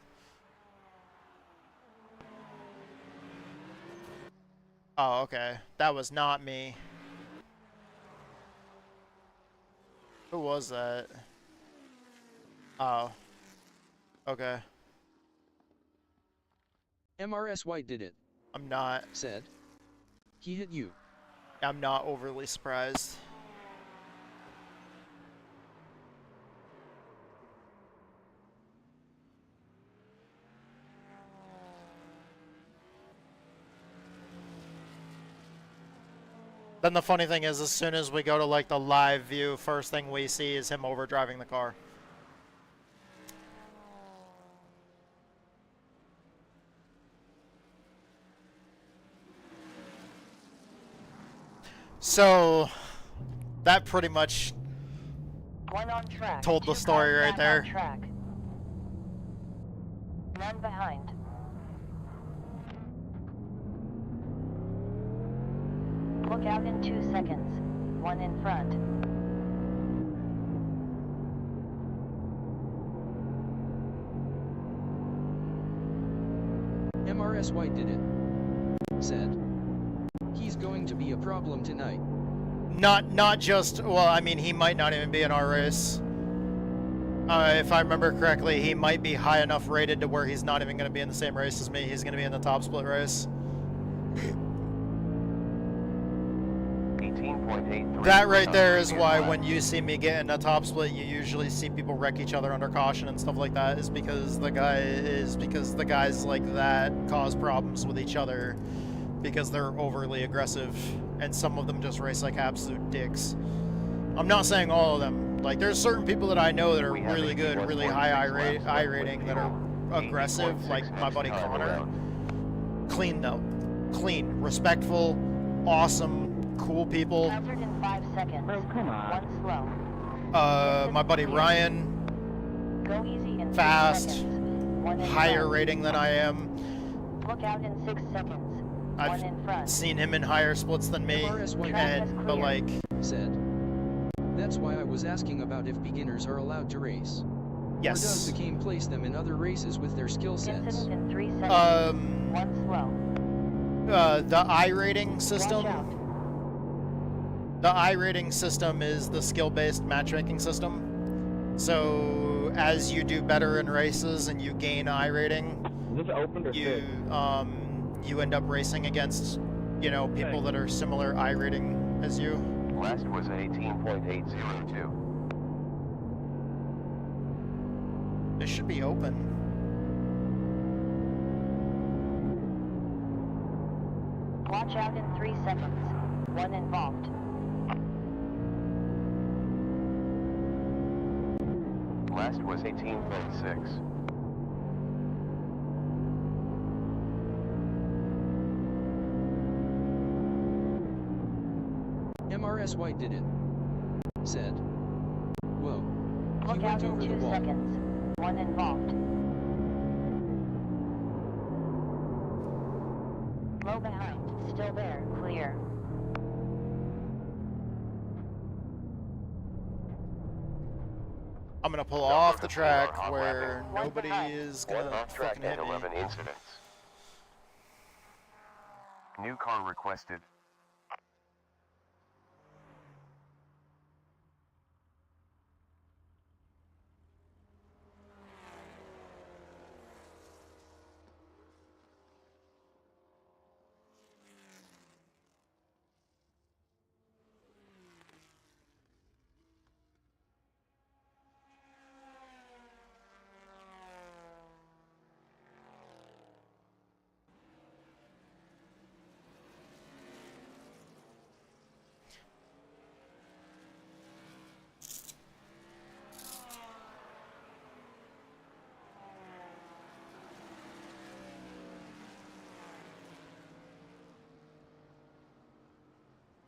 Oh, okay. That was not me. Who was that? Oh. Okay. MRS White did it. I'm not. Said, he hit you. I'm not overly surprised. Then the funny thing is, as soon as we go to like the live view, first thing we see is him overdriving the car. So that pretty much One on track. told the Two story cars right back there. on track. None behind. Look out in 2 seconds. One in front. MRS White did it. Said. He's going to be a problem tonight. Not just, well, I mean, he might not even be in our race. If I remember correctly, he might be high enough rated to where he's not even going to be in the same race as me. He's going to be in the top split race. 18.83. That right there is why when you see me get in a top split, you usually see people wreck each other under caution and stuff like that, is because the guys like that cause problems with each other because they're overly aggressive, and some of them just race like absolute dicks. I'm not saying all of them. Like, there's certain people that I know that are really good, really high I rating, that are aggressive, like my buddy Connor. Clean though. Clean. Respectful. Awesome. Cool people. 105 seconds. Bro, come on. One slow. My buddy Ryan. Go easy in 3 Fast. seconds. One in Higher front. rating than I am. Look out in 6 seconds. I've One in front. seen him in higher splits than me, MRS White but like, said. That's why I was asking about if beginners are allowed to race. Or does yes. the game place them in other races with their skill sets? Incident in 3 seconds. One slow. The I rating Watch system. out. The I rating system is the skill-based matchmaking system. So as you do better in races and you gain I rating, Is this open or you fixed? you end up racing against, you know, people that are similar I rating as you. Last was 18.802. It should be open. Watch out in 3 seconds. One involved. Last was 18.6. MRS White did it. Said. Whoa. He Look went out over in the 2 wall. seconds. One involved. Low behind. Still there. Clear. I'm gonna pull off the track Hot where One nobody behind. is One gonna off track fucking hit and me. 11 incidents. New car requested.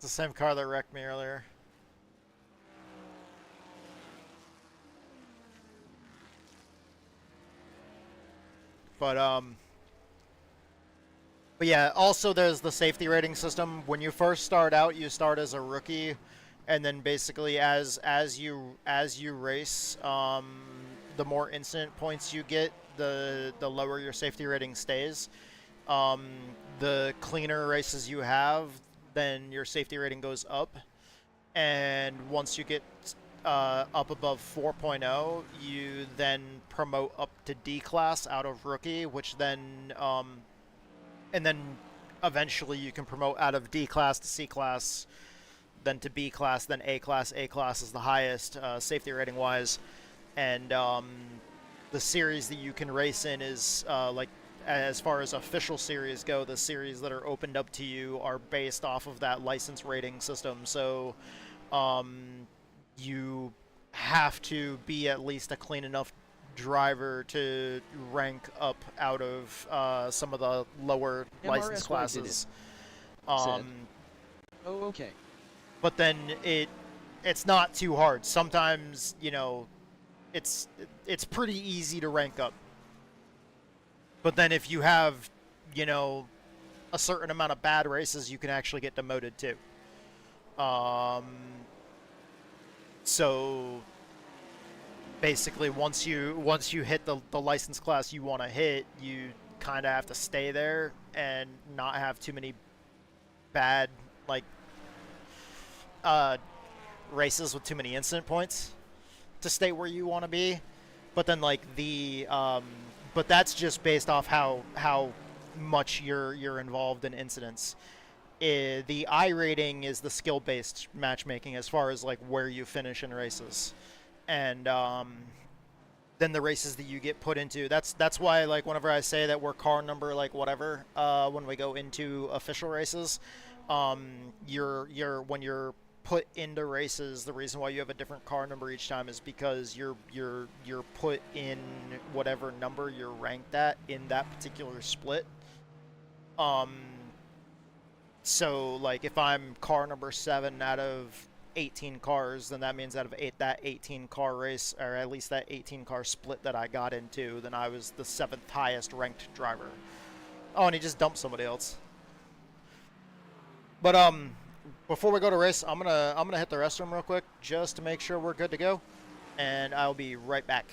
It's the same car that wrecked me earlier. But yeah, also there's the safety rating system. When you first start out, you start as a rookie, and then basically as you race, the more incident points you get, the lower your safety rating stays. The cleaner races you have, then your safety rating goes up, and once you get up above 4.0, you then promote up to D class out of rookie, which then and then eventually you can promote out of D class to C class, then to B class, then A class. A class is the highest safety rating wise, and the series that you can race in is like as far as official series go, the series that are opened up to you are based off of that license rating system. So you have to be at least a clean enough driver to rank up out of some of the lower license MRSY classes. Said. Oh, okay. But then it's not too hard. Sometimes, you know, it's pretty easy to rank up. But then if you have, you know, a certain amount of bad races, you can actually get demoted too. So basically, once you hit the license class you want to hit, you kind of have to stay there and not have too many bad like races with too many incident points to stay where you want to be. But then like but that's just based off how much you're involved in incidents. The I rating is the skill-based matchmaking as far as like where you finish in races, and then the races that you get put into. That's why like whenever I say that we're car number like whatever when we go into official races, you're when you're put into races, the reason why you have a different car number each time is because you're put in whatever number you're ranked at in that particular split. So like if I'm car number 7 out of 18 cars, then that means out of that 18 car race, or at least that 18 car split that I got into, then I was the 7th highest ranked driver. Oh, and he just dumped somebody else. But before we go to race, I'm gonna hit the restroom real quick just to make sure we're good to go, and I'll be right back.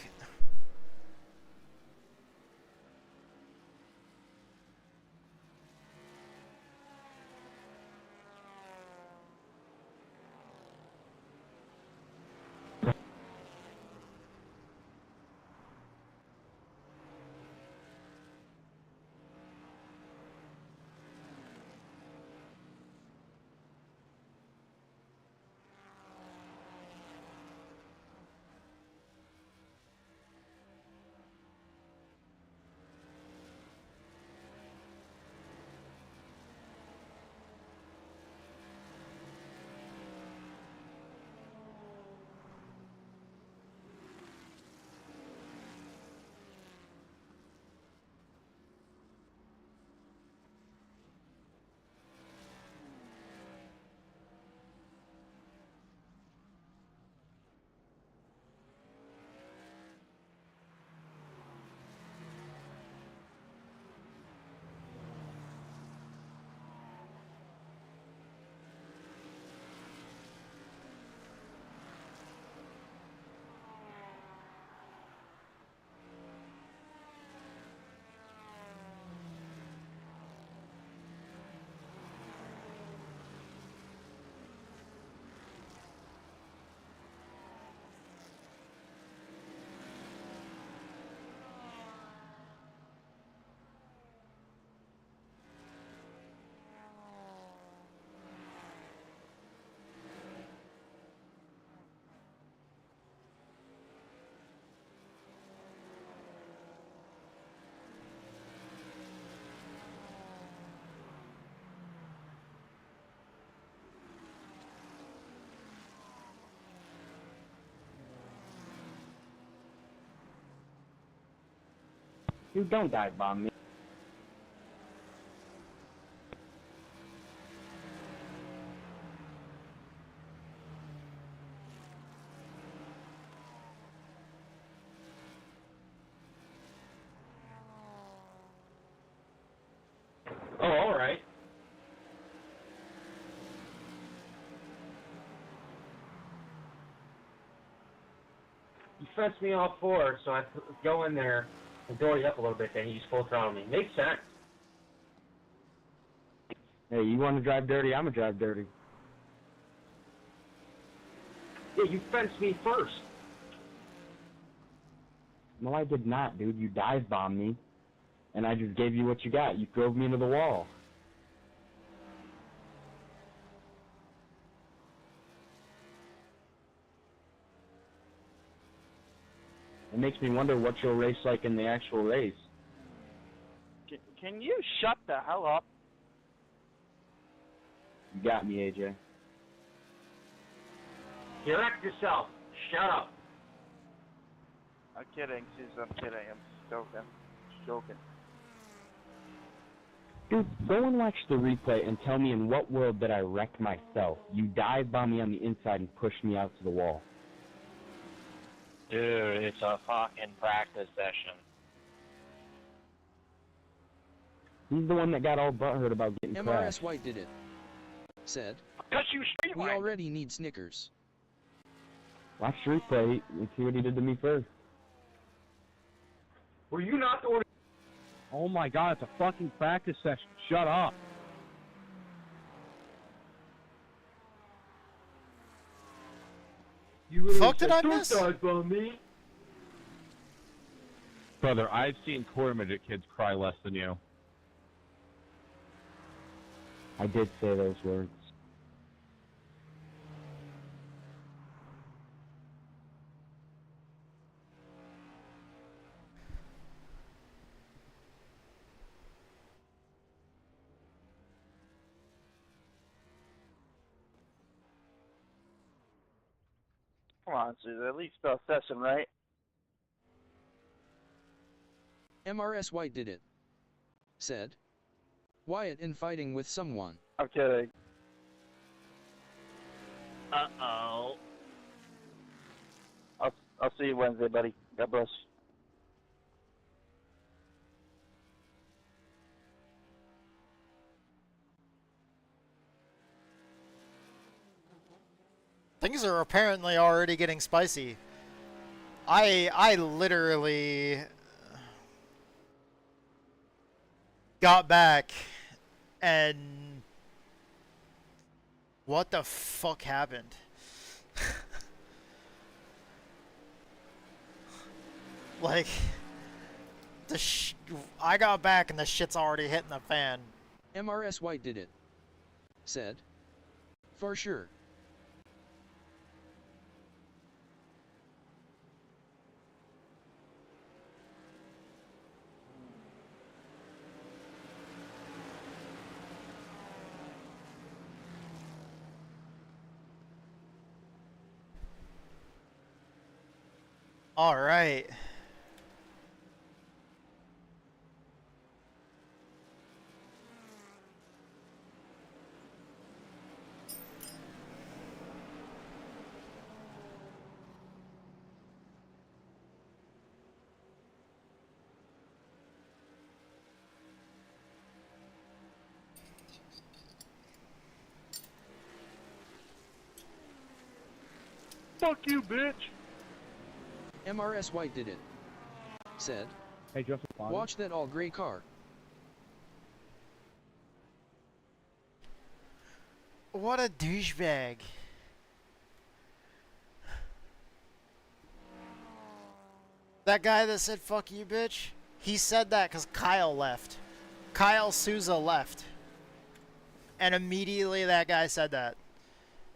Dude, don't dive bomb me. Oh, alright. You fenced me off forward, so I go in there and door you up a little bit, then you just full throttle me. Makes sense. Hey, you want to drive dirty? I'm going to drive dirty. Yeah, you fenced me first. No, I did not, dude. You dive bombed me, and I just gave you what you got. You drove me into the wall. It makes me wonder what you'll race like in the actual race. Can you shut the hell up? You got me, AJ. Direct yourself. Shut up. I'm kidding, Susan. I'm kidding. I'm joking. Joking. Dude, go and watch the replay and tell me in what world did I wreck myself. You dive bombed me on the inside and pushed me out to the wall. Dude, it's a fucking practice session. He's the one that got all butthurt about getting MRS crashed. White did it. Said, Cause you we streamlined. already need Snickers. Watch the replay and see what he did to me first. Were you not the one? Oh my god, it's a fucking practice session. Shut up. You Fuck did I miss? Dive bomb me. Brother, I've seen quarter midget kids cry less than you. I did say those words. Come on, Susan. At least spell session, right? MRS White did it. Said, Wyatt in fighting with someone. I'm kidding. Uh-oh. I'll see you Wednesday, buddy. God bless. Things are apparently already getting spicy. I literally got back and what the fuck happened? Like I got back and the shit's already hitting the fan. MRS White did it. Said, for sure. All right. Fuck you, bitch! MRS White did it. Said, Hey, Joseph. watch that all gray car. What a douchebag. That guy that said fuck you, bitch, he said that because Kyle left. Kyle Souza left. And immediately that guy said that.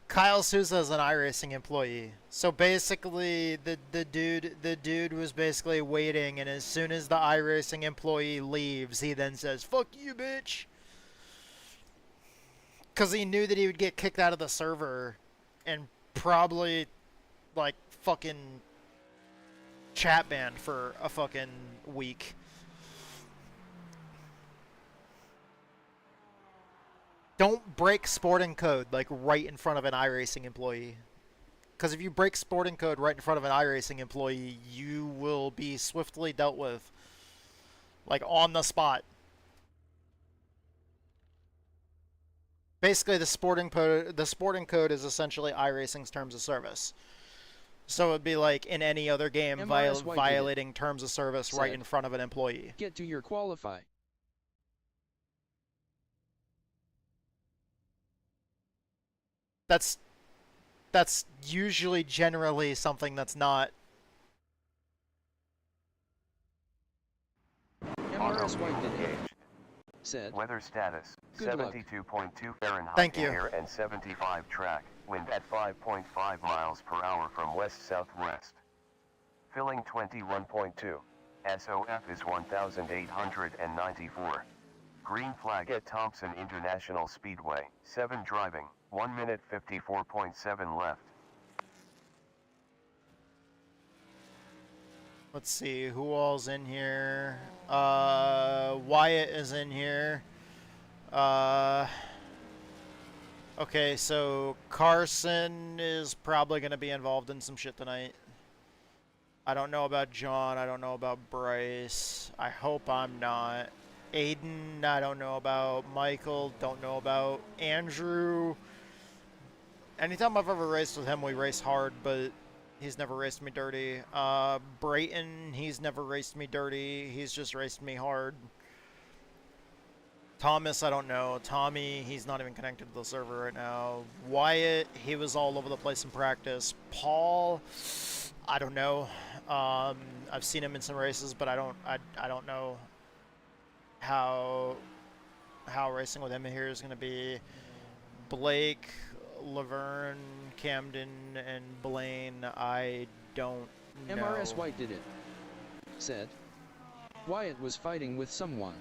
Kyle Souza is an iRacing employee. So basically the dude was basically waiting, and as soon as the iRacing employee leaves, he then says, fuck you, bitch. Because he knew that he would get kicked out of the server and probably, like, fucking chat banned for a fucking week. Don't break sporting code, like, right in front of an iRacing employee. Because if you break sporting code right in front of an iRacing employee, you will be swiftly dealt with. Like, on the spot. Basically, the sporting code is essentially iRacing's terms of service. So it'd be like in any other game violating terms of service right in front of an employee. Get to your qualify. That's usually generally something that's not. MRS White did it. Said, Weather status, good luck. 72.2 Fahrenheit Thank in you. air and 75 track, wind at 5.5 miles per hour from west-southwest. Filling 21.2. SOF is 1894. Green flag at Thompson International Speedway, 7 driving, 1 minute 54.7 left. Let's see, who all's in here? Wyatt is in here. Okay, so Carson is probably going to be involved in some shit tonight. I don't know about John. I don't know about Bryce. I hope I'm not. Aiden, I don't know about. Michael, don't know about. Andrew, anytime I've ever raced with him, we race hard, but he's never raced me dirty. Brayton, he's never raced me dirty. He's just raced me hard. Thomas, I don't know. Tommy, he's not even connected to the server right now. Wyatt, he was all over the place in practice. Paul, I don't know. I've seen him in some races, but I don't know how racing with him here is going to be. Blake, Laverne, Camden, and Blaine, I don't know. MRS White did it. Said. Wyatt was fighting with someone.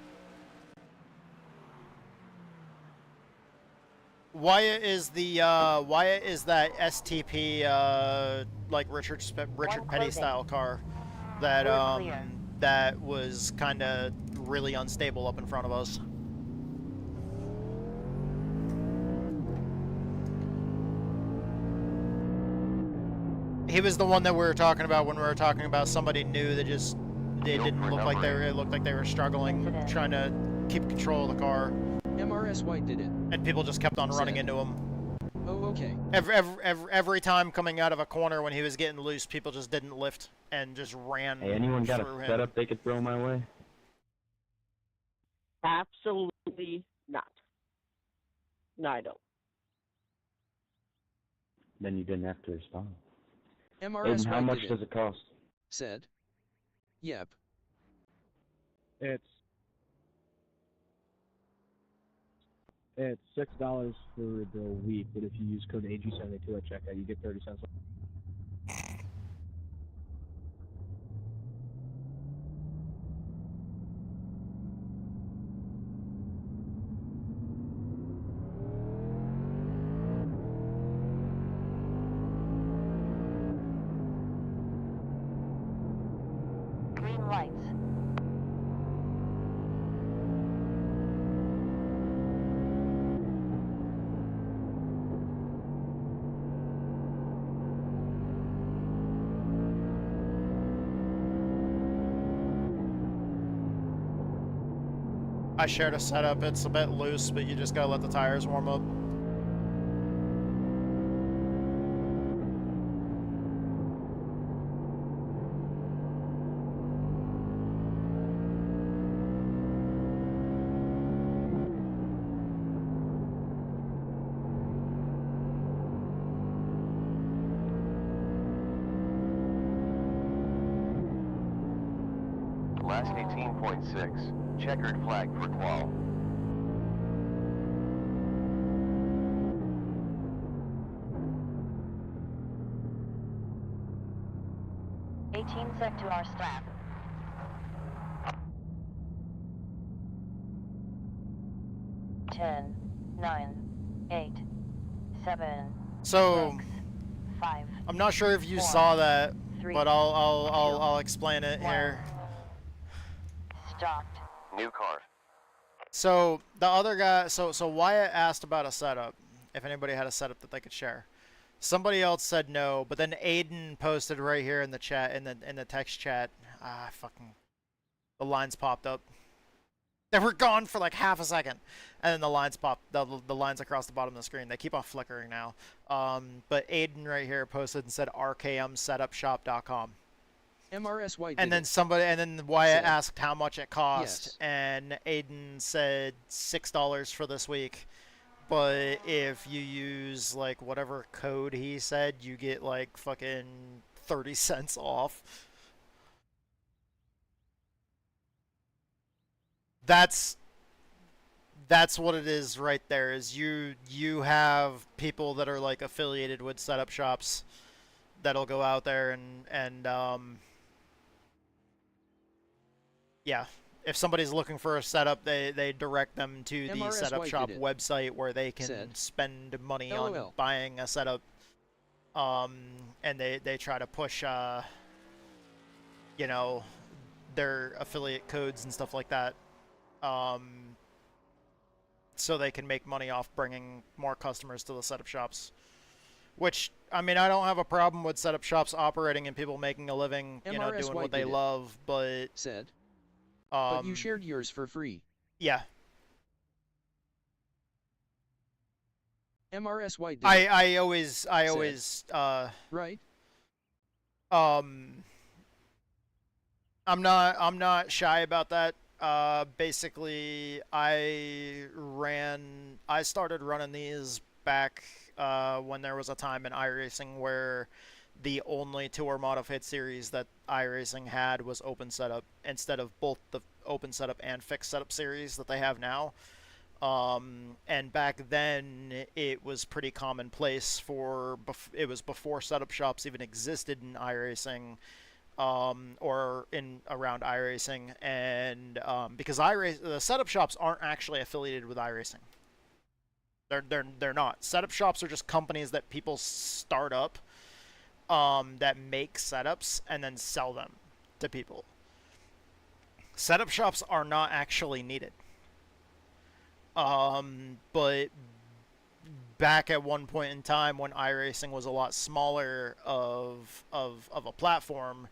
Wyatt is that STP like Richard Petty style car that that was kind of really unstable up in front of us. He was the one that we were talking about when we were talking about somebody new that just it didn't look like they were, it looked like they were struggling trying to keep control of the car. MRS White did it. And people just kept on running into him. Oh, okay. Every time coming out of a corner when he was getting loose, people just didn't lift and just ran. Hey, anyone got a through him. setup they could throw my way? Absolutely not. No, I don't. Then you didn't have to respond. MRS Aiden, how White much did does it cost? Said. Yep. It's $6 for the week, but if you use code AG72 at checkout, you get 30 cents. Green lights. I shared a setup. It's a bit loose, but you just gotta let the tires warm up. Last 18.6. Checkered flag for qual. Sec to our strap. Ten, 9, 8, 7. So 6, 5. I'm not sure if you 4, saw that, 3, but I'll 2, explain it 1. here. Stopped. New car. So the other guy, so Wyatt asked about a setup, if anybody had a setup that they could share. Somebody else said no, but then Aiden posted right here in the chat, in the text chat. The lines popped up. They were gone for like half a second, and then the lines popped. The lines across the bottom of the screen. They keep on flickering now. But Aiden right here posted and said rkmsetupshop.com. MRS White. And then Wyatt asked how much it cost, and Aiden said $6 for this week. But if you use like whatever code he said, you get like fucking 30 cents off. That's what it is right there. Is you have people that are like affiliated with setup shops that'll go out there and yeah, if somebody's looking for a setup, they direct them to the MRS setup White shop did it. website where they can Said, spend money on LOL. buying a setup. And they try to push, you know, their affiliate codes and stuff like that, so they can make money off bringing more customers to the setup shops. Which, I mean, I don't have a problem with setup shops operating and people making a living, you know, MRS doing White what they did it. love, but... Said, but you shared yours for free. Yeah. MRS White did it. I always, Right? I'm not shy about that. Basically, I started running these back when there was a time in iRacing where the only tour modified series that iRacing had was open setup instead of both the open setup and fixed setup series that they have now. And back then it was pretty commonplace for, it was before setup shops even existed in iRacing, or in around iRacing, and because the setup shops aren't actually affiliated with iRacing. They're not. Setup shops are just companies that people start up, that make setups and then sell them to people. Setup shops are not actually needed. But back at one point in time when iRacing was a lot smaller of a platform,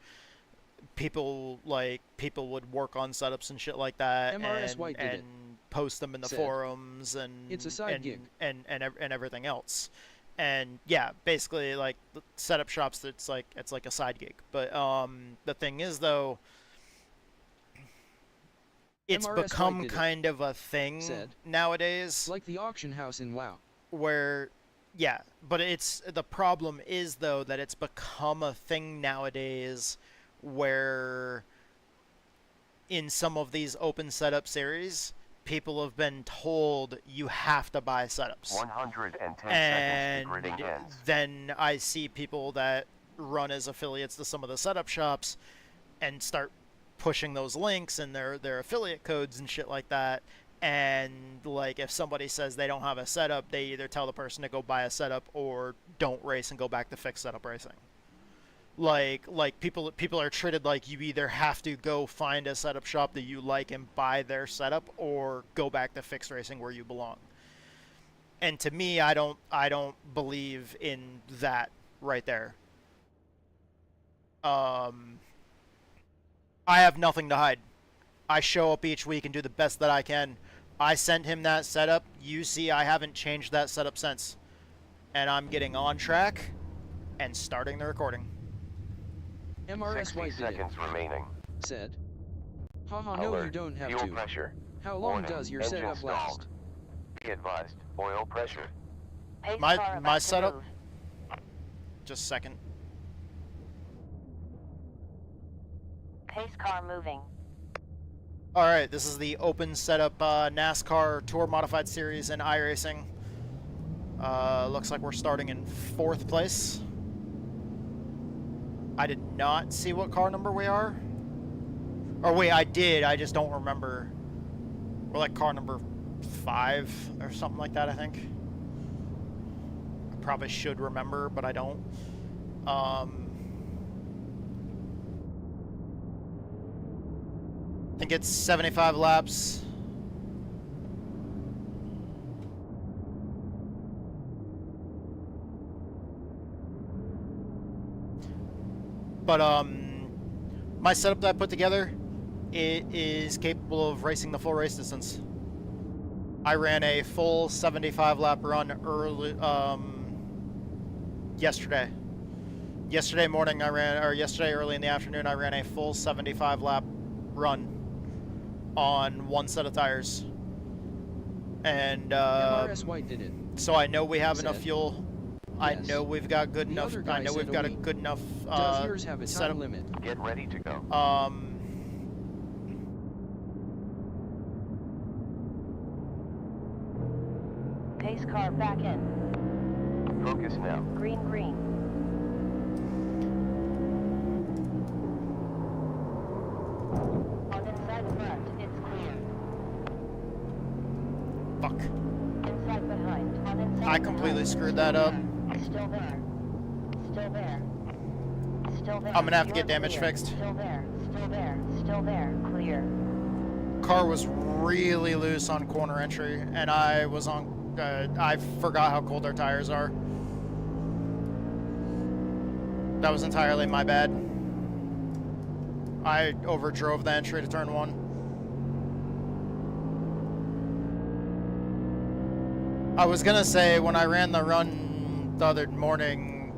people would work on setups and shit like that, MRS White did and it. post them in the Said, forums and it's a side gig. and everything else. And yeah, basically like the setup shops, it's like a side gig. But the thing is though, it's MRS become White did it. kind of a thing Said, nowadays. like the auction house in WoW. Where, yeah, but the problem is though that it's become a thing nowadays where in some of these open setup series, people have been told you have to buy setups. 110 And seconds to gridding ends. then I see people that run as affiliates to some of the setup shops and start pushing those links and their affiliate codes and shit like that. And like if somebody says they don't have a setup, they either tell the person to go buy a setup or don't race and go back to fixed setup racing. Like people are treated like you either have to go find a setup shop that you like and buy their setup or go back to fixed racing where you belong. And to me, I don't believe in that right there. I have nothing to hide. I show up each week and do the best that I can. I sent him that setup. You see, I haven't changed that setup since. And I'm getting on track and starting the recording. MRS 60 White did it. seconds remaining. Said, haha, no, Alert. you don't have Fuel to. pressure. How long Warning. does your Engine setup last? stalled. Be advised. Oil pressure. Pace My- car my about to setup- move. Just a second. Pace car moving. Alright, this is the open setup NASCAR Tour Modified Series in iRacing. Looks like we're starting in 4th place. I did not see what car number we are. Or wait, I did, I just don't remember. We're like car number 5 or something like that, I think. I probably should remember, but I don't. I think it's 75 laps. But my setup that I put together, it is capable of racing the full race distance. I ran a full 75 lap run early yesterday. Yesterday morning yesterday early in the afternoon I ran a full 75 lap run on one set of tires. And MRS White did it. so I know we have Said, enough fuel. I yes. know we've got good The enough. other I guy know said we've got a only, good enough Does yours have a setup. time limit? Get ready to go. Pace car back in. Focus now. Green, green. On inside of I completely screwed that up. Still there. Still there. Still there. I'm gonna have to get You're damage clear. fixed. Still there. Still there. Still there. Clear. Car was really loose on corner entry, and I was on. I forgot how cold our tires are. That was entirely my bad. I overdrove the entry to turn 1. I was gonna say when I ran the run the other morning,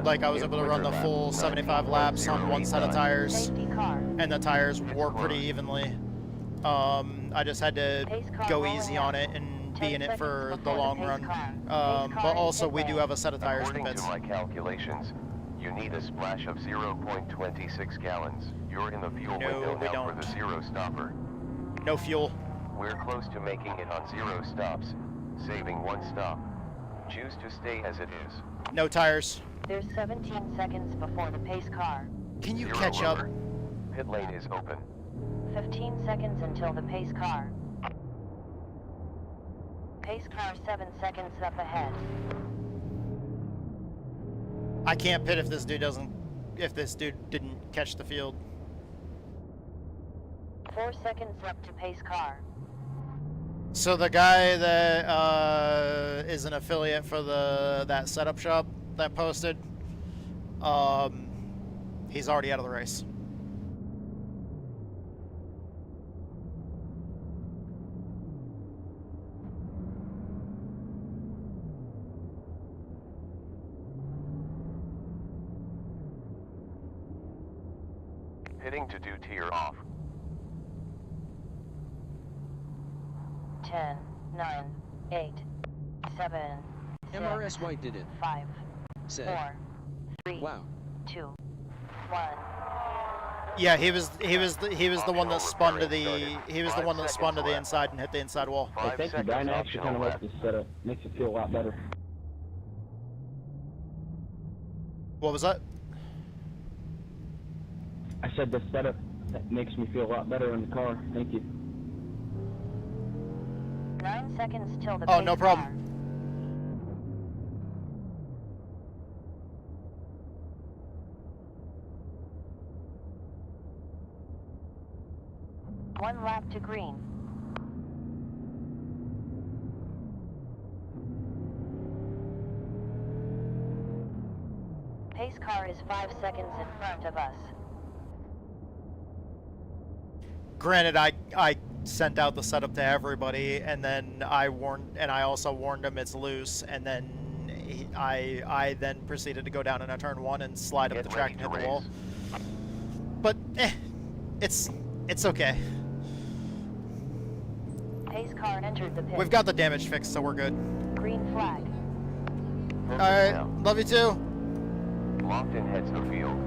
like I was able to run the full 75 laps on one set of tires, Safety car. and the tires wore pretty evenly. I just had to go easy on it and be in it for the long run. But also we do have a set of tires for According bits. to my calculations, you need a splash of 0.26 gallons. You're in the fuel window we now for don't. the zero stopper. No fuel. We're close to making it on 0 stops, saving 1 stop. Choose to stay as it is. No tires. There's 17 seconds before the pace car. Can you 0 catch up? over. Pit lane is open. 15 seconds until the pace car. Pace car 7 seconds up ahead. I can't pit if this dude didn't catch the field. 4 seconds up to pace car. So the guy that is an affiliate for that setup shop that posted, he's already out of the race. Pitting to do tier off. 10, 9, 8, 7, MRS White did it. 5, Said. 4, 3, Wow. 2, 1. Yeah, he was the one that spun to the inside and hit the inside wall. I think the dyno actually kind of likes this setup. Makes it feel a lot better. What was that? I said the setup that makes me feel a lot better in the car. Thank you. 9 seconds till the Oh, pace no problem. car. One lap to green. Pace car is 5 seconds in front of us. Granted, I sent out the setup to everybody, and then I also warned him it's loose, and then I then proceeded to go down in a turn 1 and slide up the track and hit the wall. But it's okay. Pace car entered the pit. We've got the damage fixed, so we're good. Green flag. All right, love you too. Lofton heads the field.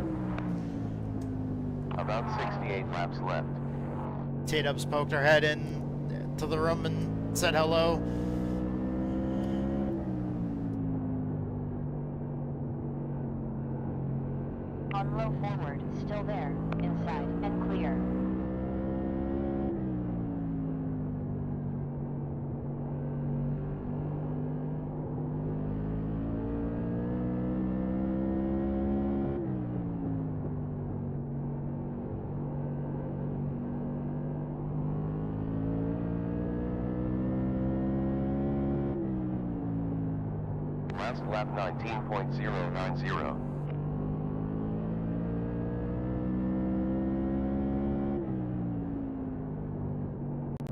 About 68 laps left. T-Dubs poked her head in to the room and said hello. On low forward, still there, inside, and clear. Last lap 19.090.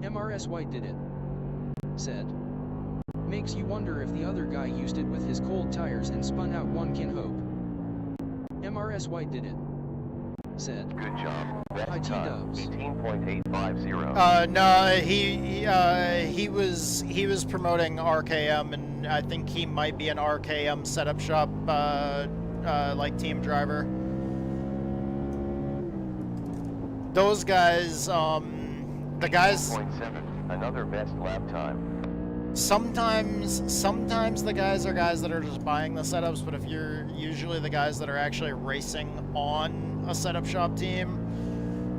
MRS White did it. Said. Makes you wonder if the other guy used it with his cold tires and spun out one can hope. MRS White did it. Said. Good job. Best Hi, time, T-Dubs. 18.850. No, he was promoting RKM, and I think he might be an RKM setup shop, like team driver. Those guys, the guys. 18.7. Another best lap time. Sometimes the guys are guys that are just buying the setups, but if you're usually the guys that are actually racing on a setup shop team,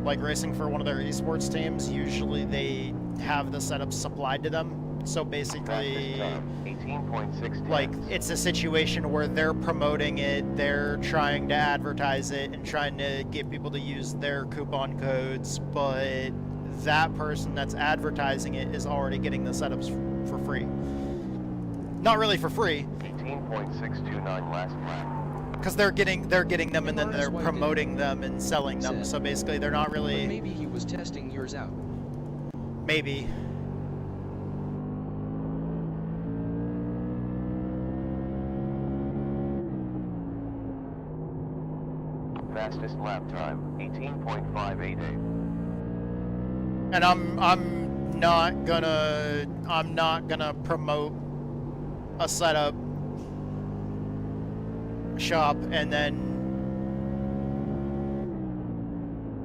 like racing for one of their esports teams, usually they have the setups supplied to them. So basically, 18.6 like, it's a situation where they're promoting it, they're trying to advertise it, and trying to get people to use their coupon codes, but that person that's advertising it is already getting the setups for free. Not really for free. 18.629 last lap. Because they're getting them and then they're promoting them and selling them. So basically, they're not really. But maybe he was testing yours out. Maybe. Fastest lap time, 18.588. And I'm not gonna promote a setup shop and then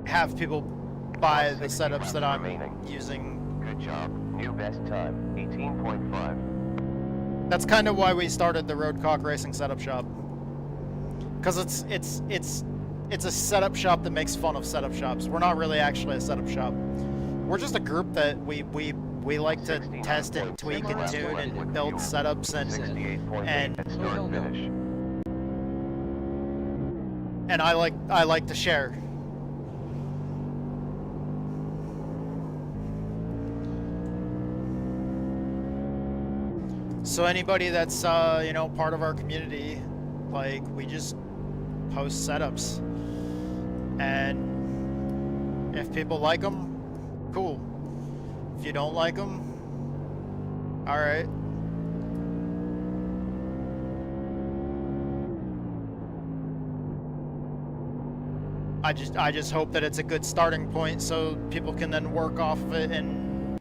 have people buy the setups that I'm using. Good job. New best time, 18.5. That's kind of why we started the Roadcock Racing setup shop. Because it's a setup shop that makes fun of setup shops. We're not really actually a setup shop. We're just a group that we like to test and tweak and tune and build setups and I like to share. So anybody that's you know, part of our community, like, we just post setups, and if people like them, cool. If you don't like them, all right. I just hope that it's a good starting point so people can then work off of it and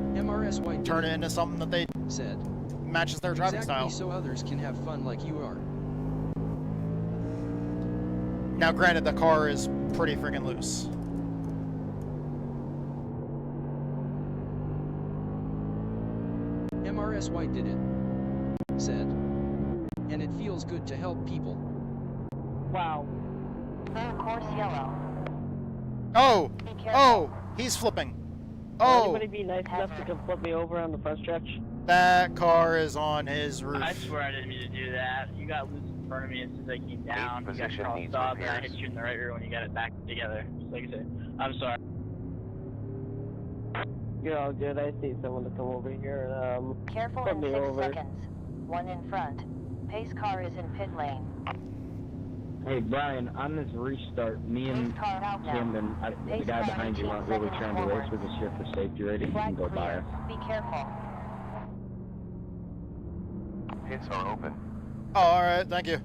turn it into something that they said matches their driving style. So others can have fun like you are. Now, granted, the car is pretty freaking loose. MRS White did it. Said. And it feels good to help people. Wow. Clear course yellow. Oh! Oh! He's flipping. Will Oh! anybody be nice enough to come flip me over on the front stretch? That car is on his roof. I swear I didn't mean to do that. You got loose in front of me as soon as I came down. You got crossed off, and I hit you in the right rear when you got it back together. Just like I said, I'm sorry. You're all good. I see someone to come over here and Careful flip in me 6 over. seconds. One in front. Pace car is in pit lane. Hey Brian, on this restart, me and Camden, the guy behind you, aren't really trying to race with us here for safety rating. You can go by us. Be careful. Pits are open. Oh, alright, thank you.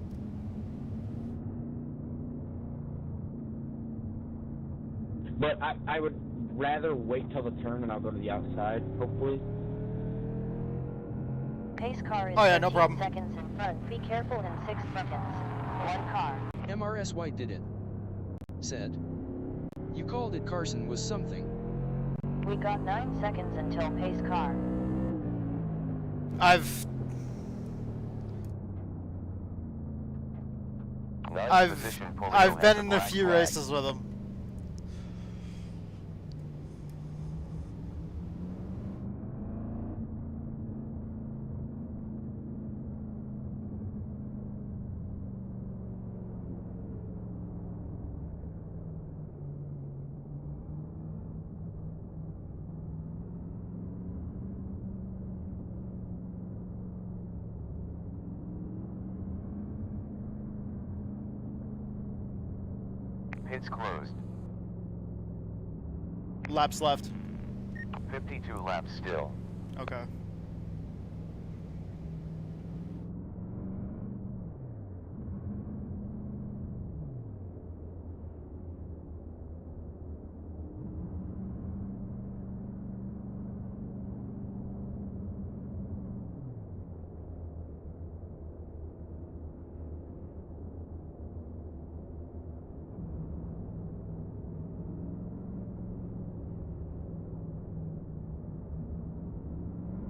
But I would rather wait till the turn and I'll go to the outside, hopefully. Pace car is 15 seconds in front. Be careful in 6 seconds. One car. MRS White did it. Said. You called it Carson was something. We got 9 seconds until pace car. I've been in a few races with him. Pits closed. Laps left. 52 laps still. Okay.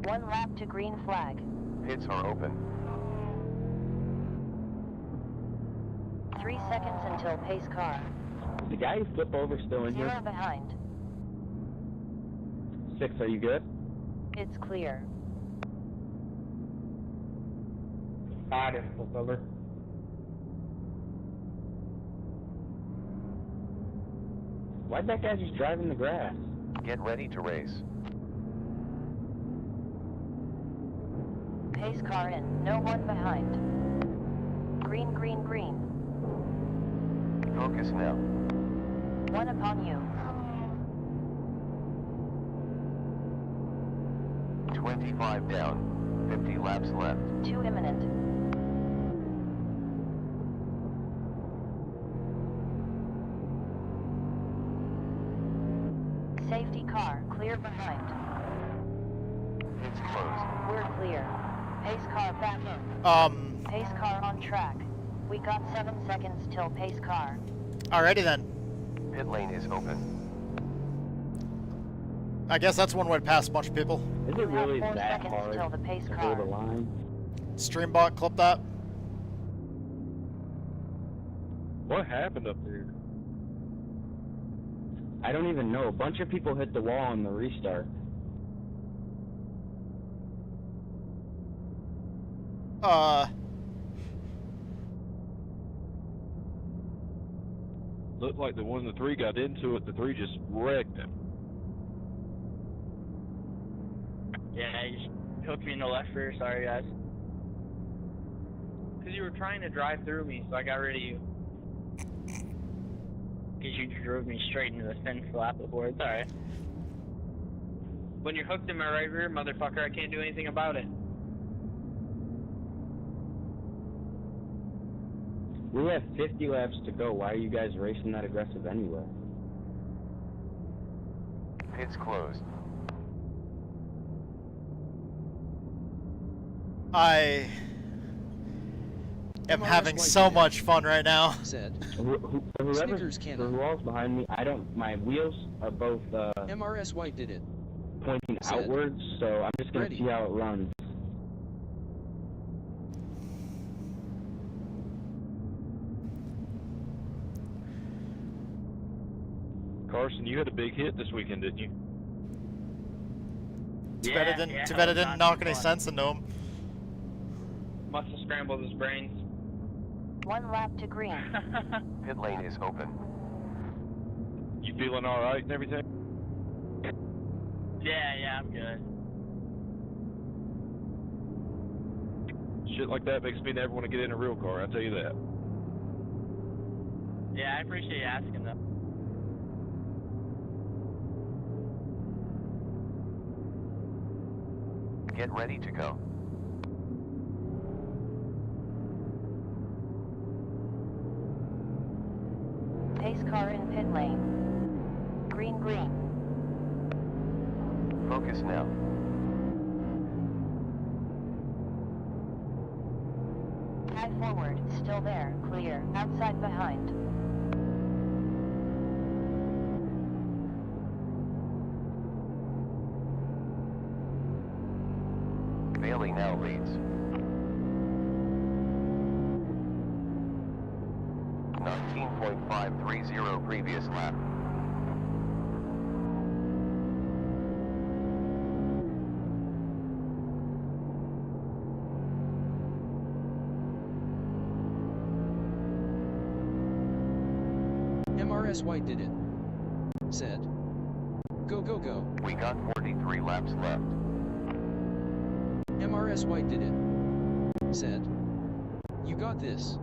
One lap to green flag. Pits are open. 3 seconds until pace car. Is the guy who flipped over still in 0 here? behind. 6, are you good? It's clear. Got it, full cover. Why'd that guy just drive in the grass? Get ready to race. Pace car in, no one behind. Green, green, green. Focus now. One upon you. 25 down. 50 laps left. 2 imminent. Safety car, clear behind. It's closed. We're clear. Pace car back in. Pace car on track. We got 7 seconds till pace car. Alrighty then. Pit lane is open. I guess that's one way to pass a bunch of people. Is it really We have 4 that seconds hard till the pace to car. hold a line? Streambot, clip that. What happened up there? I don't even know. A bunch of people hit the wall in the restart. Looked like the one the three got into it, the three just wrecked him. Yeah, you just hooked me in the left rear. Sorry, guys. Because you were trying to drive through me, so I got rid of you. Because you drove me straight into the thin flap before. It's alright. When you're hooked in my right rear, motherfucker, I can't do anything about it. We have 50 laps to go. Why are you guys racing that aggressive anyway? Pit's closed. I am having so much fun right now. Said. Whoever's the walls behind me, I don't. My wheels are both MRS White did it. pointing Said. outwards, so I'm just gonna Ready. see how it runs. Carson, you had a big hit this weekend, didn't you? Too bad it didn't knock any sense into him. Must have scrambled his brains. 1 lap to green. Pit lane is open. You feeling all right and everything? Yeah, I'm good. Shit like that makes me never want to get in a real car, I tell you that. Yeah, I appreciate you asking though. Get ready to go. Pace car in pit lane. Green, green. Focus now. High forward, still there, clear. Outside behind. Bailey now leads. 19.530 previous lap. MRS White did it. Said. Go, go, go. We got 43 laps left. MRS White did it. Said. You got this.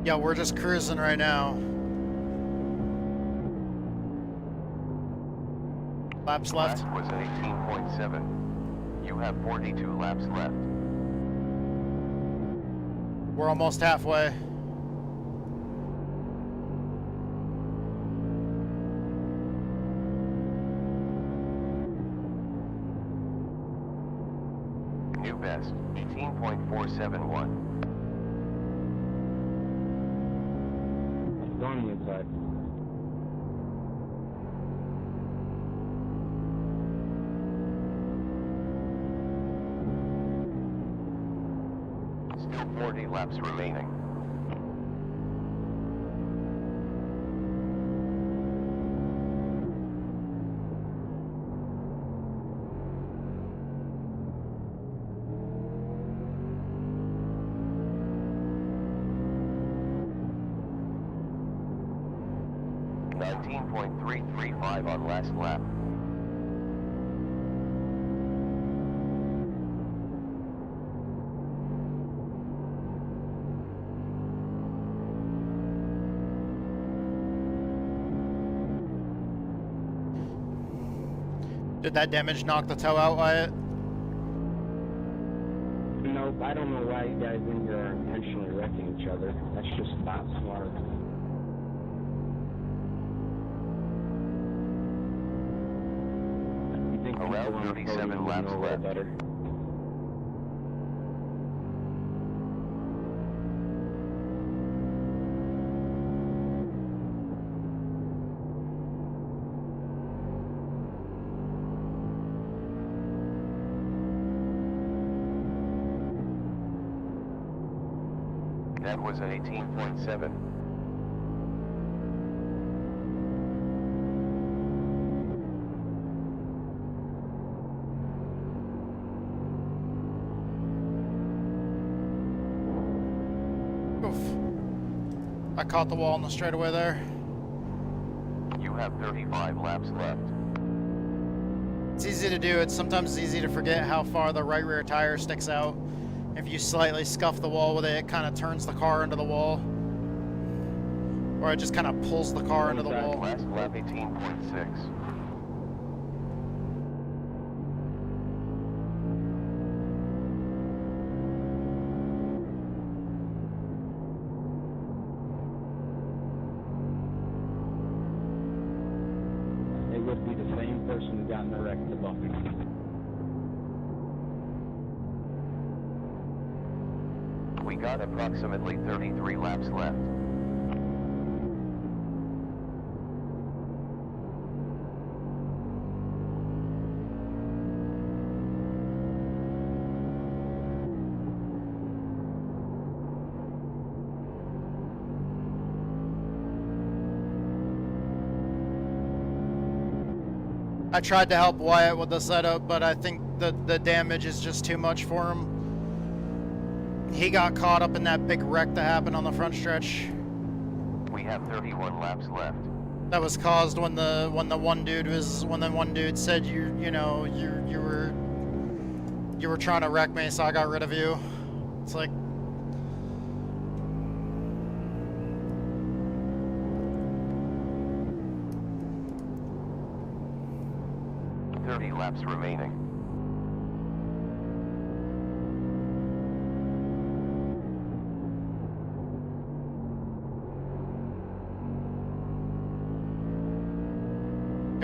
Yeah, we're just cruising right now. Laps left. Last was an 18.7. You have 42 laps left. We're almost halfway. New best, 18.471. Go on the inside. Still 40 laps remaining. 19.335 on last lap. Did that damage knock the toe out, Wyatt? Nope, I don't know why you guys in here are intentionally wrecking each other. That's just not smart. You think around 37 laps left. Better? That was an 18.7. Oof. I caught the wall on the straightaway there. You have 35 laps left. It's easy to do. It's sometimes easy to forget how far the right rear tire sticks out. If you slightly scuff the wall with it, it kind of turns the car into the wall. Or it just kind of pulls the car into the wall. Last lap 18.6. It would be the same person who got in the wreck to Buffy. We got approximately 33 laps left. I tried to help Wyatt with the setup, but I think the damage is just too much for him. He got caught up in that big wreck that happened on the front stretch. We have 31 laps left. That was caused when the one dude said you were trying to wreck me, so I got rid of you. It's like, 30 laps remaining.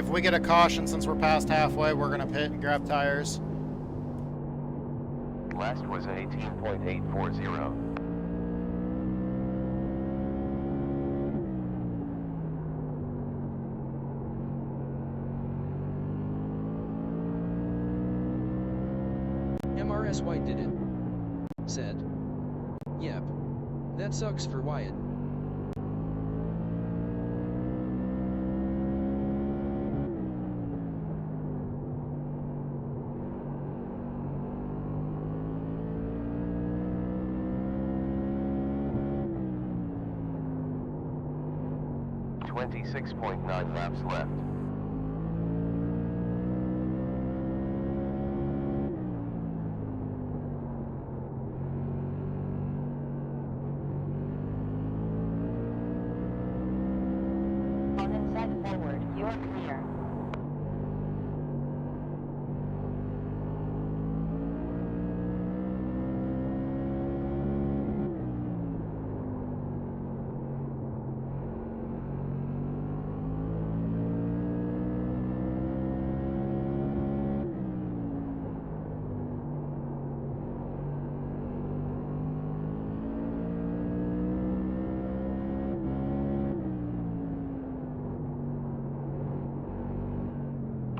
if we get a caution since we're past halfway, we're gonna pit and grab tires. Last was 18.840. MRS White did it. Said. Yep. That sucks for Wyatt. .9 laps left. On inside forward, you're clear.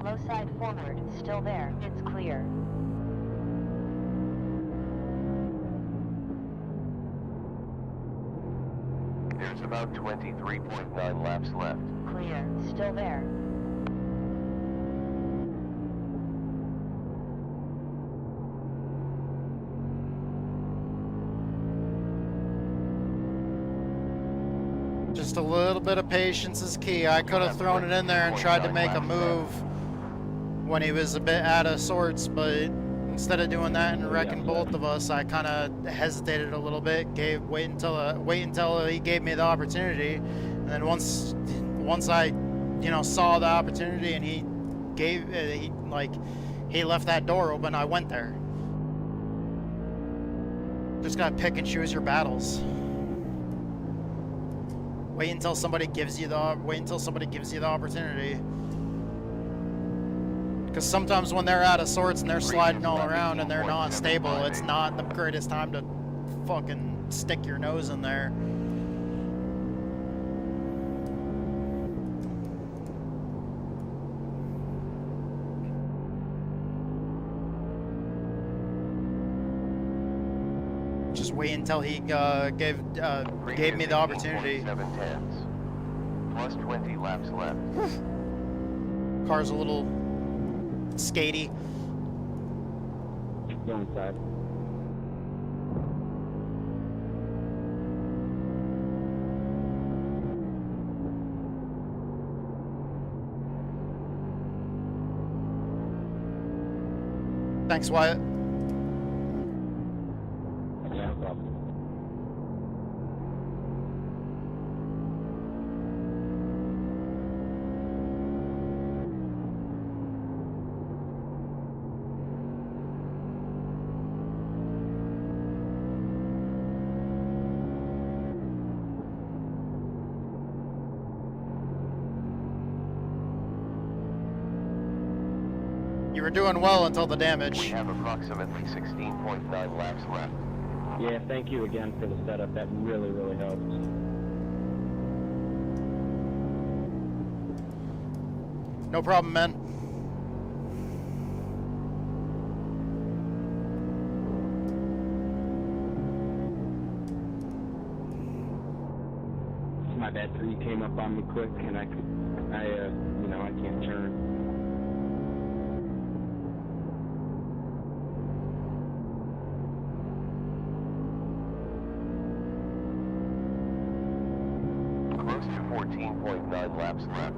Low side forward, still there, it's clear. There's about 23.9 laps left. Clear, still there. Just a little bit of patience is key. I could have thrown it in there and tried to make a move when he was a bit out of sorts, but instead of doing that and wrecking both of us, I kind of hesitated a little bit. Wait until he gave me the opportunity, and then once I, saw the opportunity and he left that door open, I went there. Just gotta pick and choose your battles. Wait until somebody gives you the opportunity. Because sometimes when they're out of sorts and they're sliding all around and they're not stable, it's not the greatest time to fucking stick your nose in there. Just wait until he gave me the opportunity. Plus 20 laps left. Car's a little skatey. Go inside. Thanks, Wyatt. Yeah, no problem. You were doing well until the damage. We have approximately 16.9 laps left. Yeah, thank you again for the setup. That really, really helps. No problem, man. It's my bad. 3 came up on me quick, and I can't turn. Close to 14.9 laps left.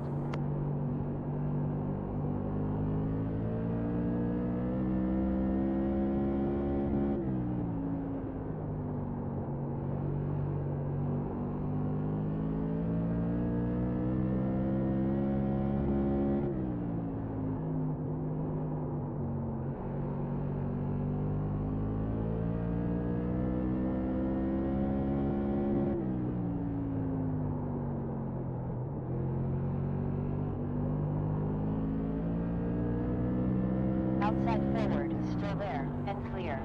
Outside forward, still there, and clear.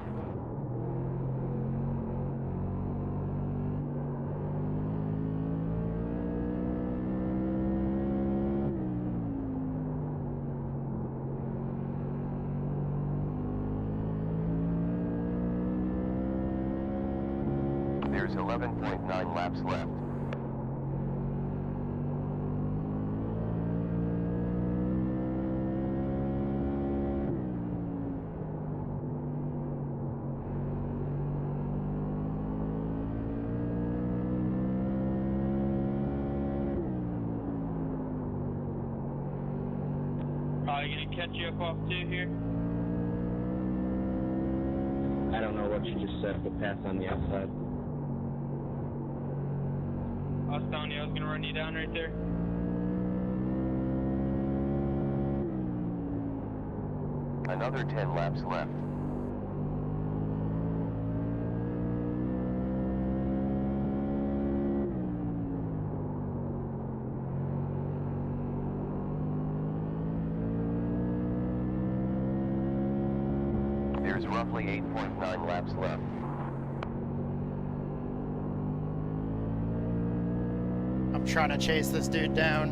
There's 11.9 laps left. Probably gonna catch you up off 2 here. I don't know what you just said, but pass on the outside. I was telling you I was gonna run you down right there. Another 10 laps left. There's roughly 8.9 laps left. I'm trying to chase this dude down.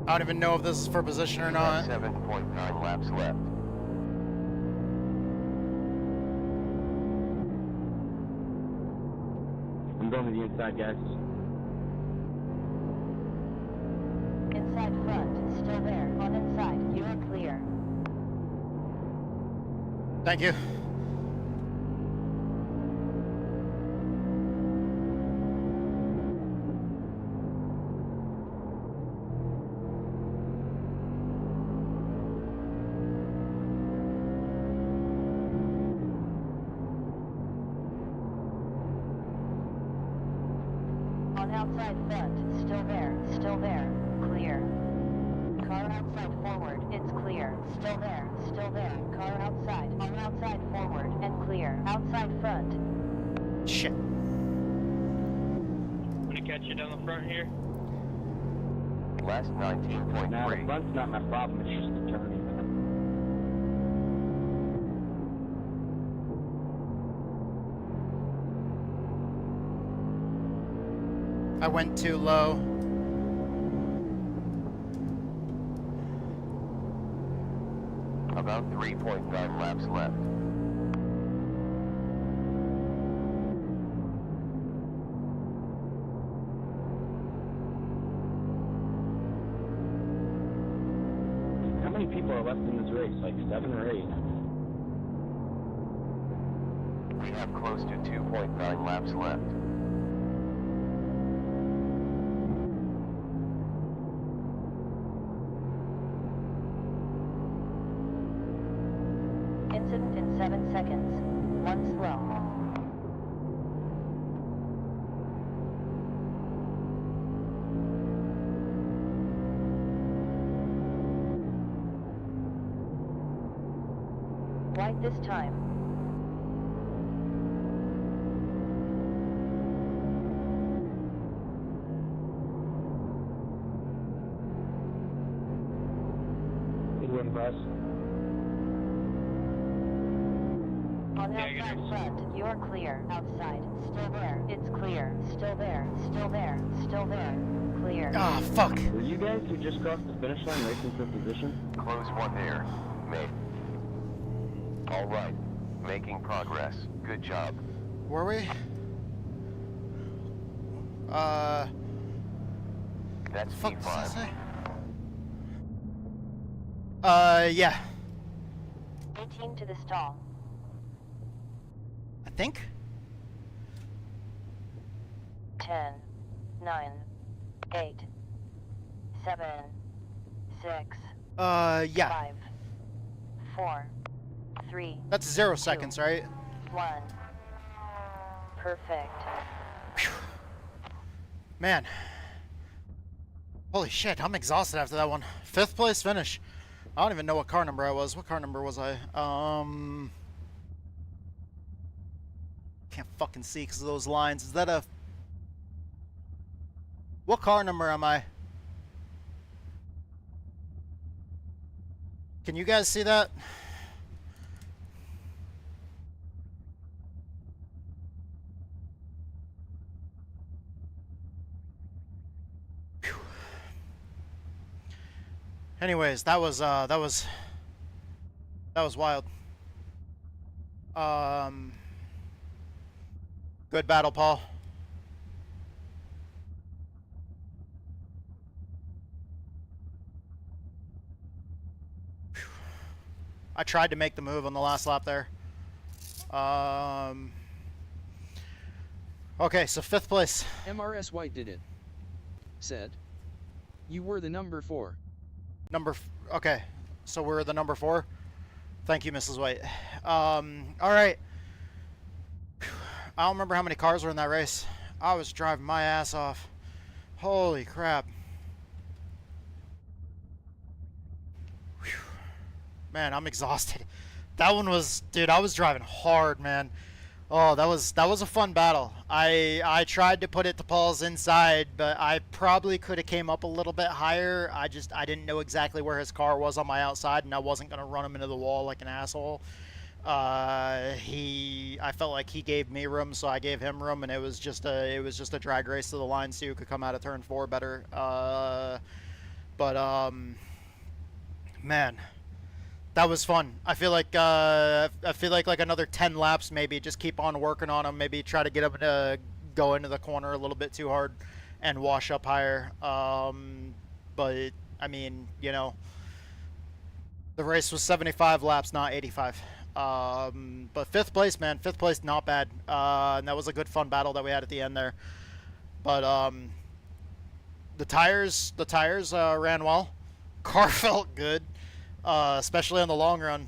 I don't even know if this is for position or not. 7.9 laps left. I'm going to the inside, guys. Inside front, still there, on inside. Thank you. On outside front, still there, clear. Car outside forward, it's clear, still there, car outside, on outside forward, and clear, outside front. Shit. I'm gonna catch you down the front here. Last 19.3. Nah, the front's not my problem, it's just the turning. I went too low. About 3.9 laps left. How many people are left in this race? Like 7 or 8? We have close to 2.9 laps left. Incident in 7 seconds. 1 slow. White this time. Good win, boss. On outside front, you're clear. Outside, still there, it's clear. Still there, clear. Ah, fuck. Were you guys who just crossed the finish line racing for position? Close one there. Mate. All right. Making progress. Good job. Were we? That's Fuck does that P5. say? Yeah. 18 to the stall. I think. 10, 9, 8, 7, 6, Yeah. 5, 4, 3, That's 0 seconds, right? 1. Perfect. Man. Holy shit, I'm exhausted after that one. 5th place finish. I don't even know what car number I was. What car number was I? Can't fucking see because of those lines. Is that a... What car number am I? Can you guys see that? Phew. Anyways, that was wild. Good battle, Paul. Phew. I tried to make the move on the last lap there. Okay, so 5th place. MRS White did it. Said. You were the number 4. Okay, so we're the number 4. Thank you, Mrs. White. All right. I don't remember how many cars were in that race. I was driving my ass off. Holy crap. Whew. Man, I'm exhausted. That one was, dude, I was driving hard, man. Oh, that was a fun battle. I tried to put it to Paul's inside, but I probably could have came up a little bit higher. I didn't know exactly where his car was on my outside, and I wasn't going to run him into the wall like an asshole. I felt like he gave me room, so I gave him room, and it was just a drag race to the line, so you could come out of turn 4 better. Man, that was fun. I feel like like another 10 laps, maybe just keep on working on him, maybe try to get him to go into the corner a little bit too hard and wash up higher. But I mean, you know, the race was 75 laps, not 85. But 5th place, man, 5th place, not bad. And that was a good fun battle that we had at the end there. But the tires ran well. Car felt good, especially on the long run.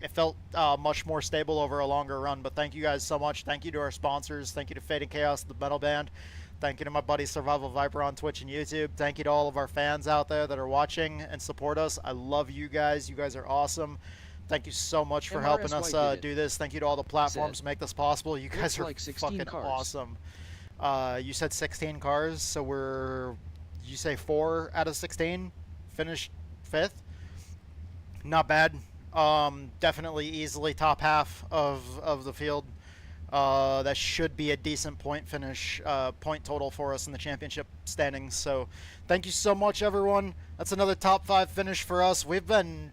It felt much more stable over a longer run. But thank you guys so much. Thank you to our sponsors. Thank you to Fading Chaos, the metal band. Thank you to my buddy Survival Viper on Twitch and YouTube. Thank you to all of our fans out there that are watching and support us. I love you guys. You guys are awesome. Thank you so much for helping us do this. Thank you to all the platforms to make this possible. You guys are like fucking awesome. You said 16 cars, so you say 4 out of 16 finished 5th. Not bad. Definitely easily top half of the field. That should be a decent point finish, point total for us in the championship standings. So thank you so much, everyone. That's another top 5 finish for us. We've been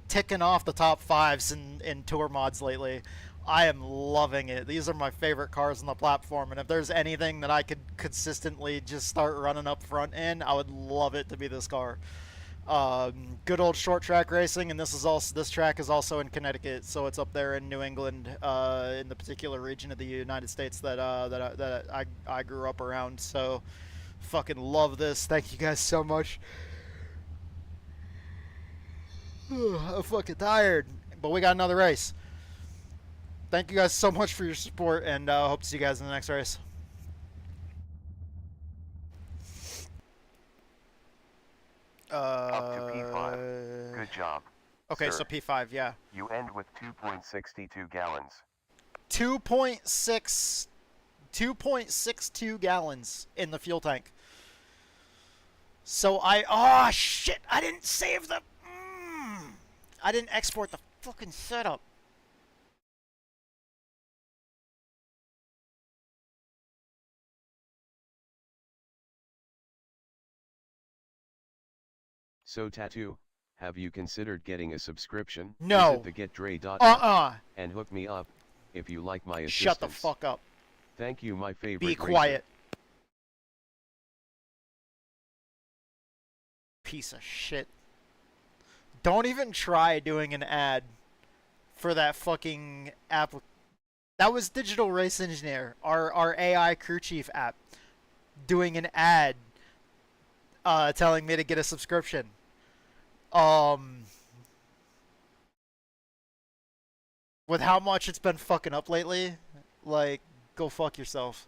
ticking off the top 5s in tour mods lately. I am loving it. These are my favorite cars on the platform, and if there's anything that I could consistently just start running up front in, I would love it to be this car. Good old short track racing, and this track is also in Connecticut, so it's up there in New England, in the particular region of the United States that I grew up around. So fucking love this. Thank you guys so much. I'm fucking tired, but we got another race. Thank you guys so much for your support, and hope to see you guys in the next race. Up to P5. Good job. Okay, sir. So P5, yeah. You end with 2.62 gallons. 2.62 gallons in the fuel tank. So oh shit, I didn't save the, I didn't export the fucking setup. So Tattoo, have you considered getting a subscription? No. Visit thegetdray.com and hook me up if you like my assistance. Shut the fuck up. Thank you, my favorite Be racer. quiet. Piece of shit. Don't even try doing an ad for that fucking app. That was Digital Race Engineer, our AI crew chief app, doing an ad telling me to get a subscription. With how much it's been fucking up lately, like, go fuck yourself.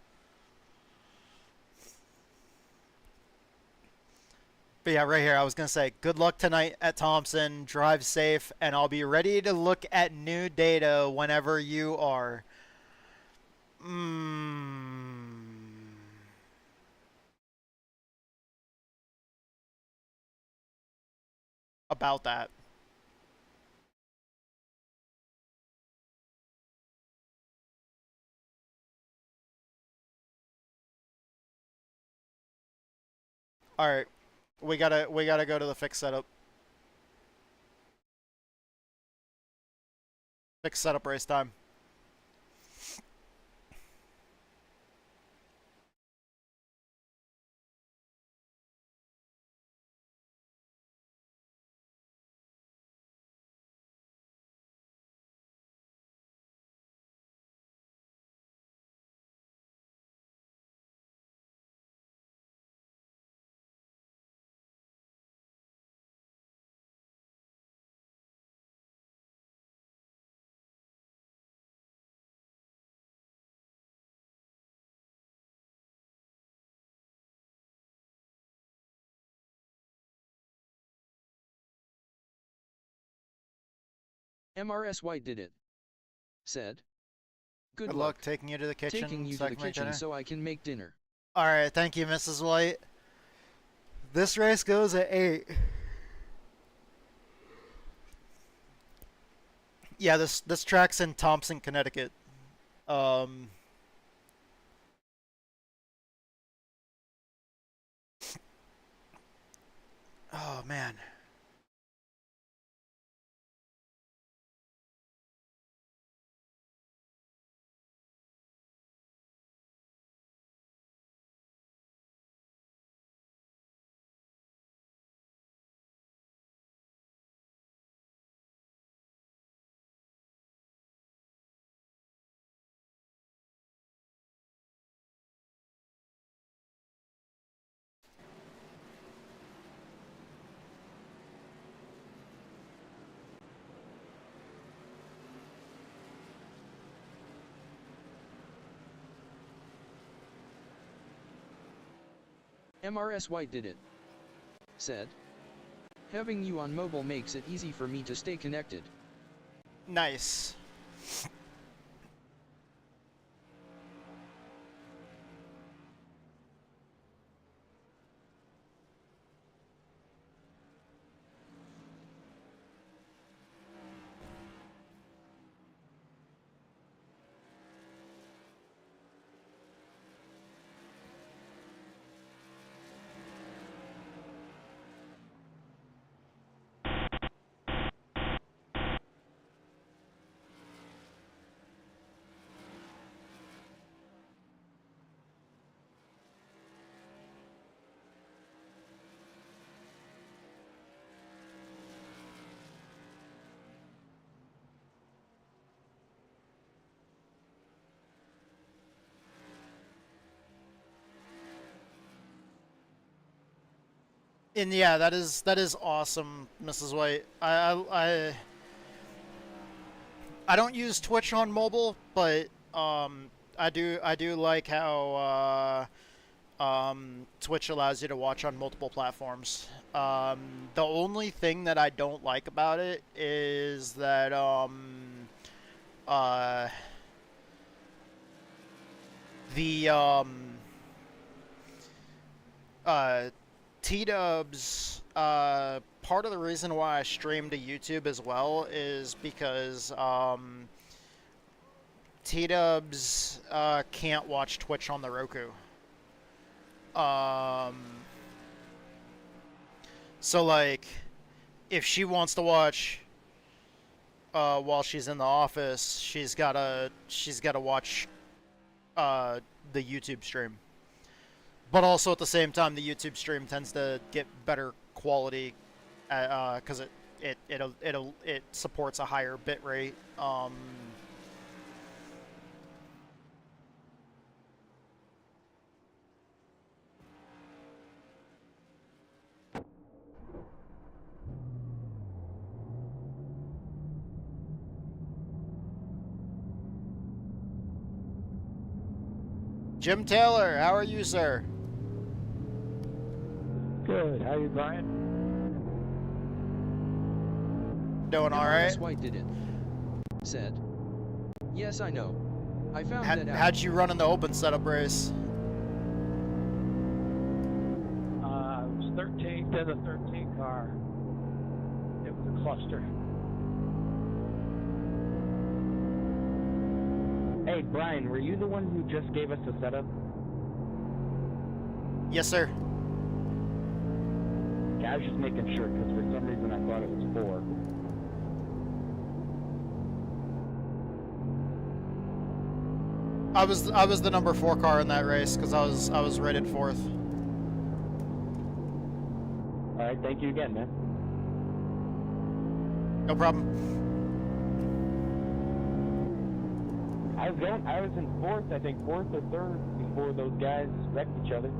But yeah, right here, I was gonna say, good luck tonight at Thompson, drive safe, and I'll be ready to look at new data whenever you are. About that. Alright. We gotta go to the fixed setup. Fixed setup race time. MRS White did it. Said. Good luck taking you to the kitchen. Taking you to the kitchen so I can make dinner. Alright, thank you, Mrs. White. This race goes at 8. Yeah, this track's in Thompson, Connecticut. Oh, man. MRS White did it. Said, having you on mobile makes it easy for me to stay connected. Nice. And yeah, that is awesome, Mrs. White. I don't use Twitch on mobile, but I do like how Twitch allows you to watch on multiple platforms. The only thing that I don't like about it is that T-Dubs, part of the reason why I stream to YouTube as well is because T-Dubs can't watch Twitch on the Roku. So like, if she wants to watch while she's in the office, she's gotta watch the YouTube stream. But also at the same time, the YouTube stream tends to get better quality because it supports a higher bit rate. Jim Taylor, how are you, sir? Good. How are you, Brian? Doing all right. White did it. Said, yes, I know. I found that out. How'd you run in the open setup race? I was 13th in the 13 car. It was a cluster. Hey, Brian, were you the one who just gave us a setup? Yes, sir. Yeah, I was just making sure, because for some reason I thought it was 4. I was the number 4 car in that race because I was rated 4th. All right, thank you again, man. No problem. I was in 4th, I think 4th or 3rd before those guys wrecked each other.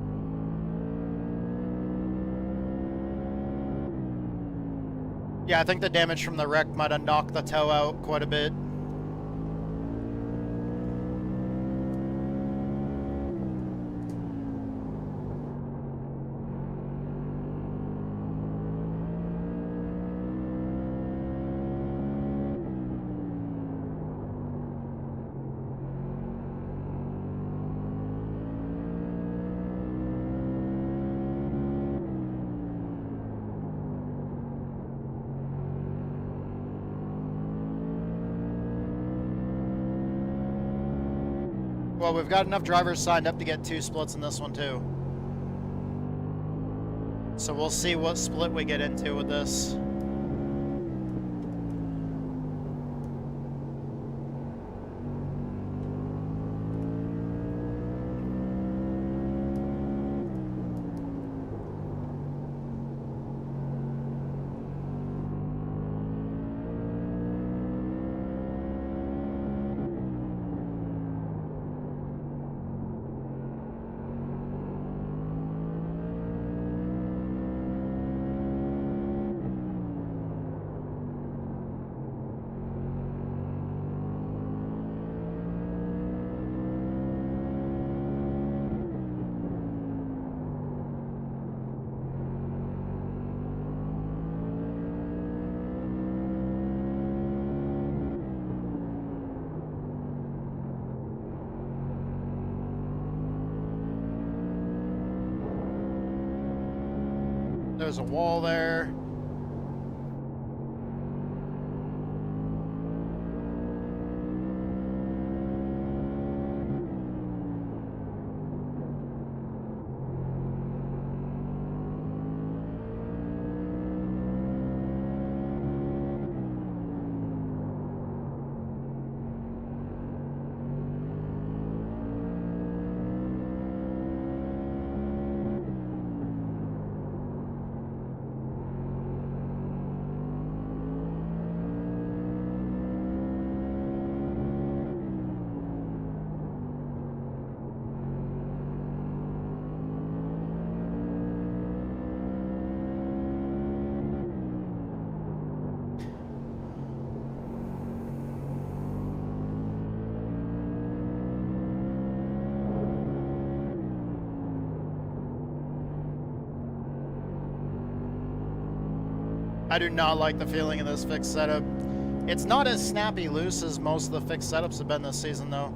Yeah, I think the damage from the wreck might have knocked the toe out quite a bit. Well, we've got enough drivers signed up to get 2 splits in this one, too. So we'll see what split we get into with this. There's a wall there. I do not like the feeling of this fixed setup. It's not as snappy loose as most of the fixed setups have been this season, though.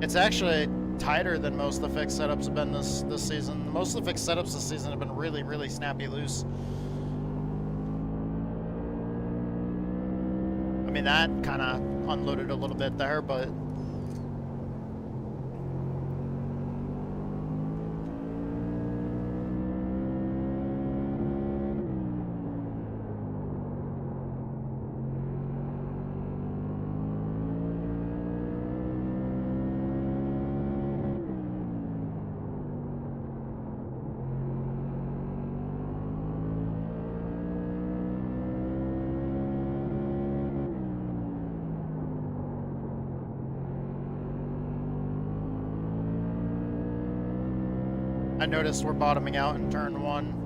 It's actually tighter than most of the fixed setups have been this season. Most of the fixed setups this season have been really, really snappy loose. I mean, that kind of unloaded a little bit there, but... I noticed we're bottoming out in turn 1.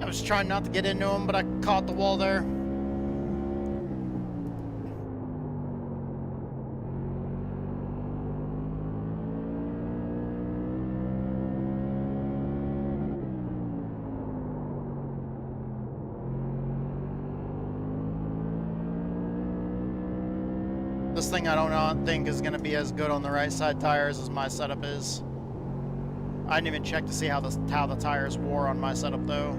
I was trying not to get into him, but I caught the wall there. This thing I don't think is going to be as good on the right side tires as my setup is. I didn't even check to see how the tires wore on my setup though.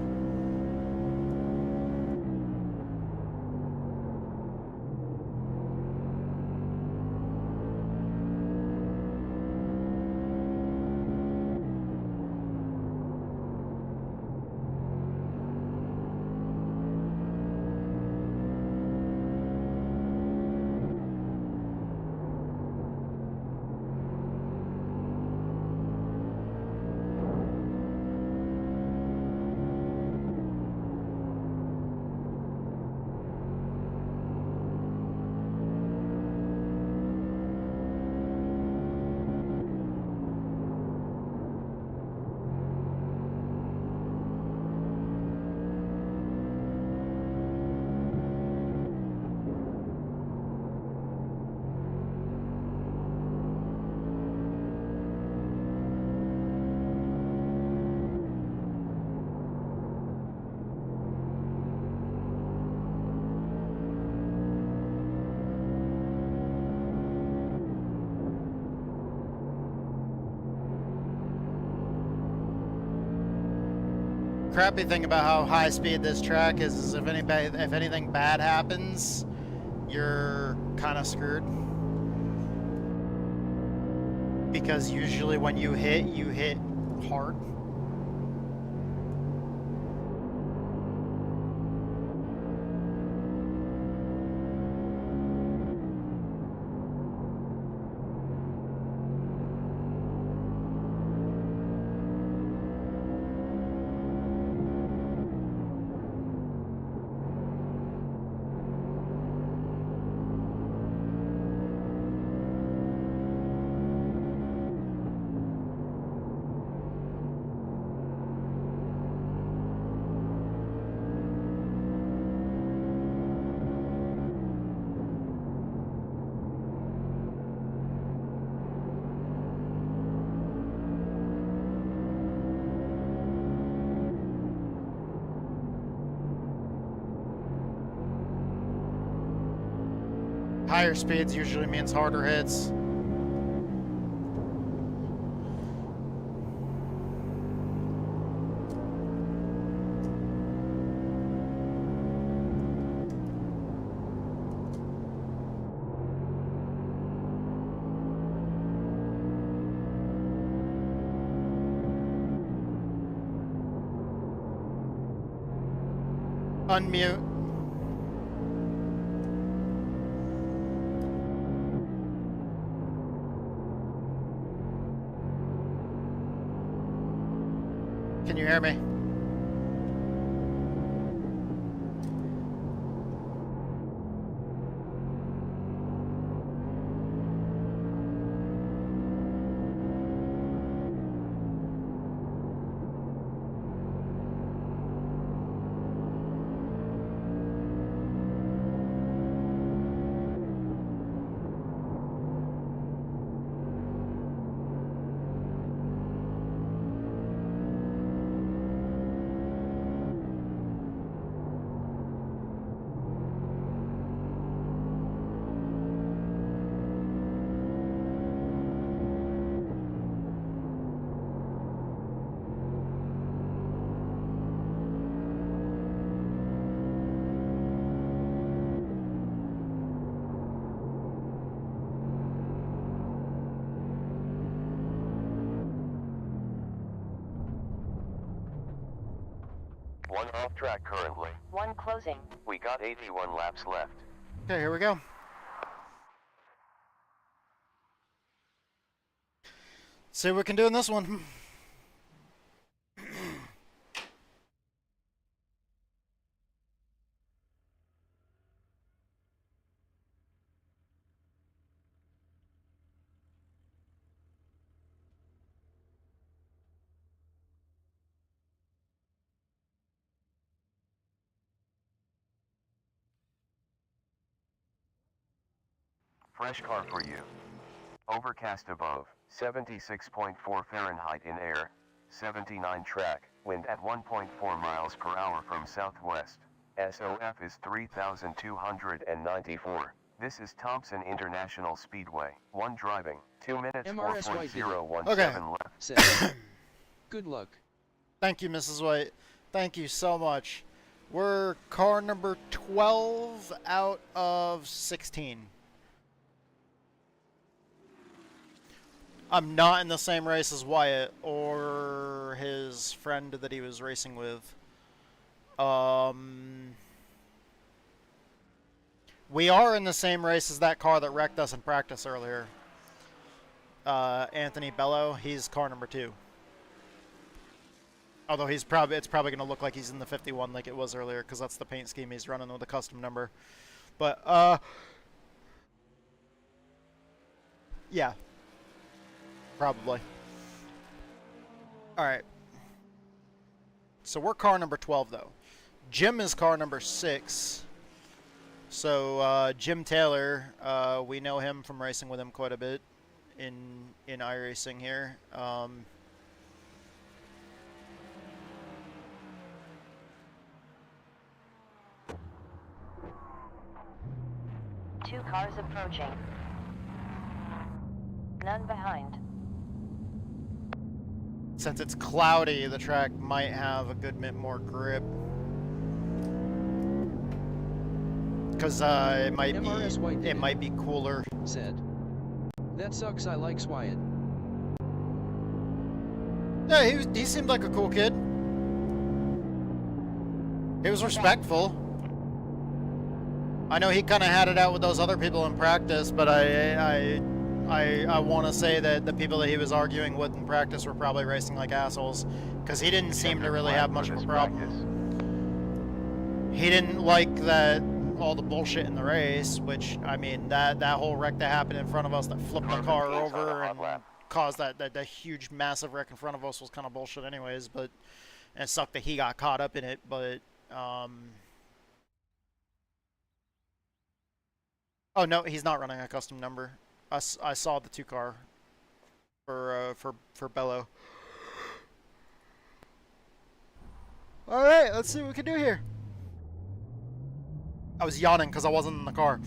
Crappy thing about how high speed this track is if anything bad happens, you're kind of screwed. Because usually when you hit hard. Higher speeds usually means harder hits. Unmute. Can you hear me? One off track currently. One closing. We got 81 laps left. Okay, here we go. See what we can do in this one. Fresh car for you. Overcast above, 76.4 Fahrenheit in air, 79 track, wind at 1.4 miles per hour from southwest. SOF is 3,294. This is Thompson International Speedway. 1 driving, 2 minutes 4.017 left. Good luck. Thank you, Mrs. White. Thank you so much. We're car number 12 out of 16. I'm not in the same race as Wyatt or his friend that he was racing with. We are in the same race as that car that wrecked us in practice earlier. Anthony Bello, he's car number 2. Although it's probably going to look like he's in the 51 like it was earlier, because that's the paint scheme he's running with a custom number. But, yeah. Probably. Alright. So we're car number 12, though. Jim is car number 6. So, Jim Taylor, we know him from racing with him quite a bit in iRacing here. 2 cars approaching. None behind. Since it's cloudy, the track might have a good bit more grip. Because it might be cooler. Said. That sucks, I like Wyatt. Yeah, he seemed like a cool kid. He was respectful. I know he kind of had it out with those other people in practice, but I want to say that the people that he was arguing with in practice were probably racing like assholes, because he didn't seem to really have much of a problem. He didn't like that all the bullshit in the race, which, I mean, that whole wreck that happened in front of us that flipped the car over and caused that huge, massive wreck in front of us was kind of bullshit anyways, but and it sucked that he got caught up in it, but, oh, no, he's not running a custom number. I saw the 2-car for Bello. Alright, let's see what we can do here. I was yawning because I wasn't in the car.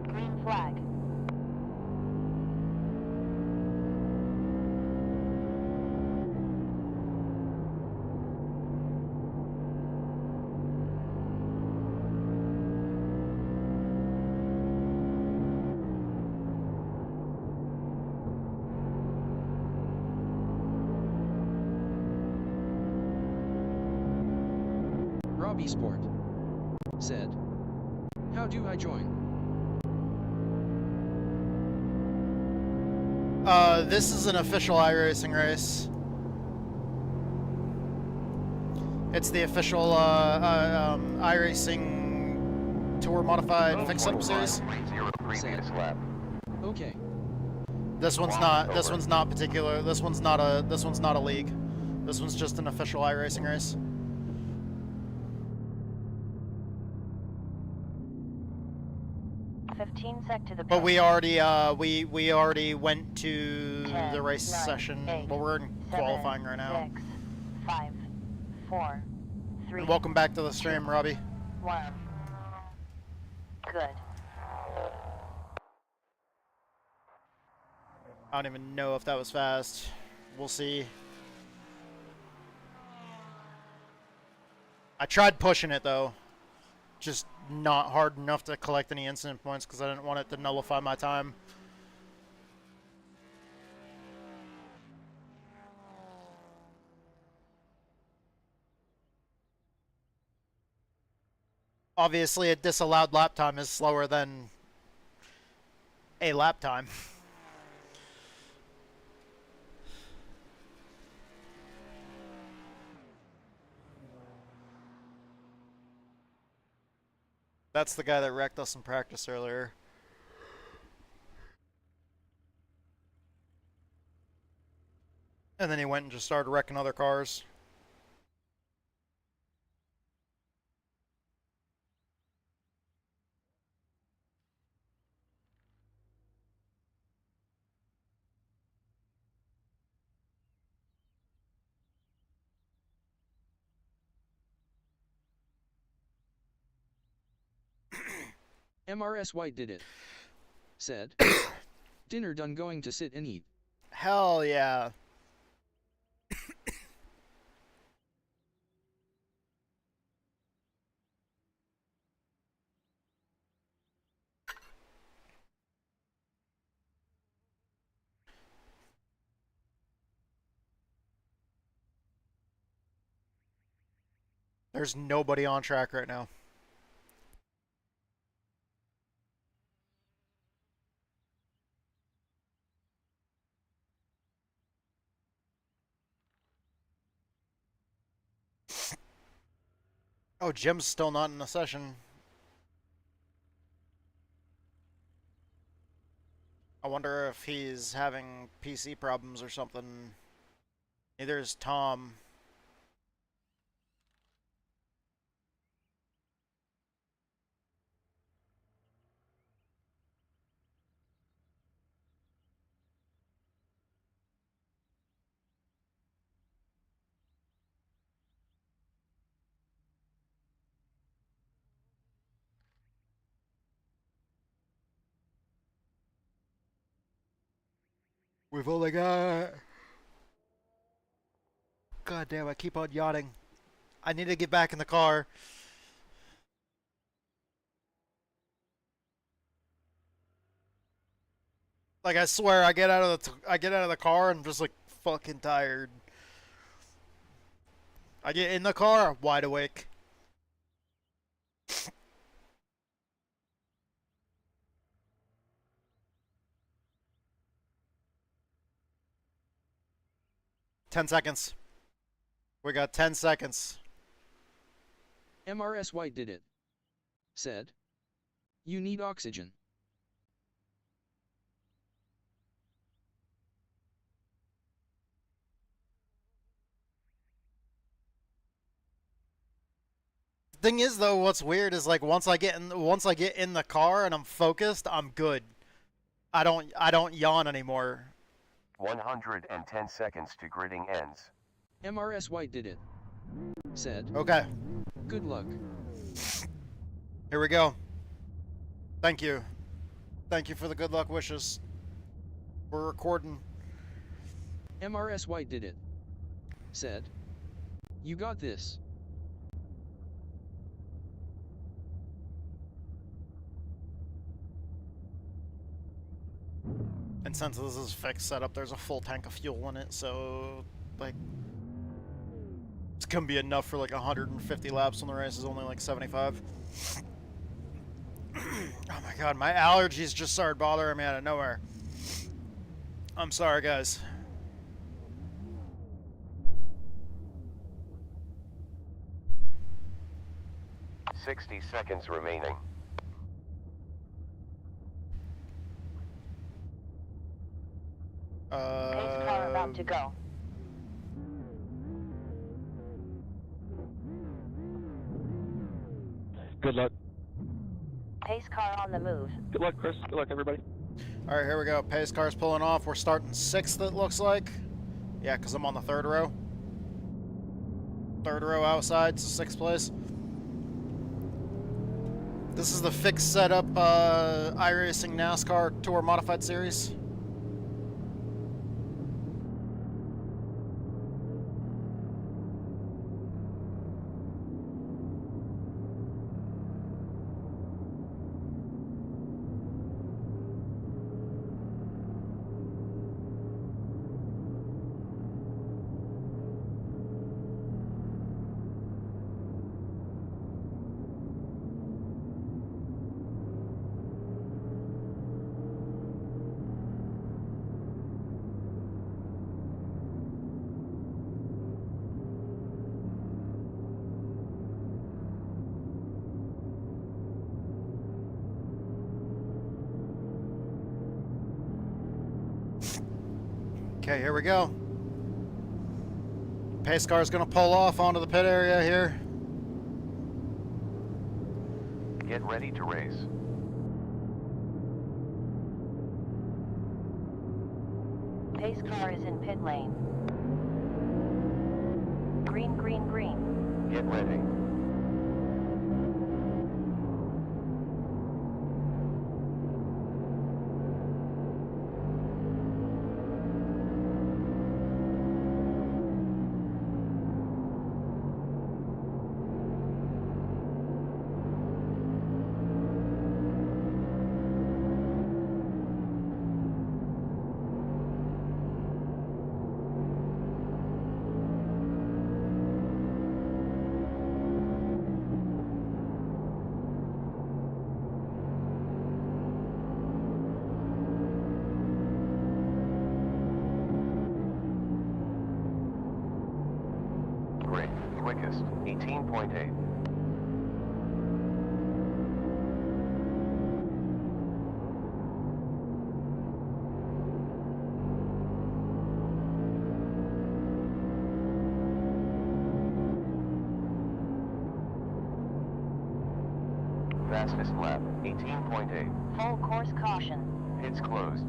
Green flag. Sport said, how do I join? This is an official iRacing race. It's the official iRacing Tour Modified Fix-Up Series. Okay. This one's not particular. This one's not a league. This one's just an official iRacing race. But we already we already went to 10, the race 9, session. 8, Well, we're in 7, qualifying right now. 6, 5, 4, 3. And welcome back to the stream, 2, Robbie. 1. Good. I don't even know if that was fast. We'll see. I tried pushing it though. Just not hard enough to collect any incident points because I didn't want it to nullify my time. Obviously, a disallowed lap time is slower than a lap time. That's the guy that wrecked us in practice earlier. And then he went and just started wrecking other cars. MRS White did it. Said, dinner done, going to sit and eat. Hell yeah. There's nobody on track right now. Oh, Jim's still not in the session. I wonder if he's having PC problems or something. Neither is Tom. We've only got... God damn, I keep on yawning. I need to get back in the car. Like, I swear, I get out of the car and I'm just like fucking tired. I get in the car, wide awake. Ten seconds. We got 10 seconds. MRS White did it. Said. You need oxygen. Thing is though, what's weird is like once I get in the car and I'm focused, I'm good. I don't yawn anymore. 110 seconds to gridding ends. MRS White did it. Said. Okay. Good luck. Here we go. Thank you. Thank you for the good luck wishes. We're recording. MRS White did it. Said. You got this. And since this is fixed setup, there's a full tank of fuel in it, so like it's gonna be enough for like 150 laps when the race is only like 75. Oh my god, my allergies just started bothering me out of nowhere. I'm sorry, guys. "60 seconds remaining. Pace car about to go. Good luck. Pace car on the move. Good luck, Chris. Good luck, everybody. Alright, here we go. Pace car's pulling off. We're starting 6th, it looks like. Yeah, because I'm on the 3rd row. 3rd row outside, so 6th place. This is the fixed setup iRacing NASCAR Tour Modified Series. Okay, here we go. Pace car's gonna pull off onto the pit area here. Get ready to race. Pace car is in pit lane. Green, green, green. Get ready. Great. Quickest. 18.8. Fastest lap. 18.8. Full course caution. It's closed.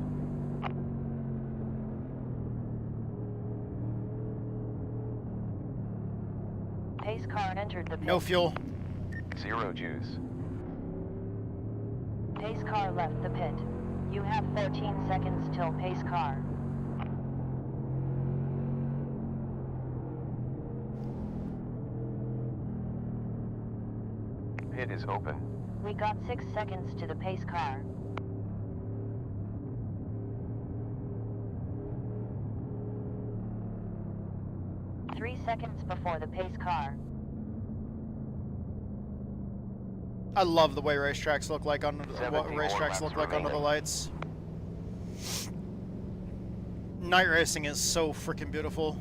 Pace car entered the pit. No fuel. Zero juice. Pace car left the pit. You have 13 seconds till pace car. Pit is open. We got 6 seconds to the pace car. Three seconds before the pace car. I love the way racetracks look like under under the lights. Night racing is so freaking beautiful.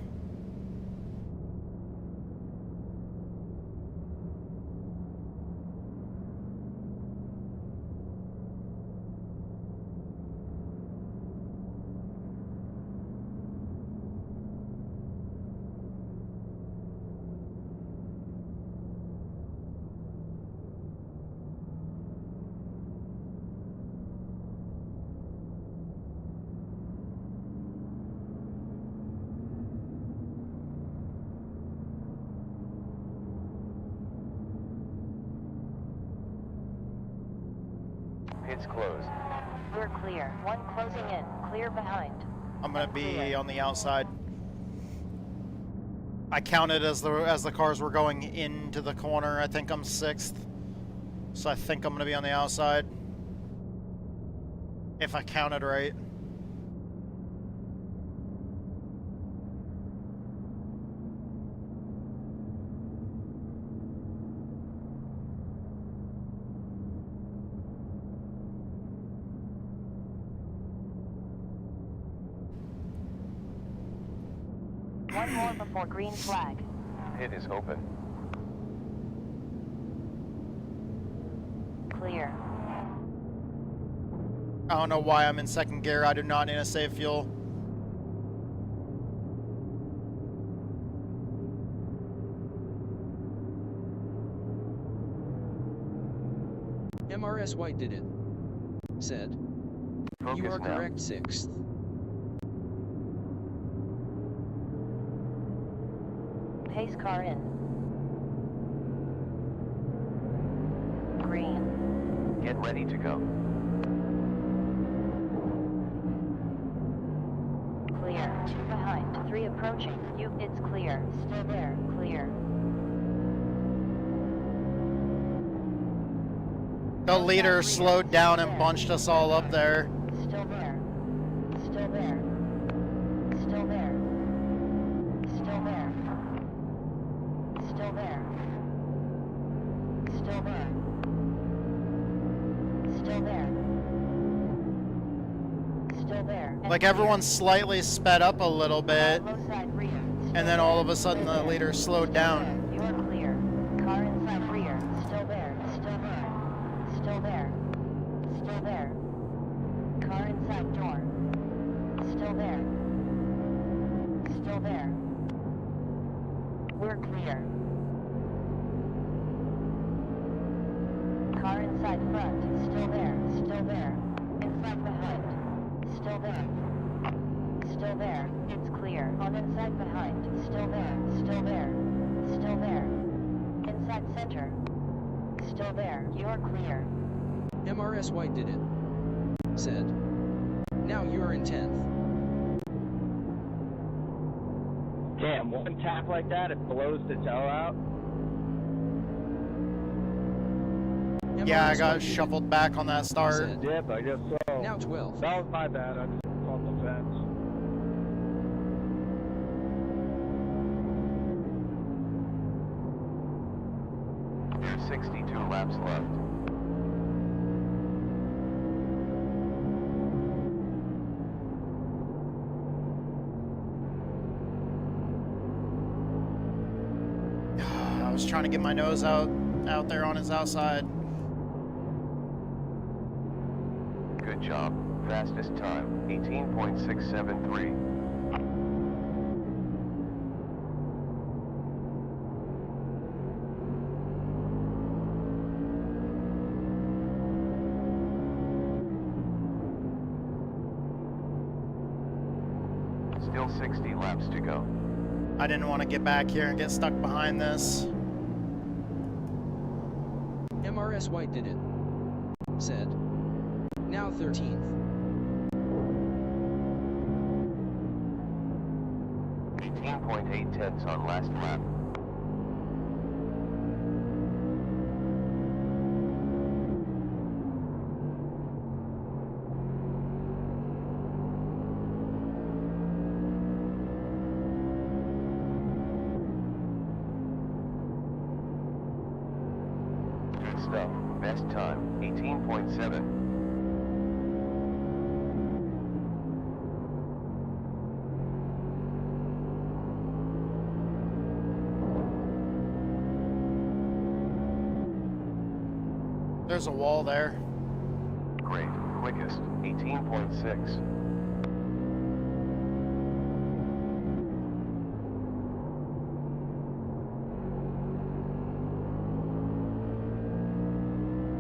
Pit's closed. We're clear. One closing in. Clear behind. I'm gonna be on the outside. I counted as the cars were going into the corner. I think I'm 6th. So I think I'm gonna be on the outside. If I counted right. One more before green flag. Pit is open. Clear. I don't know why I'm in 2nd gear. I do not need to save fuel. MRS White did it. Said. Focus You are now. correct, 6th. Pace car in. Green. Get ready to go. Clear. 2 behind. 3 approaching. It's clear. Still there. Clear. The leader slowed down and bunched us all up there. Still there. Still there. Still there. Still there. Still there. Still there. Still there. Still there. Like everyone slightly sped up a little bit, Low side rear. and then all of a sudden the leader slowed down. You are clear. Car inside rear. Still there. Still there. Still there. Still there. Car inside door. Still there. Still there. We're clear. Car inside front. Still there. Still there. Inside behind. Still there. Still there. It's clear. On inside behind. Still there. Still there. Still there. Inside center. Still there. You're clear. MRS White did it. Said. Now you're in 10th. Damn, one tap like that, it blows the toe out. Yeah, I MRS got White did it. shuffled back on that start. Said. Yep, I guess so. Now 12th. That was my bad. I just caught the fence. There's 62 laps left. I was trying to get my nose out there on his outside. Good job. Fastest time, 18.673. Still 60 laps to go. I didn't want to get back here and get stuck behind this. MRS White did it. Said. Now 13th. 18.8 tenths on last lap. stuff. Best time, 18.7. There's a wall there. Great. Quickest, 18.6.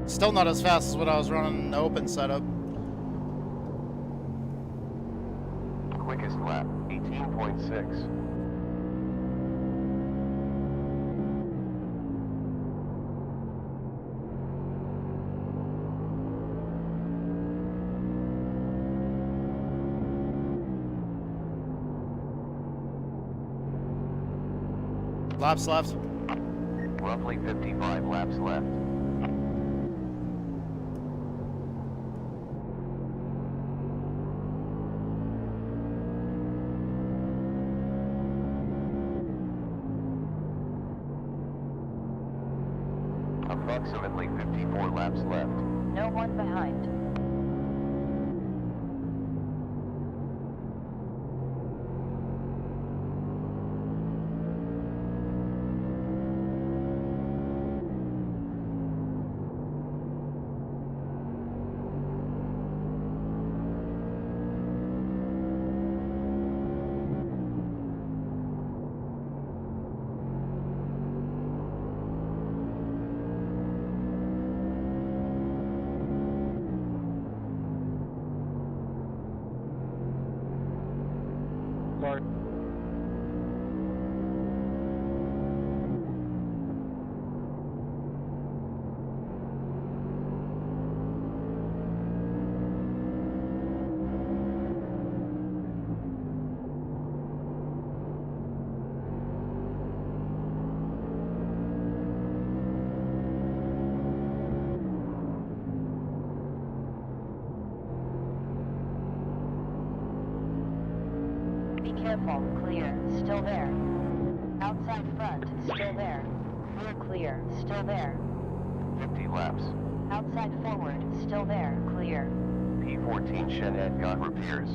Still not as fast as what I was running in the open setup. Quickest lap, 18.6. Laps left. Roughly 55 laps left. Approximately 54 laps left. No one behind. Careful, clear, still there. Outside front, still there. Rear clear, still there. 50 laps. Outside forward, still there, clear. P14 shithead got repairs.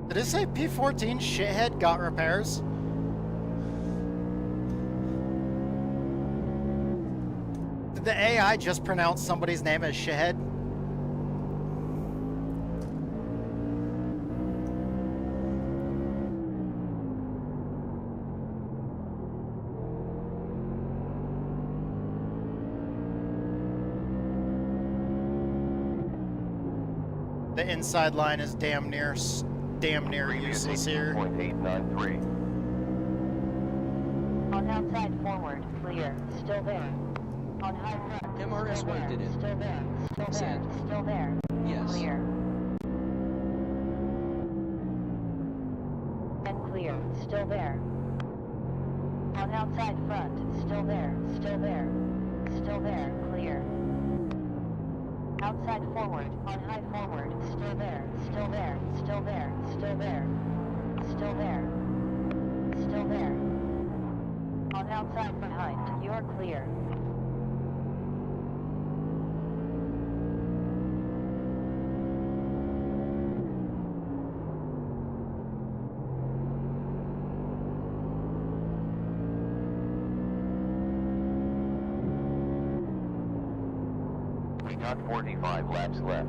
Did it say P14 shithead got repairs? Did the AI just pronounce somebody's name as shithead? The inside line is damn near useless here. 893. On outside forward, clear, still there. On high front, MRS still White there, did it. still there, still Said. there, still there. Yes. Clear. And clear, still there. On outside front, still there, still there. Still there, clear. Outside forward, on high forward, still there, still there, still there, still there. Still there. Still there. On outside behind, you're clear. We got 45 laps left.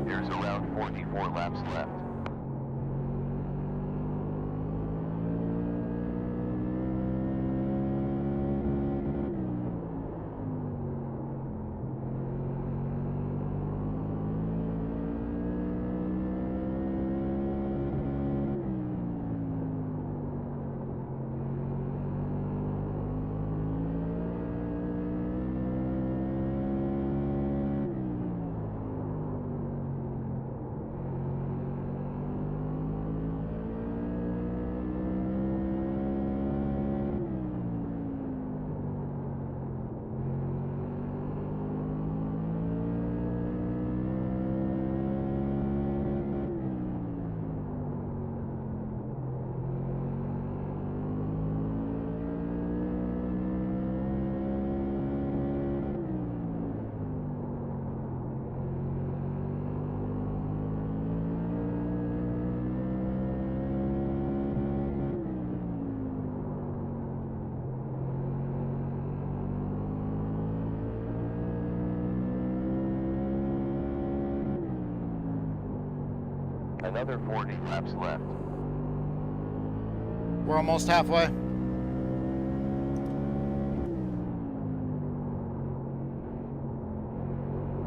There's around 44 laps left. Another 40 laps left. We're almost halfway.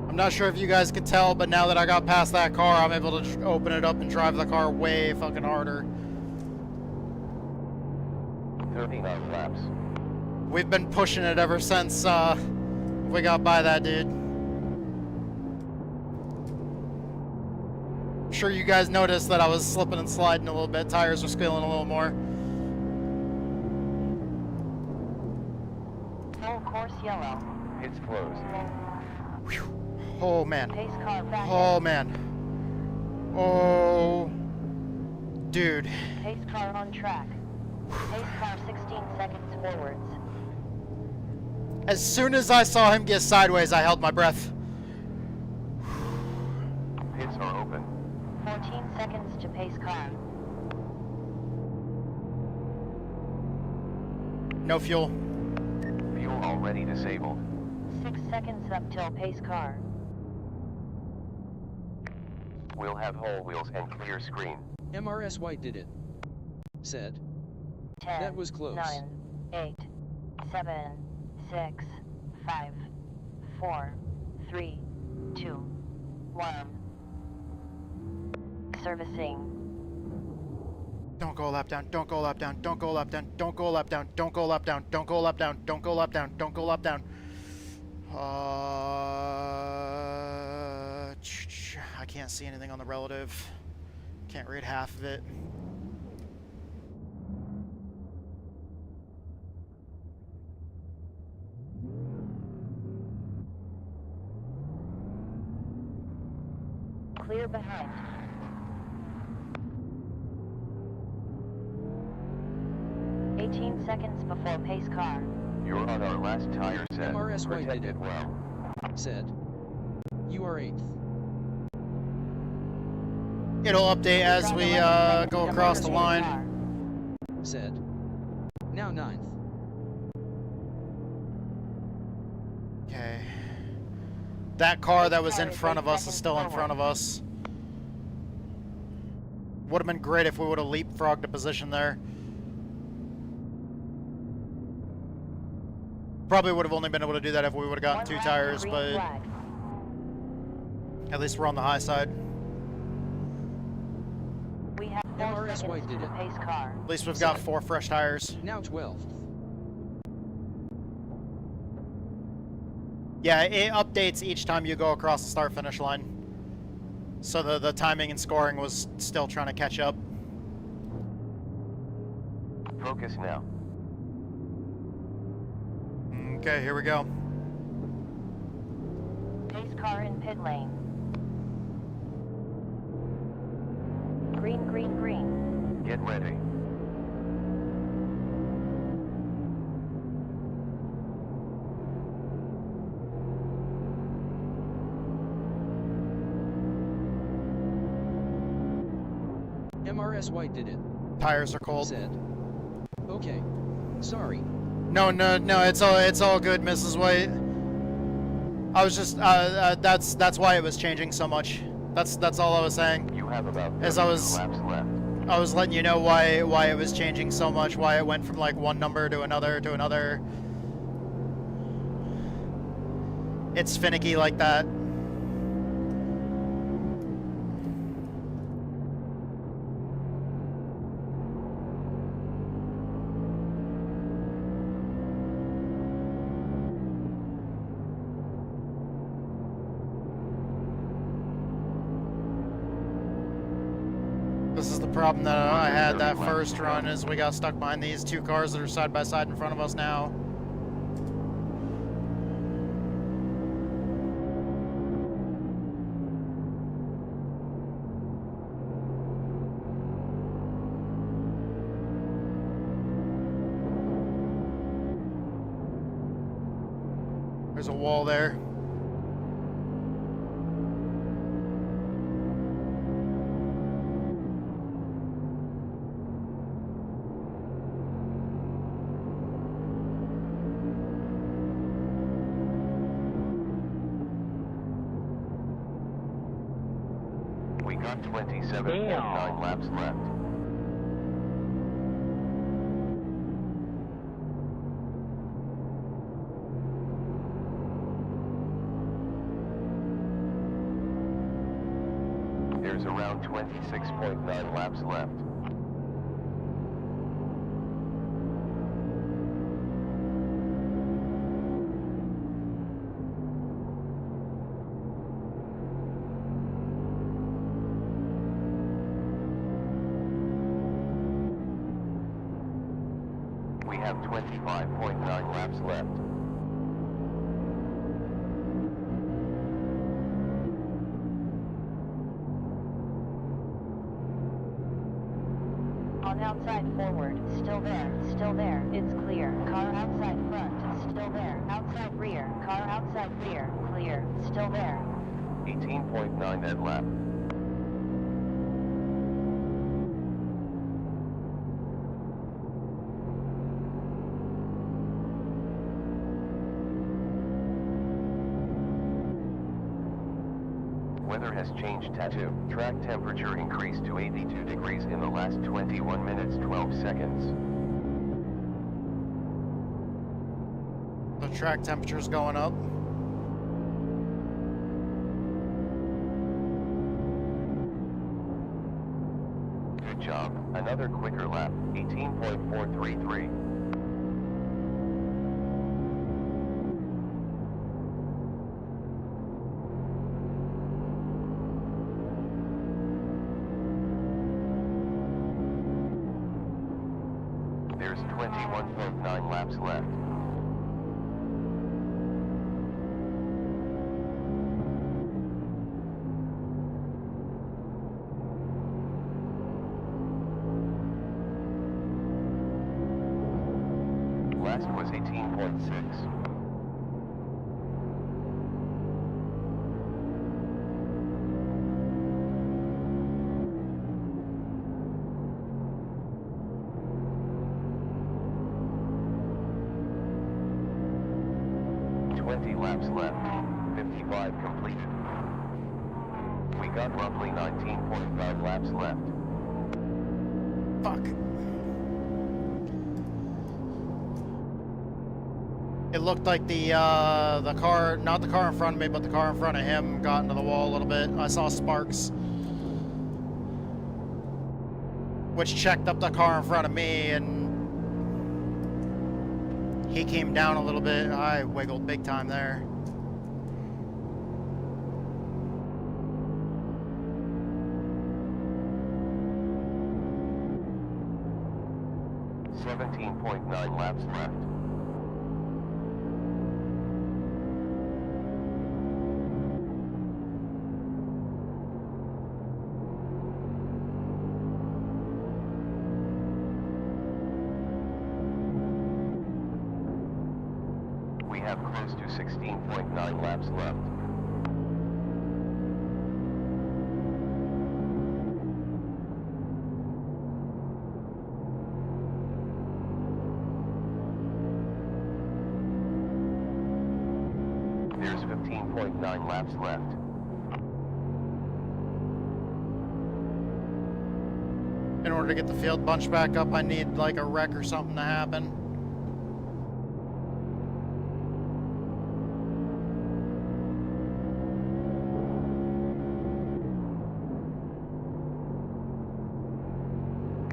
I'm not sure if you guys could tell, but now that I got past that car, I'm able to open it up and drive the car way fucking harder. 39 laps. We've been pushing it ever since we got by that dude. I'm sure you guys noticed that I was slipping and sliding a little bit. Tires were squealing a little more. Full course yellow. It's closed. Whew. Oh man. Pace car back Oh in. man. Oh. Dude. Pace car on track. Pace car 16 seconds forwards. As soon as I saw him get sideways, I held my breath. Pits are open. 14 seconds to pace car. No fuel. Fuel already disabled. 6 seconds up till pace car. We'll have whole wheels and clear screen. MRS White did it. Said. 10, That was close. 9, 8, 7, 6, 5, 4, 3, 2, 1. Servicing. Don't go a lap down. Don't go a lap down. Don't go a lap down. Don't go a lap down. Don't go a lap down. Don't go a lap down. Don't go a lap down. Don't go a lap down. I can't see anything on the relative. Can't read half of it. Clear behind. Seconds before pace car. You're on our last tire set. MRS White did it. Well. Said. You are 8th. It'll update as we go across the line. Said. Now 9th. Okay. That car that was in front of us is still in front of us. Would have been great if we would have leapfrogged a position there. Probably would have only been able to do that if we would have gotten 2 tires, but at least we're on the high side. We have MRS White did it. Pace car. At least we've got 4 fresh tires. Now 12th. Yeah, it updates each time you go across the start-finish line. So the timing and scoring was still trying to catch up. Focus now. Okay, here we go. Pace car in pit lane. Green, green, green. Get ready. MRS White did it. Tires are cold. Said. Okay. Sorry. No, it's all good, Mrs. White. I was just that's why it was changing so much. That's all I was saying. You have about 32 laps left. I was letting you know why it was changing so much, why it went from like one number to another to another. It's finicky like that. This is the problem that I had that first run, is we got stuck behind these 2 cars that are side by side in front of us now. There's a wall there. We got 27.9 laps left. There's around 26.9 laps left. We have 25.9 laps left. On outside forward, still there, it's clear. Car outside front, still there. Outside rear, car outside rear, clear, still there. 18.9 at lap. Weather has changed tattoo. Track temperature increased to 82 degrees in the last 21 minutes 12 seconds. The track temperature's going up. Good job. Another quicker lap. 18.433. There's 21.9 laps left. Last was 18.6. Laps left. 55 completed. We got roughly 19.5 laps left. Fuck. It looked like the car, not the car in front of me, but the car in front of him got into the wall a little bit. I saw sparks, which checked up the car in front of me, and he came down a little bit. I wiggled big time there. .9 laps left. We have close to 16.9 laps left. There's 15.9 laps left. In order to get the field bunched back up, I need like a wreck or something to happen.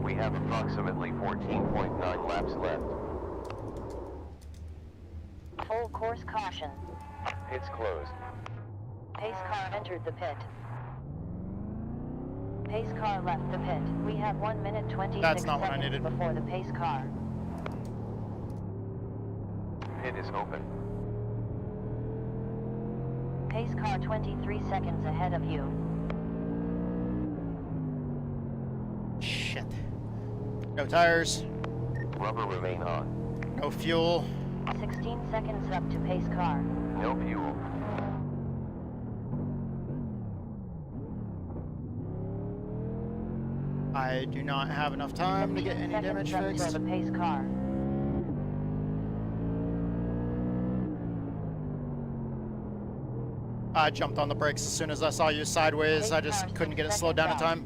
We have approximately 14.9 laps left. Full course caution. Pit's closed. Pace car entered the pit. Pace car left the pit. We have 1 minute 26 That's not what I seconds needed. before the pace car. Pit is open. Pace car 23 seconds ahead of you. Shit. No tires. Rubber remain on. No fuel. 16 seconds up to pace car. No fuel. I do not have enough time to get any damage seconds up fixed. to the pace car. I jumped on the brakes as soon as I saw you sideways. I just couldn't get it slowed down in time.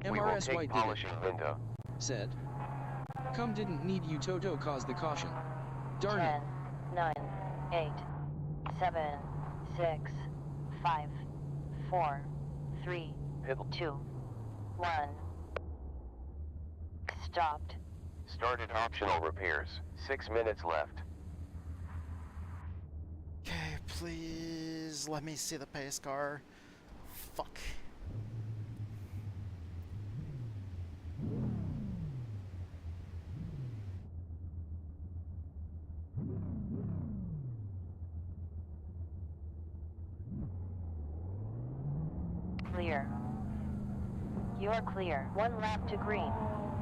MRSY did it. Said. Come didn't need you Toto cause the caution. Darn it. 10, 9, 8, 7, 6, 5, 4, 3, 2, 1. Stopped. Started optional repairs. 6 minutes left. Okay, please let me see the pace car. Fuck. Clear. You're clear. 1 lap to green.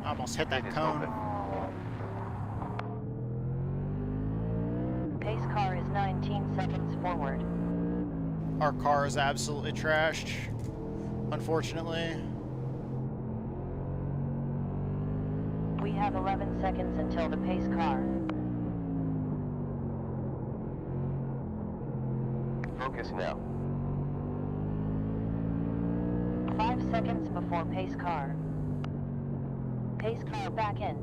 I almost hit that cone. Pace car is 19 seconds forward. Our car is absolutely trashed, unfortunately. We have 11 seconds until the pace car. Focus now. 5 seconds before pace car. Pace car back in.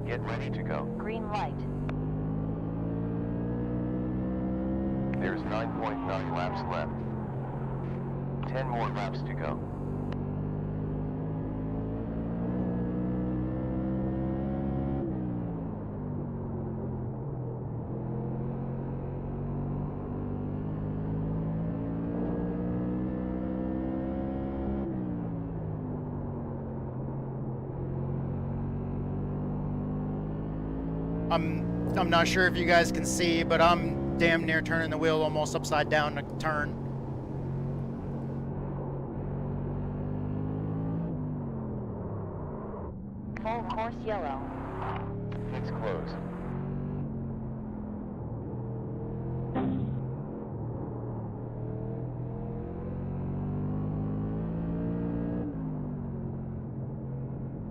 Get ready to go. Green light. There's 9.9 laps left. 10 more laps to go. I'm not sure if you guys can see, but I'm damn near turning the wheel almost upside down to turn. Full course yellow. It's closed.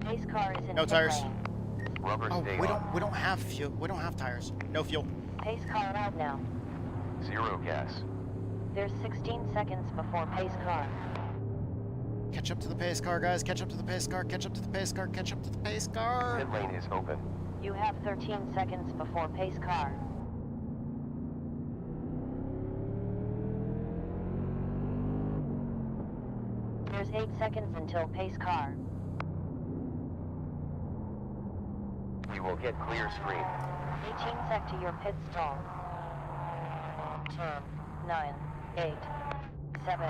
Pace car is in No tires. lane. Oh, we don't have fuel. We don't have tires. No fuel. Pace car out now. 0 gas. There's 16 seconds before pace car. Catch up to the pace car, guys. Catch up to the pace car. Catch up to the pace car. Catch up to the pace car. Pit lane is open. You have 13 seconds before pace car. There's 8 seconds until pace car. You will get clear screen. 18 sec to your pit stall. 10, 9, 8, 7,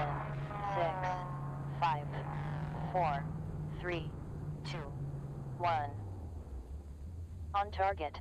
6, 5, 4, 3, 2, 1. On target.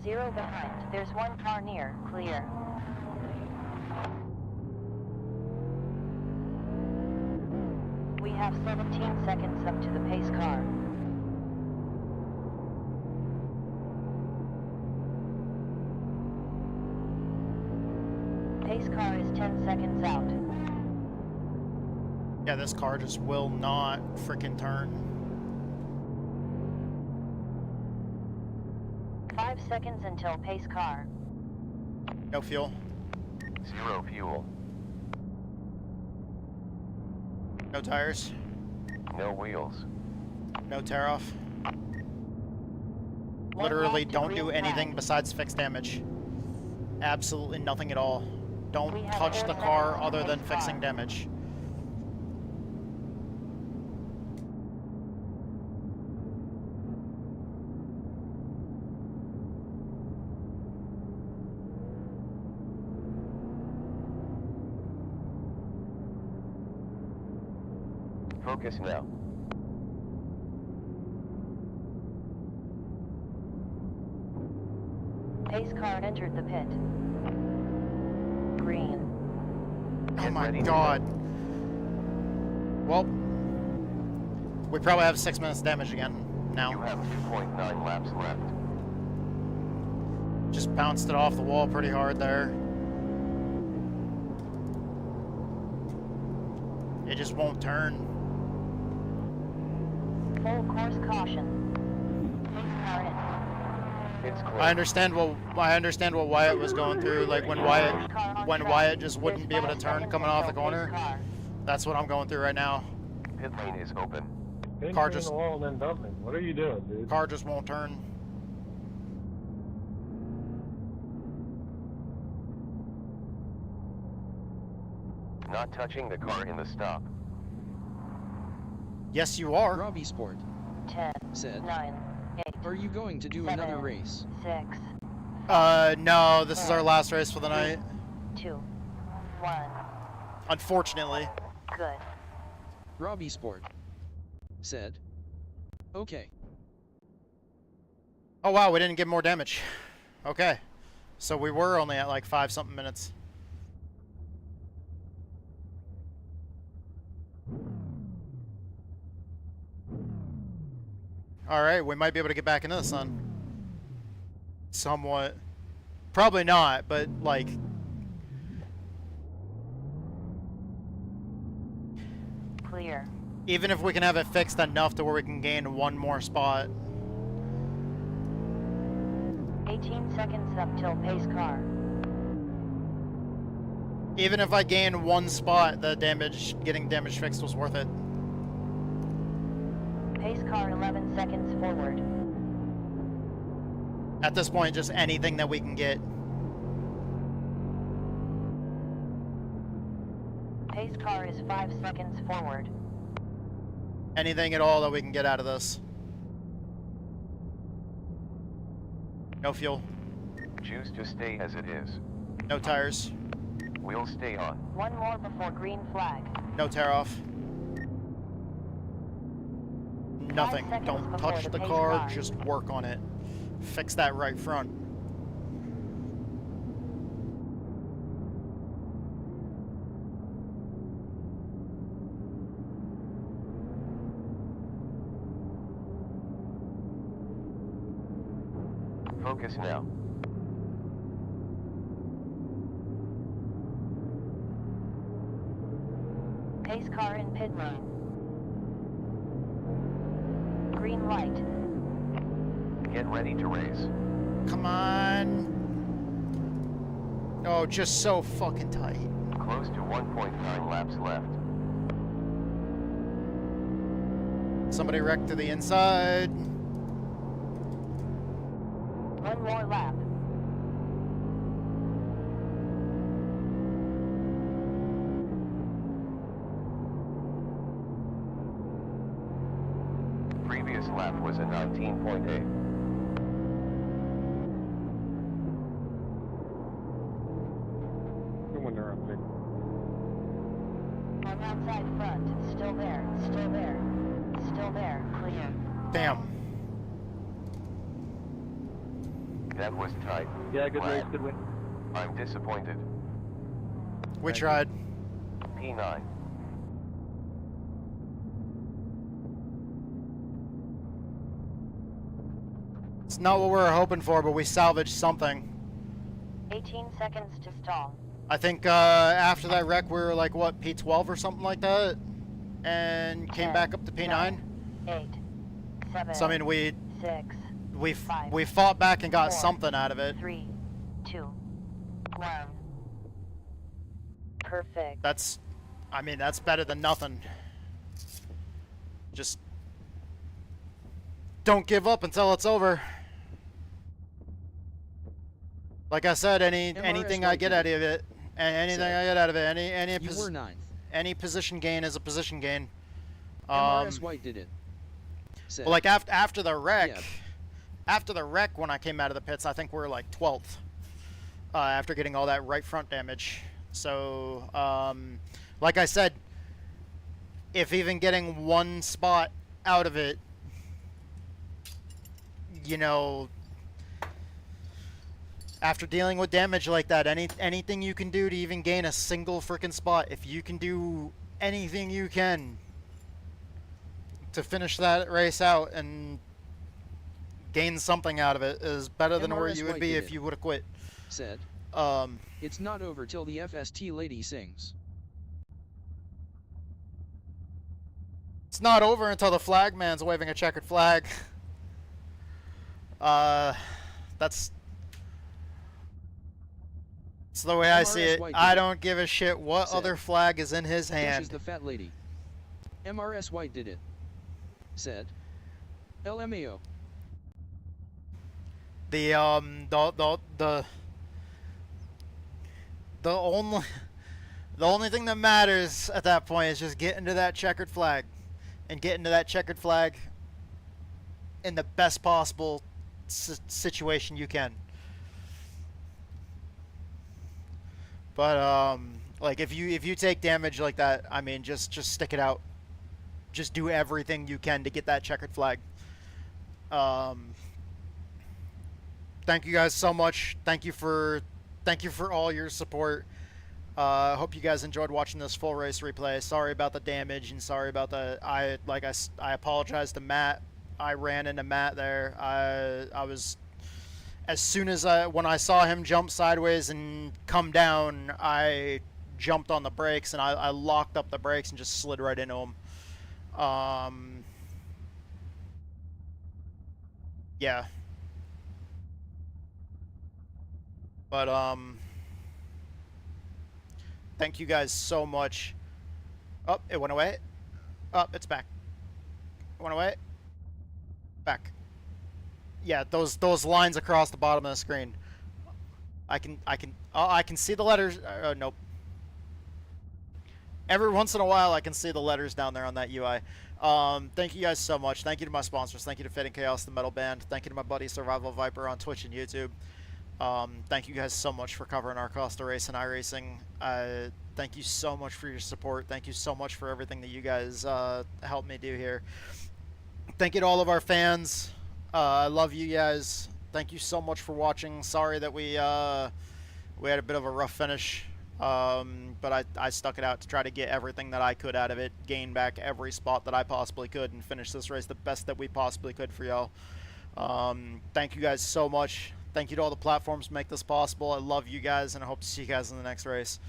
Zero behind. There's 1 car near. Clear. We have 17 seconds up to the pace car. Pace car is 10 seconds out. Yeah, this car just will not frickin' turn. 5 seconds until pace car. No fuel. 0 fuel. No tires. No wheels. No tear off. One Literally lap to don't green do anything flag. besides fix damage. Absolutely nothing at all. We Don't have touch 4 the car seconds other to than pace fixing car. damage. Focus now. Pace car entered the pit. Green. Oh my god. Well, we probably have 6 minutes damage again now. You have 2.9 laps left. Just bounced it off the wall pretty hard there. It just won't turn. Full course caution. Pace car in. I understand what Wyatt was going through, like when Wyatt just wouldn't be able to turn coming off the corner. That's what I'm going through right now. Pit lane is open. Car just the wall and then dumping. What are you doing, dude? Car just won't turn. Not touching the car in the stop. Yes, you are. Robbie Sport 10, said, 9, 8. Are you going to do 7, another race? 6. No, this is our last race for the night. 2, 1. Unfortunately. Good. Robbie Sport said, okay. Oh wow, we didn't get more damage. Okay. So we were only at like 5-something minutes. Alright, we might be able to get back into the sun. Somewhat. Probably not, but like... Clear. Even if we can have it fixed enough to where we can gain 1 more spot. 18 seconds up till pace car. Even if I gain 1 spot, the getting damage fixed was worth it. Pace car 11 seconds forward. At this point, just anything that we can get. Pace car is 5 seconds forward. Anything at all that we can get out of this. No fuel. Choose to stay as it is. No tires. We'll stay on. 1 more before green flag. No tear off. Nothing. 5 seconds Don't before touch the the pace car, car. just work on it. Fix that right front. Focus now. Pace car in pit lane. Green light. Get ready to race. Come on. Oh, just so fucking tight. Close to 1.9 laps left. Somebody wrecked to the inside. 1 more lap. Previous lap was a 19.8. When they're up there. On outside front. Still there. Still there. Still there. Clear. Damn. That was tight. Yeah, good race, good win. I'm disappointed. We tried. P9. It's not what we were hoping for, but we salvaged something. 18 seconds to stall. I think after that wreck, we were like, what, P12 or something like that? And came 10, back up to P9? 9, 8, 7, So, I mean, 6, we fought back and got 4, something out of it. 3, 2, 1. Perfect. That's, I mean, that's better than nothing. Just don't give up until it's over. Like I said, anything I get out of it, You were ninth. any position gain is a position gain. MRS White did it. Said, Well, like after the wreck, Yeah. after the wreck when I came out of the pits, I think we were like 12th after getting all that right front damage. So, like I said, if even getting one spot out of it, you know, after dealing with damage like that, anything you can do to even gain a single freaking spot, if you can do anything you can to finish that race out and gain something out of it, is better than where you would be if you would have quit. Said, it's not over till the FST lady sings. It's not over until the flag man's waving a checkered flag. That's the way I see it. I don't give a shit what other flag is in his hand. Is the fat lady. MRS White did it. Said, LMAO. The only thing that matters at that point is just getting to that checkered flag, and getting to that checkered flag in the best possible situation you can. But like if you take damage like that, I mean, just stick it out. Just do everything you can to get that checkered flag. Thank you guys so much. Thank you for all your support. Hope you guys enjoyed watching this full race replay. Sorry about the damage and sorry about the I apologize to Matt. I ran into Matt there. I was, as soon as when I saw him jump sideways and come down, I jumped on the brakes and I locked up the brakes and just slid right into him. Yeah. But thank you guys so much. Oh, it went away. Oh, it's back. It went away. Back. Yeah, those lines across the bottom of the screen. I can see the letters. Nope. Every once in a while, I can see the letters down there on that UI. Thank you guys so much. Thank you to my sponsors. Thank you to Fading Chaos, the Metal Band. Thank you to my buddy Survival Viper on Twitch and YouTube. Thank you guys so much for covering our Costa Race and iRacing. Thank you so much for your support. Thank you so much for everything that you guys helped me do here. Thank you to all of our fans. I love you guys. Thank you so much for watching. Sorry that we had a bit of a rough finish, but I stuck it out to try to get everything that I could out of it, gain back every spot that I possibly could, and finish this race the best that we possibly could for y'all. Thank you guys so much. Thank you to all the platforms that make this possible. I love you guys, and I hope to see you guys in the next race.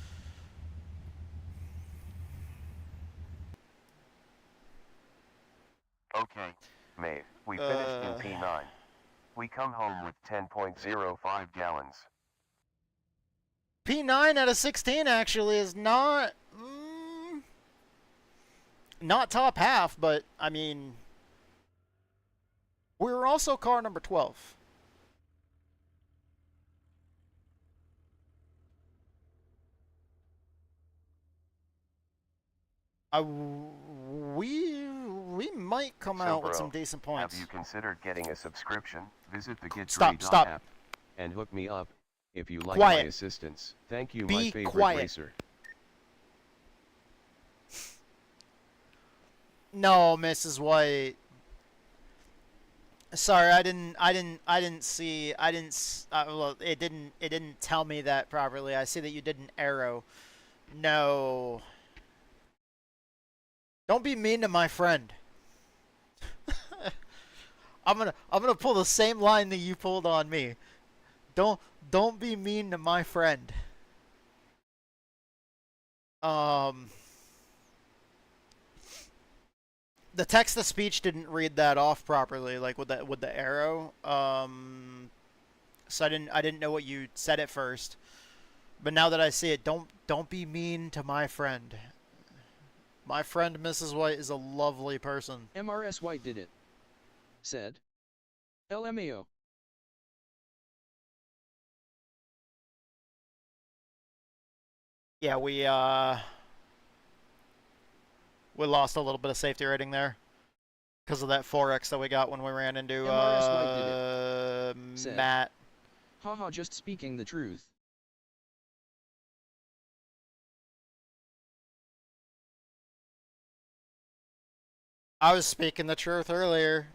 Okay, Maeve, we finished in P9. We come home with 10.05 gallons. P9 out of 16 actually is not top half, but I mean, we were also car number 12. We might come out with some decent points. Have you considered getting a subscription? Visit the Stop. app and hook me up if you like Quiet. my assistance. Thank you, Be my favorite quiet. racer. No, Mrs. White. Sorry, I didn't see. Well, it didn't tell me that properly. I see that you did an arrow. No. Don't be mean to my friend. I'm gonna pull the same line that you pulled on me. Don't be mean to my friend. The text to speech didn't read that off properly, like with the arrow. So I didn't know what you said at first. But now that I see it, don't be mean to my friend. My friend Mrs. White is a lovely person. MRS White did it. Said, LMAO. Yeah, we lost a little bit of safety rating there because of that 4X that we got when we ran into Said, Matt. Haha, just speaking the truth. I was speaking the truth earlier.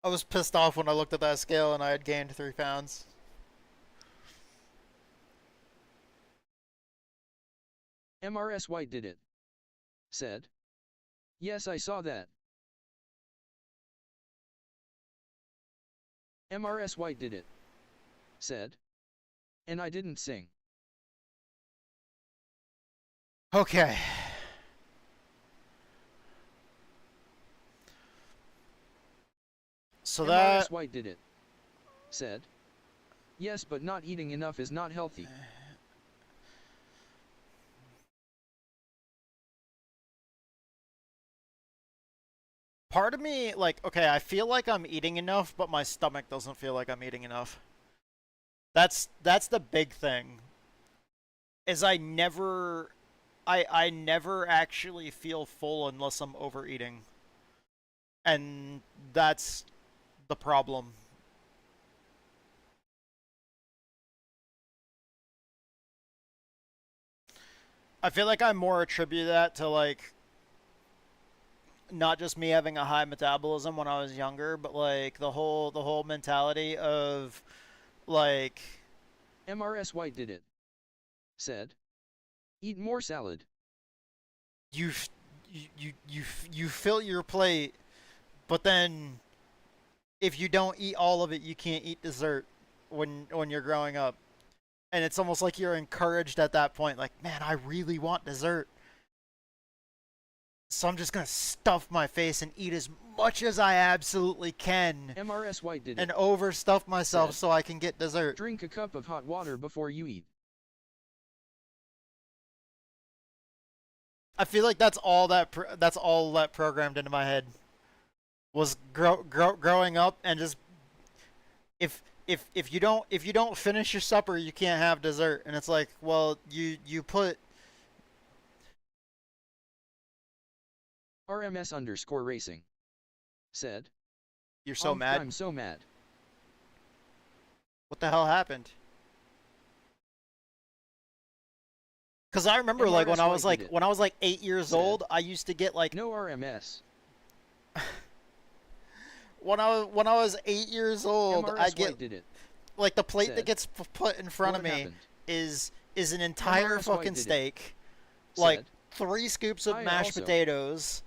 I was pissed off when I looked at that scale and I had gained 3 pounds. MRS White did it. Said. Yes, I saw that. MRS White did it. Said. And I didn't sing. Okay. So MRS White did it. Said. Yes, but not eating enough is not healthy. Part of me, like, okay, I feel like I'm eating enough, but my stomach doesn't feel like I'm eating enough. That's the big thing. Is I never actually feel full unless I'm overeating. And that's the problem. I feel like I more attribute that to, like, not just me having a high metabolism when I was younger, but like the whole mentality of like MRS White did it. Said. Eat more salad. You fill your plate, but then if you don't eat all of it, you can't eat dessert when you're growing up. And it's almost like you're encouraged at that point, like, man, I really want dessert. So I'm just going to stuff my face and eat as much as I absolutely can. MRS White did it. And overstuff myself so I can get dessert. Drink a cup of hot water before you eat. I feel like that's all that programmed into my head. Was growing up and just if you don't finish your supper, you can't have dessert. And it's like, well, you put RMS_racing. Said. You're so mad? I'm so mad. What the hell happened? Because I remember, like, when I was like 8 years old, I used to get like no RMS. when I was 8 years old, I get did it. Like the plate that gets put in front of me is an entire fucking steak, like 3 scoops of mashed potatoes,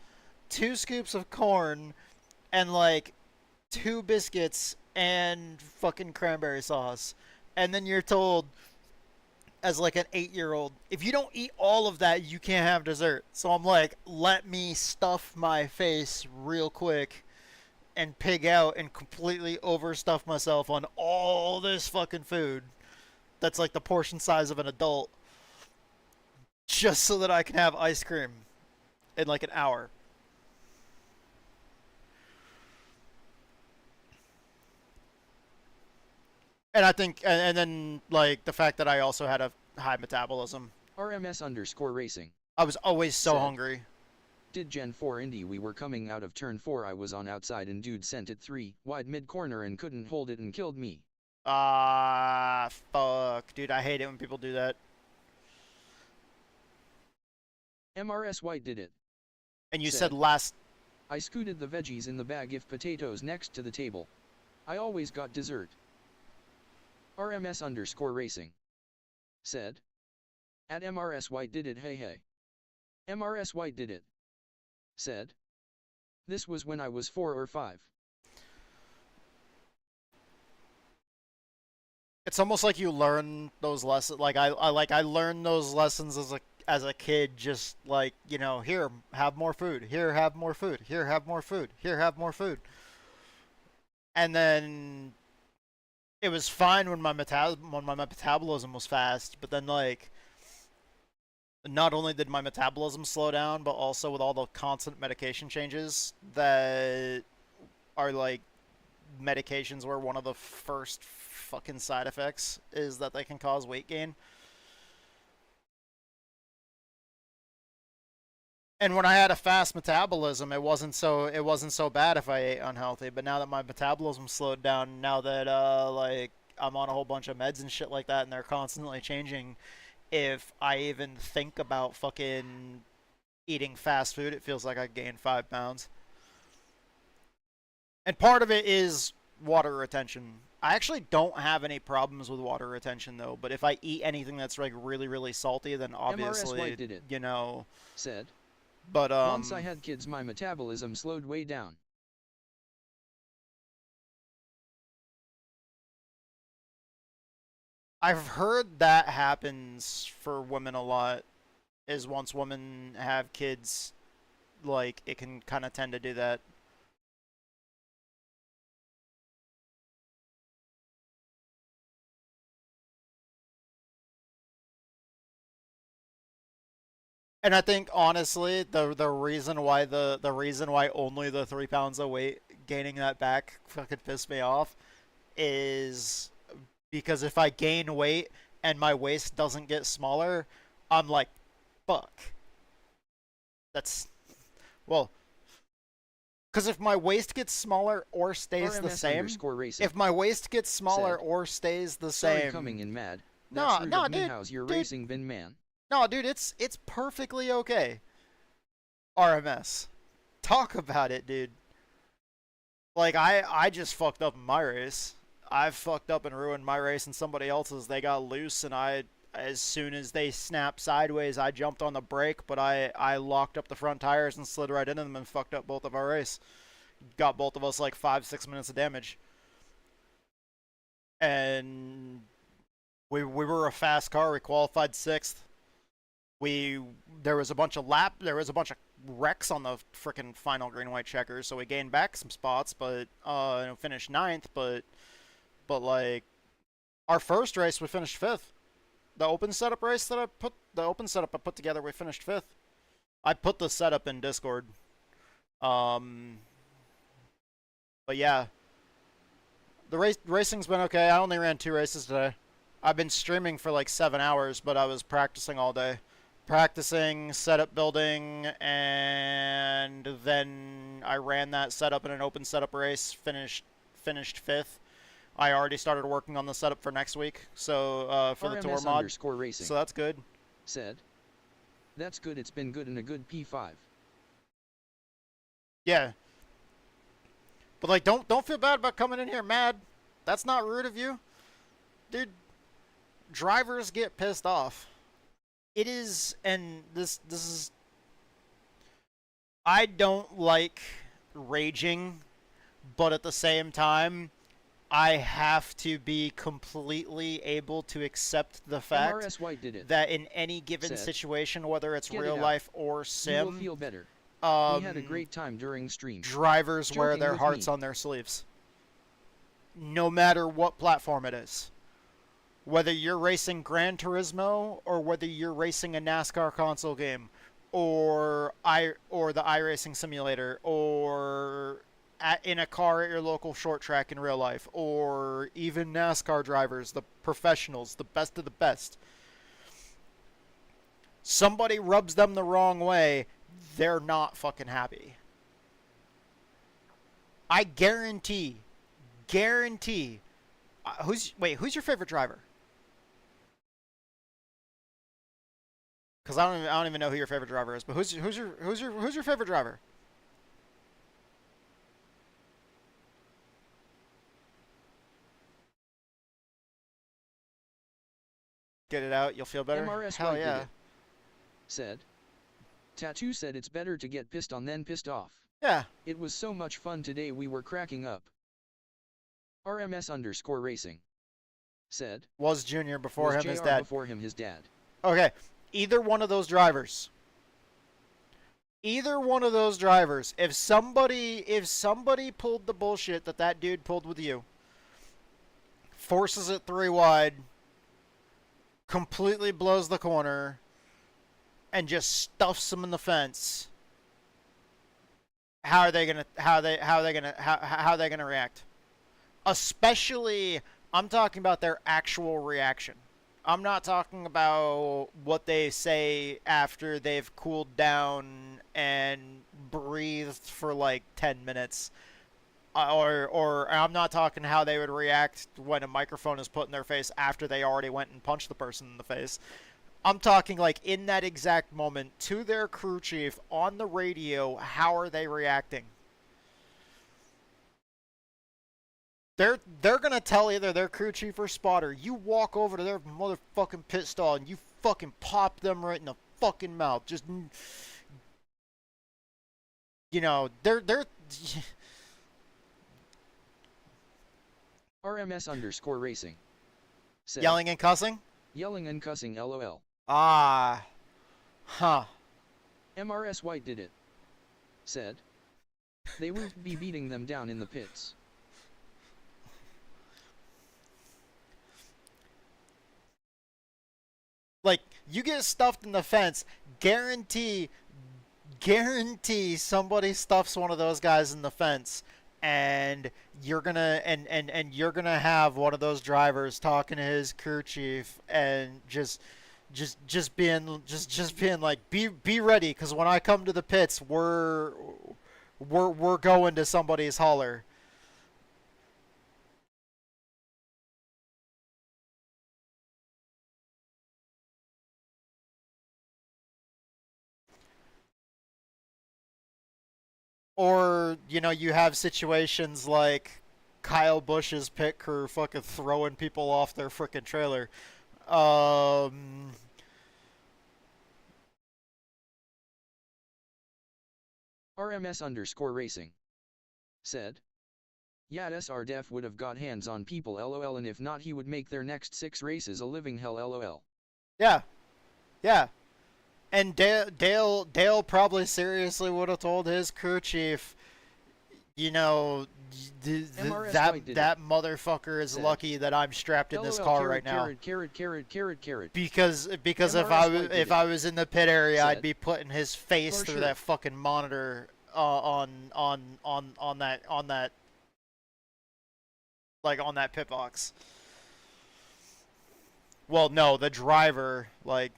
2 scoops of corn, and like 2 biscuits and fucking cranberry sauce. And then you're told, as like an 8-year-old, if you don't eat all of that, you can't have dessert. So I'm like, let me stuff my face real quick and pig out and completely overstuff myself on all this fucking food that's like the portion size of an adult, just so that I can have ice cream in like an hour. And I think, and then like the fact that I also had a high metabolism. RMS_racing. I was always so hungry. Did Gen 4 Indy, we were coming out of turn 4, I was on outside and dude sent it 3 wide mid corner and couldn't hold it and killed me. Fuck. Dude, I hate it when people do that. MRS White did it. And you said last... I scooted the veggies in the bag if potatoes next to the table. I always got dessert. RMS_racing. Said. At MRS White did it, hey hey. MRS White did it. Said. This was when I was 4 or 5. It's almost like you learn those lessons. Like I learned those lessons as a kid. Just like, you know, here, have more food. Here, have more food. Here, have more food. Here, have more food. And then it was fine when my metabolism was fast, but then like, not only did my metabolism slow down, but also with all the constant medication changes that are like medications where one of the first fucking side effects is that they can cause weight gain. And when I had a fast metabolism, it wasn't so bad if I ate unhealthy. But now that my metabolism slowed down, now that like I'm on a whole bunch of meds and shit like that, and they're constantly changing, if I even think about fucking eating fast food, it feels like I gained 5 pounds. And part of it is water retention. I actually don't have any problems with water retention though, but if I eat anything that's like really, really salty, then obviously, you know, said. But once I had kids, my metabolism slowed way down. I've heard that happens for women a lot, is once women have kids, like, it can kind of tend to do that. And I think honestly, the reason why only the 3 pounds of weight gaining that back fucking pissed me off is because if I gain weight and my waist doesn't get smaller, I'm like, fuck. That's, well, because if my waist gets smaller or stays the same, if my waist gets smaller or stays the same, sorry, coming in mad. No, dude. How's your racing been, man? No, dude, it's perfectly okay. RMS. Talk about it, dude. Like, I just fucked up in my race. I fucked up and ruined my race and somebody else's. They got loose, and as soon as they snapped sideways, I jumped on the brake, but I locked up the front tires and slid right into them and fucked up both of our race. Got both of us like 5-6 minutes of damage. And we were a fast car. We qualified 6th. There was a bunch of wrecks on the frickin' final green white checkers, so we gained back some spots, but finished 9th. But like our first race, we finished 5th. The open setup race that I put together, we finished 5th. I put the setup in Discord. But yeah, the racing's been okay. I only ran 2 races today. I've been streaming for like 7 hours, but I was practicing all day. Practicing, setup building, and then I ran that setup in an open setup race, finished 5th. I already started working on the setup for next week, so for the tour mod, so that's good. Said, that's good, it's been good and a good P5. Yeah. But like, don't feel bad about coming in here mad. That's not rude of you. Dude, drivers get pissed off. It is, and this is, I don't like raging, but at the same time, I have to be completely able to accept the fact that in any given situation, whether it's real life or sim, you will feel better. We had a great time during stream. Drivers wear their hearts on their sleeves. No matter what platform it is. Whether you're racing Gran Turismo or whether you're racing a NASCAR console game or the iRacing simulator or in a car at your local short track in real life or even NASCAR drivers, the professionals, the best of the best. Somebody rubs them the wrong way, they're not fucking happy. I guarantee. Who's your favorite driver? Because I don't even know who your favorite driver is. But who's your favorite driver? Get it out, you'll feel better. MRS Hell yeah. Said. Tattoo said it's better to get pissed on than pissed off. Yeah. It was so much fun today, we were cracking up. RMS_racing. Said. Was Junior before him, his dad. Before him, his dad. Okay. Either one of those drivers, if somebody pulled the bullshit that dude pulled with you, forces it 3 wide, completely blows the corner, and just stuffs him in the fence, how are they gonna react? Especially, I'm talking about their actual reaction. I'm not talking about what they say after they've cooled down and breathed for like 10 minutes. Or I'm not talking how they would react when a microphone is put in their face after they already went and punched the person in the face. I'm talking like in that exact moment to their crew chief on the radio, how are they reacting? They're gonna tell either their crew chief or spotter, you walk over to their motherfucking pit stall and you fucking pop them right in the fucking mouth. Just, you know, they're RMS_racing. Said, yelling and cussing? Yelling and cussing LOL. Ah. Huh. MRS White did it. Said. They would be beating them down in the pits. Like, you get stuffed in the fence, guarantee somebody stuffs one of those guys in the fence, and you're gonna and you're gonna have one of those drivers talking to his crew chief and just being like, be ready, because when I come to the pits, we're going to somebody's hauler. Or, you know, you have situations like Kyle Busch's pit crew fucking throwing people off their frickin' trailer. RMS_racing. Said. Yeah, SR Def would have got hands on people LOL, and if not he would make their next 6 races a living hell LOL. Yeah. Yeah. And Dale probably seriously would have told his crew chief, you know, that motherfucker is lucky that I'm strapped in this car right now. Because if I was in the pit area, I'd be putting his face through that fucking monitor on that pit box. Well, no, the driver, like.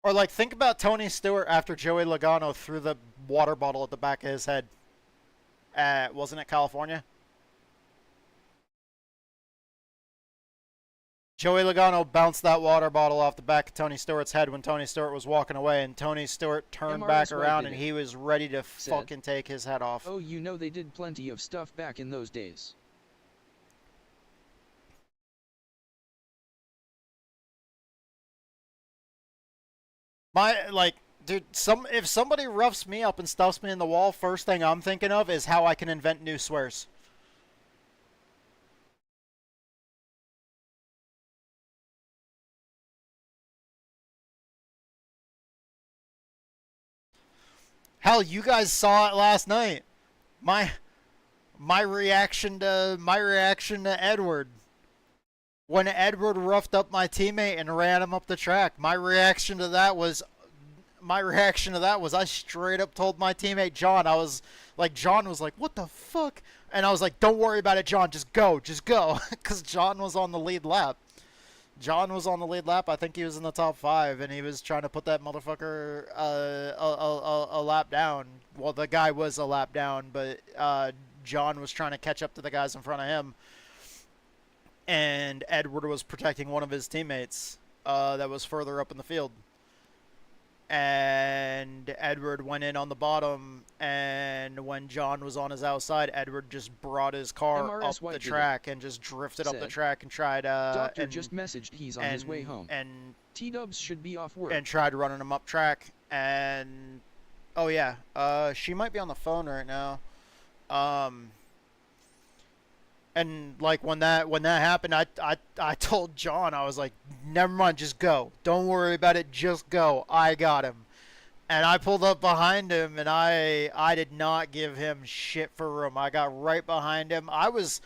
Or, like, think about Tony Stewart after Joey Logano threw the water bottle at the back of his head. Wasn't it California? Joey Logano bounced that water bottle off the back of Tony Stewart's head when Tony Stewart was walking away, and Tony Stewart turned back around and he was ready to fucking take his head off. Oh, you know they did plenty of stuff back in those days. Dude, if somebody roughs me up and stuffs me in the wall, first thing I'm thinking of is how I can invent new swears. Hell, you guys saw it last night. My reaction to Edward. When Edward roughed up my teammate and ran him up the track, my reaction to that was I straight up told my teammate John, John was like, what the fuck? And I was like, don't worry about it, John, just go. Because John was on the lead lap. I think he was in the top 5, and he was trying to put that motherfucker a lap down. Well, the guy was a lap down, but John was trying to catch up to the guys in front of him. And Edward was protecting one of his teammates that was further up in the field. And Edward went in on the bottom, and when John was on his outside, Edward just brought his car up the track and just drifted up the track and tried Doctor just messaged he's on his way home. And T-Dubs should be off work. And tried running him up track. And oh yeah, she might be on the phone right now. And like when that happened, I told John, I was like, never mind, just go. Don't worry about it, just go. I got him. And I pulled up behind him, and I did not give him shit for room. I got right behind him. I was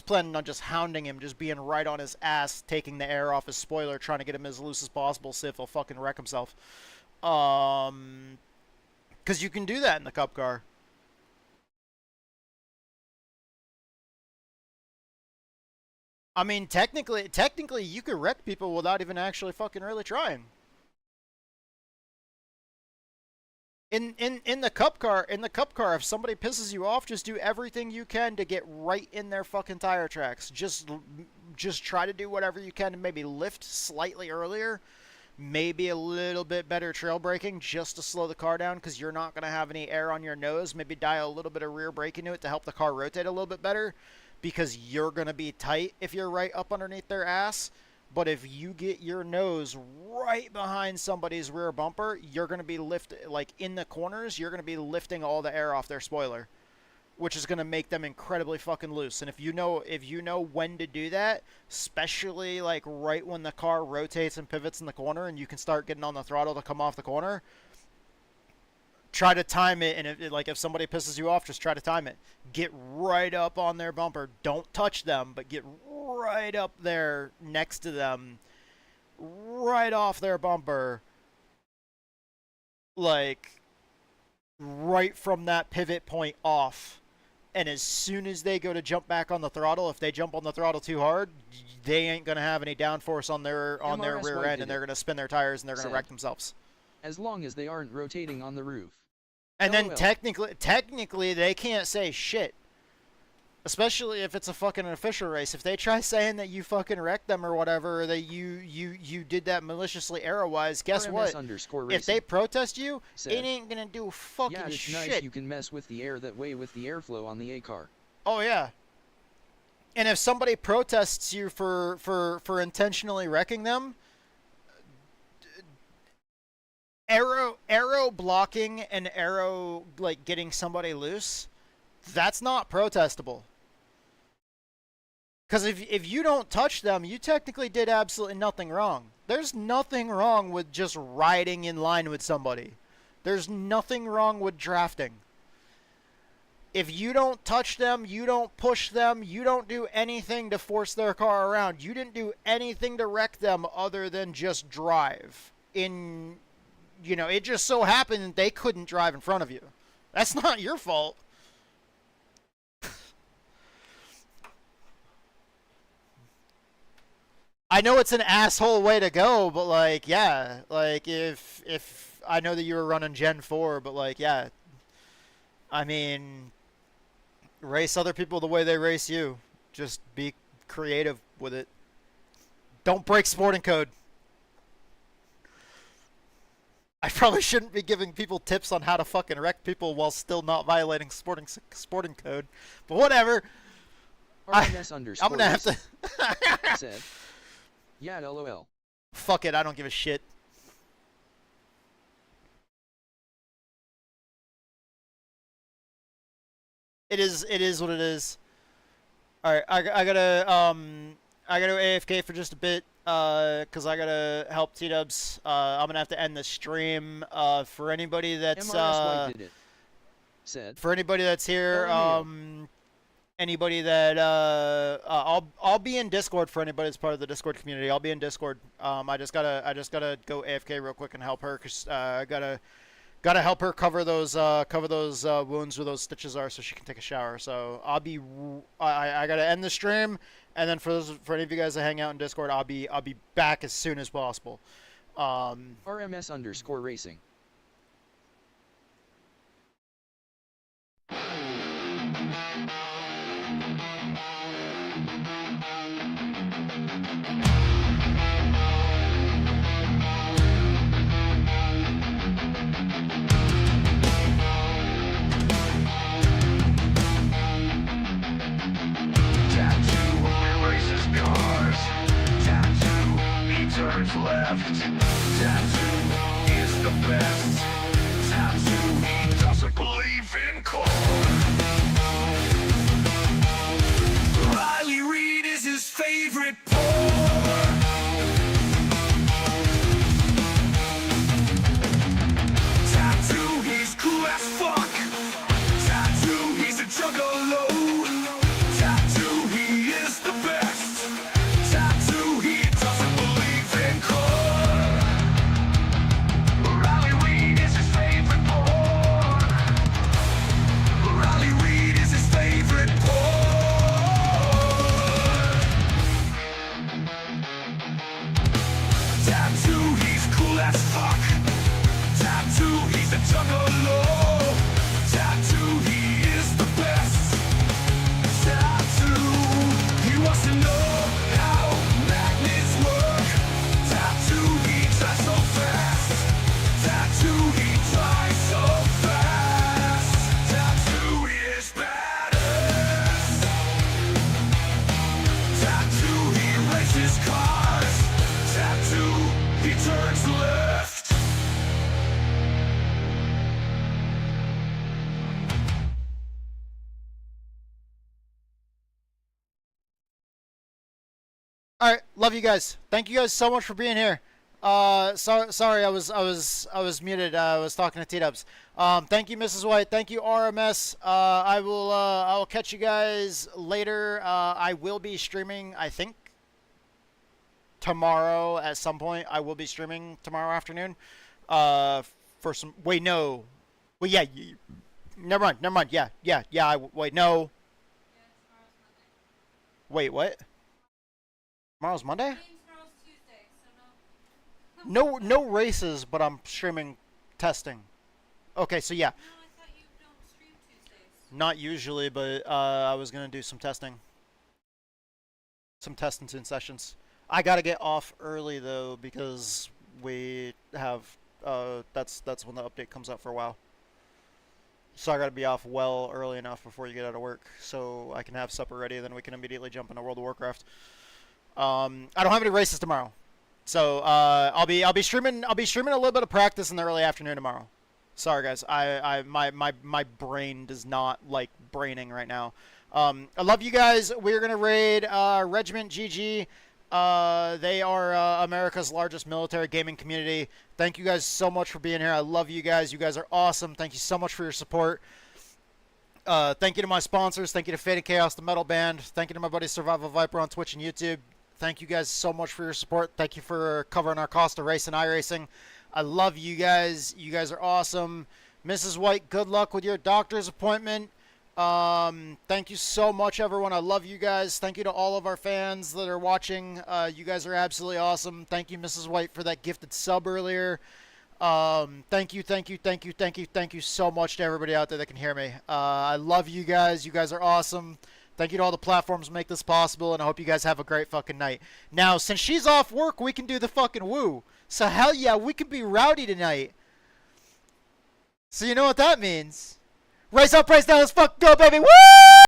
planning on just hounding him, just being right on his ass, taking the air off his spoiler, trying to get him as loose as possible, see if he'll fucking wreck himself. Because you can do that in the Cup car. I mean, technically, you could wreck people without even actually fucking really trying. In the Cup car, if somebody pisses you off, just do everything you can to get right in their fucking tire tracks. Just try to do whatever you can to maybe lift slightly earlier, maybe a little bit better trail braking just to slow the car down because you're not going to have any air on your nose. Maybe dial a little bit of rear brake into it to help the car rotate a little bit better because you're going to be tight if you're right up underneath their ass. But if you get your nose right behind somebody's rear bumper, you're going to be like in the corners, you're going to be lifting all the air off their spoiler, which is going to make them incredibly fucking loose. And if you know when to do that, especially like right when the car rotates and pivots in the corner and you can start getting on the throttle to come off the corner, try to time it. And if somebody pisses you off, just try to time it. Get right up on their bumper. Don't touch them, but get right up there next to them, right off their bumper, like right from that pivot point off. And as soon as they go to jump back on the throttle, if they jump on the throttle too hard, they ain't gonna have any downforce on their rear end, and they're gonna spin their tires and they're gonna wreck themselves. As long as they aren't rotating on the roof. And then technically they can't say shit. Especially if it's a fucking official race. If they try saying that you fucking wrecked them or whatever, or that you did that maliciously error-wise, guess what? If they protest you, it ain't gonna do fucking shit. Yeah, it's nice you can mess with the air that way with the airflow on the A car. Oh yeah. And if somebody protests you for intentionally wrecking them, arrow blocking and arrow like getting somebody loose, that's not protestable. Because if you don't touch them, you technically did absolutely nothing wrong. There's nothing wrong with just riding in line with somebody. There's nothing wrong with drafting. If you don't touch them, you don't push them, you don't do anything to force their car around. You didn't do anything to wreck them other than just drive. It just so happened that they couldn't drive in front of you. That's not your fault. I know it's an asshole way to go, but like, yeah, like if I know that you were running Gen 4, but like, yeah, I mean, race other people the way they race you. Just be creative with it. Don't break sporting code. I probably shouldn't be giving people tips on how to fucking wreck people while still not violating sporting code, but whatever. I'm gonna have to. Said. Yeah, LOL. Fuck it, I don't give a shit. It is what it is. Alright, I gotta AFK for just a bit, cause I gotta help T-Dubs. I'm gonna have to end the stream. For anybody that's for anybody that's here, anybody that I'll be in Discord for anybody that's part of the Discord community. I'll be in Discord. I just gotta go AFK real quick and help her, cause I gotta help her cover those wounds where those stitches are, so she can take a shower. So I gotta end the stream, and then for any of you guys that hang out in Discord, I'll be back as soon as possible. RMS_racing. Turns left. Tattoo is the best. Tattoo, he drives so fast. Tattoo is badass. Tattoo, he races cars. Tattoo, he turns left. All right, love you guys. Thank you guys so much for being here. Sorry, I was muted. I was talking to T-Dubs. Thank you, Mrs. White. Thank you, RMS. I will catch you guys later. I will be streaming, I think, tomorrow at some point. I will be streaming tomorrow afternoon. For some. Wait, no. Well, yeah. Never mind. Yeah. Wait, no. Wait, what? Tomorrow's Monday? No races, but I'm streaming testing. Okay, so yeah. No, I thought you don't stream Tuesdays. Not usually, but I was gonna do some testing. Some testing soon sessions. I gotta get off early though because we have that's when the update comes out for a while. So I gotta be off well early enough before you get out of work, so I can have supper ready, then we can immediately jump into World of Warcraft. I don't have any races tomorrow, so I'll be streaming a little bit of practice in the early afternoon tomorrow. Sorry guys, my brain does not like braining right now. I love you guys. We're gonna raid Regiment GG. They are America's largest military gaming community. Thank you guys so much for being here. I love you guys. You guys are awesome. Thank you so much for your support. Thank you to my sponsors. Thank you to Faded Chaos, the metal band. Thank you to my buddy Survival Viper on Twitch and YouTube. Thank you guys so much for your support. Thank you for covering our cost of race and iRacing. I love you guys. You guys are awesome. Mrs. White, good luck with your doctor's appointment. Thank you so much, everyone. I love you guys. Thank you to all of our fans that are watching. You guys are absolutely awesome. Thank you, Mrs. White, for that gifted sub earlier. Thank you so much to everybody out there that can hear me. I love you guys. You guys are awesome. Thank you to all the platforms that make this possible, and I hope you guys have a great fucking night. Now, since she's off work, we can do the fucking woo. So hell yeah, we can be rowdy tonight. So you know what that means. Race up, race down, let's fucking go, baby. Woo!